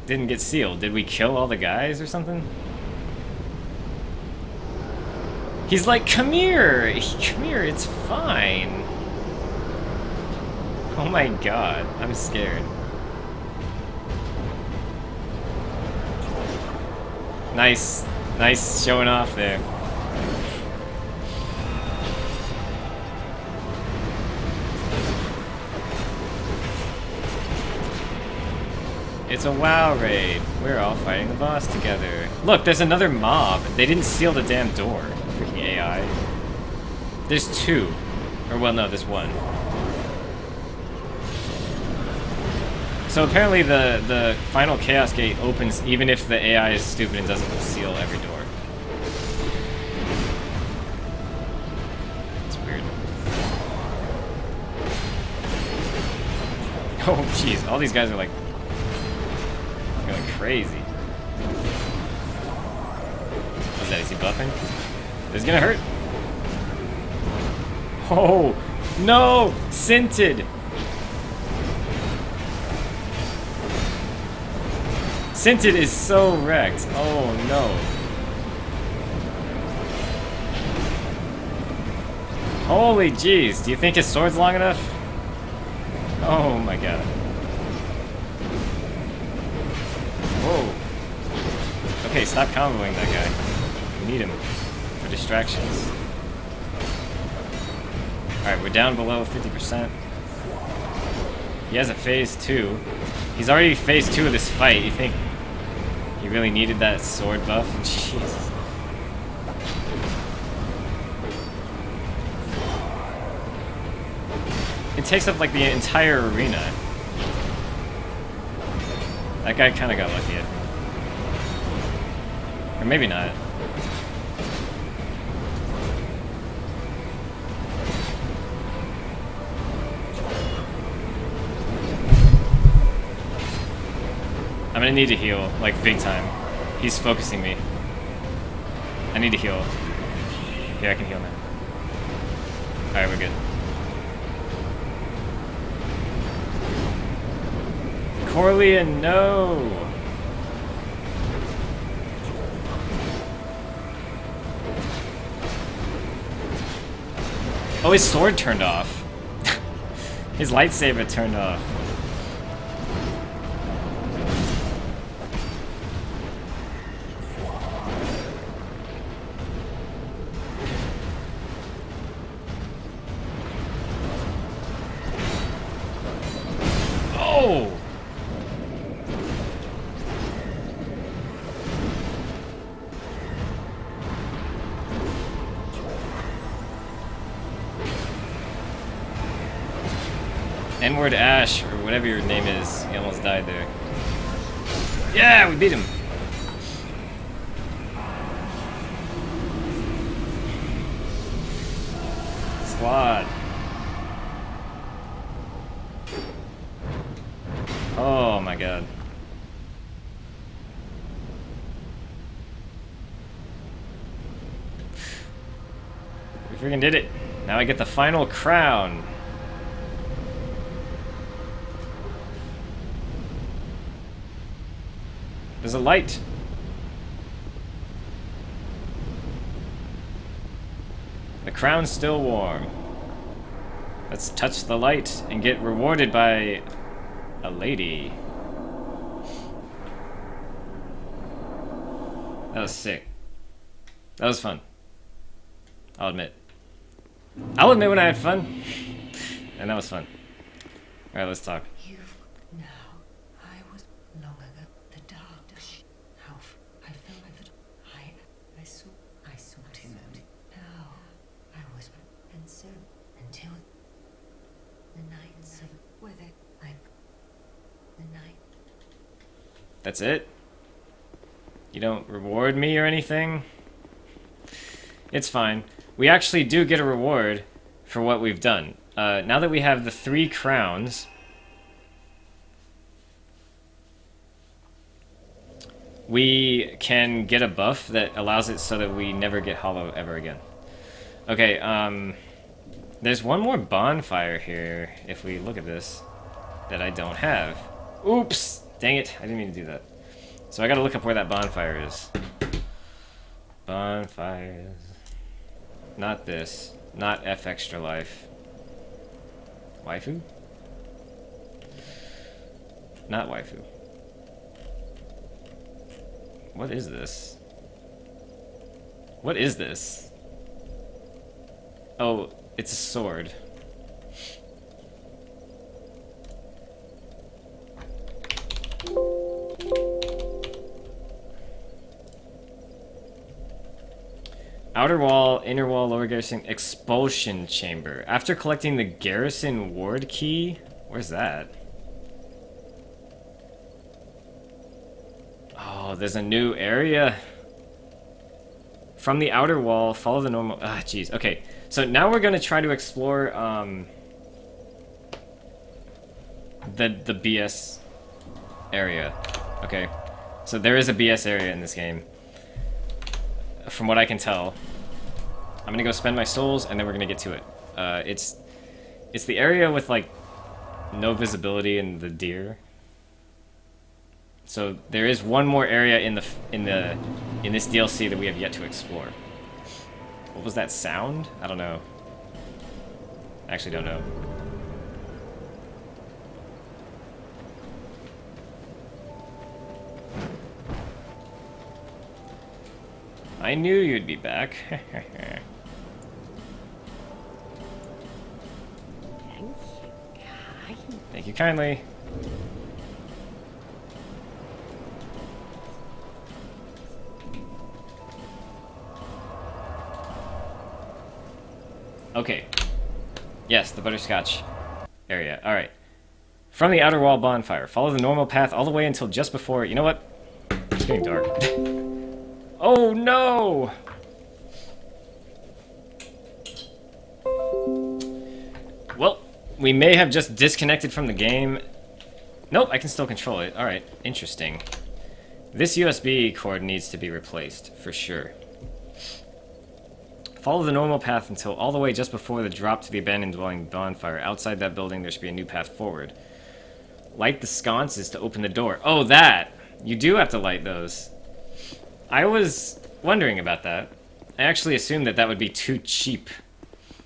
didn't get sealed? Did we kill all the guys or something? He's like, come here! Come here, it's fine. Oh my god, I'm scared. Nice showing off there. It's a WoW raid. We're all fighting the boss together. Look, there's another mob. They didn't seal the damn door. Freaking AI. There's 2. Or, well, no, there's 1. So apparently the final Chaos Gate opens even if the AI is stupid and doesn't seal every door. It's weird. Oh, jeez. All these guys are like going crazy. What's that? Is he buffing? This is gonna hurt. Oh no! Scented! Scented is so wrecked. Oh no. Holy jeez, do you think his sword's long enough? Oh my god. Whoa. Okay, stop comboing that guy. We need him for distractions. Alright, we're down below 50%. He has a phase 2. He's already phase 2 of this fight. You think he really needed that sword buff? Jesus. It takes up like the entire arena. That guy kind of got lucky, I think. Or maybe not. I'm gonna need to heal, like big time. He's focusing me. I need to heal. Yeah, I can heal now. Alright, we're good. Corleon, no! Oh, his sword turned off. His lightsaber turned off. Oh! N-word Ash, or whatever your name is, he almost died there. Yeah, we beat him! Squad. Oh my god. We freaking did it. Now I get the final crown. There's a light. The crown's still warm. Let's touch the light and get rewarded by a lady. That was sick. That was fun. I'll admit. I'll admit when I had fun. And that was fun. Alright, let's talk. You've now. I was long ago. The dark. How I felt that I saw him. Now I was, and so until the nights of whether the night. That's it? You don't reward me or anything? It's fine. We actually do get a reward for what we've done. Now that we have the 3 crowns, we can get a buff that allows it so that we never get hollow ever again. Okay, there's one more bonfire here, if we look at this, that I don't have. Oops! Dang it, I didn't mean to do that. So I gotta look up where that bonfire is. Bonfires. Not this. Not F Extra Life. Waifu? Not waifu. What is this? What is this? Oh, it's a sword. Outer wall, inner wall, lower garrison, expulsion chamber. After collecting the garrison ward key, where's that? Oh, there's a new area. From the outer wall, follow the normal. Ah, jeez. Okay, so now we're gonna try to explore the BS area. Okay, so there is a BS area in this game. From what I can tell. I'm gonna go spend my souls and then we're gonna get to it. It's the area with like no visibility and the deer. So there is one more area in this DLC that we have yet to explore. What was that sound? I don't know. I actually don't know. I knew you'd be back. Thank you kindly. Okay. Yes, the butterscotch area. Alright. From the outer wall bonfire. Follow the normal path all the way until just before... You know what? It's getting dark. Oh no! Well, we may have just disconnected from the game Nope, I can still control it. Alright, interesting. This USB cord needs to be replaced, for sure. Follow the normal path until all the way just before the drop to the abandoned dwelling bonfire. Outside that building, there should be a new path forward. Light the sconces to open the door. Oh, that! You do have to light those. I was wondering about that. I actually assumed that that would be too cheap.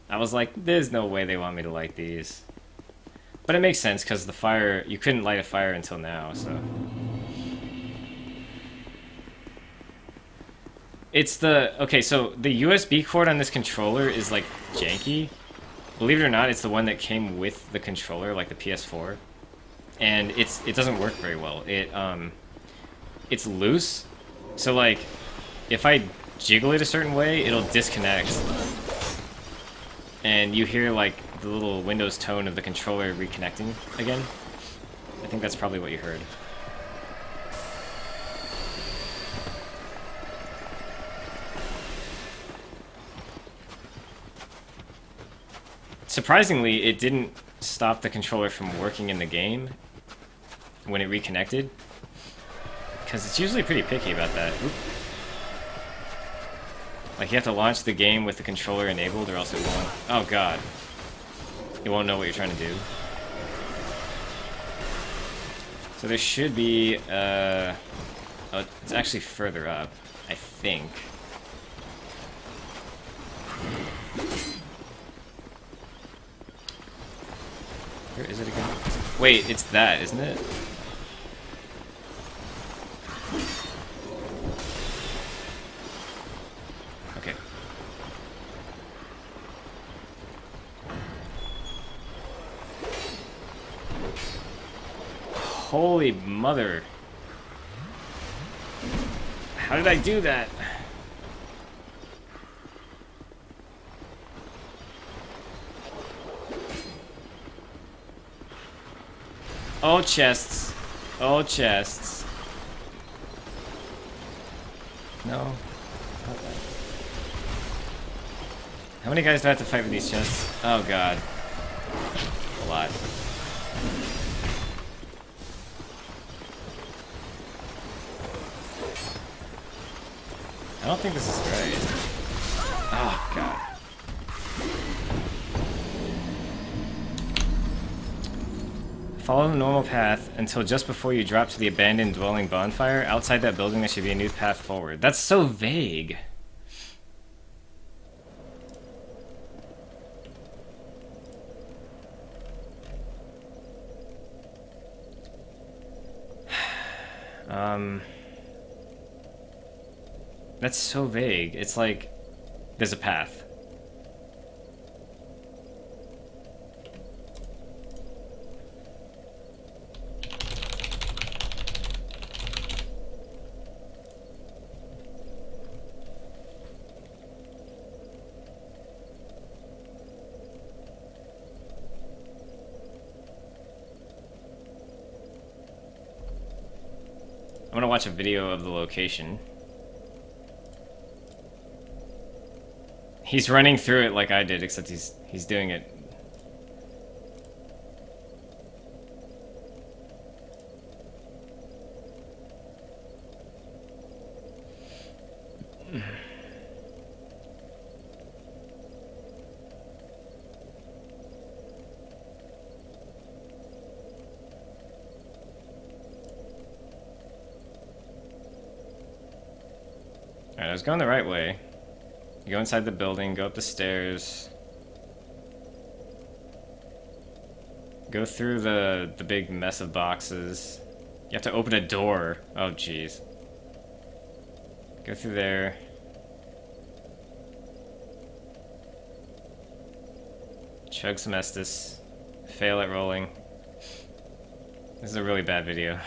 I was like, there's no way they want me to light these. But it makes sense, because the fire... You couldn't light a fire until now, so... It's the... Okay, so the USB cord on this controller is, like, janky. Believe it or not, it's the one that came with the controller, like the PS4. And it doesn't work very well. It's loose. So, like, if I jiggle it a certain way, it'll disconnect. And you hear, like, the little Windows tone of the controller reconnecting again. I think that's probably what you heard. Surprisingly, it didn't stop the controller from working in the game when it reconnected. Because it's usually pretty picky about that. Oop. Like, you have to launch the game with the controller enabled or else it won't... Oh, God. It won't know what you're trying to do. So there should be... Oh, it's actually further up, I think. Where is it again? Wait, it's that, isn't it? Okay. Holy mother. How did I do that? Oh, chests. Oh, chests. No. Not that. How many guys do I have to fight with these chests? Oh, God. A lot. I don't think this is right. Oh, God. Follow the normal path until just before you drop to the abandoned dwelling bonfire. Outside that building, there should be a new path forward. That's so vague. That's so vague. It's like, there's a path. I'm gonna watch a video of the location. He's running through it like I did, except he's doing it. Alright, I was going the right way. You go inside the building, go up the stairs. Go through the big mess of boxes. You have to open a door. Oh, jeez. Go through there. Chug some Estus. Fail at rolling. This is a really bad video.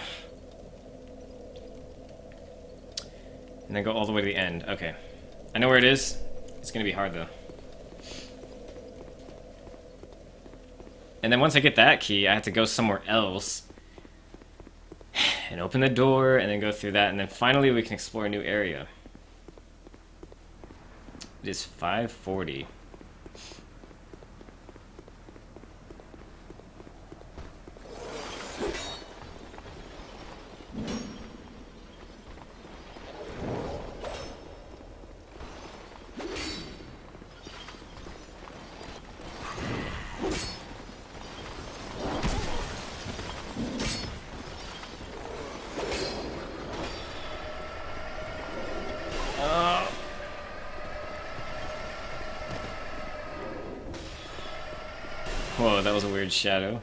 And then go all the way to the end. Okay. I know where it is. It's gonna be hard though. And then once I get that key, I have to go somewhere else and open the door and then go through that, and then finally we can explore a new area. It is 5:40. Whoa, that was a weird shadow.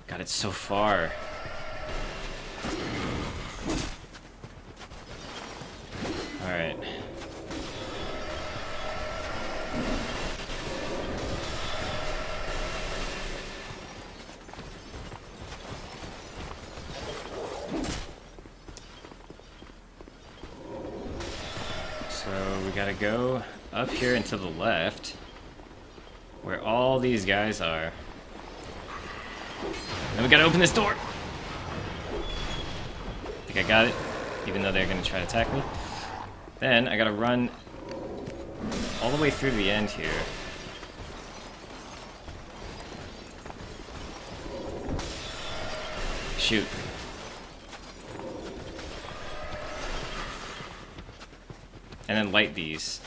God, it's so far. Alright. So we gotta go up here and to the left, where all these guys are. Then we gotta open this door! I think I got it, even though they're gonna try to attack me. Then I gotta run all the way through the end here. Shoot. And then light these.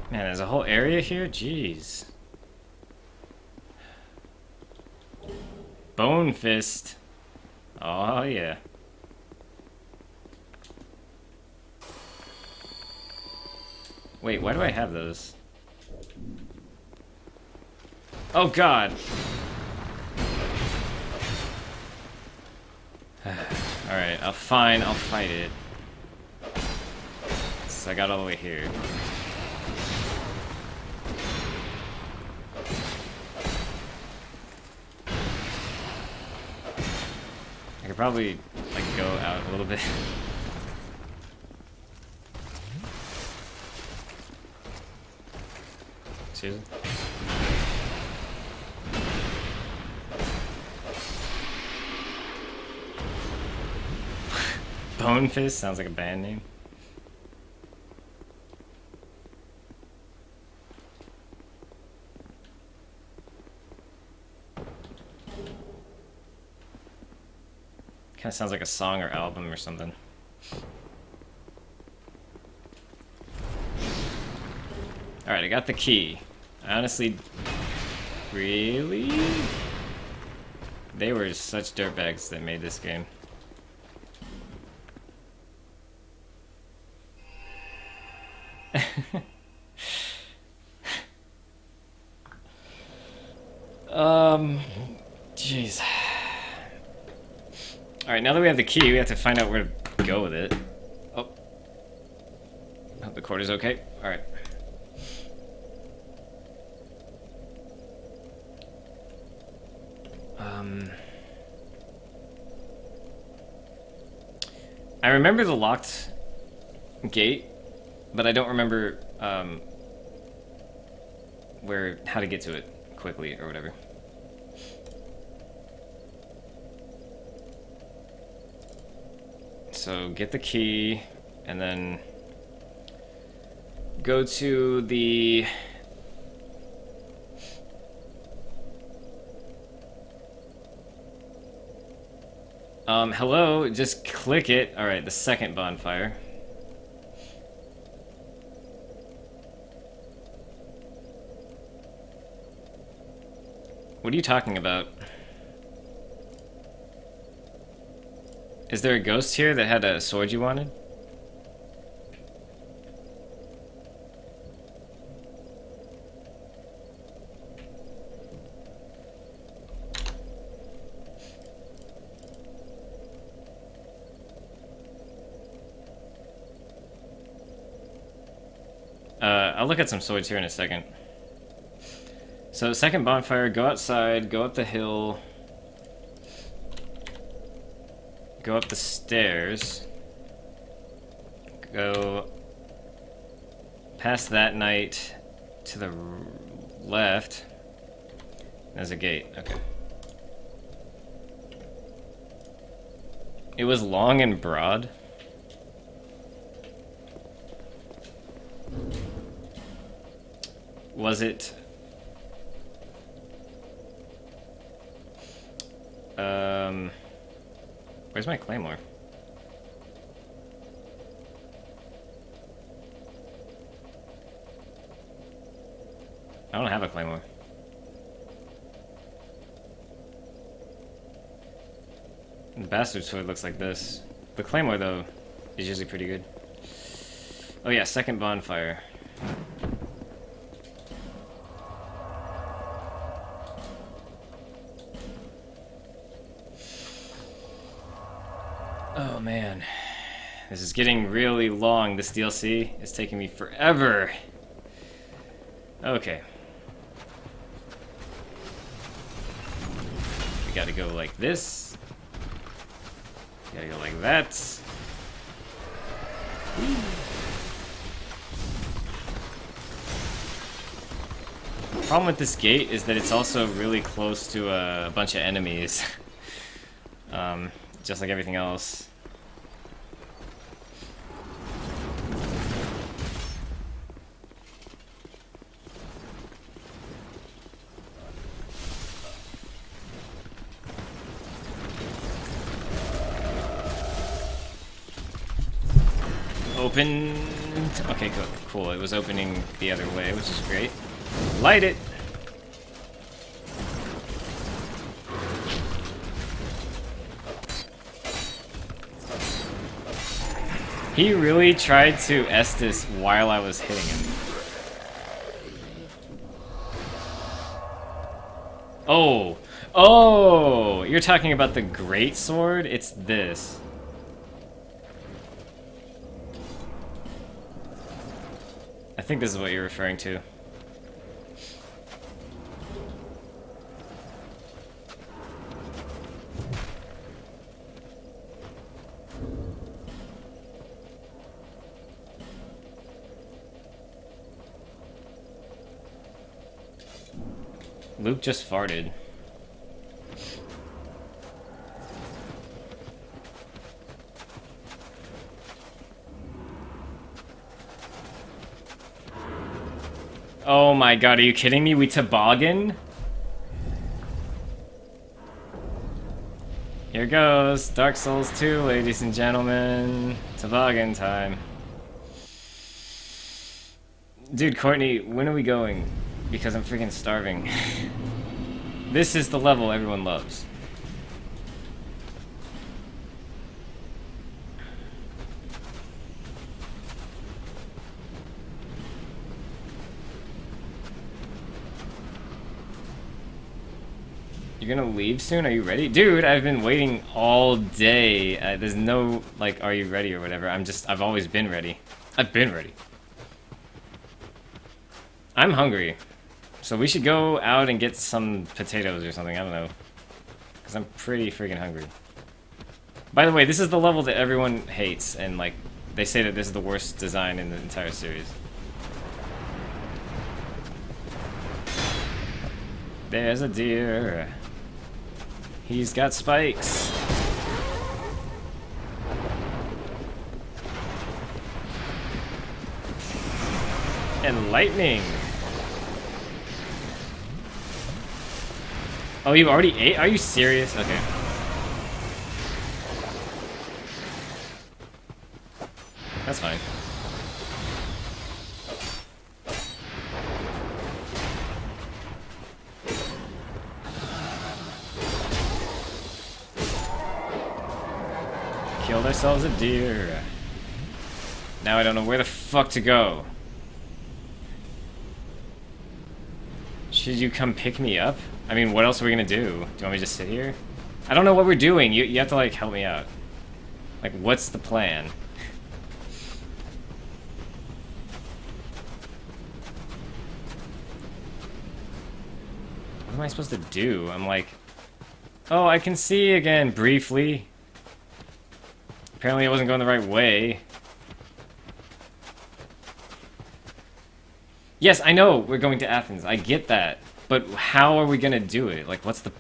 Man, there's a whole area here? Jeez. Bone Fist. Oh, yeah. Wait, why do I have those? Oh, God! Alright, I'll fight it. So I got all the way here. I could probably, like, go out a little bit. Seriously? Bone Fist sounds like a band name. Kind of sounds like a song or album or something. Alright, I got the key. I honestly... Really? They were such dirtbags that made this game. Jeez. Alright, now that we have the key, we have to find out where to go with it. Oh. Hope the cord is okay. Alright. I remember the locked gate, but I don't remember, how to get to it quickly or whatever. So get the key, and then go to the... hello, just click it. Alright, the second bonfire. What are you talking about? Is there a ghost here that had a sword you wanted? I'll look at some swords here in a second. So, second bonfire, go outside, go up the hill, go up the stairs, go past that knight to the left, There's a gate. Okay. It was long and broad. Was it? Where's my claymore? I don't have a claymore. The bastard sword looks like this. The claymore, though, is usually pretty good. Oh yeah, second bonfire. Oh man. This is getting really long. This DLC is taking me forever. Okay. We gotta go like this. Gotta go like that. The problem with this gate is that it's also really close to a bunch of enemies. Just like everything else. Open. Okay, cool. It was opening the other way, which is great. Light it. He really tried to Estus while I was hitting him. Oh! Oh! You're talking about the Great Sword? It's this. I think this is what you're referring to. Luke just farted. Oh my god, are you kidding me? We toboggan? Here goes Dark Souls 2, ladies and gentlemen. Toboggan time. Dude, Courtney, when are we going? Because I'm freaking starving. This is the level everyone loves. You're gonna leave soon? Are you ready? Dude, I've been waiting all day. There's no, like, are you ready or whatever. I've always been ready. I've been ready. I'm hungry. So we should go out and get some potatoes or something, I don't know. Because I'm pretty freaking hungry. By the way, this is the level that everyone hates, and like, they say that this is the worst design in the entire series. There's a deer. He's got spikes. And lightning. Oh, you already ate? Are you serious? Okay. That's fine. Killed ourselves a deer. Now I don't know where the fuck to go. Should you come pick me up? I mean, what else are we gonna do? Do you want me to just sit here? I don't know what we're doing. You have to, like, help me out. Like, what's the plan? What am I supposed to do? I'm like... Oh, I can see again, briefly. Apparently I wasn't going the right way. Yes, I know we're going to Athens. I get that. But how are we gonna do it? Like, what's the...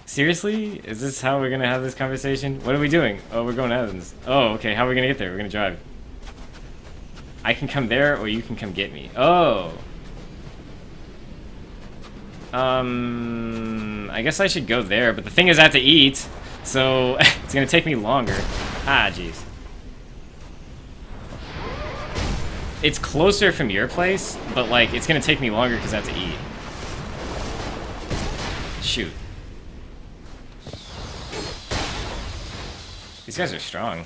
Seriously? Is this how we're gonna have this conversation? What are we doing? Oh, we're going to Athens. Oh, okay, how are we gonna get there? We're gonna drive. I can come there, or you can come get me. Oh. I guess I should go there, but the thing is I have to eat, so it's gonna take me longer. Ah, jeez. It's closer from your place, but like it's gonna take me longer because I have to eat. Shoot. These guys are strong.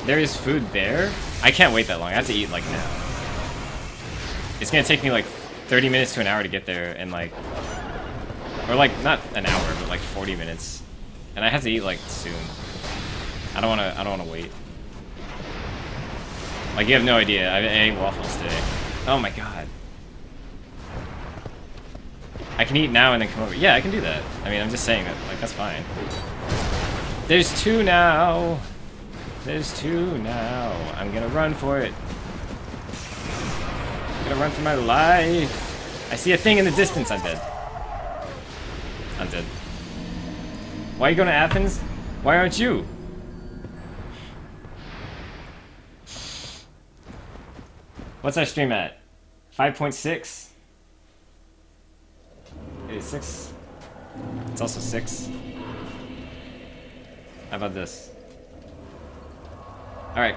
There is food there? I can't wait that long. I have to eat like now. It's gonna take me like 30 minutes to an hour to get there, and like... Or like, not an hour, but like 40 minutes. And I have to eat like soon. I don't wanna wait. Like, you have no idea. I ate waffles today. Oh my god. I can eat now and then come over. Yeah, I can do that. I mean, I'm just saying that. Like, that's fine. There's 2 now. There's 2 now. I'm gonna run for it. I'm gonna run for my life. I see a thing in the distance. I'm dead. I'm dead. Why are you going to Athens? Why aren't you? What's our stream at? 5.6? It is 6. It's also 6. How about this? Alright.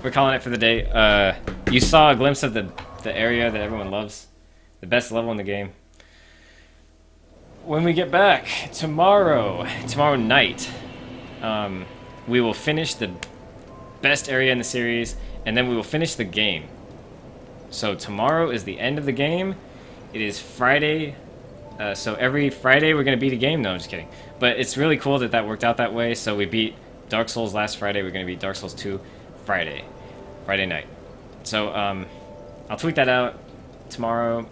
We're calling it for the day. You saw a glimpse of the area that everyone loves. The best level in the game. When we get back tomorrow night, we will finish the best area in the series, and then we will finish the game. So tomorrow is the end of the game. It is Friday, so every Friday we're going to beat a game. No, I'm just kidding. But it's really cool that that worked out that way. So we beat Dark Souls last Friday. We're going to beat Dark Souls 2 Friday night. So I'll tweet that out tomorrow.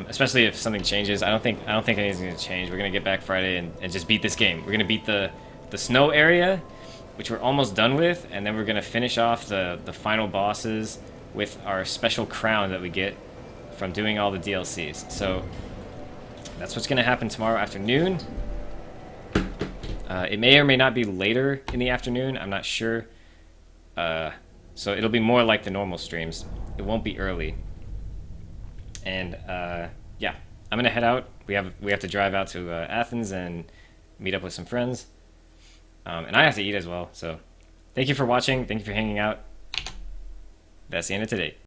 Especially if something changes. I don't think anything's gonna change. We're gonna get back Friday and just beat this game. We're gonna beat the snow area, which we're almost done with, and then we're gonna finish off the final bosses with our special crown that we get from doing all the DLCs. So that's what's gonna happen tomorrow afternoon. It may or may not be later in the afternoon. I'm not sure. So it'll be more like the normal streams. It won't be early. And yeah, I'm gonna head out. We have to drive out to Athens and meet up with some friends, and I have to eat as well. So, thank you for watching. Thank you for hanging out. That's the end of today.